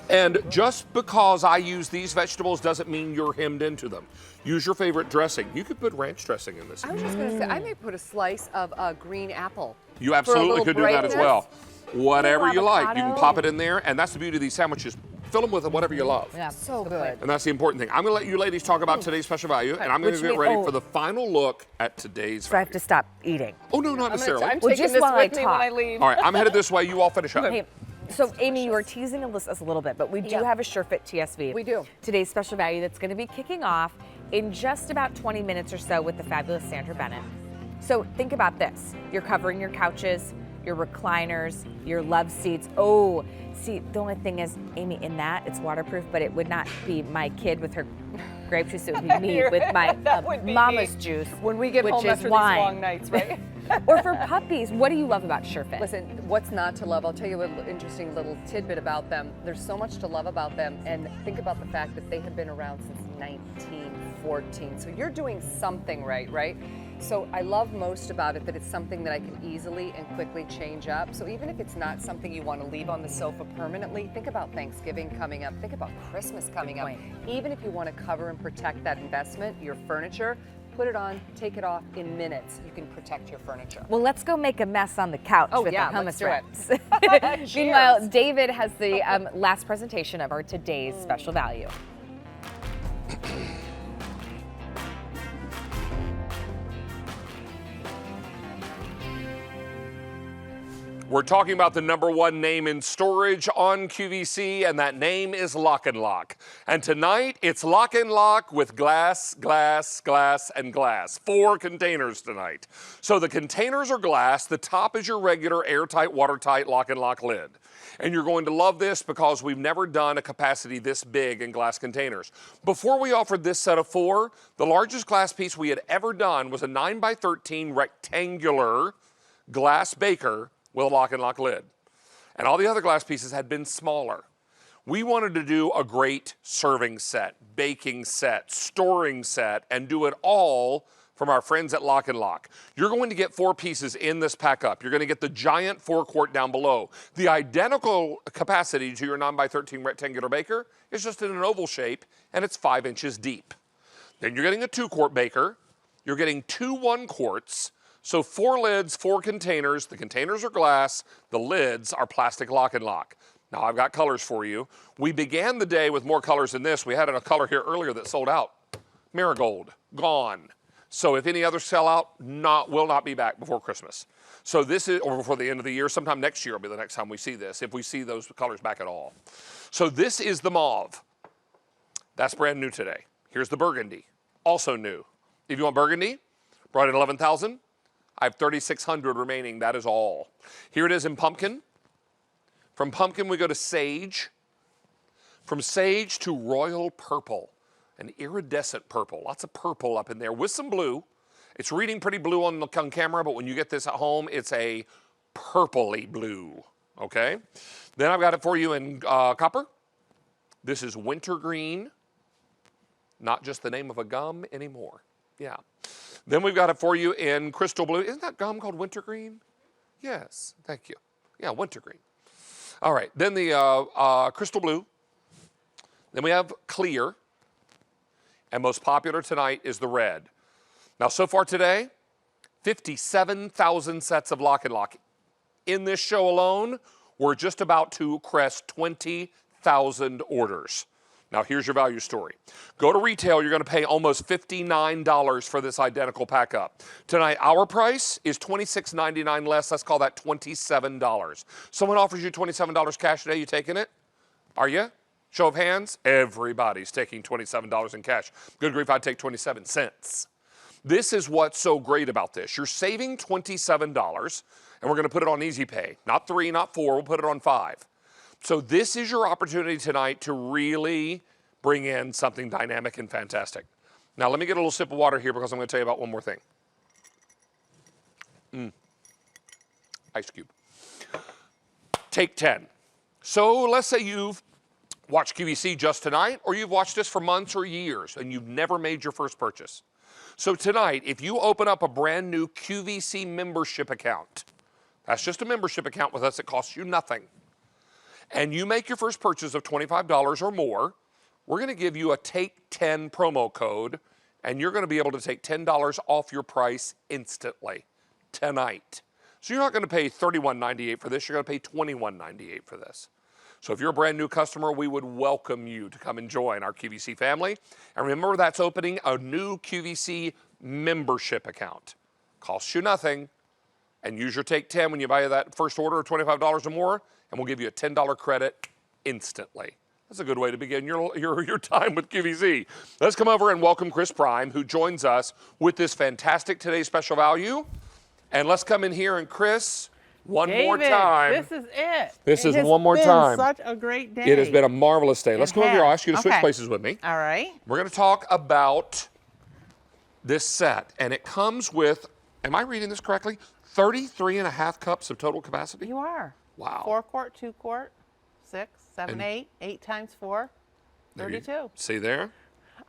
And just because I use these vegetables doesn't mean you're hemmed into them. Use your favorite dressing. You could put ranch dressing in this. I was just going to say, I may put a slice of green apple. You absolutely could do that as well. Whatever you like, you can avocado. pop it in there, and that's the beauty of these sandwiches. Fill them with whatever you love. Yeah, so good. And that's the important thing. I'm going to let you ladies talk about today's special value, and I'm going to get ready for the final look at today's So I have to stop eating. Oh, no, not necessarily. I'm taking this with me when I leave. All right, I'm headed this way. You all finish up. Hey, so Amy, you were teasing us a little bit, but we do have a SureFit TSV. We do. Today's special value that's going to be kicking off in just about 20 minutes or so with the fabulous Sandra Bennett. So think about this. You're covering your couches, your recliners, your love seats. Oh, see, the only thing is, Amy, in that, it's waterproof, but it would not be my kid with her grape juice. It would be me with my mama's juice, when we get which home is after wine. these long nights, right? Or for puppies, what do you love about SureFit? Listen, what's not to love? I'll tell you an interesting little tidbit about them. There's so much to love about them, and think about the fact that they have been around since 1914. So you're doing something right? So I love most about it that it's something that I can easily and quickly change up. So even if it's not something you want to leave on the sofa permanently, think about Thanksgiving coming up, think about Christmas coming up. Even if you want to cover and protect that investment, your furniture, put it on, take it off in minutes. You can protect your furniture. Well, let's go make a mess on the couch with yeah, the hummus let's do it. wraps. Meanwhile, David has the last presentation of our today's special value. We're talking about the #1 name in storage on QVC, and that name is LocknLock. And tonight, it's LocknLock with glass, glass, glass, and glass. 4 containers tonight. So the containers are glass. The top is your regular airtight, watertight LocknLock lid. And you're going to love this because we've never done a capacity this big in glass containers. Before we offered this set of 4, the largest glass piece we had ever done was a 9x13 rectangular glass baker with a LocknLock lid. And all the other glass pieces had been smaller. We wanted to do a great serving set, baking set, storing set, and do it all from our friends at LocknLock. You're going to get 4 pieces in this pack up. You're going to get the giant 4-quart down below. The identical capacity to your 9x13 rectangular baker is just in an oval shape, and it's 5 inches deep. Then you're getting a 2-quart baker. You're getting 2 1-quarts. So 4 lids, 4 containers. The containers are glass. The lids are plastic LocknLock. Now I've got colors for you. We began the day with more colors than this. We had a color here earlier that sold out. Marigold, gone. So if any others sell out, will not be back before Christmas. So this is, or before the end of the year, sometime next year will be the next time we see this, if we see those colors back at all. So this is the mauve. That's brand new today. Here's the burgundy, also new. If you want burgundy, brought in 11,000. I have 3,600 remaining, that is all. Here it is in pumpkin. From pumpkin we go to sage. From sage to royal purple, an iridescent purple. Lots of purple up in there with some blue. It's reading pretty blue on camera, but when you get this at home, it's a purpley blue, okay? Then I've got it for you in copper. This is wintergreen, not just the name of a gum anymore, yeah. Then we've got it for you in crystal blue. Isn't that gum called wintergreen? Yes, thank you. Yeah, wintergreen. All right, then the crystal blue. Then we have clear. And most popular tonight is the red. Now, so far today, 57,000 sets of LocknLock. In this show alone, we're just about to crest 20,000 orders. Now, here's your value story. Go to retail, you're going to pay almost $59 for this identical pack up. Tonight, our price is $26.99 less. Let's call that $27. Someone offers you $27 cash today, you taking it? Are you? Show of hands. Everybody's taking $27 in cash. Good grief, I'd take 27 cents. This is what's so great about this. You're saving $27, and we're going to put it on Easy Pay. Not 3, not 4, we'll put it on 5. So this is your opportunity tonight to really bring in something dynamic and fantastic. Now, let me get a little sip of water here because I'm going to tell you about one more thing. Ice cube. Take 10. So let's say you've watched QVC just tonight, or you've watched this for months or years, and you've never made your first purchase. So tonight, if you open up a brand new QVC membership account, that's just a membership account with us, it costs you nothing, and you make your first purchase of $25 or more, we're going to give you a Take 10 promo code, and you're going to be able to take $10 off your price instantly tonight. So you're not going to pay $31.98 for this, you're going to pay $21.98 for this. So if you're a brand new customer, we would welcome you to come and join our QVC family. And remember, that's opening a new QVC membership account. Costs you nothing. And use your Take 10 when you buy that first order of $25 or more, and we'll give you a $10 credit instantly. That's a good way to begin your time with QVC. Let's come over and welcome Chris Prime, who joins us with this fantastic Today's Special Value. And let's come in here, and Chris, one more time. This is it. This is one more time. It has been such a great day. It has been a marvelous day. Let's come over here. I'll ask you to switch places with me. All right. We're going to talk about this set, and it comes with, am I reading this correctly? 33.5 cups of total capacity? You are. Wow. 4 quart, 2 quart, 6, 7, 8, 8 times 4, 32. See there?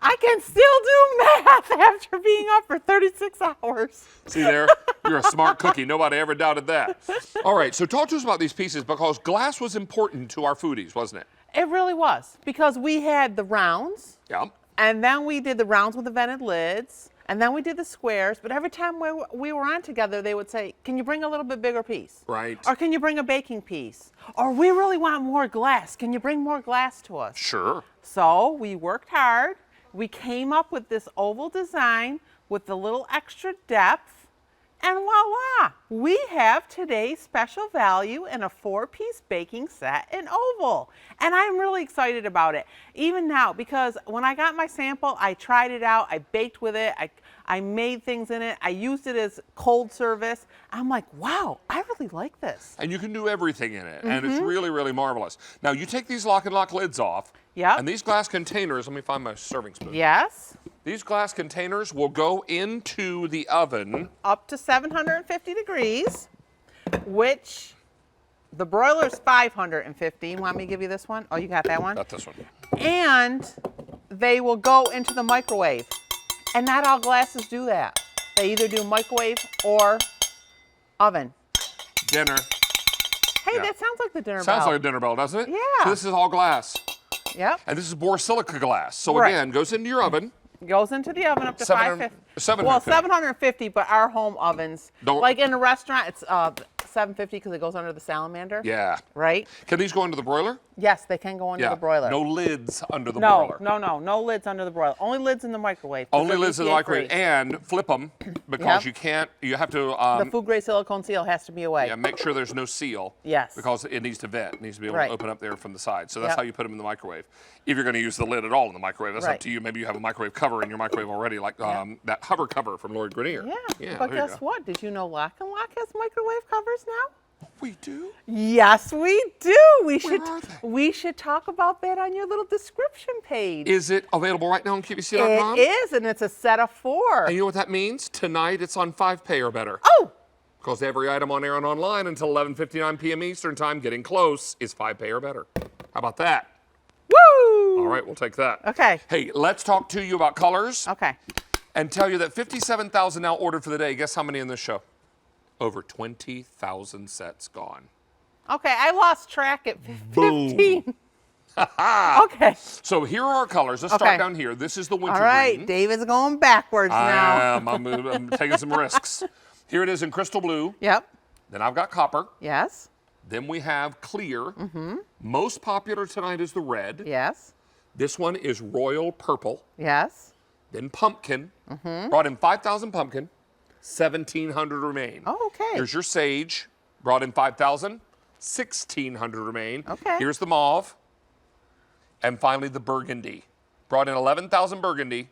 I can still do math after being up for 36 hours. See there? You're a smart cookie. Nobody ever doubted that. All right, so talk to us about these pieces, because glass was important to our foodies, wasn't it? It really was, because we had the rounds. Yeah. And then we did the rounds with the vented lids. And then we did the squares, but every time we were on together, they would say, can you bring a little bit bigger piece? Right. Or can you bring a baking piece? Or we really want more glass. Can you bring more glass to us? Sure. So we worked hard. We came up with this oval design with the little extra depth. And voila, we have today's special value in a 4-piece baking set in oval. And I'm really excited about it, even now, because when I got my sample, I tried it out, I baked with it, I made things in it, I used it as cold service. I'm like, wow, I really like this. And you can do everything in it, and it's really, really marvelous. Now, you take these LocknLock lids off, and these glass containers, let me find my serving spoon. Yes. These glass containers will go into the oven. Up to 750 degrees, which the broiler's 550. You want me to give you this one? Oh, you got that one? Got this one. And they will go into the microwave. And not all glasses do that. They either do microwave or oven. Dinner. Hey, that sounds like the dinner bell. Sounds like a dinner bell, doesn't it? Yeah. So this is all glass. Yep. And this is borosilicate glass. So again, goes into your oven. Goes into the oven up to 750. 550. Well, 750, but our home ovens, like in a restaurant, it's 750 because it goes under the salamander. Yeah. Right? Can these go into the broiler? Yes, they can go under the broiler. No lids under the broiler. No lids under the broiler. Only lids in the microwave. Only lids in the microwave, and flip them because you have to. The food grade silicone seal has to be away. Yeah, make sure there's no seal. Yes. Because it needs to vent. It needs to be able to open up there from the side. So that's how you put them in the microwave. If you're going to use the lid at all in the microwave, that's up to you. Maybe you have a microwave cover in your microwave already, like that hover cover from Lord Grenier. Yeah. But guess what? Did you know LocknLock has microwave covers now? We do? Yes, we do. We should talk about that on your little description page. Is it available right now on QVC.com? It is, and it's a set of 4. And you know what that means? Tonight it's on 5 pay or better. Oh! Because every item on air and online until 11:59 p.m. Eastern Time, getting close, is 5 pay or better. How about that? Woo! All right, we'll take that. Okay. Hey, let's talk to you about colors. Okay. And tell you that 57,000 now ordered for the day. Guess how many in this show? Over 20,000 sets gone. Okay, I lost track at 15. Boom. Okay. So here are our colors. Let's start down here. This is the winter green. All right, green. David's going backwards now. I'm taking some risks. Here it is in crystal blue. Yep. Then I've got copper. Yes. Then we have clear. Most popular tonight is the red. Yes. This one is royal purple. Yes. Then pumpkin. Brought in 5,000 pumpkin. 1,700 remain. Oh, okay. Here's your sage. Brought in 5,000. 1,600 remain. Okay. Here's the mauve. And finally the burgundy. Brought in 11,000 burgundy.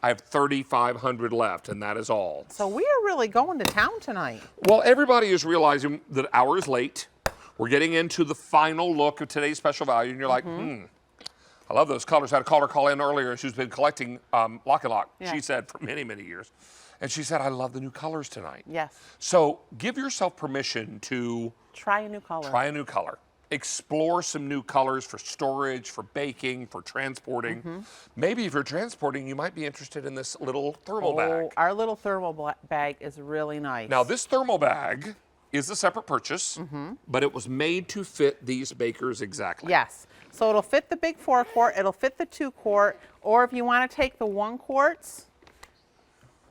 I have 3,500 left, and that is all. So we are really going to town tonight. Well, everybody is realizing that hour is late. We're getting into the final look of today's special value, and you're like, I love those colors. I had a caller call in earlier who's been collecting LocknLock, she said, for many, many years. And she said, I love the new colors tonight. Yes. So give yourself permission to try a new color. Try a new color. Explore some new colors for storage, for baking, for transporting. Maybe if you're transporting, you might be interested in this little thermal bag. Our little thermal bag is really nice. Now, this thermal bag is a separate purchase, but it was made to fit these bakers exactly. Yes. So it'll fit the big 4-quart, it'll fit the 2-quart, or if you want to take the 1-quarts,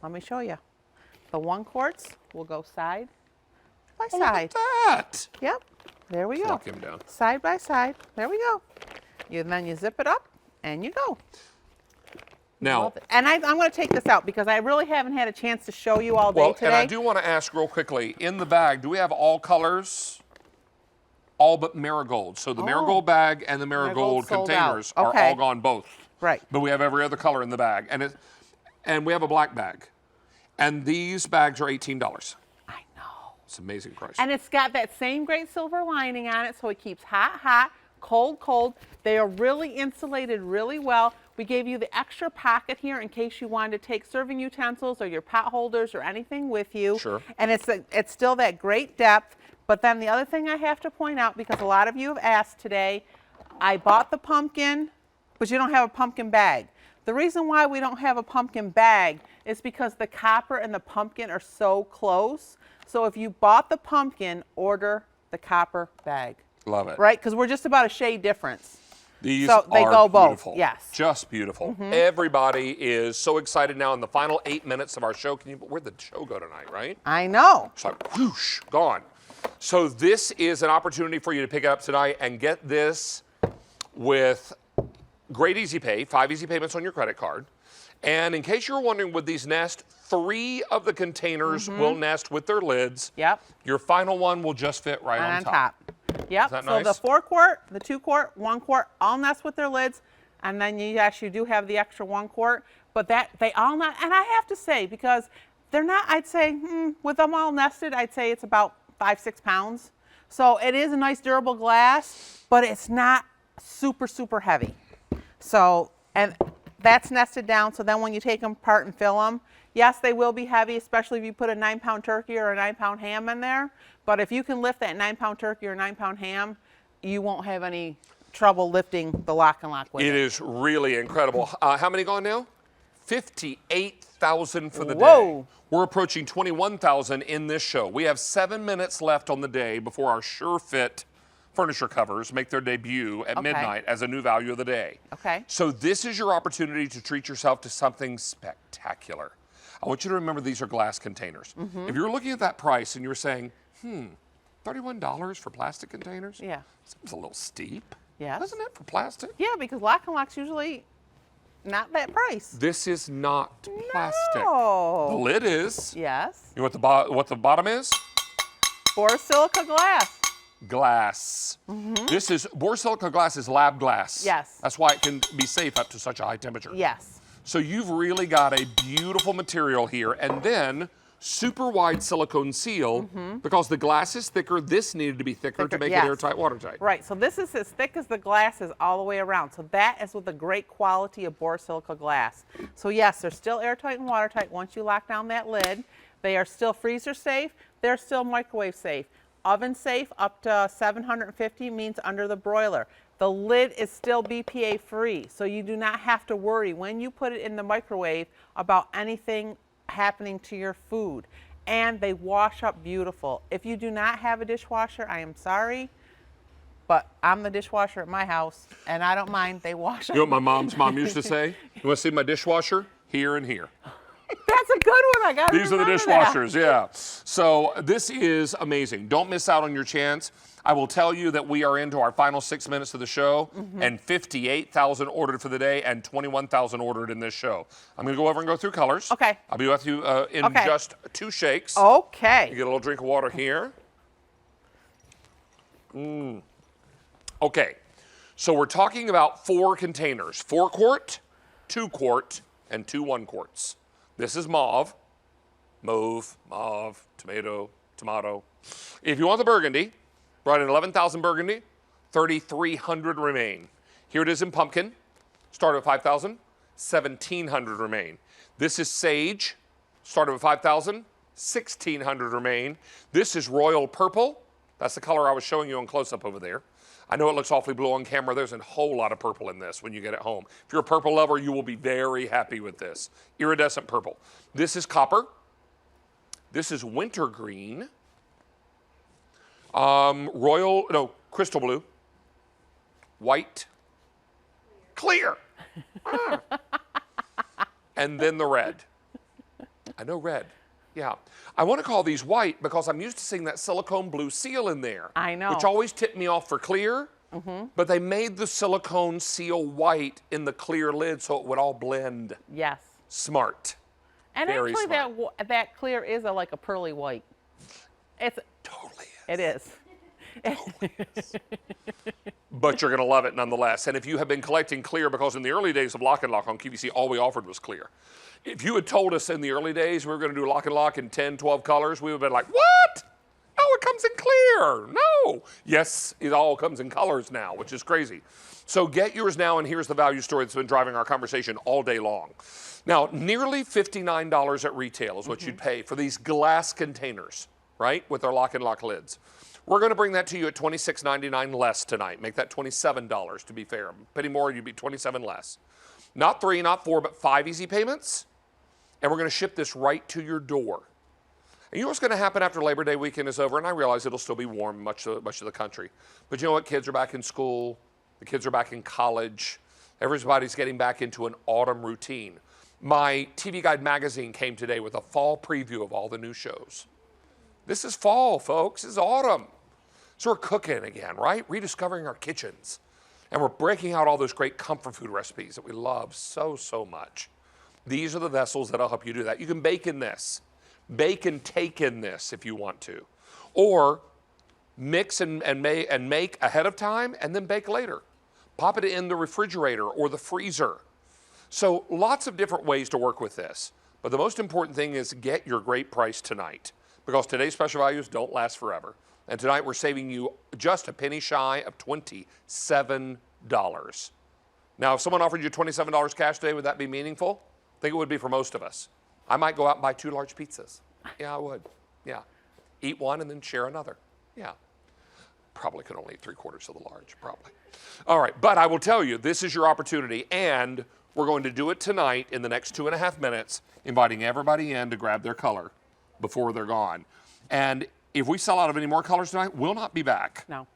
let me show you. The 1-quarts will go side by side. Look at that. Yep. There we go. Lock him down. Side by side. There we go. Then you zip it up and you go. Now, and I'm going to take this out because I really haven't had a chance to show you all day today. And I do want to ask real quickly, in the bag, do we have all colors? All but marigold. So the marigold bag and the marigold containers are all gone both. Right. But we have every other color in the bag. And we have a black bag. And these bags are $18. It's an amazing price. And it's got that same great silver lining on it, so it keeps hot, hot, cold, cold. They are really insulated really well. We gave you the extra pocket here in case you wanted to take serving utensils or your pot holders or anything with you. Sure. And it's still that great depth. But then the other thing I have to point out, because a lot of you have asked today, I bought the pumpkin, but you don't have a pumpkin bag. The reason why we don't have a pumpkin bag is because the copper and the pumpkin are so close. So if you bought the pumpkin, order the copper bag. Love it. Right? Because we're just about a shade difference. These so they are go beautiful. both. Yes. Just beautiful. Everybody is so excited now in the final 8 minutes of our show. Where'd the show go tonight, right? I know. It's like whoosh, gone. So this is an opportunity for you to pick it up tonight and get this with great easy pay, 5 easy payments on your credit card. And in case you're wondering, would these nest, 3 of the containers will nest with their lids. Yep. Your final one will just fit right on top. Yep. Is that so nice? the 4-quart, the 2-quart, 1-quart, all nest with their lids. And then you actually do have the extra 1-quart. But they all not, and I have to say, because they're not, I'd say, with them all nested, I'd say it's about 5-6 pounds. So it is a nice durable glass, but it's not super, super heavy. So, and that's nested down, so then when you take them apart and fill them, yes, they will be heavy, especially if you put a 9-pound turkey or a 9-pound ham in there. But if you can lift that 9-pound turkey or 9-pound ham, you won't have any trouble lifting the LocknLock with it. It is really incredible. How many gone now? 58,000 for the Whoa. day. We're approaching 21,000 in this show. We have 7 minutes left on the day before our Sure Fit furniture covers make their debut at midnight as a new value of the day. Okay. So this is your opportunity to treat yourself to something spectacular. I want you to remember these are glass containers. If you're looking at that price and you're saying, $31 for plastic containers? Yeah. Seems a little steep. Yes. Isn't it, for plastic? Yeah, because LocknLock's usually not that price. This is not plastic. No. The lid is. Yes. You know what the bottom is? Borosilica glass. Glass. This is, borosilica glass is lab glass. Yes. That's why it can be safe up to such a high temperature. Yes. So you've really got a beautiful material here, and then super wide silicone seal, because the glass is thicker, this needed to be thicker to make it airtight, watertight. Right, so this is as thick as the glass is all the way around. So that is with the great quality of borosilica glass. So yes, they're still airtight and watertight once you lock down that lid. They are still freezer safe, they're still microwave safe. Oven safe up to 750 means under the broiler. The lid is still BPA free, so you do not have to worry when you put it in the microwave about anything happening to your food. And they wash up beautiful. If you do not have a dishwasher, I am sorry, but I'm the dishwasher at my house, and I don't mind, they wash up. You know what my mom's mom used to say? You want to see my dishwasher? Here and here. That's that's a good one. I got These are the dishwashers, yeah. So this is amazing. Don't miss out on your chance. I will tell you that we are into our final 6 minutes of the show, and 58,000 ordered for the day and 21,000 ordered in this show. I'm going to go over and go through colors. Okay. I'll be with you in just 2 shakes. Okay. You get a little drink of water here. Okay. So we're talking about 4 containers, 4 quart, 2 quart, and 2 1 quarts. This is mauve, tomato. If you want the burgundy, brought in 11,000 burgundy, 3,300 remain. Here it is in pumpkin, started at 5,000, 1,700 remain. This is sage, started at 5,000, 1,600 remain. This is royal purple. That's the color I was showing you on close-up over there. I know it looks awfully blue on camera. There's a whole lot of purple in this when you get it home. If you're a purple lover, you will be very happy with this. Iridescent purple. This is copper. This is wintergreen. Crystal blue. White. Clear. And then the red. I know red. Yeah. I want to call these white because I'm used to seeing that silicone blue seal in there. I know. Which always tipped me off for clear. But they made the silicone seal white in the clear lid so it would all blend. Yes. Smart. And Very actually, smart. that clear is like a pearly white. It's totally is. It is. But you're going to love it nonetheless. And if you have been collecting clear, because in the early days of LocknLock on QVC, all we offered was clear. If you had told us in the early days we were going to do LocknLock in 10, 12 colors, we would have been like, what? No, it comes in clear. No. Yes, it all comes in colors now, which is crazy. So get yours now, and here's the value story that's been driving our conversation all day long. Now, nearly $59 at retail is what you'd pay for these glass containers, right, with their LocknLock lids. We're going to bring that to you at $26.99 less tonight. Make that $27 to be fair. A penny more, you'd be $27 less. Not 3, not 4, but 5 easy payments. And we're going to ship this right to your door. And you know what's going to happen after Labor Day weekend is over? And I realize it'll still be warm in much of the country. But you know what? Kids are back in school. The kids are back in college. Everybody's getting back into an autumn routine. My TV Guide magazine came today with a fall preview of all the new shows. This is fall, folks. This is autumn. So we're cooking again, right? Rediscovering our kitchens. And we're breaking out all those great comfort food recipes that we love so, so much. These are the vessels that'll help you do that. You can bake in this. Bake and take in this if you want to. Or mix and make ahead of time and then bake later. Pop it in the refrigerator or the freezer. So lots of different ways to work with this. But the most important thing is get your great price tonight, because today's special values don't last forever. And tonight we're saving you just a penny shy of $27. Now, if someone offered you $27 cash today, would that be meaningful? I think it would be for most of us. I might go out and buy 2 large pizzas. Yeah, I would. Yeah. Eat one and then share another. Yeah. Probably could only eat 3/4 of the large, probably. All right, but I will tell you, this is your opportunity, and we're going to do it tonight in the next 2.5 minutes, inviting everybody in to grab their color before they're gone. And if we sell out of any more colors tonight, we'll not be back. No.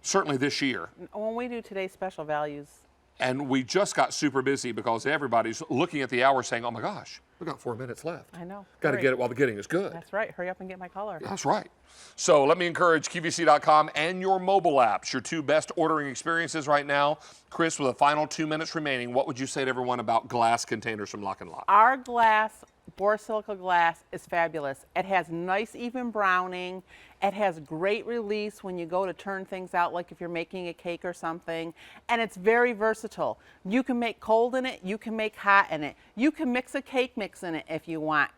Certainly this year. When we do today's special values. And we just got super busy because everybody's looking at the hour saying, oh my gosh, we've got 4 minutes left. I know. Got to get it while the getting is good. That's right. Hurry up and get my color. That's right. So let me encourage QVC.com and your mobile apps, your 2 best ordering experiences right now. Chris, with the final 2 minutes remaining, what would you say to everyone about glass containers from LocknLock? Our glass, borosilicate glass, is fabulous. It has nice even browning. It has great release when you go to turn things out, like if you're making a cake or something. And it's very versatile. You can make cold in it. You can make hot in it. You can mix a cake mix in it if you want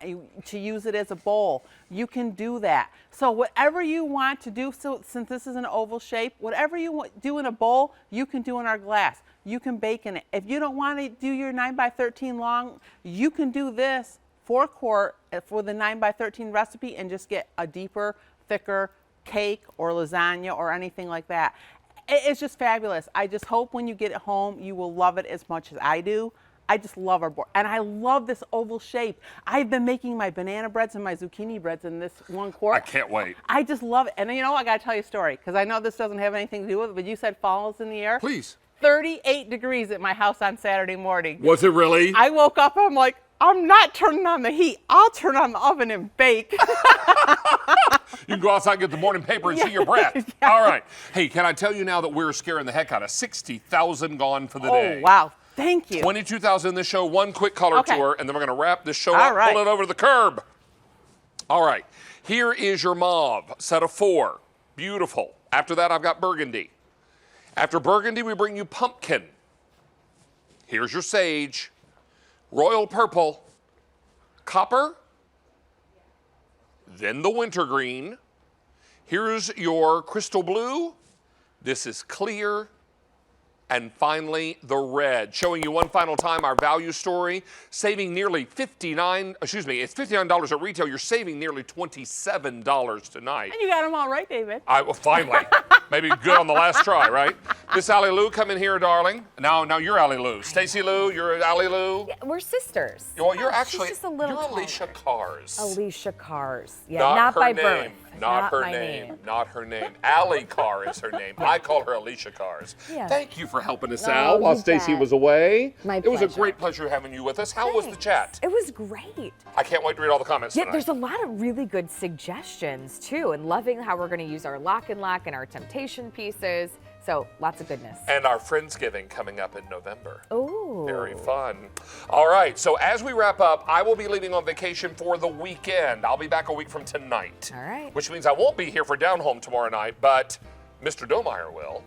to use it as a bowl. You can do that. So whatever you want to do, so since this is an oval shape, whatever you do in a bowl, you can do in our glass. You can bake in it. If you don't want to do your 9x13 long, you can do this 4-quart for the 9x13 recipe and just get a deeper, thicker cake or lasagna or anything like that. It's just fabulous. I just hope when you get it home, you will love it as much as I do. I just love our board. And I love this oval shape. I've been making my banana breads and my zucchini breads in this 1 quart. I can't wait. I just love it. And you know, I got to tell you a story, because I know this doesn't have anything to do with it, but you said fall is in the air. Please. 38 degrees at my house on Saturday morning. Was it really? I woke up, I'm like, I'm not turning on the heat. I'll turn on the oven and bake. You can go outside and get the morning paper and see your breath. Yeah. All right. Hey, can I tell you now that we're scaring the heck out of 60,000 gone for the day? Oh, wow. Thank you. 22,000 in this show, one quick color tour, and then we're going to wrap this show All up, right. pull it over to the curb. All right. Here is your mauve, set of 4. Beautiful. After that, I've got burgundy. After burgundy, we bring you pumpkin. Here's your sage, royal purple, copper, then the wintergreen. Here's your crystal blue. This is clear. And finally, the red. Showing you one final time our value story, saving nearly it's $59 at retail. You're saving nearly $27 tonight. And you got them all right, David. Well, finally. Maybe good on the last try, right? Miss Allie Lou, come in here, darling. Now you're Allie Lou. Stacy Lou, you're Allie Lou. Yeah, we're sisters. Well, you're actually, She's just a little you're Alicia Cars. Alicia Cars. Yeah, not her by name. birth. Not her my name. Not her name. Allie Carr is her name. I call her Alicia Cars. Yeah. Thank you for helping us Oh, out while you Stacy bet. was away. My It was a pleasure. great pleasure having you with us. How was the chat? It was great. I can't wait to read all the comments Yeah, tonight. there's a lot of really good suggestions too, and loving how we're going to use our LocknLock and our temptation pieces. So lots of goodness. And our Friendsgiving coming up in November. Ooh. Very fun. All right, so as we wrap up, I will be leaving on vacation for the weekend. I'll be back a week from tonight. All right. Which means I won't be here for Down Home tomorrow night, but Mr. Domeyer will.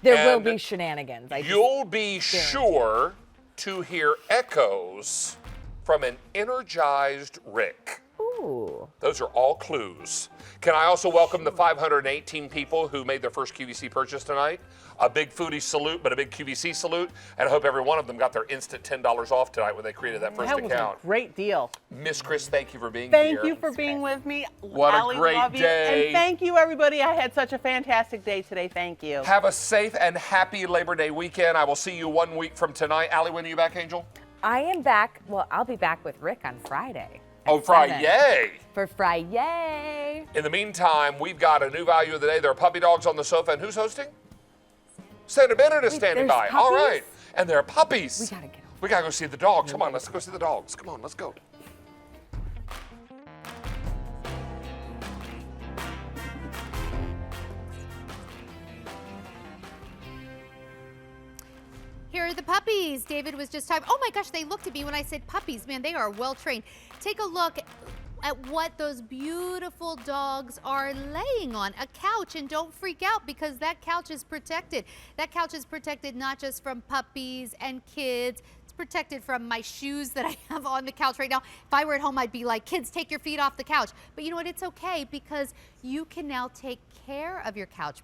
There will And be shenanigans. You'll be sure to hear echoes from an energized Rick. Ooh. Those are all clues. Can I also welcome the 518 people who made their first QVC purchase tonight? A big Foodie salute, but a big QVC salute. And I hope every one of them got their instant $10 off tonight when they created that first That was account. a great deal. Miss Chris, thank you for being Thank here. you for being with me. What Allie, a great love you. day. And thank you, everybody. I had such a fantastic day today. Thank you. Have a safe and happy Labor Day weekend. I will see you 1 week from tonight. Allie, when are you back, Angel? I am back. Well, I'll be back with Rick on Friday. Oh, Friday. For Friday. In the meantime, we've got a new value of the day. There are puppy dogs on the sofa. And who's hosting? Sandra Bennett is standing by. there's All puppies? right. And there are puppies. We gotta get We gotta go see the dogs. Come on, let's go see the dogs. Come on, let's go. Here are the puppies. David was just talking. Oh my gosh, they looked at me when I said puppies. Man, they are well trained. Take a look at what those beautiful dogs are laying on, a couch. And don't freak out because that couch is protected. That couch is protected not just from puppies and kids. It's protected from my shoes that I have on the couch right now. If I were at home, I'd be like, kids, take your feet off the couch. But you know what? It's okay because you can now take care of your couch.